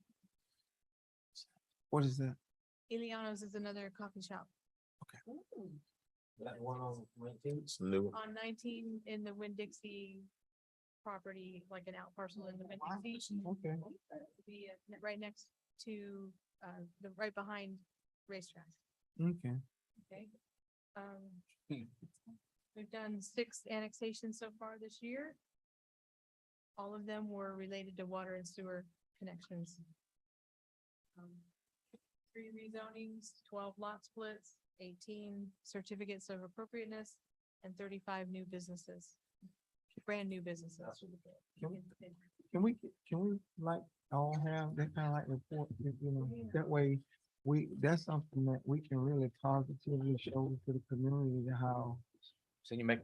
What is that? Ilianos is another coffee shop. That one on 19? It's new. On 19 in the Winn-Dixie property, like an out parcel in the Winn-Dixie. Okay. Be right next to, right behind racetrack. Okay. Okay. We've done 6 annexations so far this year. All of them were related to water and sewer connections. 3 rezonings, 12 lot splits, 18 certificates of appropriateness, and 35 new businesses, brand new businesses. Can we like all have that kind of like report, you know, that way that's something that we can really positively show to the community how So you make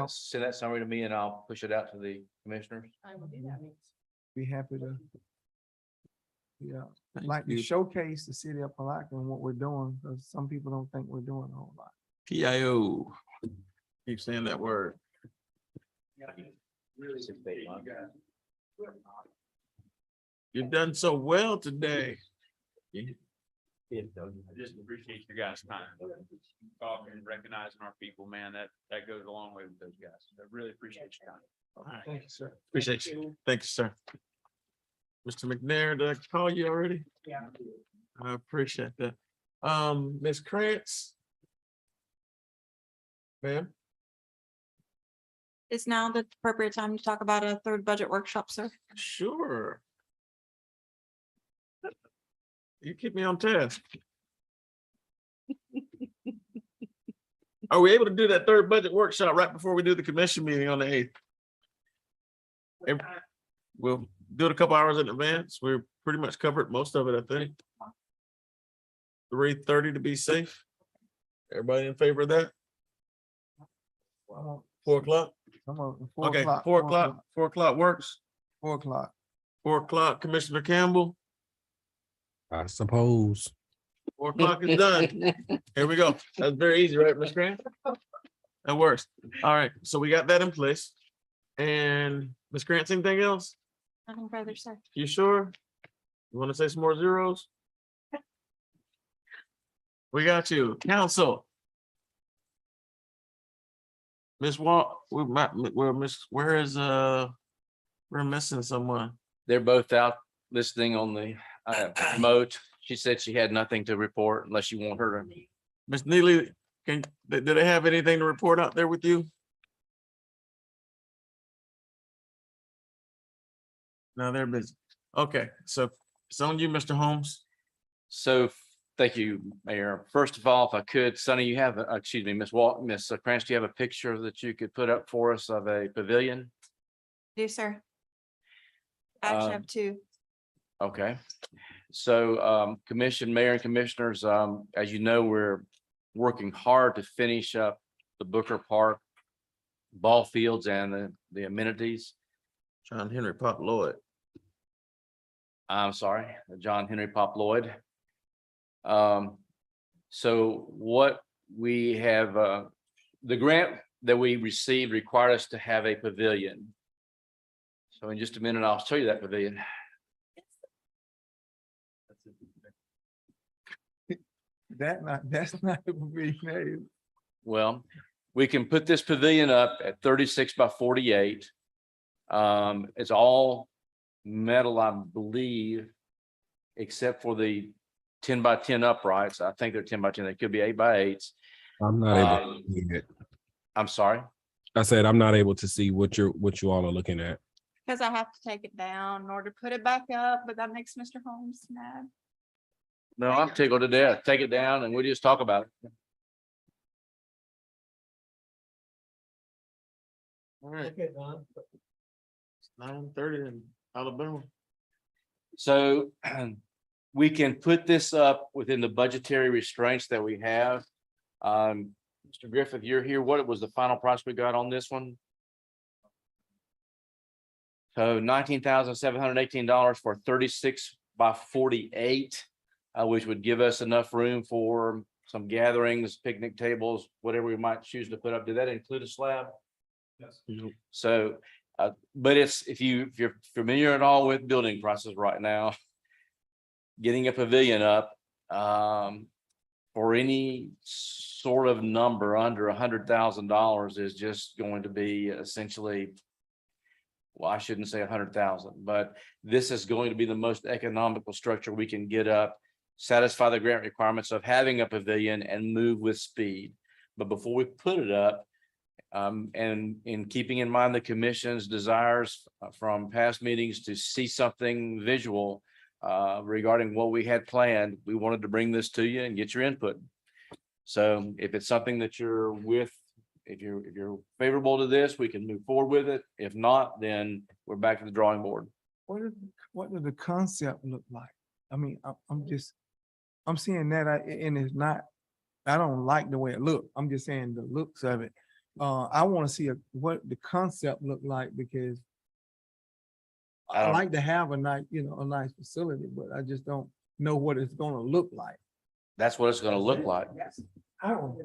send that summary to me and I'll push it out to the commissioners. I will do that. Be happy to. Yeah, Thank like to you. showcase the city of Palatka and what we're doing, because some people don't think we're doing a whole lot. PIO. Keep saying that word. You've done so well today. I just appreciate your guys' time. Talking and recognizing our people, man, that goes a long way with those guys. I really appreciate your time. All right. Thank you, sir. Appreciate you. Thank you, sir. Mr. McNair, did I call you already? Yeah. I appreciate that. Ms. Krantz? Ma'am? Is now the appropriate time to talk about a third budget workshop, sir? Sure. You keep me on task. Are we able to do that third budget workshop right before we do the commission meeting on the 8th? We'll do it a couple hours in advance. We're pretty much covered most of it, I think. 3:30 to be safe. Everybody in favor of that? 4 o'clock? Come on. Okay, 4 o'clock. 4 o'clock works. 4 o'clock. 4 o'clock, Commissioner Campbell. I suppose. 4 o'clock is done. Here we go. That's very easy, right, Ms. Grant? That works. All right, so we got that in place. And Ms. Grant, anything else? Nothing further, sir. You sure? You want to say some more zeros? We got you. Council. Ms. Walt, we're missing someone. They're both out listening on the remote. She said she had nothing to report unless you want her to. Ms. Neely, do they have anything to report out there with you? No, they're busy. Okay, so it's on you, Mr. Holmes. So thank you, Mayor. First of all, if I could, Sonny, you have, excuse me, Ms. Krantz, do you have a picture that you could put up for us of a pavilion? Do, sir. I actually have two. Okay. So Mayor and Commissioners, as you know, we're working hard to finish up the Booker Park ball fields and the amenities. John Henry Pop Lloyd. I'm sorry, John Henry Pop Lloyd. So what we have, the grant that we received required us to have a pavilion. So in just a minute, I'll show you that pavilion. That's not the pavilion. Well, we can put this pavilion up at 36 by 48. It's all metal, I believe, except for the 10 by 10 uprights. I think they're 10 by 10. They could be 8 by 8s. I'm not able to see it. I'm sorry. I said I'm not able to see what you all are looking at. Because I have to take it down in order to put it back up, but that makes Mr. Holmes mad. No, I'm tickled to death. Take it down and we'll just talk about it. All right. Okay, Don. 9:30 in Alabama. So we can put this up within the budgetary restraints that we have. Mr. Griffith, you're here. What was the final price we got on this one? So $19,718 for 36 by 48, which would give us enough room for some gatherings, picnic tables, whatever we might choose to put up. Did that include a slab? Yes. So, but if you're familiar at all with building prices right now, getting a pavilion up for any sort of number under $100,000 is just going to be essentially, well, I shouldn't say 100,000, but this is going to be the most economical structure we can get up, satisfy the grant requirements of having a pavilion and move with speed. But before we put it up, and in keeping in mind the commission's desires from past meetings to see something visual regarding what we had planned, we wanted to bring this to you and get your input. So if it's something that you're with, if you're favorable to this, we can move forward with it. If not, then we're back to the drawing board. What does the concept look like? I mean, I'm seeing that and it's not, I don't like the way it looks. I'm just saying the looks of it. I want to see what the concept look like, because I I don't- like to have a nice, a nice facility, but I just don't know what it's gonna look like. That's what it's gonna look like. Oh,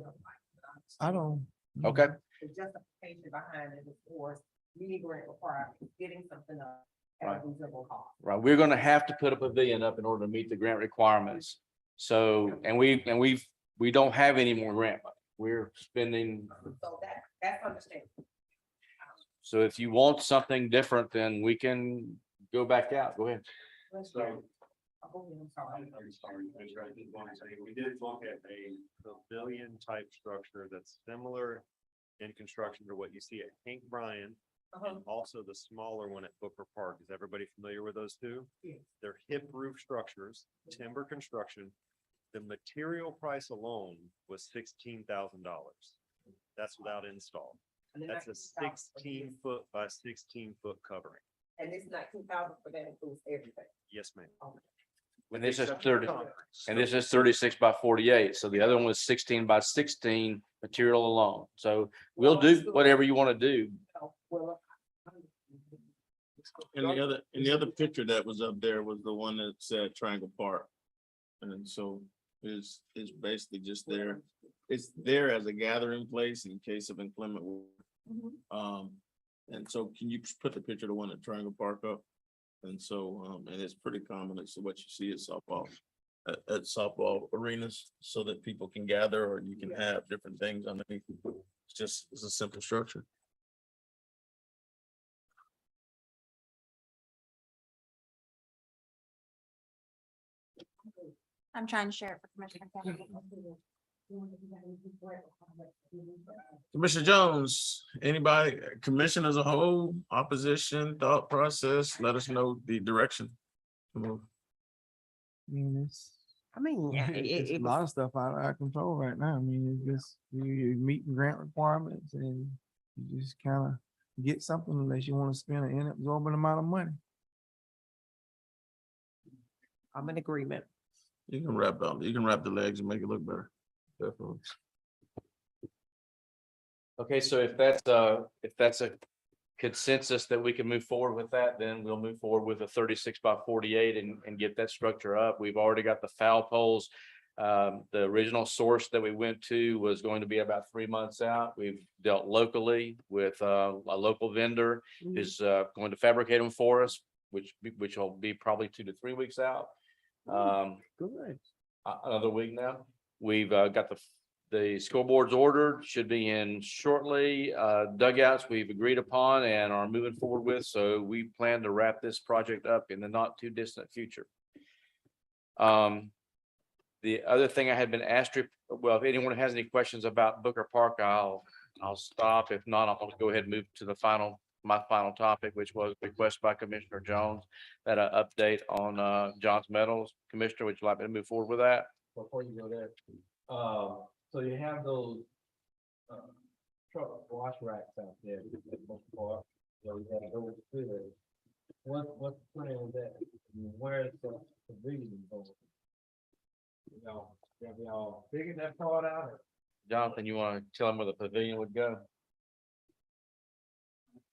I don't. Okay. The justification behind it is for meeting grant requirements, getting something up Right. at a reasonable cost. Right, we're gonna have to put a pavilion up in order to meet the grant requirements. So, and we don't have any more grant money. We're spending, So that's understandable. so if you want something different, then we can go back out. Go ahead. So- I'm sorry. I'm sorry, Commissioner, I just want to say, we did look at a pavilion type structure that's similar in construction to what you see at Hank Bryan. And also the smaller one at Booker Park. Is everybody familiar with those two? Yes. They're hip roof structures, timber construction. The material price alone was $16,000. That's without install. And then That's a 19,000 16-foot by 16-foot covering. And this 19,000 for that includes everything. Yes, ma'am. And this is Except for 30, concrete. and this is 36 by 48. So the other one was 16 by 16 material alone. So we'll do whatever you want to do. Well, And the other picture that was up there was the one that said Triangle Park. And so is basically just there. It's there as a gathering place in case of inclement weather. And so can you put the picture of the one at Triangle Park up? And so, and it's pretty common. It's what you see at softball, at softball arenas, so that people can gather, or you can have different things underneath. It's a simple structure. I'm trying to share it for Commissioner Kennedy. Commissioner Jones, anybody, commission as a whole, opposition, thought process, let us know the direction. I mean, it it's a was- lot of stuff out of our control right now. I mean, it's just, you're meeting grant requirements and you just kind of get something unless you want to spend an inabsorbent amount of money. I'm in agreement. You can wrap the legs and make it look better. Definitely. Okay, so if that's a consensus that we can move forward with that, then we'll move forward with a 36 by 48 and get that structure up. We've already got the foul poles. The original source that we went to was going to be about 3 months out. We've dealt locally with a local vendor is going to fabricate them for us, which will be probably 2 to 3 weeks out. Good. Another week now. We've got the scoreboards ordered, should be in shortly. Dugouts we've agreed upon and are moving forward with. So we plan to wrap this project up in the not too distant future. The other thing I had been asked, well, if anyone has any questions about Booker Park, I'll stop. If not, I'm going to go ahead and move to my final topic, which was requested by Commissioner Jones, that an update on Johns Metals. Commissioner, would you like me to move forward with that? Before you go there, so you have those truck wash racks out there at Booker Park, so we have those through there. What's the plan with that? I mean, where is the pavilion going? Have y'all figured that part out? Jonathan, you want to tell him where the pavilion would go?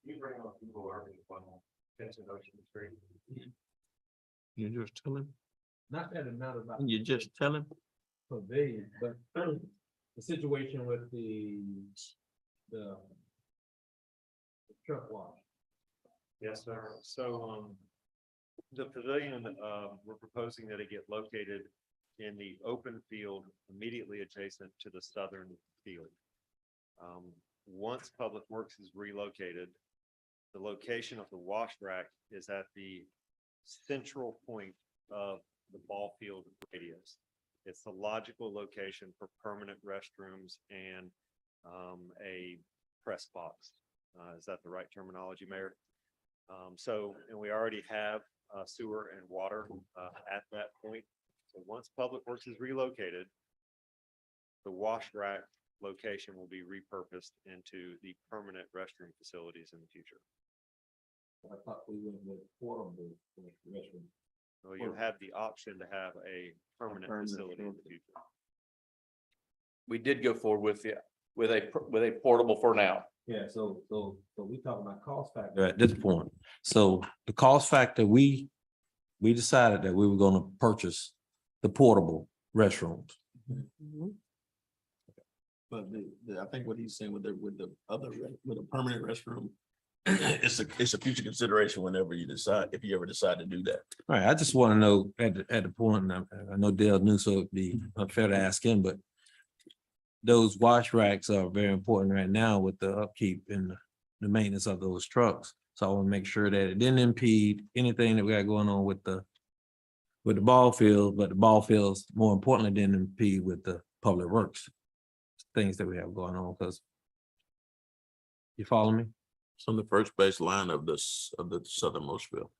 You bring on people who are having fun on Vincent Ocean Street. You just tell him, Not that it matters about you just tell him. pavilion, but the situation with the truck wash. Yes, sir. So, the pavilion, we're proposing that it get located in the open field immediately adjacent to the southern field. Once Public Works is relocated, the location of the wash rack is at the central point of the ball field radius. It's the logical location for permanent restrooms and a press box. Is that the right terminology, Mayor? And we already have sewer and water at that point. So once Public Works is relocated, the wash rack location will be repurposed into the permanent restroom facilities in the future. I thought we went with portable restroom. So you have the option to have a permanent facility in the future. We did go forward with with a portable for now. Yeah, so we talking about cost factor at this point. So the cost factor, we decided that we were gonna purchase the portable restrooms. But I think what he's saying with the permanent restroom, it's a future consideration whenever you decide, if you ever decide to do that. All right, I just want to know at the point, and I know Dale knew, so it'd be unfair to ask him, but those wash racks are very important right now with the upkeep and the maintenance of those trucks. So I want to make sure that it didn't impede anything that we got going on with the ball field, but the ball fields, more importantly, didn't impede with the public works things that we have going on, because you follow me? It's on the first base line of the southernmost field.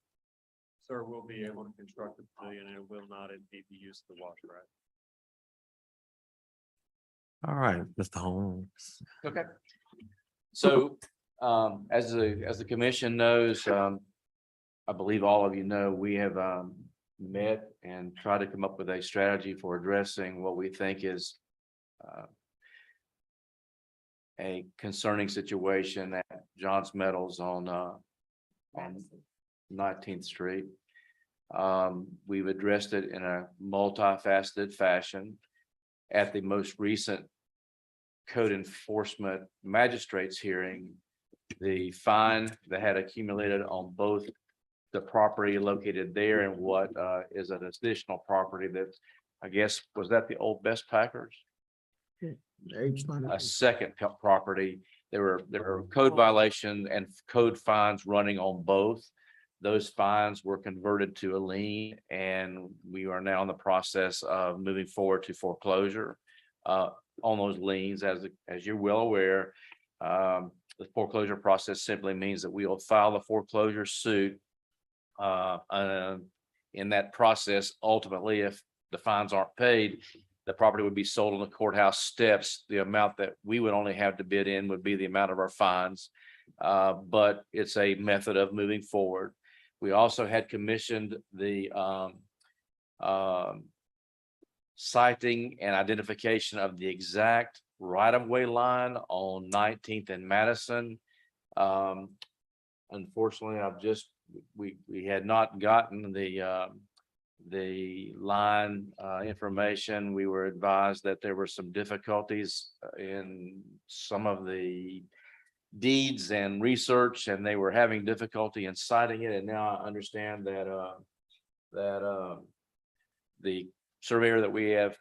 Sir, we'll be able to construct the pavilion and it will not impede the use of the wash rack. All right, Mr. Holmes. Okay. So, as the commission knows, I believe all of you know, we have, met and tried to come up with a strategy for addressing what we think is, a concerning situation at Johns Metals on 19th Street. We've addressed it in a multifaceted fashion. At the most recent code enforcement magistrates hearing, the fine that had accumulated on both the property located there and what is an additional property that, I guess, was that the old Best Packers? A second property. There were code violation and code fines running on both. Those fines were converted to a lien, and we are now in the process of moving forward to foreclosure on those liens. As you're well aware, the foreclosure process simply means that we will file the foreclosure suit. In that process, ultimately, if the fines aren't paid, the property would be sold on the courthouse steps. The amount that we would only have to bid in would be the amount of our fines. But it's a method of moving forward. We also had commissioned the citing and identification of the exact right-of-way line on 19th and Madison. Unfortunately, we had not gotten the line information. We were advised that there were some difficulties in some of the deeds and research, and they were having difficulty in citing it. And now I understand that the surveyor that we have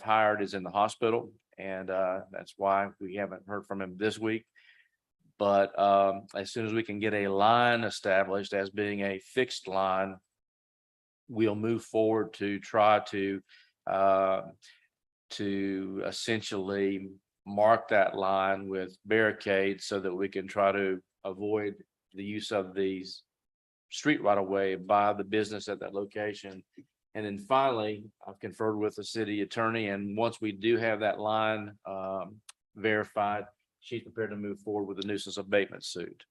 hired is in the hospital, and that's why we haven't heard from him this week. But as soon as we can get a line established as being a fixed line, we'll move forward to try to essentially mark that line with barricades so that we can try to avoid the use of these street right away by the business at that location. And then finally, I've conferred with the city attorney, and once we do have that line verified, she's prepared to move forward with a nuisance abatement suit.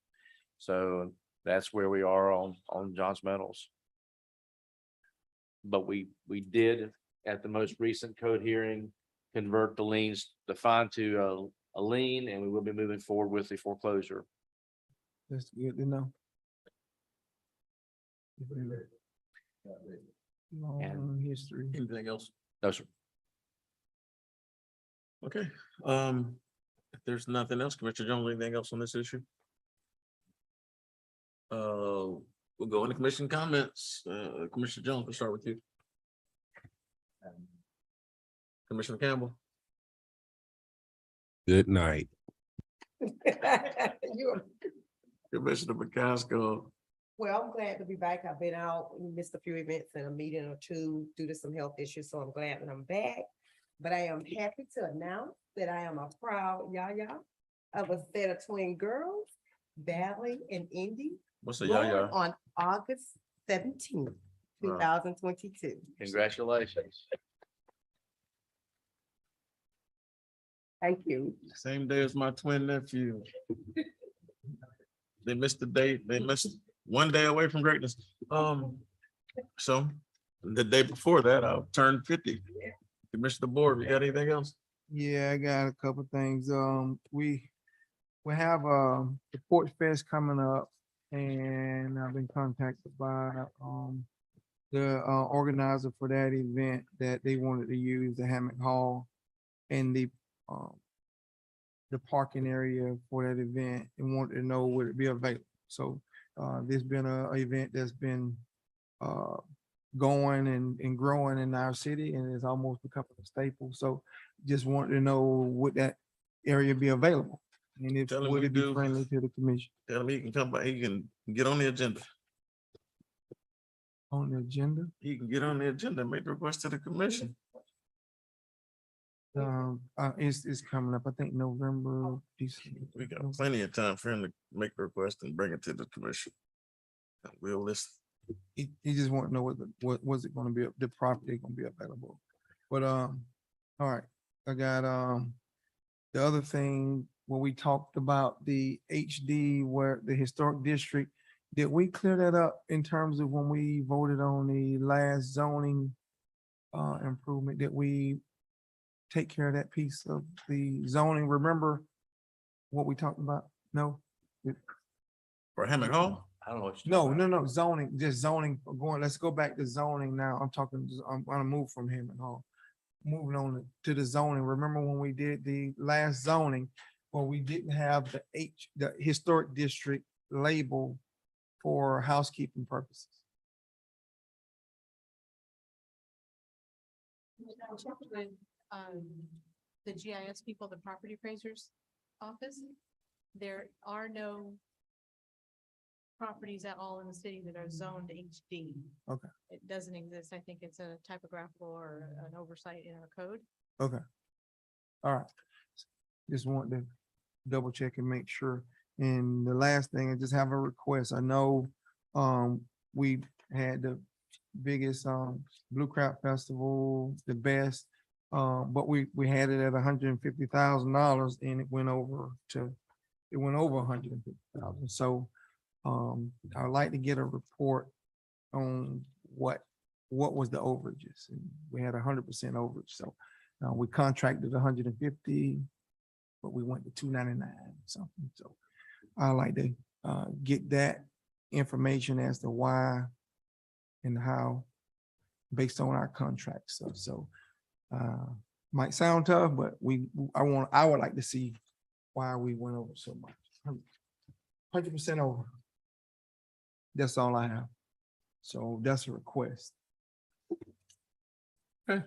So that's where we are on Johns Metals. But we did, at the most recent code hearing, convert the fine to a lien, and we will be moving forward with the foreclosure. That's good to know. And history. Anything else? No, sir. Okay, if there's nothing else, Commissioner Jones, anything else on this issue? We'll go into commission comments. Commissioner Jones, we'll start with you. Commissioner Campbell. Good night. Commissioner McCaskill. Well, I'm glad to be back. I've been out, missed a few events and a meeting or two due to some health issues, so I'm glad that I'm back. But I am happy to announce that I am a proud yaya of a set of twin girls, Valley and Indy. What's a yaya? On August 17th, 2022. Congratulations. Thank you. Same day as my twin nephew. They missed the date. They missed one day away from greatness. So the day before that, I turned 50. Commissioner Board, you got anything else? Yeah, I got a couple things. We have, the Port Fest coming up and I've been contacted by, the, organizer for that event that they wanted to use the Hammock Hall and the parking area for that event and wanted to know would it be available. So, there's been a event that's been, going and growing in our city and it's almost become a staple. So just wanted to know would that area be available? And if, Tell him would we it be do. friendly to the commission Tell him he can come by, he can get on the agenda. on the agenda? He can get on the agenda and make the request to the commission. It's coming up, I think November, December. We got plenty of time for him to make the request and bring it to the commission. And we'll listen. He just want to know what was it gonna be, the property gonna be available. But, all right, I got, the other thing, when we talked about the HD, where the historic district, did we clear that up in terms of when we voted on the last zoning improvement? Did we take care of that piece of the zoning? Remember what we talked about? No? For Hammock Hall? I don't know what you're No, zoning, just zoning, let's go back to zoning now. I'm gonna move from him and all. Moving on to the zoning. Remember when we did the last zoning, where we didn't have the historic district label for housekeeping purposes? I checked with, the GIS people, the property appraisers office. There are no properties at all in the city that are zoned HD. Okay. It doesn't exist. I think it's a typographical or an oversight in our code. Okay. All right. Just want to double check and make sure. And the last thing, I just have a request. I know, we had the biggest, Blue Crab Festival, the best. But we had it at $150,000 and it went over $150,000. So, I'd like to get a report on what was the overages. And we had 100% overage. So, we contracted 150, but we went to 299 or something. So I like to, get that information as to why and how based on our contract stuff. So, might sound tough, but I would like to see why we went over so much. 100% over. That's all I have. So that's a request. Okay.